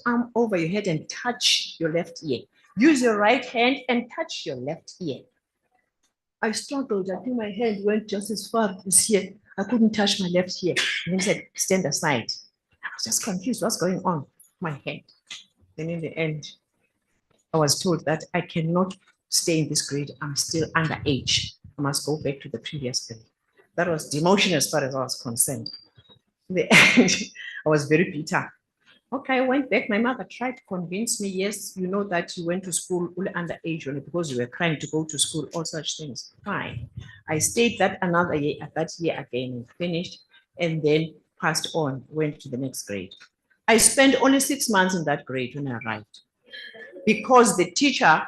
Speaker 18: arm over your head and touch your left ear. Use your right hand and touch your left ear. I struggled. I think my hand went just as far as here. I couldn't touch my left ear. And he said, stand aside. I was just confused, what's going on? My head. Then in the end, I was told that I cannot stay in this grade. I'm still underage. I must go back to the previous grade. That was demotion as far as I was concerned. In the end, I was very bitter. Okay, I went back. My mother tried to convince me, yes, you know that you went to school underage only because you were trying to go to school, all such things. Fine. I stayed that another year, that year again, and finished, and then passed on, went to the next grade. I spent only 6 months in that grade when I arrived. Because the teacher,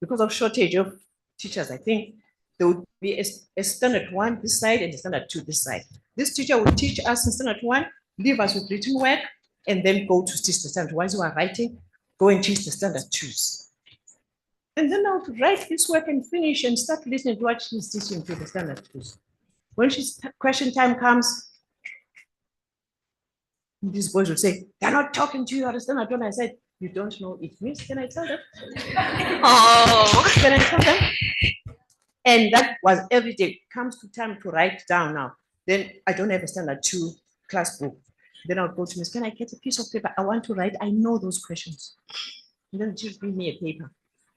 Speaker 18: because of shortage of teachers, I think there would be a standard 1 this side and a standard 2 this side. This teacher would teach us in standard 1, leave us with written work, and then go to teach the standard 1s who are writing, go and teach the standard 2s. And then I would write this work and finish and start listening to what she's teaching to the standard 2s. When question time comes, these boys will say, they're not talking to you, understand? I said, you don't know it means, can I tell them? Oh, can I tell them? And that was every day. Comes to time to write down now. Then I don't have a standard 2 class book. Then I'll go to Miss, can I get a piece of paper? I want to write, I know those questions. And then she'll bring me a paper.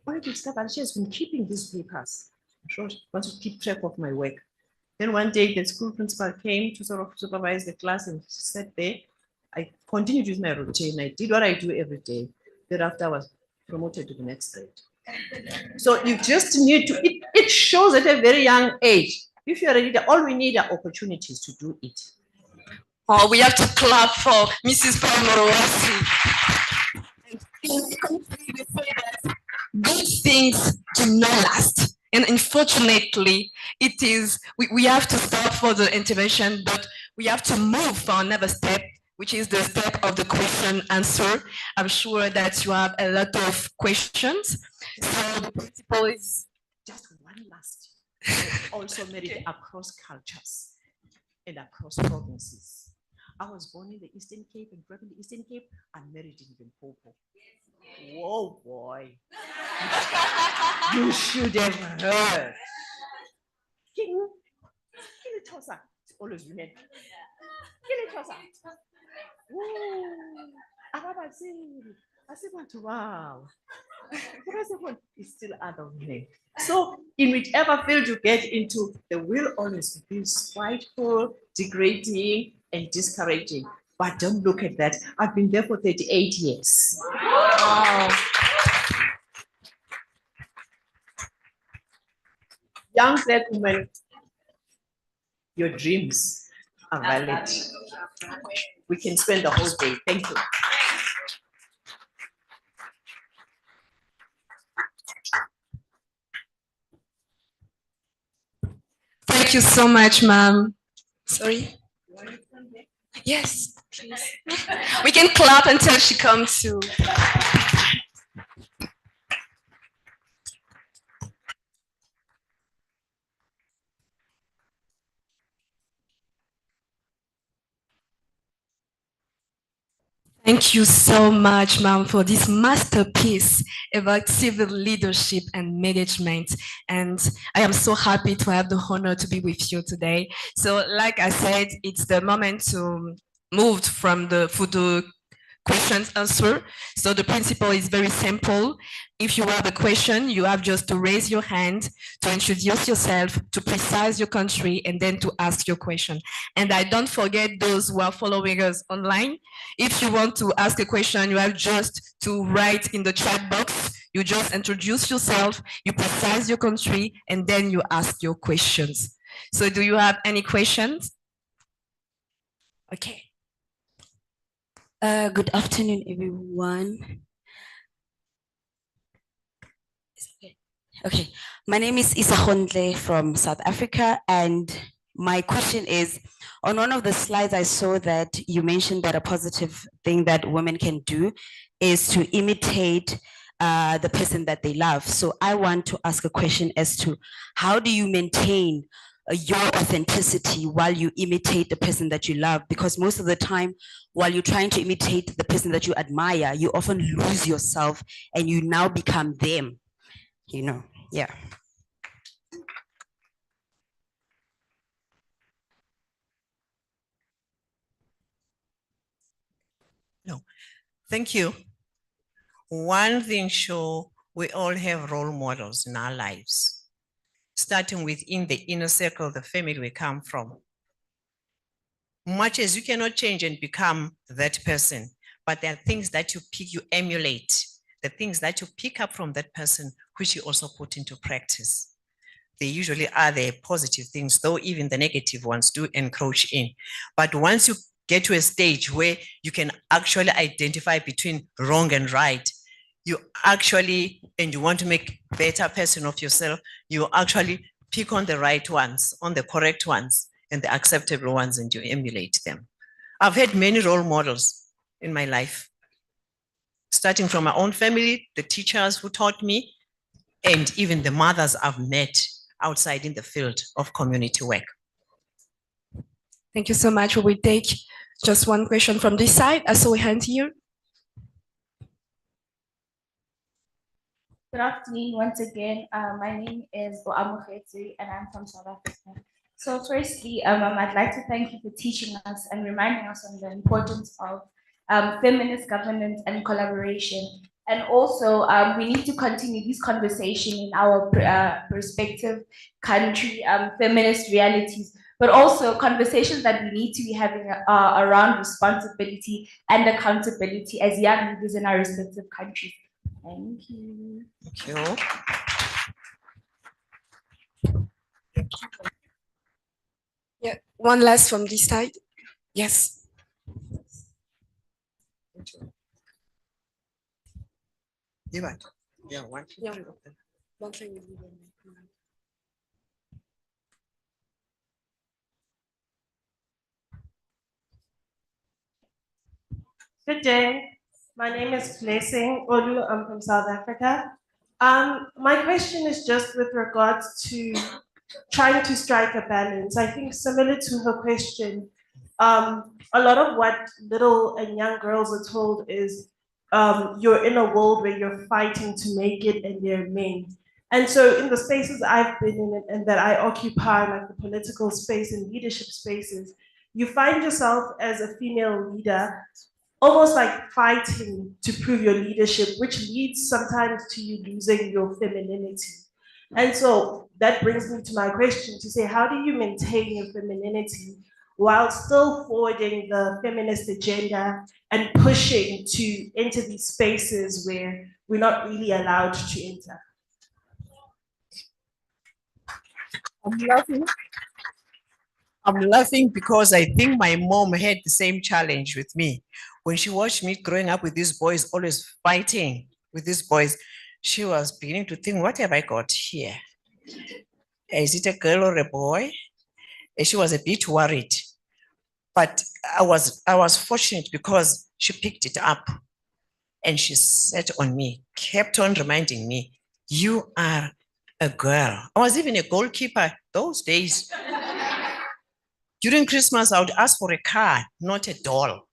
Speaker 18: Why did you discover she has been keeping these papers? I'm sure she wants to keep track of my work. Then one day the school principal came to sort of supervise the class and sat there. I continued with my routine. I did what I do every day. Thereafter, I was promoted to the next grade. So you just need to, it shows at a very young age. If you're a leader, all we need are opportunities to do it.
Speaker 12: Oh, we have to clap for Mrs. Palmerowasi. Good things do not last. And unfortunately, it is, we have to stop for the intervention, but we have to move for another step, which is the step of the question answer. I'm sure that you have a lot of questions. So the principle is
Speaker 18: just one last. Also married across cultures and across provinces. I was born in the Eastern Cape and grew up in the Eastern Cape. I'm married in Limpopo. Whoa, boy. You should have heard. King Tosa. It's always women. King Tosa. I said, wow. It's still other women. So in whichever field you get into, there will always be spiteful, degrading, and discouraging. But don't look at that. I've been there for 38 years. Wow. Young black women, your dreams are valid. We can spend the whole day. Thank you.
Speaker 12: Thank you so much, ma'am. Sorry. Yes, please. We can clap until she comes to. Thank you so much, ma'am, for this masterpiece about civil leadership and management. And I am so happy to have the honor to be with you today. So like I said, it's the moment to move from the photo questions answer. So the principle is very simple. If you have a question, you have just to raise your hand, to introduce yourself, to precise your country, and then to ask your question. And I don't forget those who are following us online. If you want to ask a question, you have just to write in the chat box. You just introduce yourself, you precise your country, and then you ask your questions. So do you have any questions? Okay.
Speaker 9: Good afternoon, everyone. Okay, my name is Isa Hondle from South Africa, and my question is, on one of the slides I saw that you mentioned that a positive thing that women can do is to imitate the person that they love. So I want to ask a question as to how do you maintain your authenticity while you imitate the person that you love? Because most of the time, while you're trying to imitate the person that you admire, you often lose yourself and you now become them, you know, yeah.
Speaker 2: Thank you. One thing sure, we all have role models in our lives, starting within the inner circle, the family we come from. Much as you cannot change and become that person, but there are things that you emulate, the things that you pick up from that person, which you also put into practice. They usually are the positive things, though even the negative ones do encroach in. But once you get to a stage where you can actually identify between wrong and right, you actually, and you want to make a better person of yourself, you actually pick on the right ones, on the correct ones, and the acceptable ones, and you emulate them. I've had many role models in my life, starting from my own family, the teachers who taught me, and even the mothers I've met outside in the field of community work.
Speaker 12: Thank you so much. We will take just one question from this side. I saw a hand here.
Speaker 20: Good afternoon once again. My name is Oamukhetsi and I'm from South Africa. So firstly, I'd like to thank you for teaching us and reminding us on the importance of feminist governance and collaboration. And also, we need to continue this conversation in our perspective country, feminist realities, but also conversations that we need to be having around responsibility and accountability as young leaders in our respective countries. Thank you.
Speaker 2: Thank you.
Speaker 12: Yeah, one last from this side. Yes.
Speaker 2: Yeah, one.
Speaker 12: Yeah. One thing.
Speaker 21: Good day. My name is Blessing Olu. I'm from South Africa. My question is just with regards to trying to strike a balance. I think similar to her question, a lot of what little and young girls are told is you're in a world where you're fighting to make it and they're men. And so in the spaces I've been in and that I occupy, like the political space and leadership spaces, you find yourself as a female leader almost like fighting to prove your leadership, which leads sometimes to you losing your femininity. And so that brings me to my question to say, how do you maintain your femininity while still forwarding the feminist agenda and pushing to enter these spaces where we're not really allowed to enter?
Speaker 2: I'm laughing because I think my mom had the same challenge with me. When she watched me growing up with these boys, always fighting with these boys, she was beginning to think, what have I got here? Is it a girl or a boy? And she was a bit worried. But I was fortunate because she picked it up and she sat on me, kept on reminding me, you are a girl. I was even a goalkeeper those days. During Christmas, I would ask for a car, not a doll,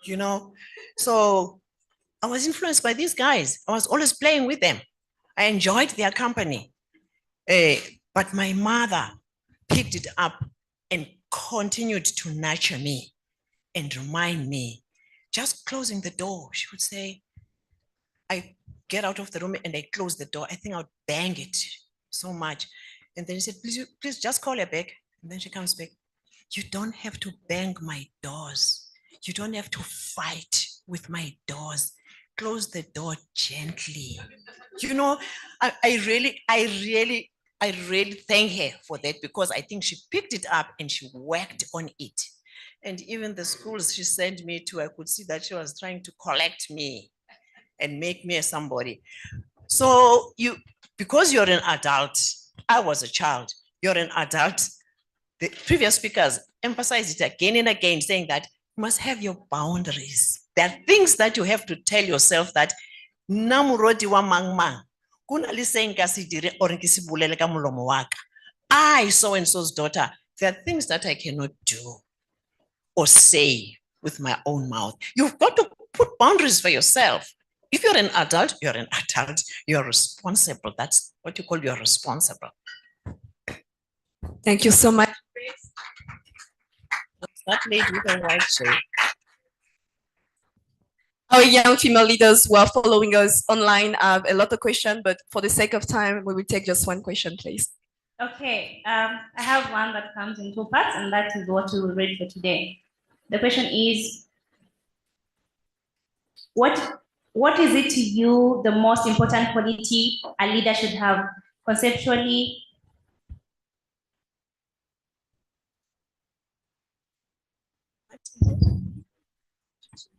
Speaker 2: you know? So I was influenced by these guys. I was always playing with them. I enjoyed their company. But my mother picked it up and continued to nurture me and remind me. Just closing the door, she would say, I get out of the room and I close the door. I think I would bang it so much. And then she said, please just call her back. And then she comes back. You don't have to bang my doors. You don't have to fight with my doors. Close the door gently. You know, I really thank her for that because I think she picked it up and she worked on it. And even the schools she sent me to, I could see that she was trying to collect me and make me a somebody. So because you're an adult, I was a child, you're an adult. The previous speakers emphasized it again and again, saying that you must have your boundaries. There are things that you have to tell yourself that namurodi wa mang mang, kuna le se nka se dire or nke se bolele ka molomo wa ka. I, so and so's daughter, there are things that I cannot do or say with my own mouth. You've got to put boundaries for yourself. If you're an adult, you're an adult. You're responsible. That's what you call you're responsible.
Speaker 12: Thank you so much.
Speaker 2: That lady with a white shirt.
Speaker 12: our young female leaders who are following us online have a lot of questions, but for the sake of time, we will take just one question, please.
Speaker 20: Okay, I have one that comes in two parts, and that is what we will read for today. The question is, what is it to you the most important quality a leader should have conceptually?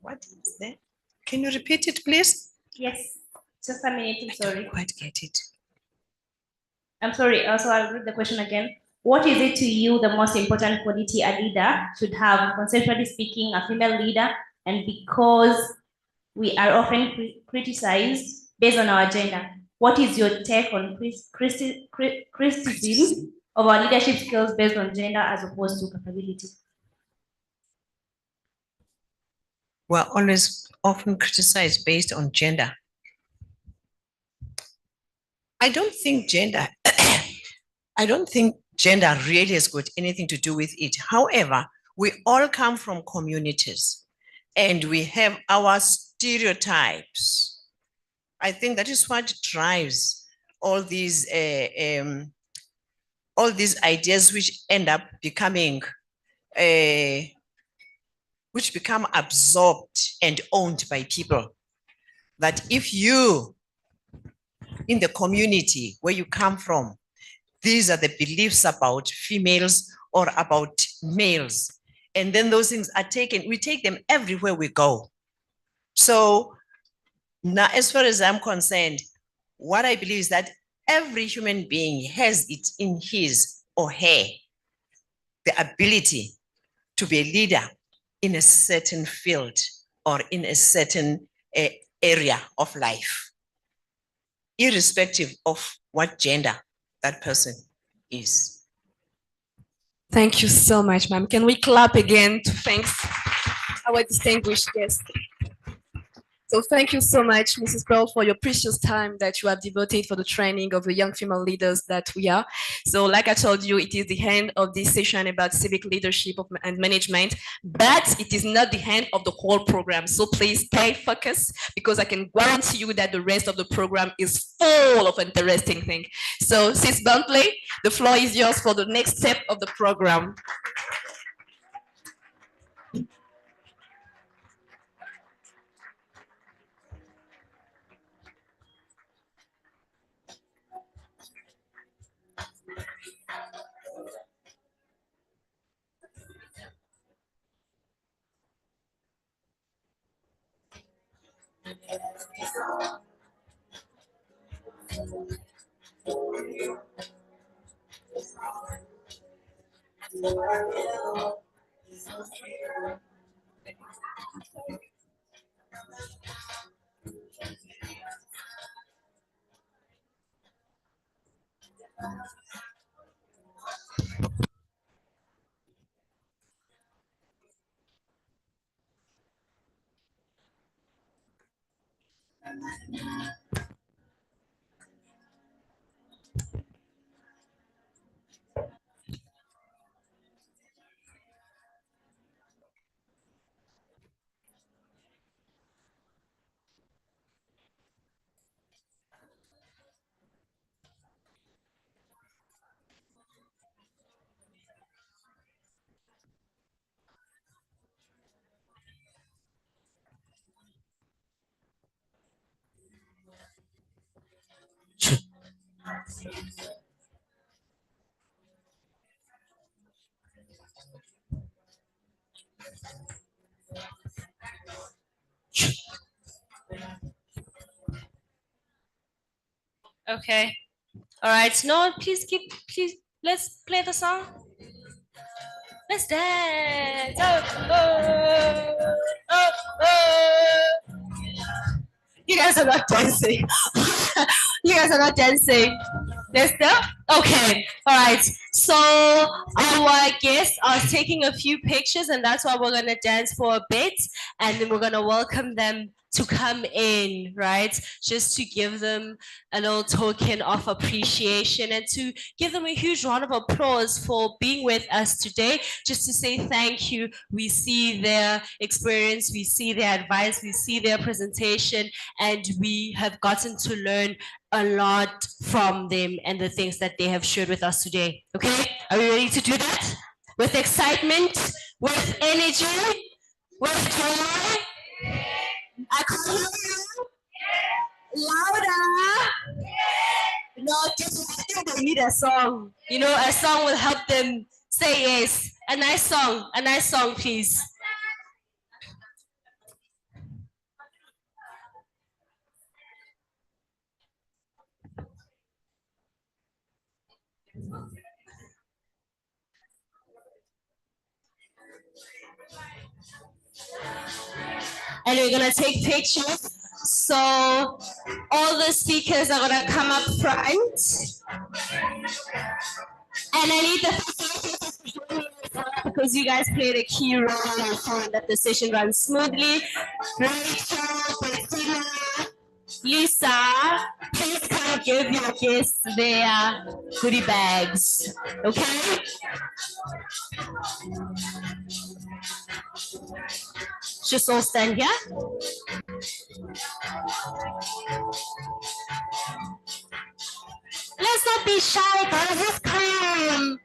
Speaker 2: What is that? Can you repeat it, please?
Speaker 20: Yes, just a minute, I'm sorry.
Speaker 2: I don't quite get it.
Speaker 20: I'm sorry, also I'll read the question again. What is it to you the most important quality a leader should have, conceptually speaking, a female leader, and because we are often criticized based on our gender, what is your take on criticism of our leadership skills based on gender as opposed to capability?
Speaker 2: We're always often criticized based on gender. I don't think gender really has got anything to do with it. However, we all come from communities and we have our stereotypes. I think that is what drives all these ideas which end up becoming which become absorbed and owned by people. That if you, in the community where you come from, these are the beliefs about females or about males, and then those things are taken, we take them everywhere we go. So now, as far as I'm concerned, what I believe is that every human being has it in his or her the ability to be a leader in a certain field or in a certain area of life, irrespective of what gender that person is.
Speaker 12: Thank you so much, ma'am. Can we clap again to thank our distinguished guest? So thank you so much, Mrs. Pearl, for your precious time that you have devoted for the training of the young female leaders that we are. So like I told you, it is the end of this session about civic leadership and management, but it is not the end of the whole program. So please stay focused, because I can guarantee you that the rest of the program is full of interesting things. So Sis Bentley, the floor is yours for the next step of the program.
Speaker 19: Okay. All right. No, please let's play the song. Let's dance. Oh. You guys are not dancing. You guys are not dancing. Let's go. Okay. All right. So our guests are taking a few pictures, and that's why we're gonna dance for a bit, and then we're gonna welcome them
Speaker 17: to come in, right? Just to give them a little token of appreciation and to give them a huge round of applause for being with us today, just to say thank you. We see their experience, we see their advice, we see their presentation, and we have gotten to learn a lot from them and the things that they have shared with us today. Okay, are we ready to do that? With excitement, with energy, with joy? I can't hear you. Louder. No, just I think they need a song. You know, a song will help them say yes. A nice song, please. And we're gonna take pictures. So all the speakers are gonna come up front. And I need the facilitators to join me as well, because you guys played a key role in ensuring that the session runs smoothly. Rachel, Bettina, Lisa, please come give your guests their goodie bags. Okay? Just all stand here. Let's not be shy, guys. Let's come.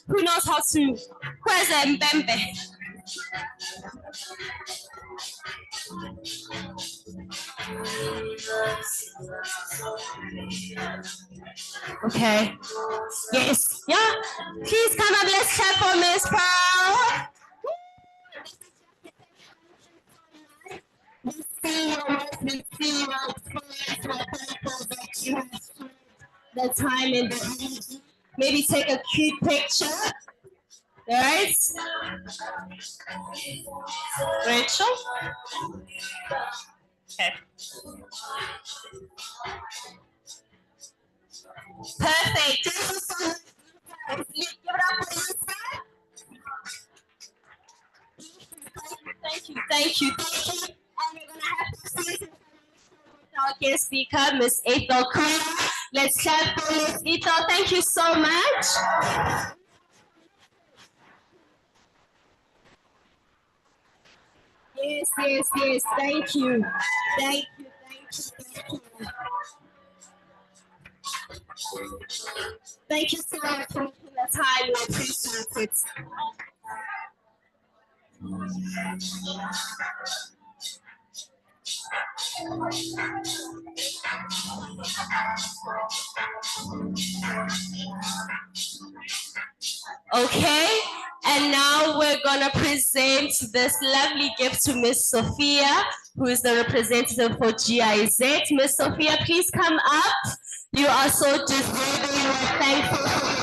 Speaker 17: Who knows how to? Where's Mbembe? Okay. Yes. Yeah. Please come up. Let's clap for Miss Pearl. We see your work, we see your experience, we're thankful that you have spent the time and the energy. Maybe take a cute picture. Right? Rachel? Okay. Perfect. Thank you so much. Give it up for Lisa. Thank you. And we're gonna have to see our guest speaker, Miss Ethel Kruger. Let's clap for Miss Ethel. Thank you so much. Yes. Thank you. Thank you. Thank you so much for making the time. We appreciate it. Okay, and now we're gonna present this lovely gift to Miss Sophia, who is the representative for GIZ. Miss Sophia, please come up. You are so deserving. We're thankful for you.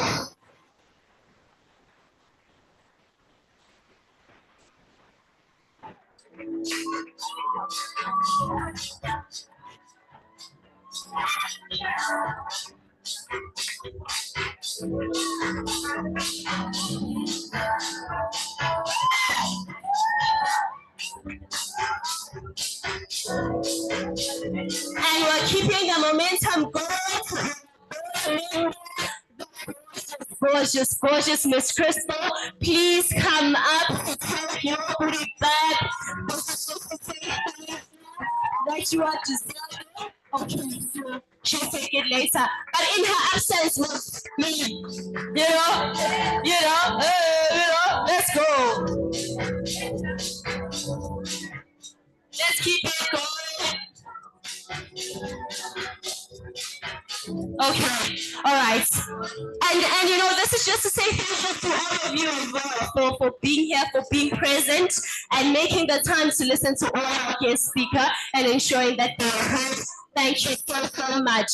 Speaker 17: And we're keeping the momentum going. Gorgeous Miss Crystal. Please come up to take your booty back. That you are deserving. Okay, so she'll take it later. But in her absence was me. Let's go. Let's keep it going. Okay, all right. And you know, this is just to say thank you to all of you as well for being here, for being present, and making the time to listen to all our guest speaker and ensuring that they are heard. Thank you so much.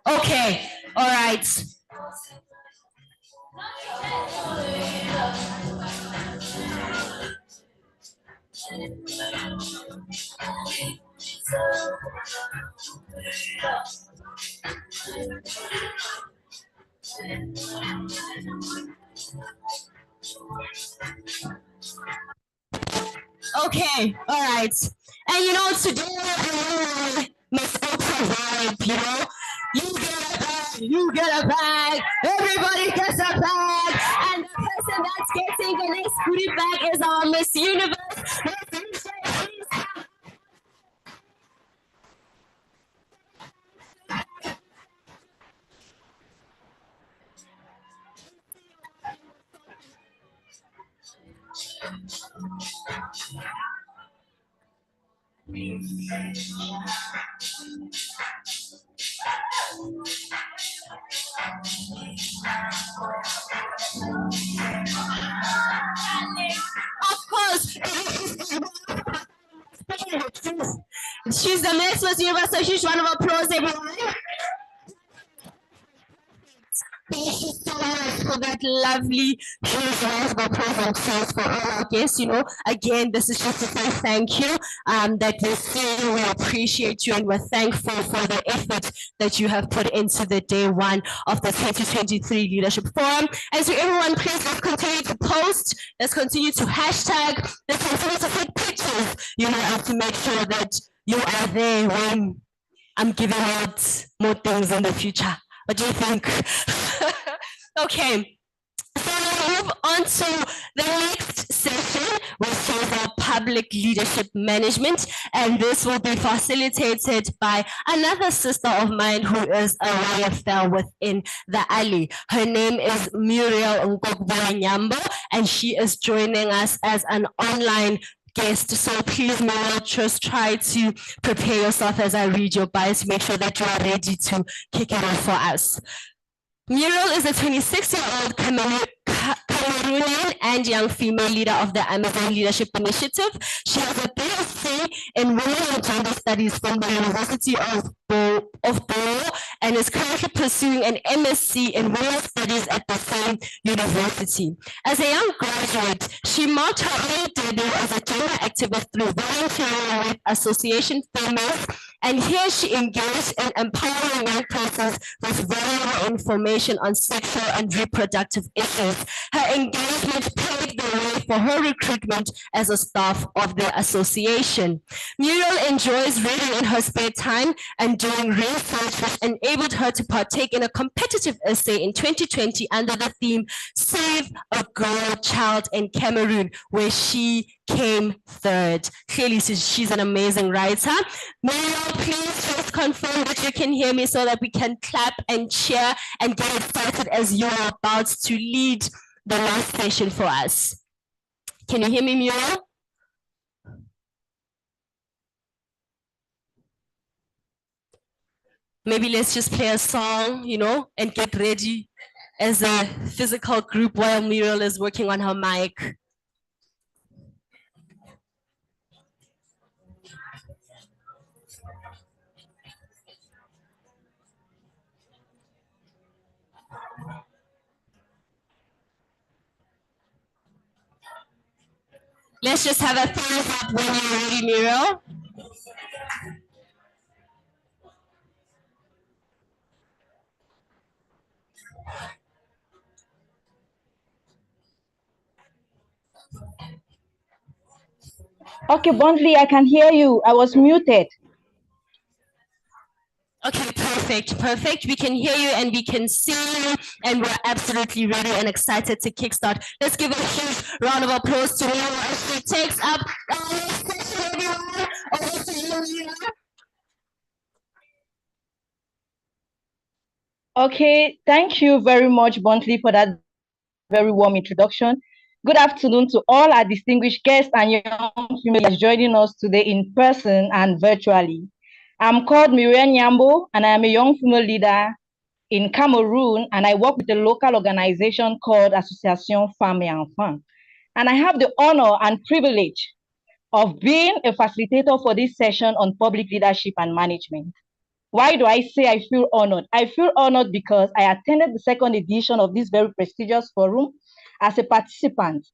Speaker 17: Okay, all right.
Speaker 19: Okay, all right. And you know, today everyone must also vibe, you know. You get a bag, everybody gets a bag, and the person that's getting the next goodie bag is our Miss Universe. Miss Universe. Of course, she's the next Miss Universe, so huge round of applause, everyone. Thank you so much for that lovely huge round of applause and cheers for all our guests. You know, again, this is just to say thank you. That we see you, we appreciate you, and we're thankful for the effort that you have put into the day one of the 2023 Leadership Forum. And so, everyone, please let's continue to post, let's continue to hashtag, let's continue to take pictures. You know, and to make sure that you are there when I'm giving out more things in the future. What do you think? Okay. So we'll move on to the next session, which is our public leadership management. And this will be facilitated by another sister of mine who is a YFL within TheALI. Her name is Muriel Nyambo, and she is joining us as an online guest. So please, Muriel, just try to prepare yourself as I read your bio to make sure that you are ready to kick it off for us. Muriel is a 26-year-old Cameroonian and young female leader of the Amazon Leadership Initiative. She has a BSc in Women and Gender Studies from the University of Boro and is currently pursuing an MSc in Women's Studies at the same university. As a young graduate, she marked her own debut as a gender activist through volunteering with Association Females, and here she engaged in empowering young persons with valuable information on sexual and reproductive issues. Her engagement paved the way for her recruitment as a staff of the association. Muriel enjoys reading in her spare time and doing research, which enabled her to partake in a competitive essay in 2020 under the theme Save a Girl Child in Cameroon, where she came third. Clearly, she's an amazing writer. Muriel, please just confirm that you can hear me so that we can clap and cheer and get excited as you are about to lead the last session for us. Can you hear me, Muriel? Maybe let's just play a song, you know, and get ready as a physical group while Muriel is working on her mic. Let's just have a thumbs up when you're ready, Muriel.
Speaker 1: Okay, Bondley, I can hear you. I was muted.
Speaker 19: Okay, perfect. We can hear you and we can see you, and we're absolutely ready and excited to kickstart. Let's give a huge round of applause to Muriel as she takes up our next session, everyone. Over to you, Muriel.
Speaker 1: Okay, thank you very much, Bondley, for that very warm introduction. Good afternoon to all our distinguished guests and young females joining us today in person and virtually. I'm called Miriam Nyambo, and I am a young female leader in Cameroon, and I work with a local organization called Association Femmes et Enfants. And I have the honor and privilege of being a facilitator for this session on public leadership and management. Why do I say I feel honored? I feel honored because I attended the second edition of this very prestigious forum as a participant.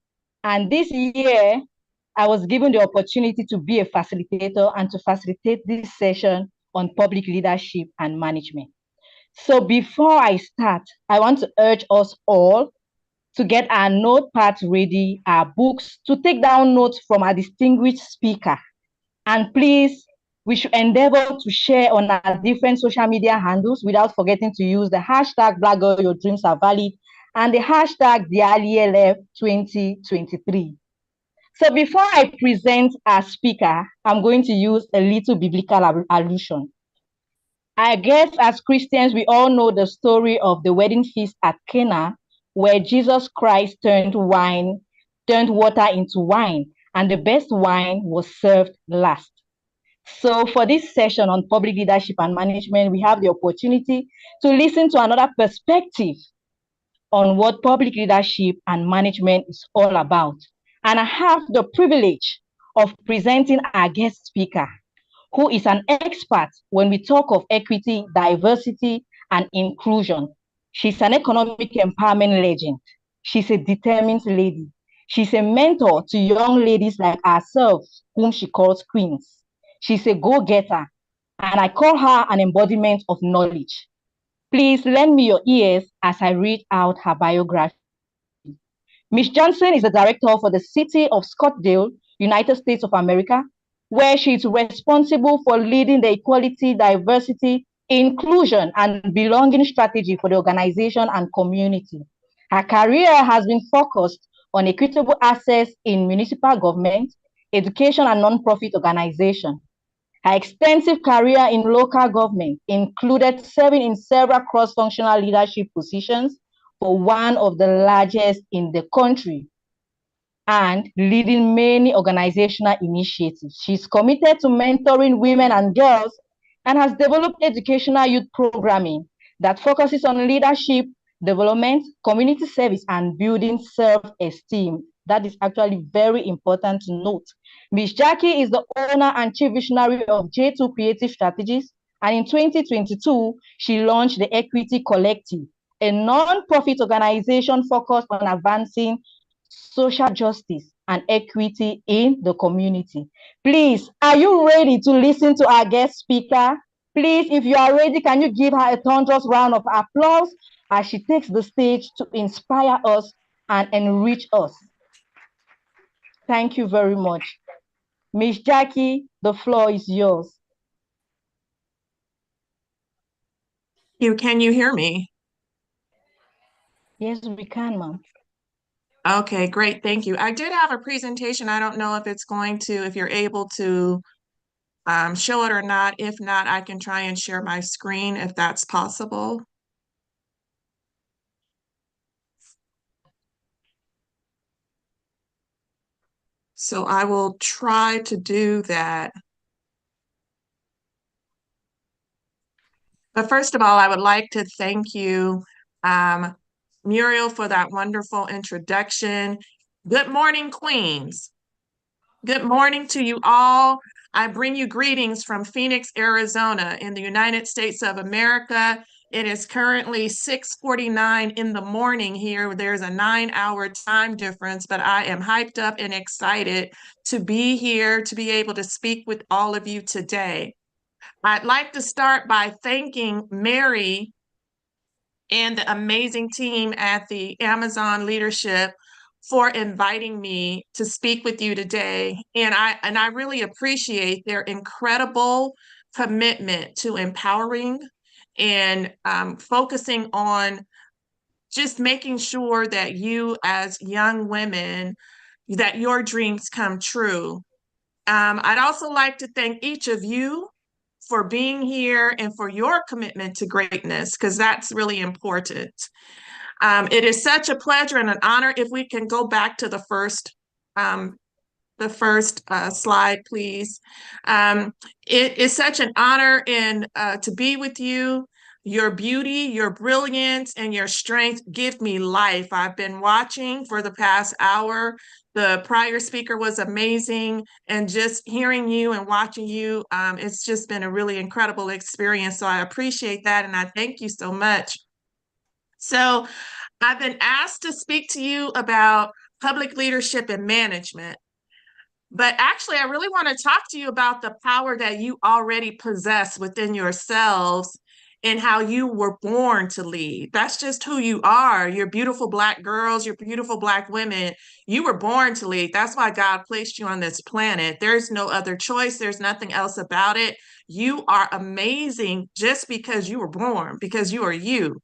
Speaker 1: And this year, I was given the opportunity to be a facilitator and to facilitate this session on public leadership and management. So before I start, I want to urge us all to get our notepads ready, our books, to take down notes from our distinguished speaker. And please, we should endeavor to share on our different social media handles without forgetting to use the hashtag Black Girl Your Dreams Are Valid and the hashtag TheALI 2023. So before I present our speaker, I'm going to use a little biblical allusion. I guess as Christians, we all know the story of the wedding feast at Cana, where Jesus Christ turned water into wine, and the best wine was served last. So for this session on public leadership and management, we have the opportunity to listen to another perspective on what public leadership and management is all about. And I have the privilege of presenting our guest speaker, who is an expert when we talk of equity, diversity, and inclusion. She's an economic empowerment legend. She's a determined lady. She's a mentor to young ladies like ourselves, whom she calls queens. She's a go-getter, and I call her an embodiment of knowledge. Please lend me your ears as I read out her biography. Ms. Johnson is the director for the City of Scottsdale, United States of America, where she is responsible for leading the equality, diversity, inclusion, and belonging strategy for the organization and community. Her career has been focused on equitable access in municipal government, education, and nonprofit organization. Her extensive career in local government included serving in several cross-functional leadership positions for one of the largest in the country and leading many organizational initiatives. She's committed to mentoring women and girls and has developed educational youth programming that focuses on leadership, development, community service, and building self-esteem. That is actually very important to note. Ms. Jackie is the owner and chief visionary of J2 Creative Strategies, and in 2022, she launched the Equity Collective, a non-profit organization focused on advancing social justice and equity in the community. Please, are you ready to listen to our guest speaker? Please, if you are ready, can you give her a thunderous round of applause as she takes the stage to inspire us and enrich us? Thank you very much. Ms. Jackie, the floor is yours.
Speaker 3: Can you hear me?
Speaker 1: Yes, we can, ma'am.
Speaker 3: Okay, great. Thank you. I did have a presentation. I don't know if it's going to, if you're able to show it or not. If not, I can try and share my screen if that's possible. So I will try to do that. But first of all, I would like to thank you, Muriel, for that wonderful introduction. Good morning, Queens. Good morning to you all. I bring you greetings from Phoenix, Arizona, in the United States of America. It is currently 6:49 in the morning here. There's a 9-hour time difference, but I am hyped up and excited to be here, to be able to speak with all of you today. I'd like to start by thanking Mary and the amazing team at the Amazon Leadership for inviting me to speak with you today. And I really appreciate their incredible commitment to empowering and focusing on just making sure that you as young women, that your dreams come true. I'd also like to thank each of you for being here and for your commitment to greatness, because that's really important. It is such a pleasure and an honor. If we can go back to the first slide, please. It is such an honor and to be with you. Your beauty, your brilliance, and your strength give me life. I've been watching for the past hour. The prior speaker was amazing, and just hearing you and watching you, it's just been a really incredible experience. So I appreciate that, and I thank you so much. So I've been asked to speak to you about public leadership and management. But actually, I really want to talk to you about the power that you already possess within yourselves in how you were born to lead. That's just who you are. You're beautiful Black girls, you're beautiful Black women. You were born to lead. That's why God placed you on this planet. There's no other choice. There's nothing else about it. You are amazing just because you were born, because you are you.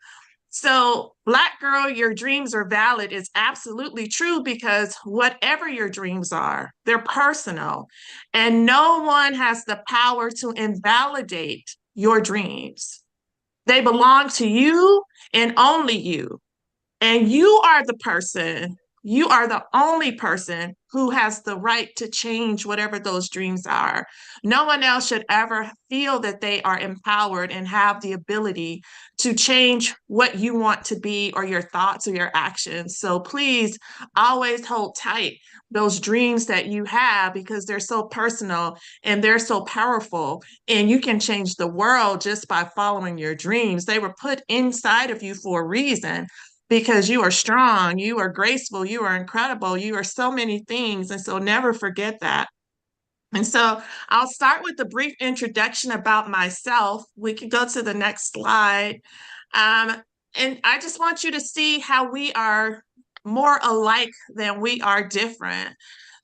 Speaker 3: So, Black girl, your dreams are valid is absolutely true, because whatever your dreams are, they're personal, and no one has the power to invalidate your dreams. They belong to you and only you. And you are the person, you are the only person who has the right to change whatever those dreams are. No one else should ever feel that they are empowered and have the ability to change what you want to be, or your thoughts or your actions. So please always hold tight those dreams that you have, because they're so personal and they're so powerful, and you can change the world just by following your dreams. They were put inside of you for a reason, because you are strong, you are graceful, you are incredible, you are so many things. And so never forget that. And so I'll start with a brief introduction about myself. We can go to the next slide. And I just want you to see how we are more alike than we are different.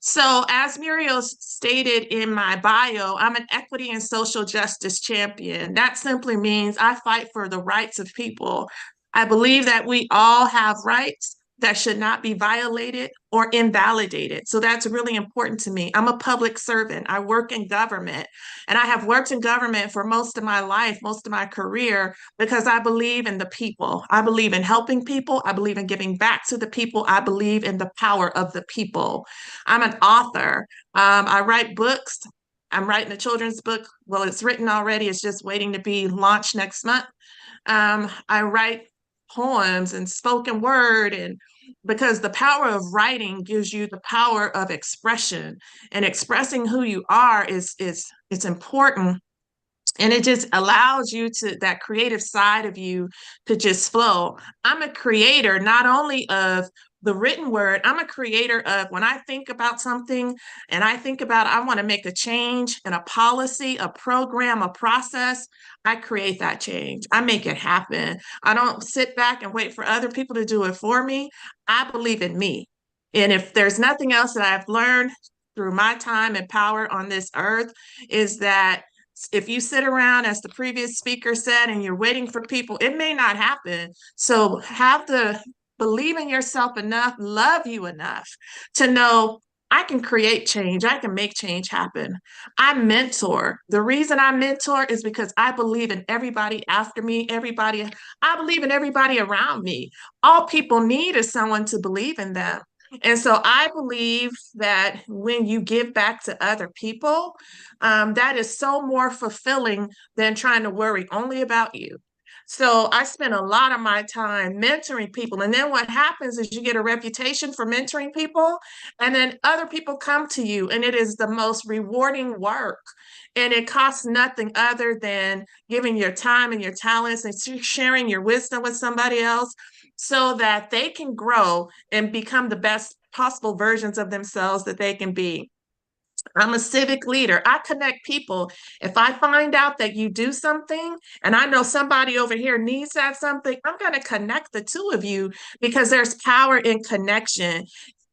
Speaker 3: So as Muriel stated in my bio, I'm an equity and social justice champion. That simply means I fight for the rights of people. I believe that we all have rights that should not be violated or invalidated. So that's really important to me. I'm a public servant. I work in government, and I have worked in government for most of my life, most of my career, because I believe in the people. I believe in helping people. I believe in giving back to the people. I believe in the power of the people. I'm an author. I write books. I'm writing a children's book. Well, it's written already. It's just waiting to be launched next month. I write poems and spoken word, and because the power of writing gives you the power of expression, and expressing who you are is it's important, and it just allows you to, that creative side of you, to just flow. I'm a creator not only of the written word, I'm a creator of, when I think about something and I think about I want to make a change in a policy, a program, a process, I create that change. I make it happen. I don't sit back and wait for other people to do it for me. I believe in me. And if there's nothing else that I've learned through my time and power on this earth, is that if you sit around, as the previous speaker said, and you're waiting for people, it may not happen. So have the believe in yourself enough, love you enough to know I can create change. I can make change happen. I mentor. The reason I mentor is because I believe in everybody after me, everybody. I believe in everybody around me. All people need is someone to believe in them. And so I believe that when you give back to other people, that is so more fulfilling than trying to worry only about you. So I spend a lot of my time mentoring people. And then what happens is you get a reputation for mentoring people, and then other people come to you, and it is the most rewarding work. And it costs nothing other than giving your time and your talents and sharing your wisdom with somebody else, so that they can grow and become the best possible versions of themselves that they can be. I'm a civic leader. I connect people. If I find out that you do something and I know somebody over here needs that something, I'm going to connect the two of you, because there's power in connection.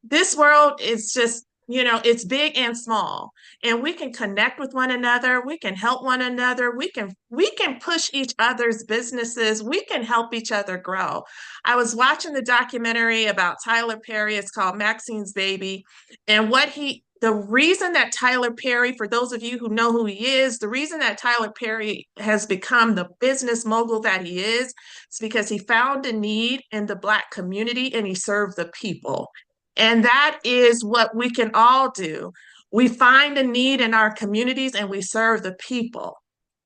Speaker 3: This world is just, it's big and small, and we can connect with one another. We can help one another. We can push each other's businesses. We can help each other grow. I was watching the documentary about Tyler Perry. It's called Maxine's Baby. And the reason that Tyler Perry, for those of you who know who he is, the reason that Tyler Perry has become the business mogul that he is because he found a need in the Black community and he served the people. And that is what we can all do. We find a need in our communities and we serve the people.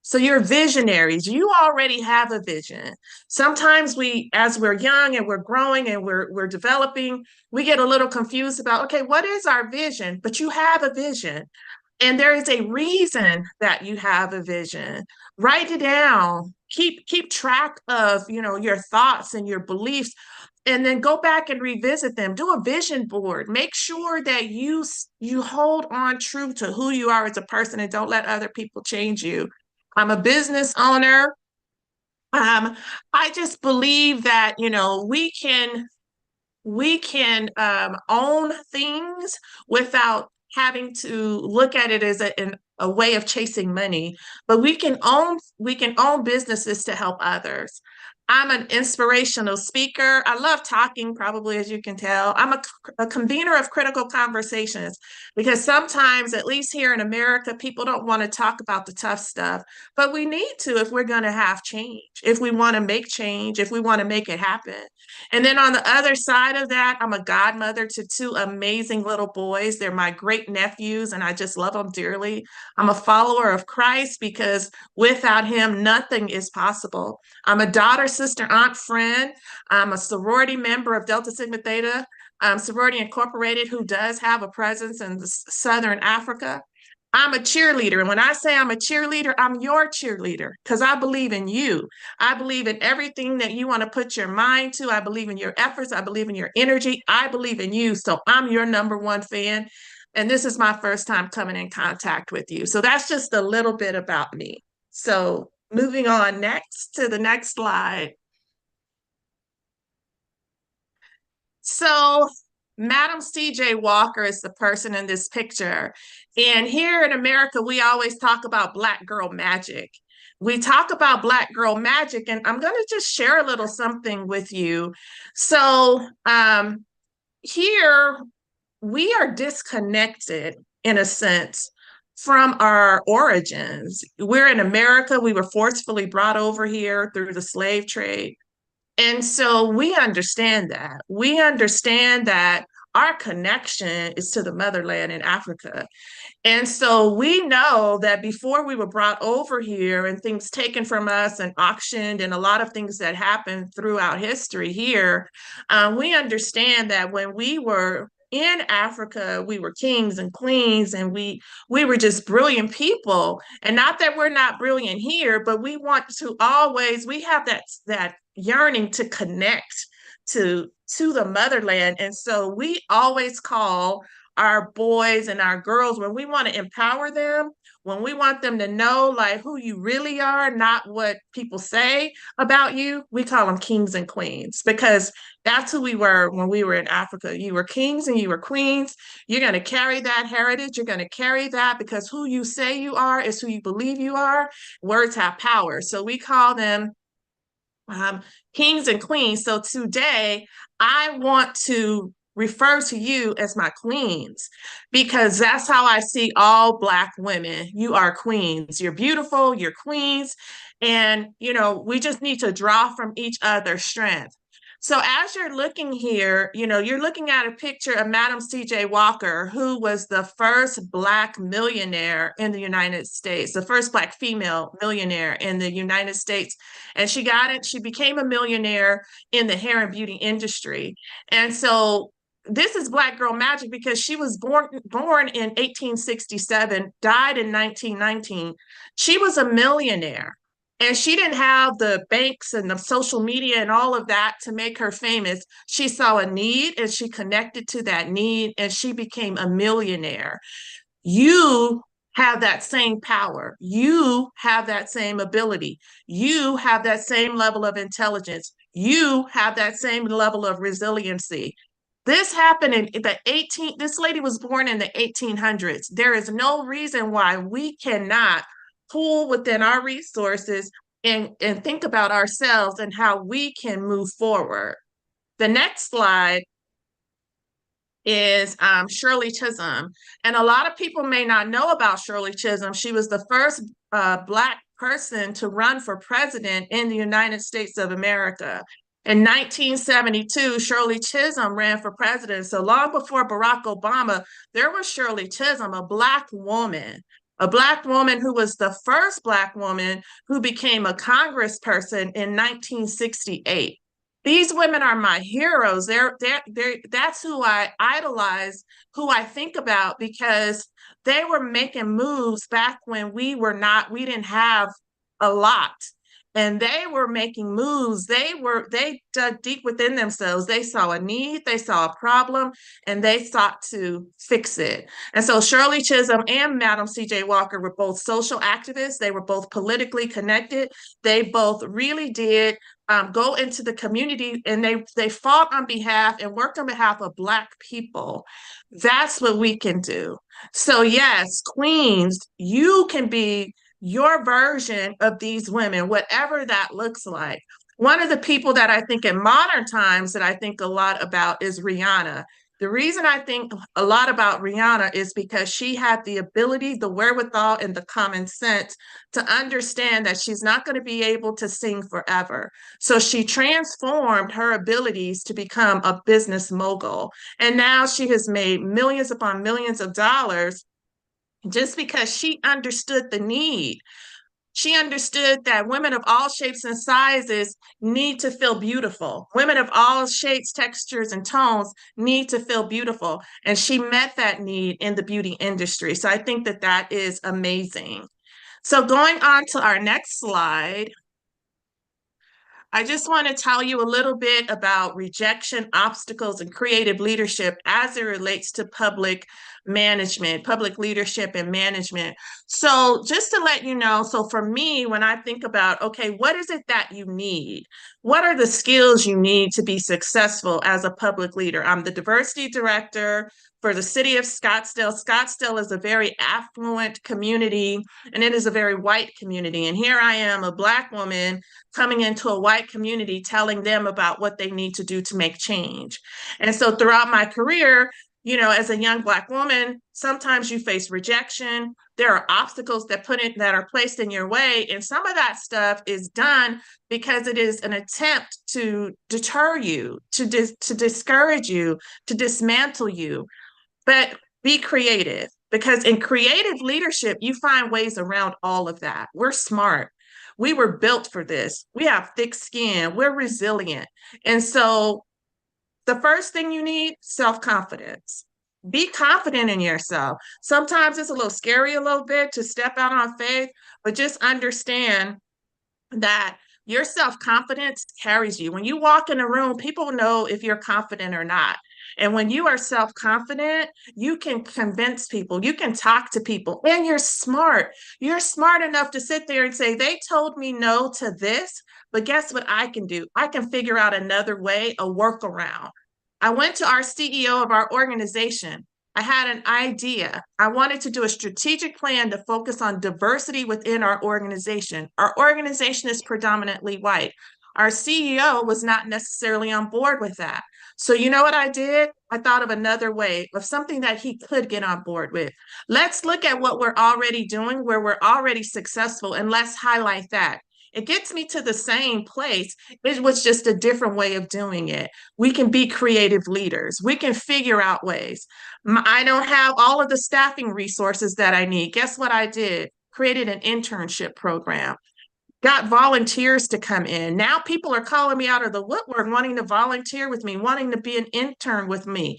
Speaker 3: So you're visionaries. You already have a vision. Sometimes as we're young and we're growing and we're developing, we get a little confused about, okay, what is our vision? But you have a vision. And there is a reason that you have a vision. Write it down. Keep track of, your thoughts and your beliefs, and then go back and revisit them. Do a vision board. Make sure that you hold on true to who you are as a person, and don't let other people change you. I'm a business owner. I just believe that, you know, we can own things without having to look at it as a way of chasing money, but we can own businesses to help others. I'm an inspirational speaker. I love talking, probably, as you can tell. I'm a convener of critical conversations because sometimes, at least here in America, people don't want to talk about the tough stuff, but we need to if we're going to have change, if we want to make change, if we want to make it happen. And then on the other side of that, I'm a godmother to two amazing little boys. They're my great nephews, and I just love them dearly. I'm a follower of Christ because without him, nothing is possible. I'm a daughter, sister, aunt, friend. I'm a sorority member of Delta Sigma Theta Sorority Incorporated, who does have a presence in Southern Africa. I'm a cheerleader. And when I say I'm a cheerleader, I'm your cheerleader because I believe in you. I believe in everything that you want to put your mind to. I believe in your efforts. I believe in your energy. I believe in you. So I'm your number one fan. And this is my first time coming in contact with you. So that's just a little bit about me. So moving on next to the next slide. So Madam C.J. Walker is the person in this picture. And here in America, we always talk about Black girl magic. We talk about Black girl magic, and I'm going to just share a little something with you. So here, we are disconnected, in a sense, from our origins. We're in America. We were forcefully brought over here through the slave trade. And so we understand that. We understand that our connection is to the motherland in Africa. And so we know that before we were brought over here and things taken from us and auctioned and a lot of things that happened throughout history here, we understand that when we were in Africa, we were kings and queens, and we were just brilliant people. And not that we're not brilliant here, but we want to always, we have that yearning to connect to the motherland. And so we always call our boys and our girls, when we want to empower them, when we want them to know like who you really are, not what people say about you, we call them kings and queens, because that's who we were when we were in Africa. You were kings and you were queens. You're going to carry that heritage. You're going to carry that because who you say you are is who you believe you are. Words have power. So we call them kings and queens. So today, I want to refer to you as my queens because that's how I see all Black women. You are queens. You're beautiful. You're queens. And, you know, we just need to draw from each other's strength. So as you're looking here, you know, you're looking at a picture of Madam C.J. Walker, who was the first Black millionaire in the United States, the first Black female millionaire in the United States. And she became a millionaire in the hair and beauty industry. And so this is Black girl magic because she was born in 1867, died in 1919. She was a millionaire. And she didn't have the banks and the social media and all of that to make her famous. She saw a need and she connected to that need and she became a millionaire. You have that same power. You have that same ability. You have that same level of intelligence. You have that same level of resiliency. This happened in this lady was born in the 1800s. There is no reason why we cannot pool within our resources and think about ourselves and how we can move forward. The next slide is Shirley Chisholm. And a lot of people may not know about Shirley Chisholm. She was the first Black person to run for president in the United States of America. In 1972, Shirley Chisholm ran for president. So long before Barack Obama, there was Shirley Chisholm, a Black woman who was the first Black woman who became a congressperson in 1968. These women are my heroes. That's who I idolize, who I think about, because they were making moves back when we didn't have a lot. and they were making moves. They dug deep within themselves. They saw a need, they saw a problem, and they sought to fix it. And so Shirley Chisholm and Madam C.J. Walker were both social activists. They were both politically connected. They both really did go into the community, and they fought on behalf and worked on behalf of Black people. That's what we can do. So yes, Queens, you can be your version of these women, whatever that looks like. One of the people that I think in modern times that I think a lot about is Rihanna. The reason I think a lot about Rihanna is because she had the ability, the wherewithal, and the common sense to understand that she's not going to be able to sing forever. So she transformed her abilities to become a business mogul. And now she has made millions upon millions of dollars just because she understood the need. She understood that women of all shapes and sizes need to feel beautiful. Women of all shapes, textures, and tones need to feel beautiful. And she met that need in the beauty industry. So I think that that is amazing. So going on to our next slide, I just want to tell you a little bit about rejection, obstacles, and creative leadership as it relates to public management, public leadership and management. So just to let you know, so for me, when I think about, okay, what is it that you need? What are the skills you need to be successful as a public leader? I'm the diversity director for the city of Scottsdale. Scottsdale is a very affluent community, and it is a very white community. And here I am, a Black woman coming into a white community, telling them about what they need to do to make change. And so throughout my career, you know, as a young Black woman, sometimes you face rejection. There are obstacles that are placed in your way. And some of that stuff is done because it is an attempt to deter you, to discourage you, to dismantle you. But be creative, because in creative leadership, you find ways around all of that. We're smart. We were built for this. We have thick skin. We're resilient. And so the first thing you need, self-confidence. Be confident in yourself. Sometimes it's a little scary a little bit to step out on faith, but just understand that your self-confidence carries you. When you walk in a room, people know if you're confident or not. And when you are self-confident, you can convince people, you can talk to people, and you're smart. You're smart enough to sit there and say, they told me no to this, but guess what I can do? I can figure out another way, a workaround. I went to our CEO of our organization. I had an idea. I wanted to do a strategic plan to focus on diversity within our organization. Our organization is predominantly white. Our CEO was not necessarily on board with that. So you know what I did? I thought of another way, of something that he could get on board with. Let's look at what we're already doing, where we're already successful, and let's highlight that. It gets me to the same place. It was just a different way of doing it. We can be creative leaders. We can figure out ways. I don't have all of the staffing resources that I need. Guess what I did? Created an internship program. Got volunteers to come in. Now people are calling me out of the woodwork, wanting to volunteer with me, wanting to be an intern with me,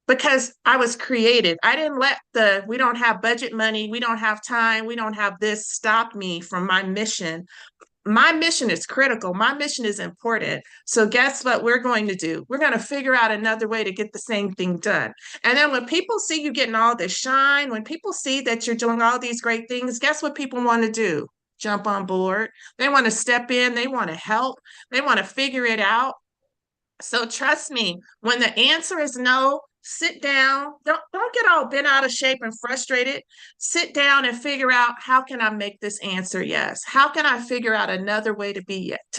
Speaker 3: because I was creative. I didn't let we don't have budget money, we don't have time, we don't have this stop me from my mission. My mission is critical. My mission is important. So guess what we're going to do? We're going to figure out another way to get the same thing done. And then when people see you getting all this shine, when people see that you're doing all these great things, guess what people want to do? Jump on board. They want to step in. They want to help. They want to figure it out. So trust me, when the answer is no, sit down. Don't get all bent out of shape and frustrated. Sit down and figure out, how can I make this answer yes? How can I figure out another way to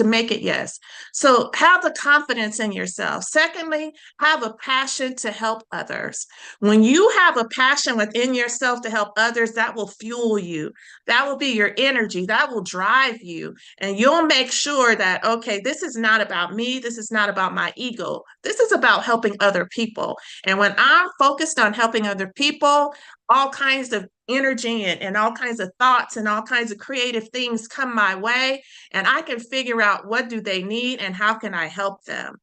Speaker 3: make it yes? So have the confidence in yourself. Secondly, have a passion to help others. When you have a passion within yourself to help others, that will fuel you. That will be your energy. That will drive you. And you'll make sure that, okay, this is not about me. This is not about my ego. This is about helping other people. And when I'm focused on helping other people, all kinds of energy and all kinds of thoughts and all kinds of creative things come my way, and I can figure out what do they need and how can I help them.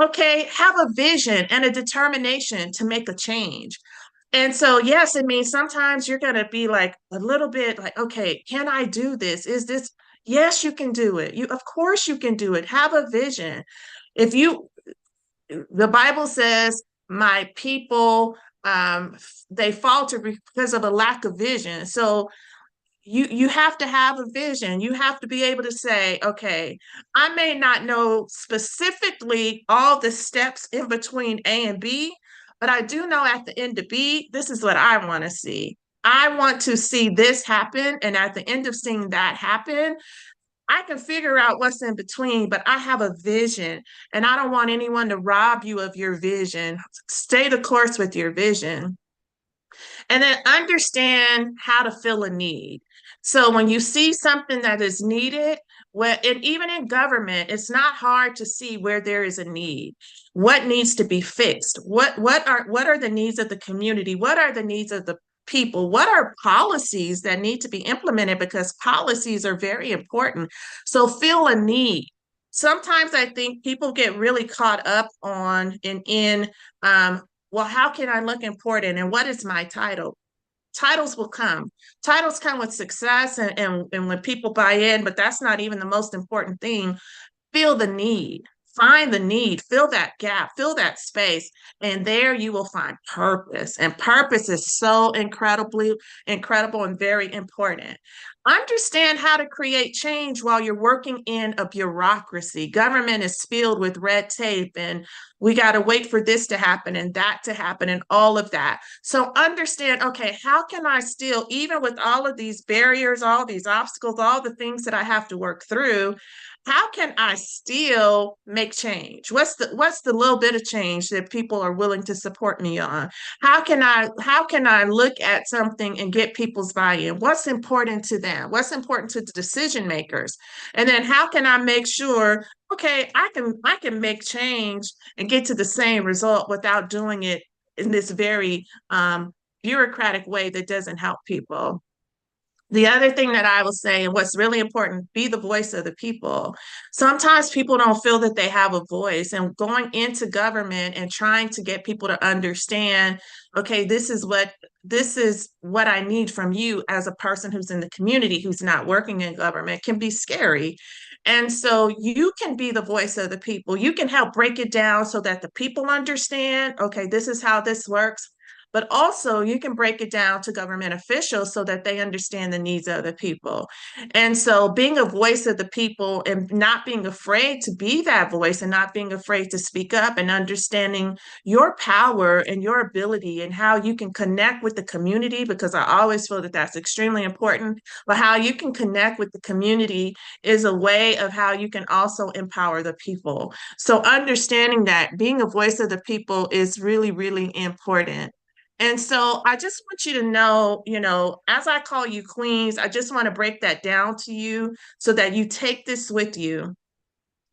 Speaker 3: Okay, have a vision and a determination to make a change. And so, yes, it means sometimes you're going to be like a little bit like, okay, can I do this? Is this, Yes, you can do it. Of course you can do it. Have a vision. The Bible says, my people, they falter because of a lack of vision. So you have to have a vision. You have to be able to say, okay, I may not know specifically all the steps in between A and B, but I do know at the end of B, this is what I want to see. I want to see this happen. And at the end of seeing that happen, I can figure out what's in between, but I have a vision and I don't want anyone to rob you of your vision. Stay the course with your vision. And then understand how to fill a need. So when you see something that is needed, and even in government, it's not hard to see where there is a need. What needs to be fixed? What are the needs of the community? What are the needs of the people? What are policies that need to be implemented? Because policies are very important. So fill a need. Sometimes I think people get really caught up on well, how can I look important and what is my title? Titles will come. Titles come with success and when people buy in, but that's not even the most important thing. Feel the need. Find the need, fill that gap, fill that space, and there you will find purpose. And purpose is so incredibly incredible and very important. Understand how to create change while you're working in a bureaucracy. Government is filled with red tape, and we got to wait for this to happen and that to happen and all of that. So understand, okay, how can I still, even with all of these barriers, all these obstacles, all the things that I have to work through, how can I still make change? What's the little bit of change that people are willing to support me on? How can I look at something and get people's buy-in? What's important to them? What's important to the decision makers? And then how can I make sure, okay, I can make change and get to the same result without doing it in this very bureaucratic way that doesn't help people. The other thing that I will say, and what's really important, be the voice of the people. Sometimes people don't feel that they have a voice, and going into government and trying to get people to understand, okay, this is what I need from you as a person who's in the community, who's not working in government, can be scary. And so you can be the voice of the people. You can help break it down so that the people understand, okay, this is how this works. But also you can break it down to government officials so that they understand the needs of the people. And so being a voice of the people and not being afraid to be that voice and not being afraid to speak up and understanding your power and your ability and how you can connect with the community, because I always feel that that's extremely important, but how you can connect with the community is a way of how you can also empower the people. So understanding that being a voice of the people is really, really important. And so I just want you to know, as I call you queens, I just want to break that down to you so that you take this with you.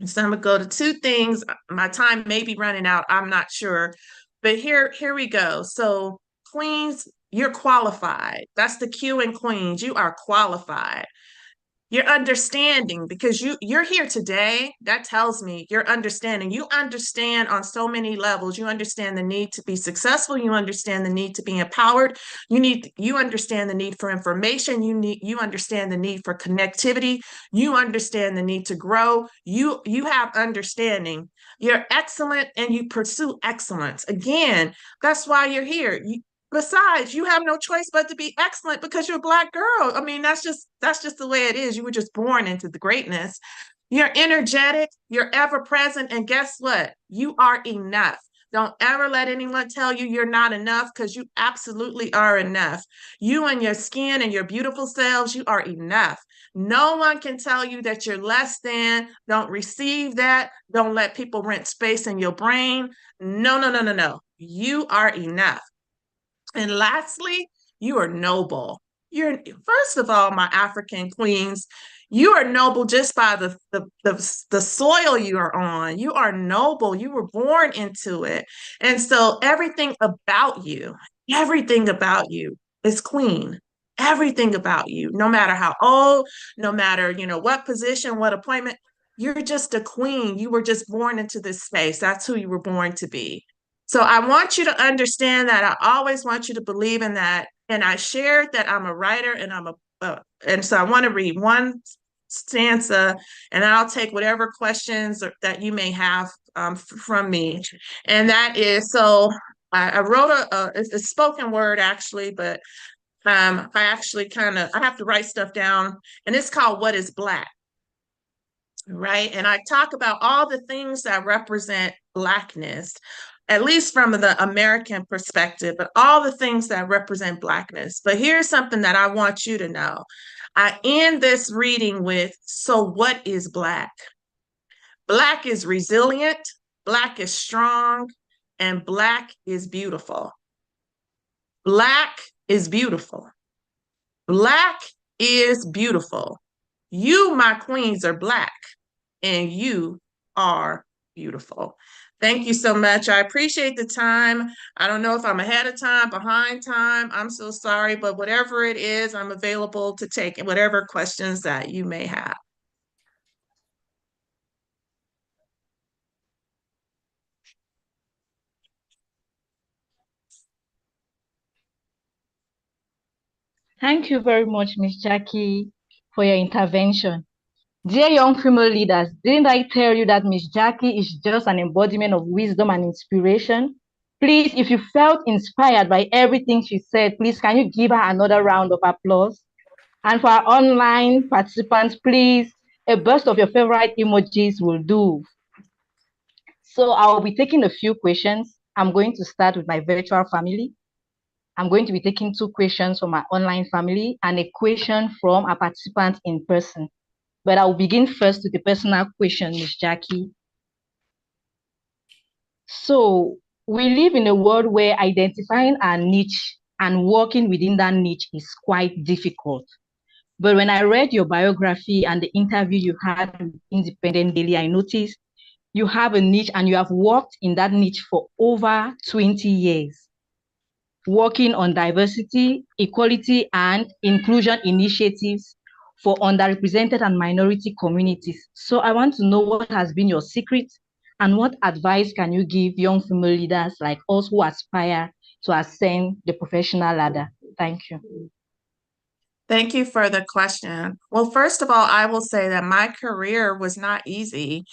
Speaker 3: So I'm gonna go to two things. My time may be running out, I'm not sure. But here we go. So queens, you're qualified. That's the Q in queens. You are qualified. You're understanding because you're here today. That tells me you're understanding. You understand on so many levels. You understand the need to be successful. You understand the need to be empowered. You understand the need for information. You understand the need for connectivity. You understand the need to grow. You have understanding. You're excellent and you pursue excellence. Again, that's why you're here. Besides, you have no choice but to be excellent because you're a Black girl. I mean, that's just the way it is. You were just born into the greatness. You're energetic, you're ever present, and guess what? You are enough. Don't ever let anyone tell you you're not enough, because you absolutely are enough. You and your skin and your beautiful selves, you are enough. No one can tell you that you're less than. Don't receive that. Don't let people rent space in your brain. No, no, no, no, no. You are enough. And lastly, you are noble. You're, first of all, my African queens, you are noble just by the soil you are on. You are noble. You were born into it. And so everything about you is queen. Everything about you, no matter how old, no matter, what position, what appointment, you're just a queen. You were just born into this space. That's who you were born to be. So I want you to understand that. I always want you to believe in that. And I shared that I'm a writer and and so I want to read one stanza, and I'll take whatever questions that you may have from me. And that is, so I wrote it's a spoken word actually, but I actually I have to write stuff down, and it's called What is Black? Right? And I talk about all the things that represent Blackness, at least from the American perspective, but all the things that represent Blackness. But here's something that I want you to know. I end this reading with, so what is Black? Black is resilient, Black is strong, and Black is beautiful. Black is beautiful. Black is beautiful. You, my queens, are Black, and you are beautiful. Thank you so much. I appreciate the time. I don't know if I'm ahead of time, behind time. I'm so sorry, but whatever it is, I'm available to take whatever questions that you may have.
Speaker 6: Thank you very much, Miss Jackie, for your intervention. Dear young female leaders, didn't I tell you that Miss Jackie is just an embodiment of wisdom and inspiration? Please, if you felt inspired by everything she said, please, can you give her another round of applause? And for our online participants, please, a burst of your favorite emojis will do. So I'll be taking a few questions. I'm going to start with my virtual family. I'm going to be taking 2 questions from my online family and a question from a participant in person. But I'll begin first with the personal question, Ms. Jackie. So we live in a world where identifying our niche and working within that niche is quite difficult. But when I read your biography and the interview you had with Independent Daily, I noticed you have a niche and you have worked in that niche for over 20 years, working on diversity, equality, and inclusion initiatives for underrepresented and minority communities. So I want to know what has been your secret and what advice can you give young female leaders like us who aspire to ascend the professional ladder? Thank you.
Speaker 3: Thank you for the question. Well, first of all, I will say that my career was not easy.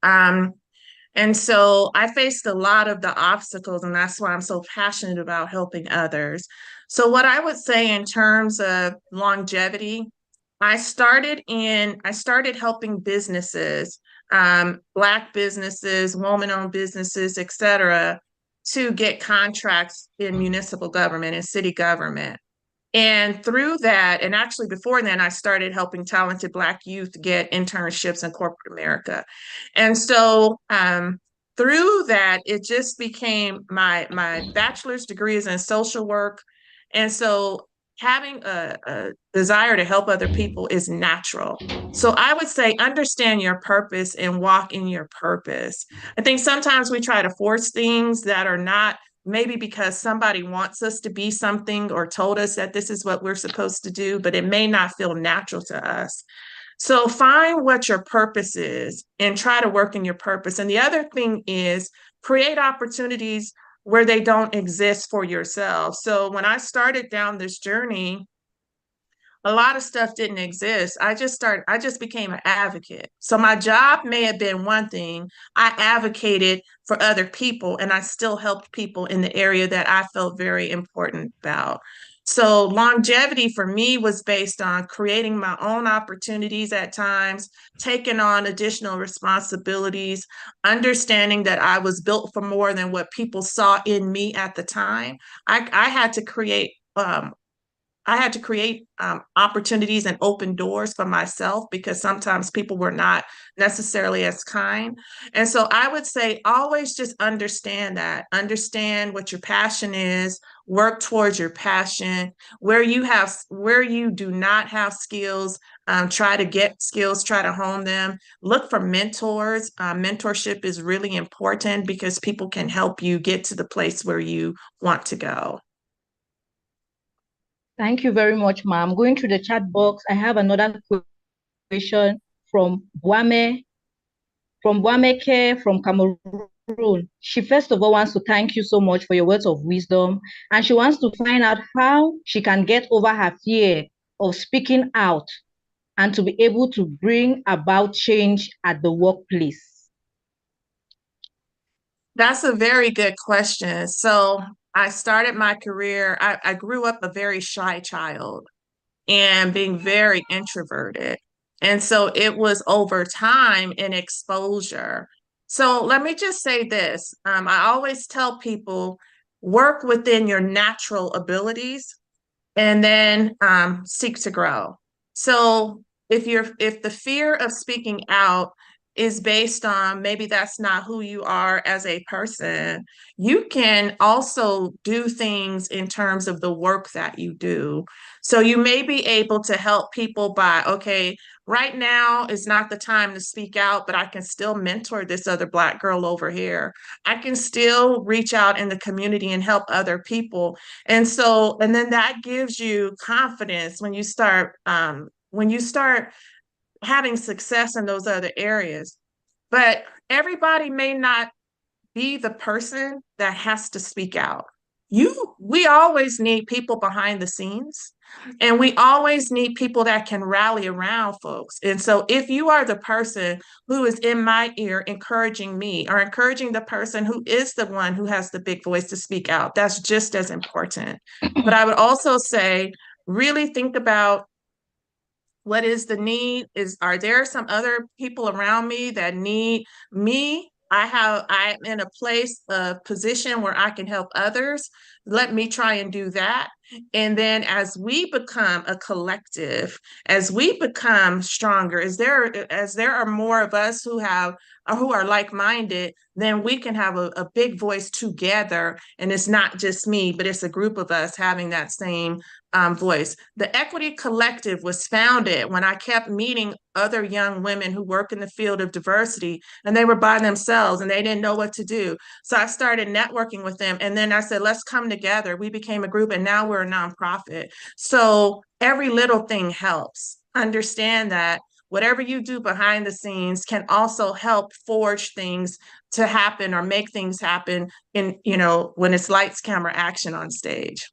Speaker 3: And so I faced a lot of the obstacles, and that's why I'm so passionate about helping others. So what I would say in terms of longevity, I started helping businesses, Black businesses, woman-owned businesses, et cetera, to get contracts in municipal government and city government. And through that, and actually before then, I started helping talented Black youth get internships in corporate America. And so through that, it just became my bachelor's degree is in social work. And so having a desire to help other people is natural. So I would say understand your purpose and walk in your purpose. I think sometimes we try to force things that are not, maybe because somebody wants us to be something or told us that this is what we're supposed to do, but it may not feel natural to us. So find what your purpose is and try to work in your purpose. And the other thing is create opportunities where they don't exist for yourself. So when I started down this journey, a lot of stuff didn't exist. I just became an advocate. So my job may have been one thing. I advocated for other people, and I still helped people in the area that I felt very important about. So longevity for me was based on creating my own opportunities at times, taking on additional responsibilities, understanding that I was built for more than what people saw in me at the time. I had to create opportunities and open doors for myself because sometimes people were not necessarily as kind. And so I would say always just understand what your passion is, work towards your passion. Where you do not have skills, try to get skills, try to hone them. Look for mentors. Mentorship is really important because people can help you get to the place where you want to go.
Speaker 6: Thank you very much, ma'am. Going through the chat box, I have another question from Bwame from Cameroon. She first of all wants to thank you so much for your words of wisdom, and she wants to find out how she can get over her fear of speaking out and to be able to bring about change at the workplace?
Speaker 3: That's a very good question. So I started my career, I grew up a very shy child and being very introverted. And so it was over time and exposure. So let me just say this. I always tell people, work within your natural abilities and then seek to grow. So if the fear of speaking out is based on maybe that's not who you are as a person, you can also do things in terms of the work that you do. So you may be able to help people by, okay, right now is not the time to speak out, but I can still mentor this other Black girl over here. I can still reach out in the community and help other people. And so, and then that gives you confidence when you start having success in those other areas. But everybody may not be the person that has to speak out. We always need people behind the scenes, and we always need people that can rally around folks. And so if you are the person who is in my ear encouraging me or encouraging the person who is the one who has the big voice to speak out, that's just as important. But I would also say, really think about what is the need? Are there some other people around me that need me? I'm in a place of position where I can help others. Let me try and do that. And then as we become a collective, as we become stronger, as there are more of us who are like-minded, then we can have a big voice together. And it's not just me, but it's a group of us having that same voice. The Equity Collective was founded when I kept meeting other young women who work in the field of diversity, and they were by themselves and they didn't know what to do. So I started networking with them, and then I said, let's come together. We became a group, and now we're a nonprofit. So every little thing helps. Understand that whatever you do behind the scenes can also help forge things to happen or make things happen when it's lights, camera, action on stage.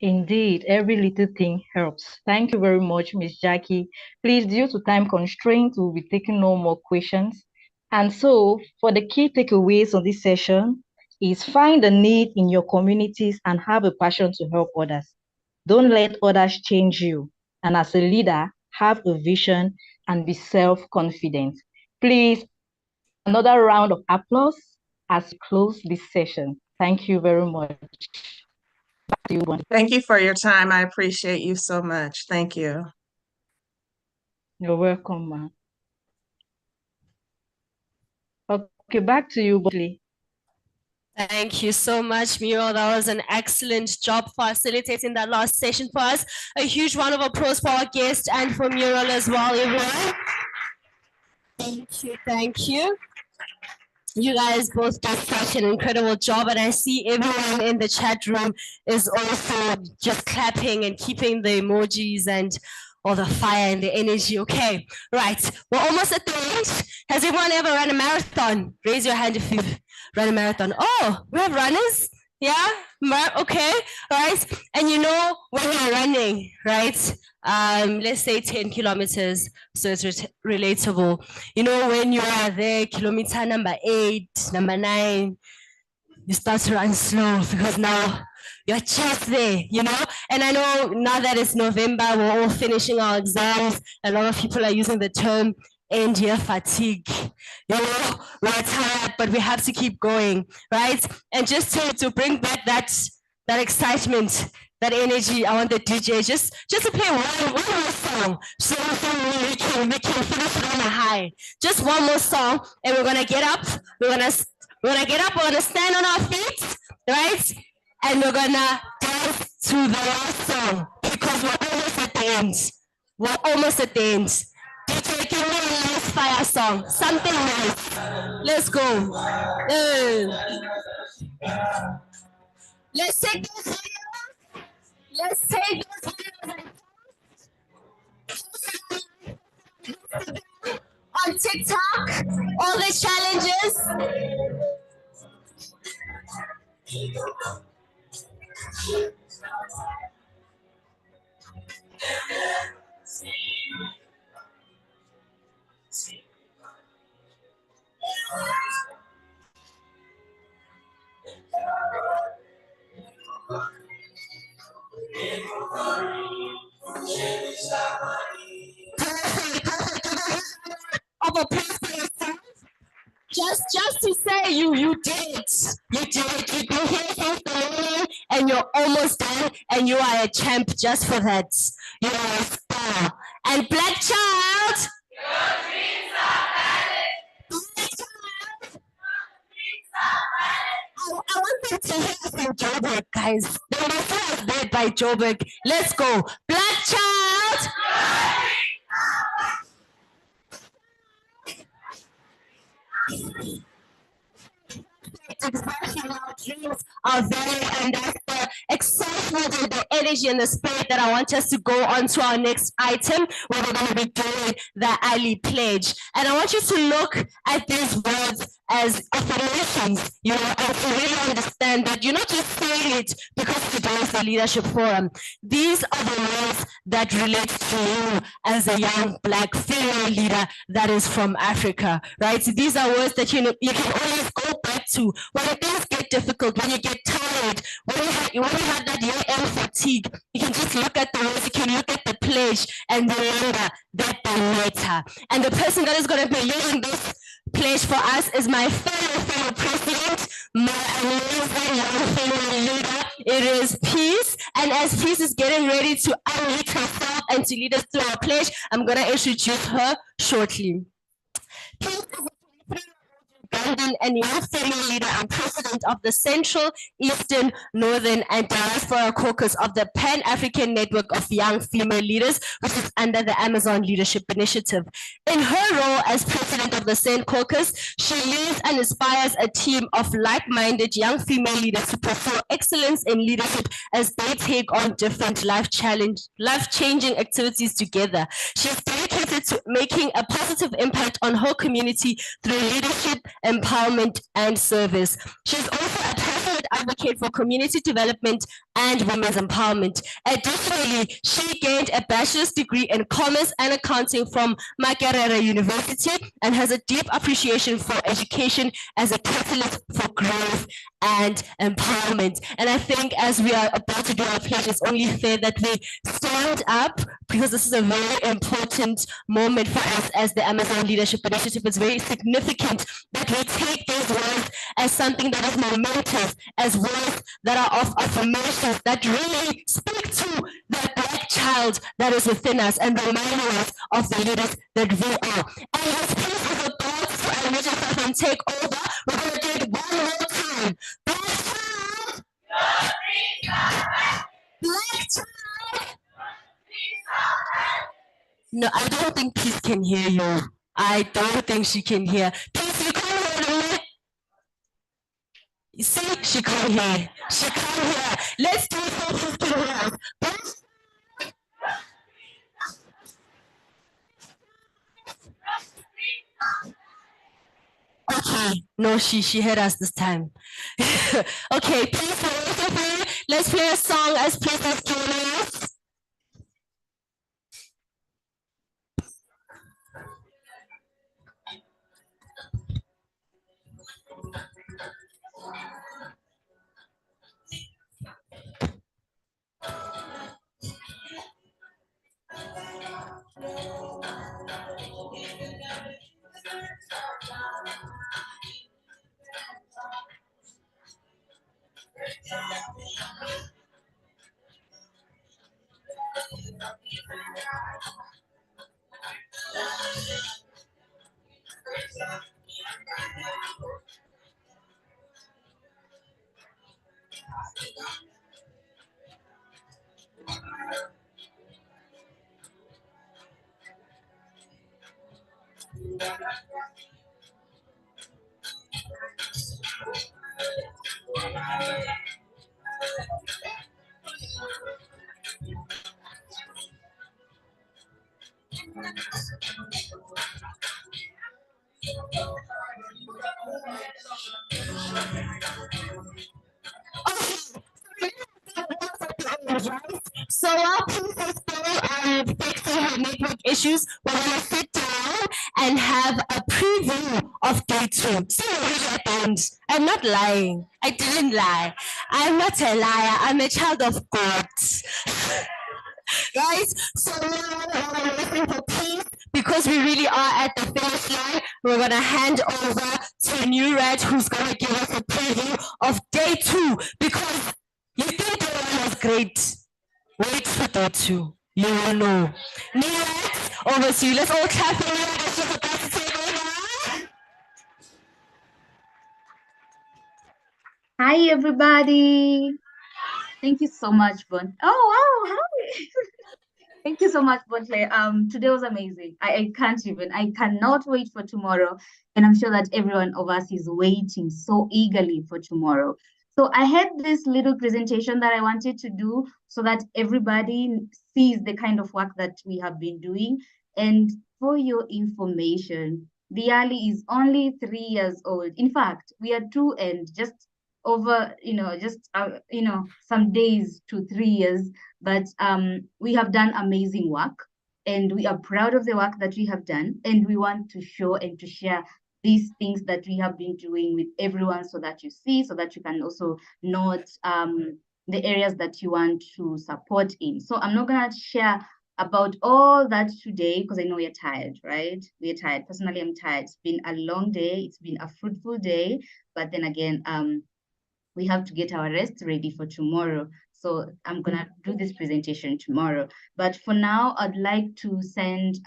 Speaker 6: Indeed, every little thing helps. Thank you very much, Miss Jackie. Please, due to time constraints, we'll be taking no more questions. And so, for the key takeaways of this session is find the need in your communities and have a passion to help others. Don't let others change you. And as a leader, have a vision and be self-confident. Please, another round of applause as we close this session. Thank you very much.
Speaker 3: Thank you for your time. I appreciate you so much. Thank you.
Speaker 6: You're welcome, ma'am. Okay, back to you, Bodley.
Speaker 19: Thank you so much, Muriel. That was an excellent job facilitating that last session for us. A huge round of applause for our guest and for Muriel as well, everyone. Thank you, thank you. You guys both did such an incredible job, and I see everyone in the chat room is also just clapping and keeping the emojis and all the fire and the energy. Okay, right. We're almost at the end. Has everyone ever run a marathon? Raise your hand if you've run a marathon. Oh, we have runners? Yeah? Okay, all right. And you know, when we're running, right? Let's say 10 kilometers, so it's relatable. You know, when you are there, kilometer number 8, number 9, you start to run slow because now you're just there, you know? And I know now that it's November, we're all finishing our exams. A lot of people are using the term end year fatigue. You know, we're tired, but we have to keep going, right? And just to bring back that excitement, that energy, I want the DJ just to play one more song, so we can finish it on a high. Just one more song, and we're gonna get up. We're gonna stand on our feet, right? And we're gonna dance to the last song because we're almost at the end. We're almost at the end. DJ, give me a nice fire song, something nice. Let's go. Let's take those videos. Let's take those videos on TikTok, all the challenges. Of a person just to say you did it. You did it. You've been here since the morning and you're almost done and you are a champ just for that. You are a star. And Black Child. Your dreams are valid. Black Child. I want them to hear from Joburg, guys. They must have read by Joburg. Let's go. Black Child. Expression our dreams are very, and that's the excitement and the energy and the spirit that I want us to go on to our next item where we're going to be doing the Ali pledge. And I want you to look at these words as affirmations, you know, and to really understand that you're not just saying it because today is the leadership forum. These are the words that relate to you as a young Black female leader that is from Africa, right? So these are words that you know you can always go back to when things get difficult, when you get tired, when you have that year-end fatigue. You can just look at the words, you can look at the pledge and remember that they matter. And the person that is going to be leading this pledge for us is my fellow president, my amazing young female leader. It is Peace. And as Peace is getting ready to unmute herself and to lead us through our pledge, I'm going to introduce her shortly. Peace is a Ugandan and young female leader and president of the Central, Eastern, Northern, and Diaspora Caucus of the Pan-African Network of Young Female Leaders, which is under the Amazon Leadership Initiative. In her role as president of the CEN Caucus, she leads and inspires a team of like-minded young female leaders to pursue excellence in leadership as they take on different life-changing activities together. She is dedicated to making a positive impact on her community through leadership, empowerment, and service. She's also a passionate advocate for community development and women's empowerment. Additionally, she gained a bachelor's degree in commerce and accounting from Makerere University and has a deep appreciation for education as a catalyst for growth and empowerment. And I think as we are about to do our pledge, it's only fair that we stand up because this is a very important moment for us as the Amazon Leadership Initiative. It's very significant that we take these words as something that is momentous, as words that are of affirmations that really speak to the Black child that is within us and reminding us of the leaders that we are. And as Peace is about to unmute herself and take over, we're going to do it one more time. Black child! Black child! No, I don't think Peace can hear you. I don't think she can hear. Peace, you can't hear me. You see, she can't hear. She can't hear. Let's do it for 15 minutes. Okay, no, she heard us this time. Okay, please, let's play a song as Peace is joining us. So while Peace is still fixing her network issues, we're going to sit down
Speaker 17: and have a preview of day 2. So I don't. I'm not lying. I didn't lie. I'm not a liar. I'm a child of God. Guys, so we're listening for peace because we really are at the finish line. We're gonna hand over to New Red, who's gonna give us a preview of day 2 because you think day 1 was great. Wait for day 2. You will know. New Red, over to you. Let's all clap for New Red as she's about to take over.
Speaker 10: Hi, everybody. Thank you so much, Bon. Oh, wow, hi. Thank you so much, Bontle. Today was amazing. I cannot wait for tomorrow. And I'm sure that everyone of us is waiting so eagerly for tomorrow. So I had this little presentation that I wanted to do so that everybody sees the kind of work that we have been doing. And for your information, TheALI is only 3 years old. In fact, we are 2 and just over, some days to 3 years, but we have done amazing work and we are proud of the work that we have done, and we want to show and to share these things that we have been doing with everyone so that you see, so that you can also note the areas that you want to support in. So I'm not going to share about all that today because I know you're tired, right? We're tired. Personally, I'm tired. It's been a long day. It's been a fruitful day. But then again, we have to get our rest ready for tomorrow. So I'm gonna do this presentation tomorrow. But for now, I'd like to send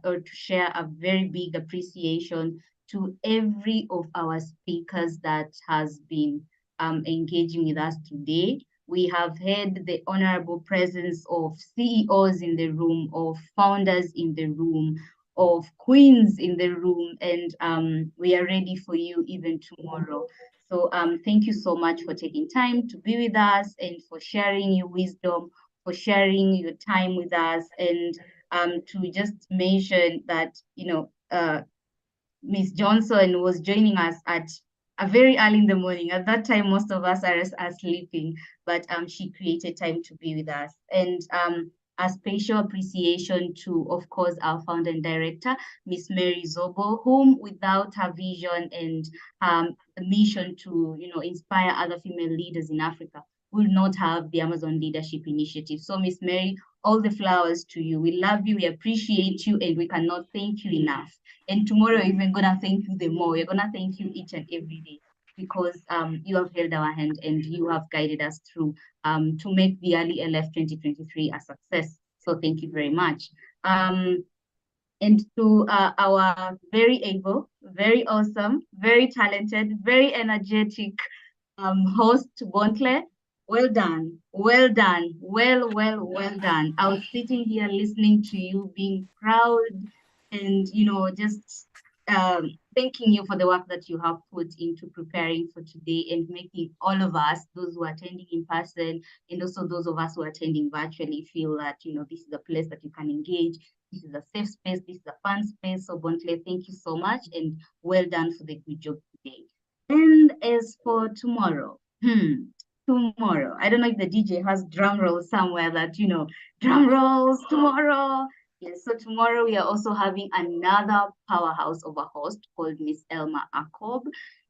Speaker 10: or to share a very big appreciation to every of our speakers that has been engaging with us today. We have had the honorable presence of CEOs in the room, of founders in the room, of queens in the room, and we are ready for you even tomorrow. So thank you so much for taking time to be with us and for sharing your wisdom, for sharing your time with us, and to just mention that, Miss Johnson was joining us at a very early in the morning. At that time, most of us are sleeping, but she created time to be with us. And a special appreciation to, of course, our founder and director, Miss Mary Zobo, whom without her vision and the mission to, inspire other female leaders in Africa, will not have the Amazon Leadership Initiative. So, Miss Mary, all the flowers to you. We love you, we appreciate you, and we cannot thank you enough. And tomorrow, we're even gonna thank you the more. We're gonna thank you each and every day because you have held our hand and you have guided us through to make the TheALI LF 2023 a success. So thank you very much. And to our very able, very awesome, very talented, very energetic host, Bontle, well done, well done, well done. I was sitting here listening to you, being proud and, just thanking you for the work that you have put into preparing for today and making all of us, those who are attending in person and also those of us who are attending virtually, feel that, this is a place that you can engage. This is a safe space. This is a fun space. So Bontle, thank you so much and well done for the good job today. And as for tomorrow, tomorrow, I don't know if the DJ has drum rolls somewhere that, drum rolls tomorrow. Yes, so tomorrow we are also having another powerhouse of a host called Miss Elma Akob.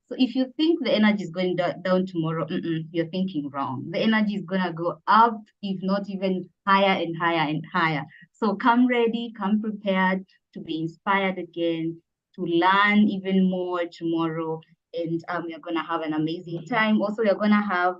Speaker 10: So if you think the energy is going down tomorrow, you're thinking wrong. The energy is gonna go up, if not even higher and higher and higher. So come ready, come prepared to be inspired again, to learn even more tomorrow, and we're gonna have an amazing time. Also, we're gonna have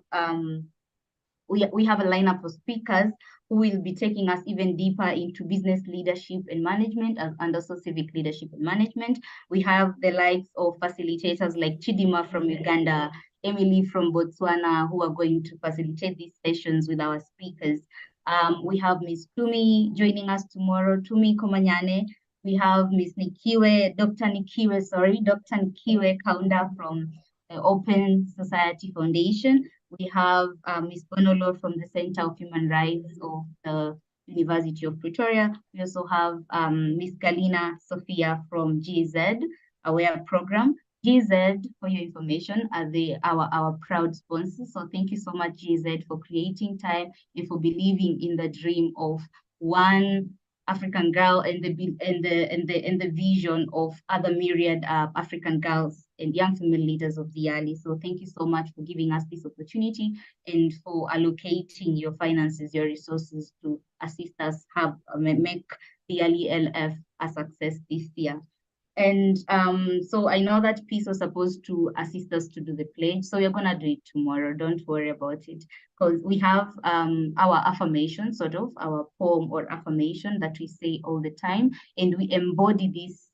Speaker 10: we have a lineup of speakers who will be taking us even deeper into business leadership and management and also civic leadership and management. We have the likes of facilitators like Chidima from Uganda, Emily from Botswana, who are going to facilitate these sessions with our speakers. We have Miss Tumi joining us tomorrow, Tumi Komanyane. We have Miss Nikiwe, Dr. Nikiwe Kaunda from Open Society Foundation. We have Ms. Bonolo from the Center of Human Rights of the University of Pretoria. We also have Ms. Galina Sophia from GZ, Aware Program. GZ, for your information, are our proud sponsors. So thank you so much, GZ, for creating time and for believing in the dream of one African girl and the vision of other myriad African girls and young female leaders of TheALI. So thank you so much for giving us this opportunity and for allocating your finances, your resources to assist us have make TheALI LF a success this year. And so I know that Peace was supposed to assist us to do the pledge. So we're going to do it tomorrow. Don't worry about it. Because we have our affirmation, sort of, our poem or affirmation that we say all the time. And we embody these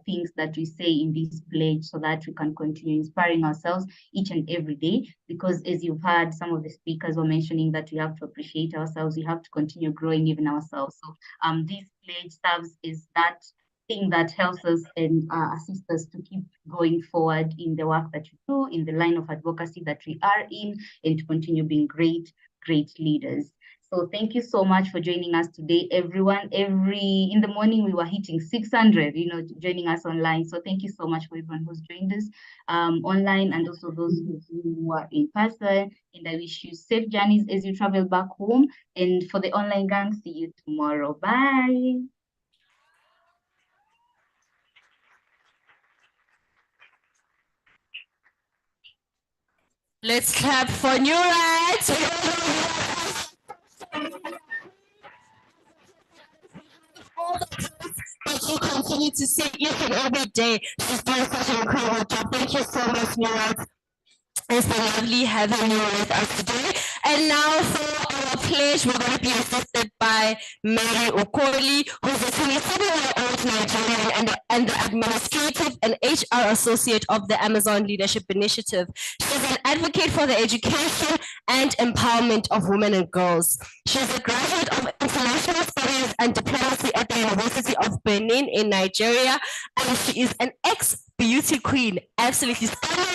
Speaker 10: things that we say in this pledge so that we can continue inspiring ourselves each and every day. Because as you've heard, some of the speakers were mentioning that we have to appreciate ourselves. We have to continue growing even ourselves. So this pledge serves as that thing that helps us and assists us to keep going forward in the work that we do, in the line of advocacy that we are in, and to continue being great leaders. So thank you so much for joining us today, everyone. In the morning, we were hitting 600, joining us online. So thank you so much for everyone who's joined us online and also those who are in person. And I wish you safe journeys as you travel back home. And for the online gang, see you tomorrow. Bye.
Speaker 19: Let's clap for New Rights. But you continue to see each and every day. She's doing such an incredible job. Thank you so much, New Rights. It's been lovely having you with us today. And now for our pledge, we're going to be assisted by Mary Okoli, who's a 27-year-old Nigerian and the administrative and HR associate of the Amazon Leadership Initiative. She's an advocate for the education and empowerment of women and girls. She's a graduate of international studies and diplomacy at the University of Benin in Nigeria, and she is an ex-beauty queen. Absolutely stunning.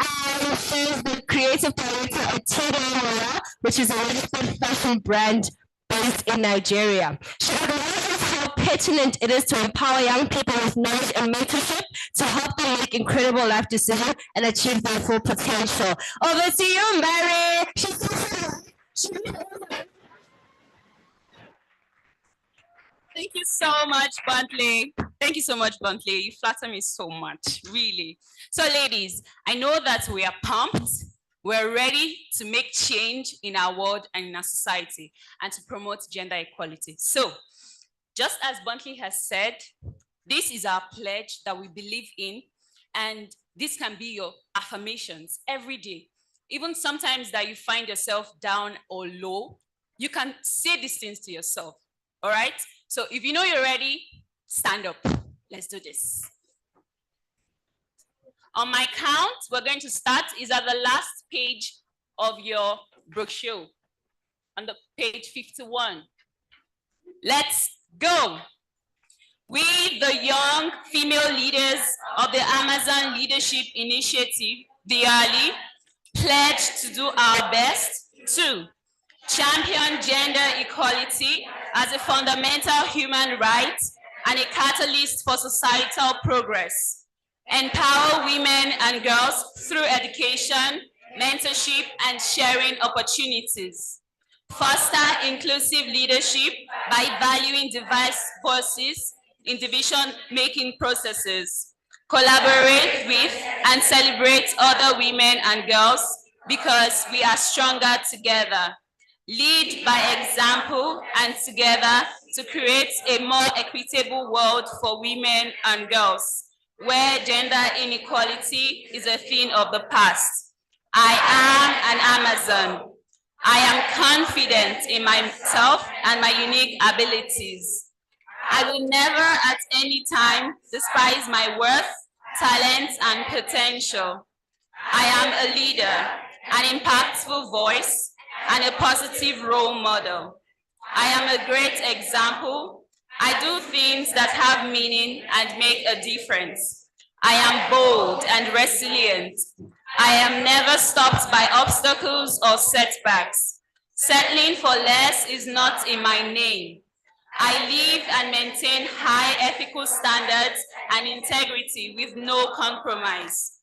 Speaker 19: And she's the creative director at TheALI, which is a registered fashion brand based in Nigeria. She acknowledges how pertinent it is to empower young people with knowledge and mentorship to help them make incredible life decisions and achieve their full potential. Over to you, Mary.
Speaker 5: Thank you so much, Bentley. Thank you so much, Bentley. You flatter me so much, really. So ladies, I know that we are pumped. We're ready to make change in our world and in our society and to promote gender equality. So just as Bentley has said, this is our pledge that we believe in, and this can be your affirmations every day. Even sometimes that you find yourself down or low, you can say these things to yourself, all right? So if you know you're ready, stand up. Let's do this. On my count, we're going to start is at the last page of your brochure, on the page 51. Let's go. We, the young female leaders of the Amazon Leadership Initiative, TheALI, pledge to do our best to champion gender equality as a fundamental human right and a catalyst for societal progress, empower women and girls through education, mentorship, and sharing opportunities, foster inclusive leadership by valuing diverse voices in decision-making processes, collaborate with and celebrate other women and girls because we are stronger together, lead by example and together to create a more equitable world for women and girls, where gender inequality is a thing of the past. I am an Amazon. I am confident in myself and my unique abilities. I will never at any time despise my worth, talent, and potential. I am a leader, an impactful voice, and a positive role model. I am a great example. I do things that have meaning and make a difference. I am bold and resilient. I am never stopped by obstacles or setbacks. Settling for less is not in my name. I live and maintain high ethical standards and integrity with no compromise.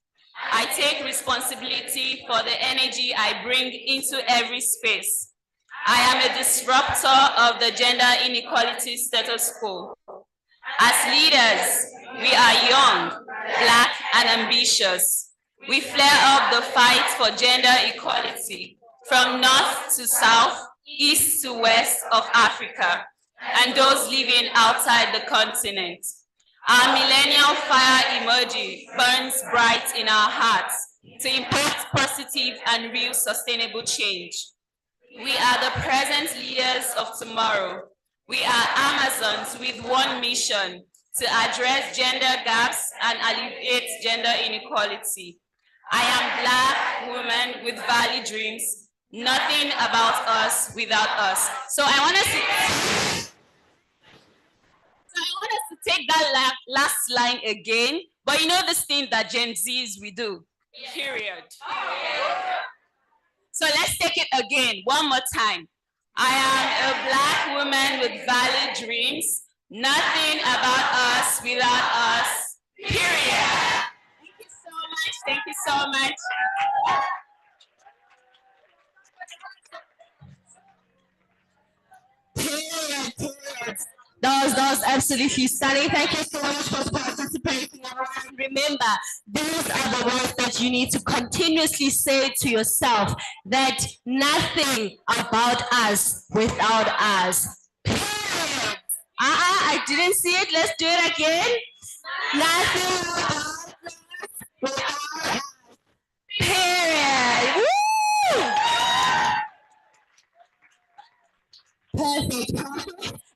Speaker 5: I take responsibility for the energy I bring into every space. I am a disruptor of the gender inequality status quo. As leaders, we are young, Black, and ambitious. We flare up the fight for gender equality from north to south, east to west of Africa, and those living outside the continent. Our millennial fire emoji burns bright in our hearts to impact positive and real sustainable change. We are the present leaders of tomorrow. We are Amazons with one mission: to address gender gaps and alleviate gender inequality. I am Black woman with valley dreams. Nothing about us without us. So I want us to take that last line again, but you know this thing that Gen Zs we do, period. So let's take it again, one more time. I am a Black woman with valid dreams. Nothing about us without us, period. Thank you so much, thank you so much.
Speaker 19: Period. That was absolutely stunning. Thank you so much for participating. And remember, these are the words that you need to continuously say to yourself, that nothing about us without us. Period. I didn't see it. Let's do it again. Nothing about us without us. Period. Woo! Perfect.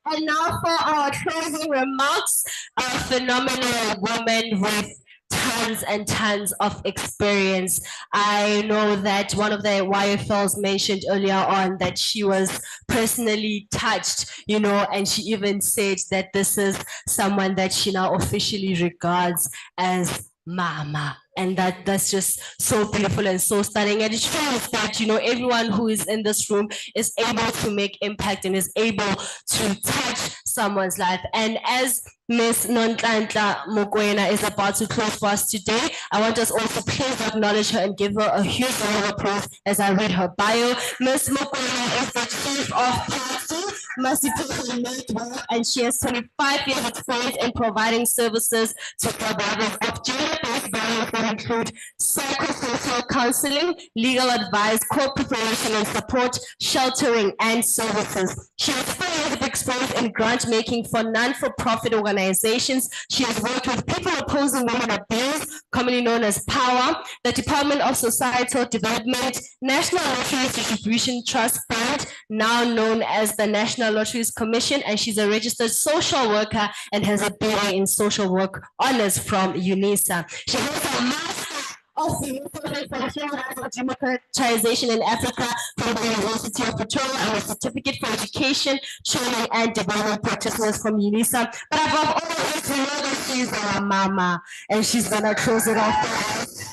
Speaker 19: And now for our closing remarks, a phenomenal woman with tons and tons of experience. I know that one of the YFLs mentioned earlier on that she was personally touched, you know, and she even said that this is someone that she now officially regards as Mama. And that's just so beautiful and so stunning. And it shows that, you know, everyone who is in this room is able to make impact and is able to touch someone's life. And as Miss Nontlantla Mokoena is about to close for us today, I want us all to please acknowledge her and give her a huge round of applause as I read her bio. Miss Mokoena is the chief of party, Mercy People Network, and she has 25 years experience in providing services to survivors of gender-based violence that include psychosocial counseling, legal advice, co-preparation and support, sheltering, and services. She has 4 years of experience in grant making for non-for-profit organizations. She has worked with people opposing women abuse, commonly known as POWER, the Department of Societal Development, National Lotteries Distribution Trust Fund, now known as the National Lotteries Commission, and she's a registered social worker and has a BA in social work honors from UNISA. She has a master of democratization in Africa from the University of Pretoria and a certificate for education, training, and development practitioners from UNISA. But above all this, we know that she's our mama, and she's gonna close it off for us.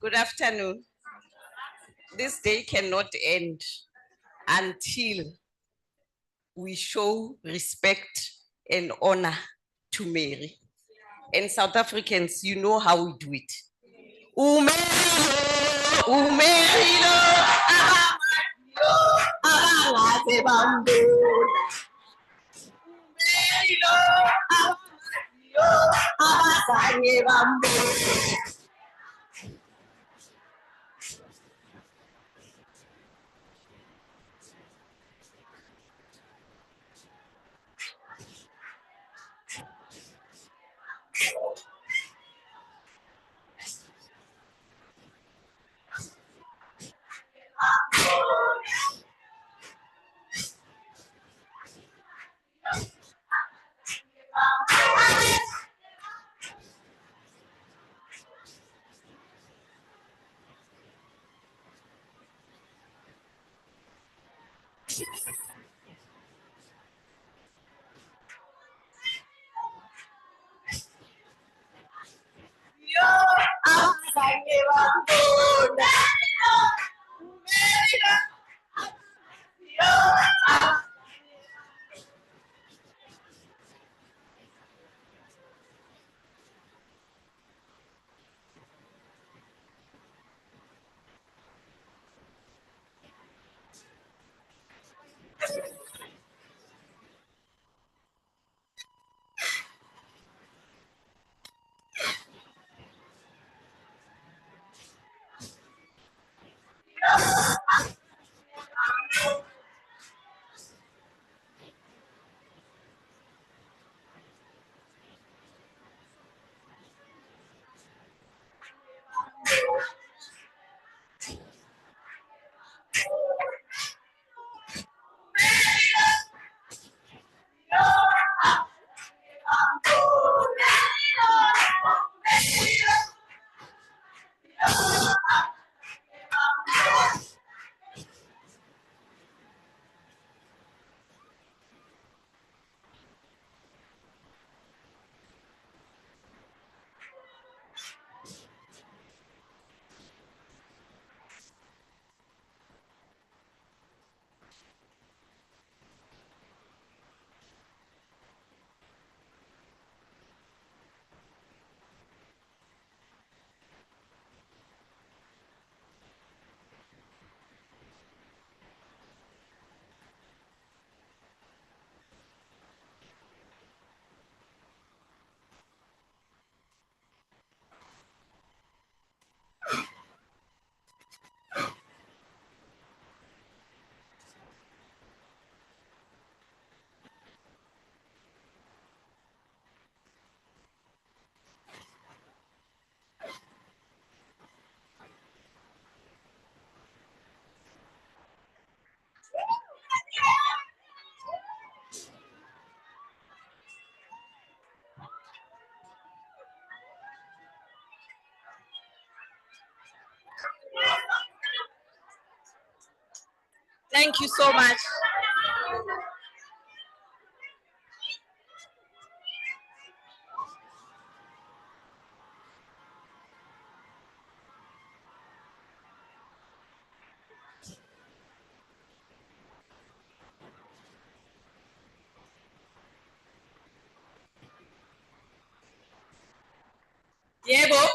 Speaker 7: Good afternoon. This day cannot end until we show respect and honor to Mary. And South Africans, you know how we do it. Umerilo, umerilo, abangaze bambona. Umerilo, abazange bambona. Thank you so much. Yebo.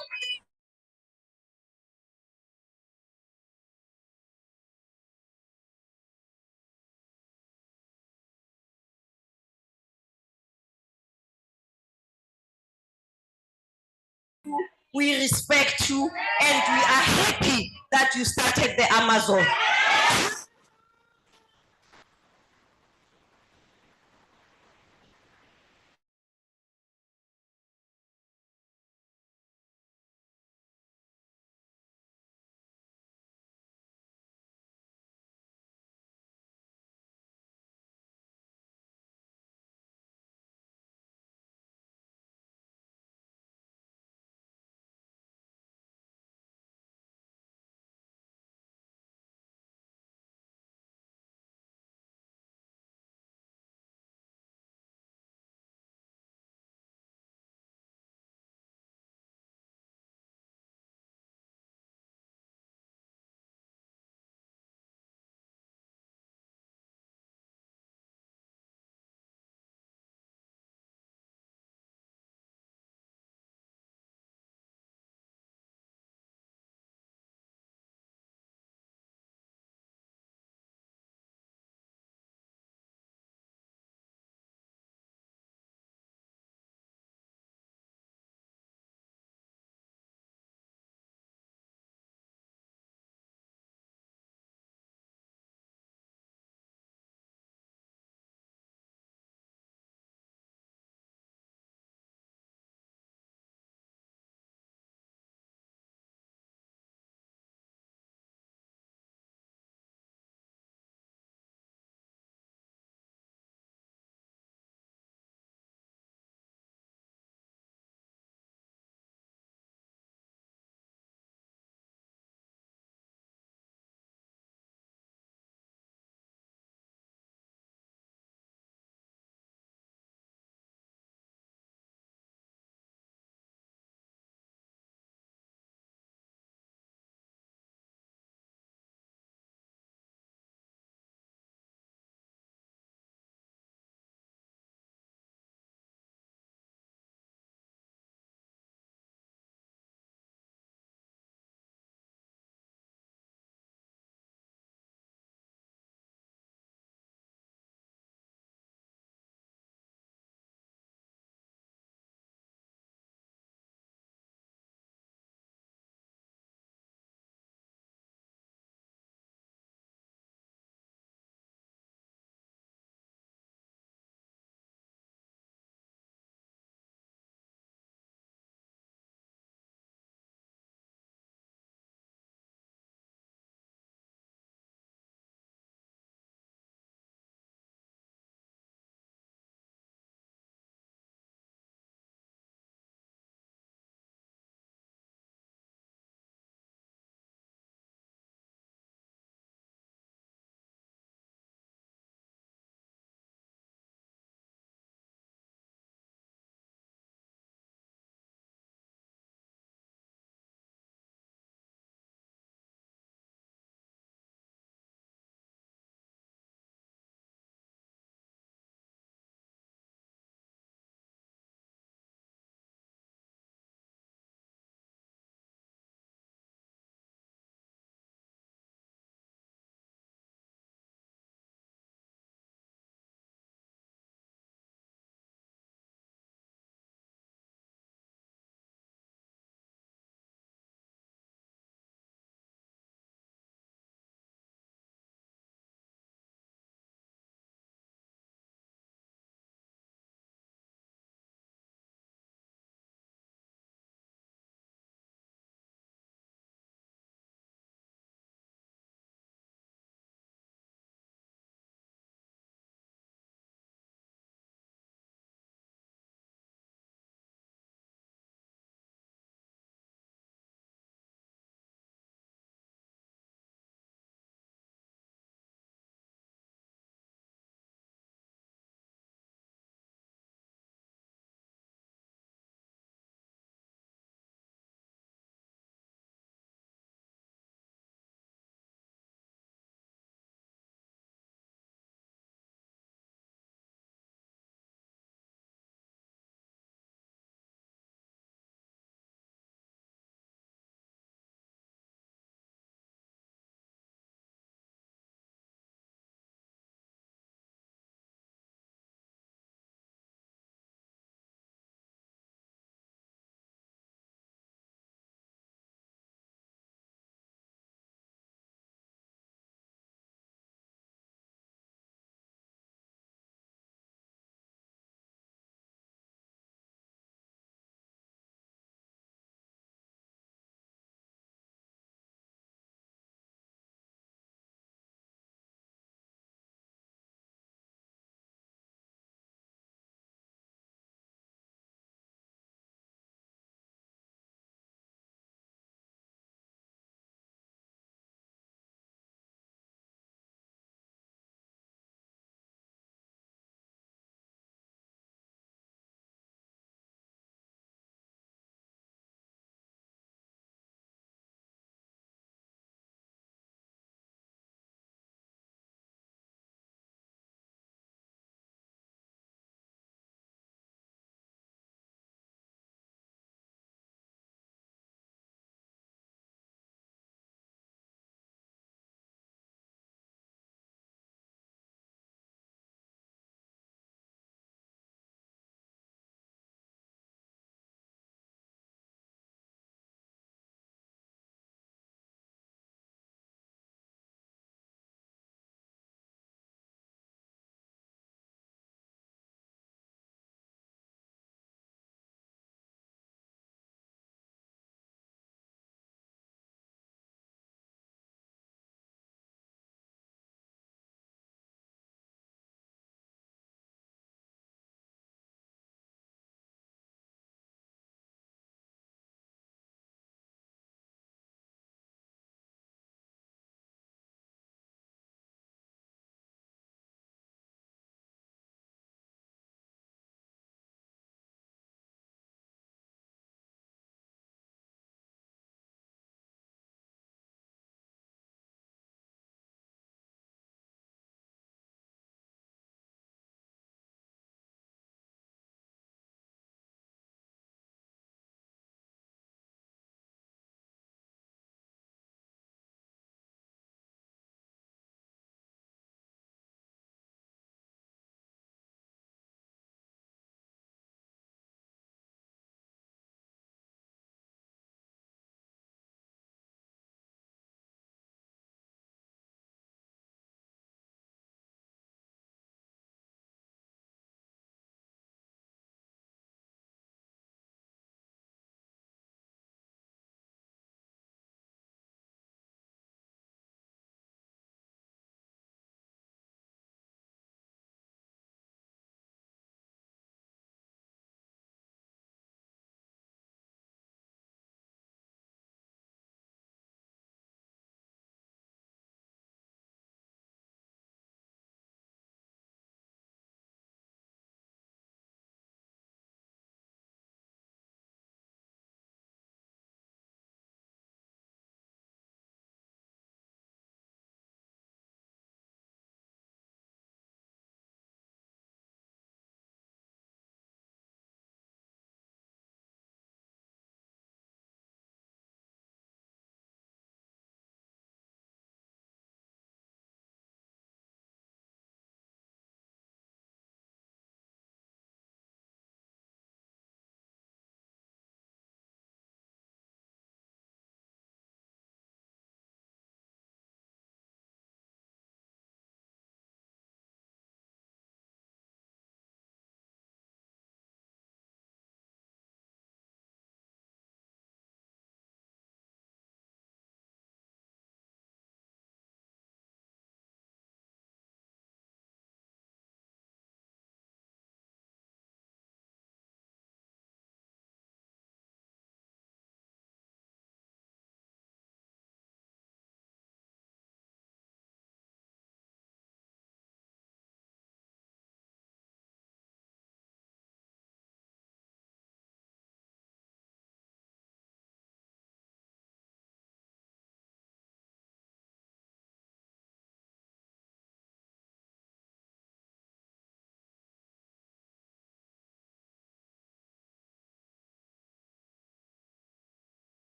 Speaker 7: We respect you and we are happy that you started the Amazon.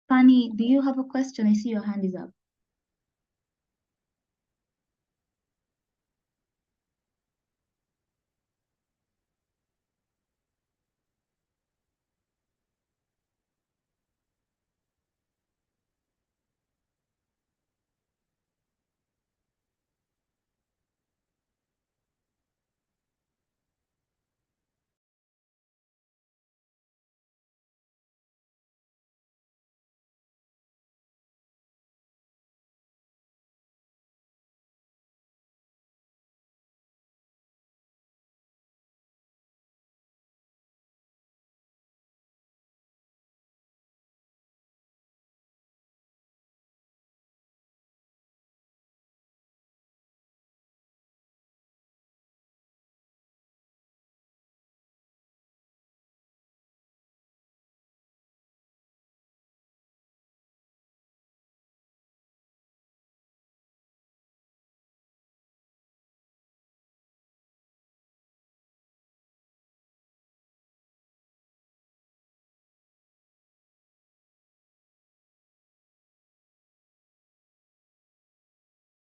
Speaker 10: Fanny, do you have a question? I see your hand is up.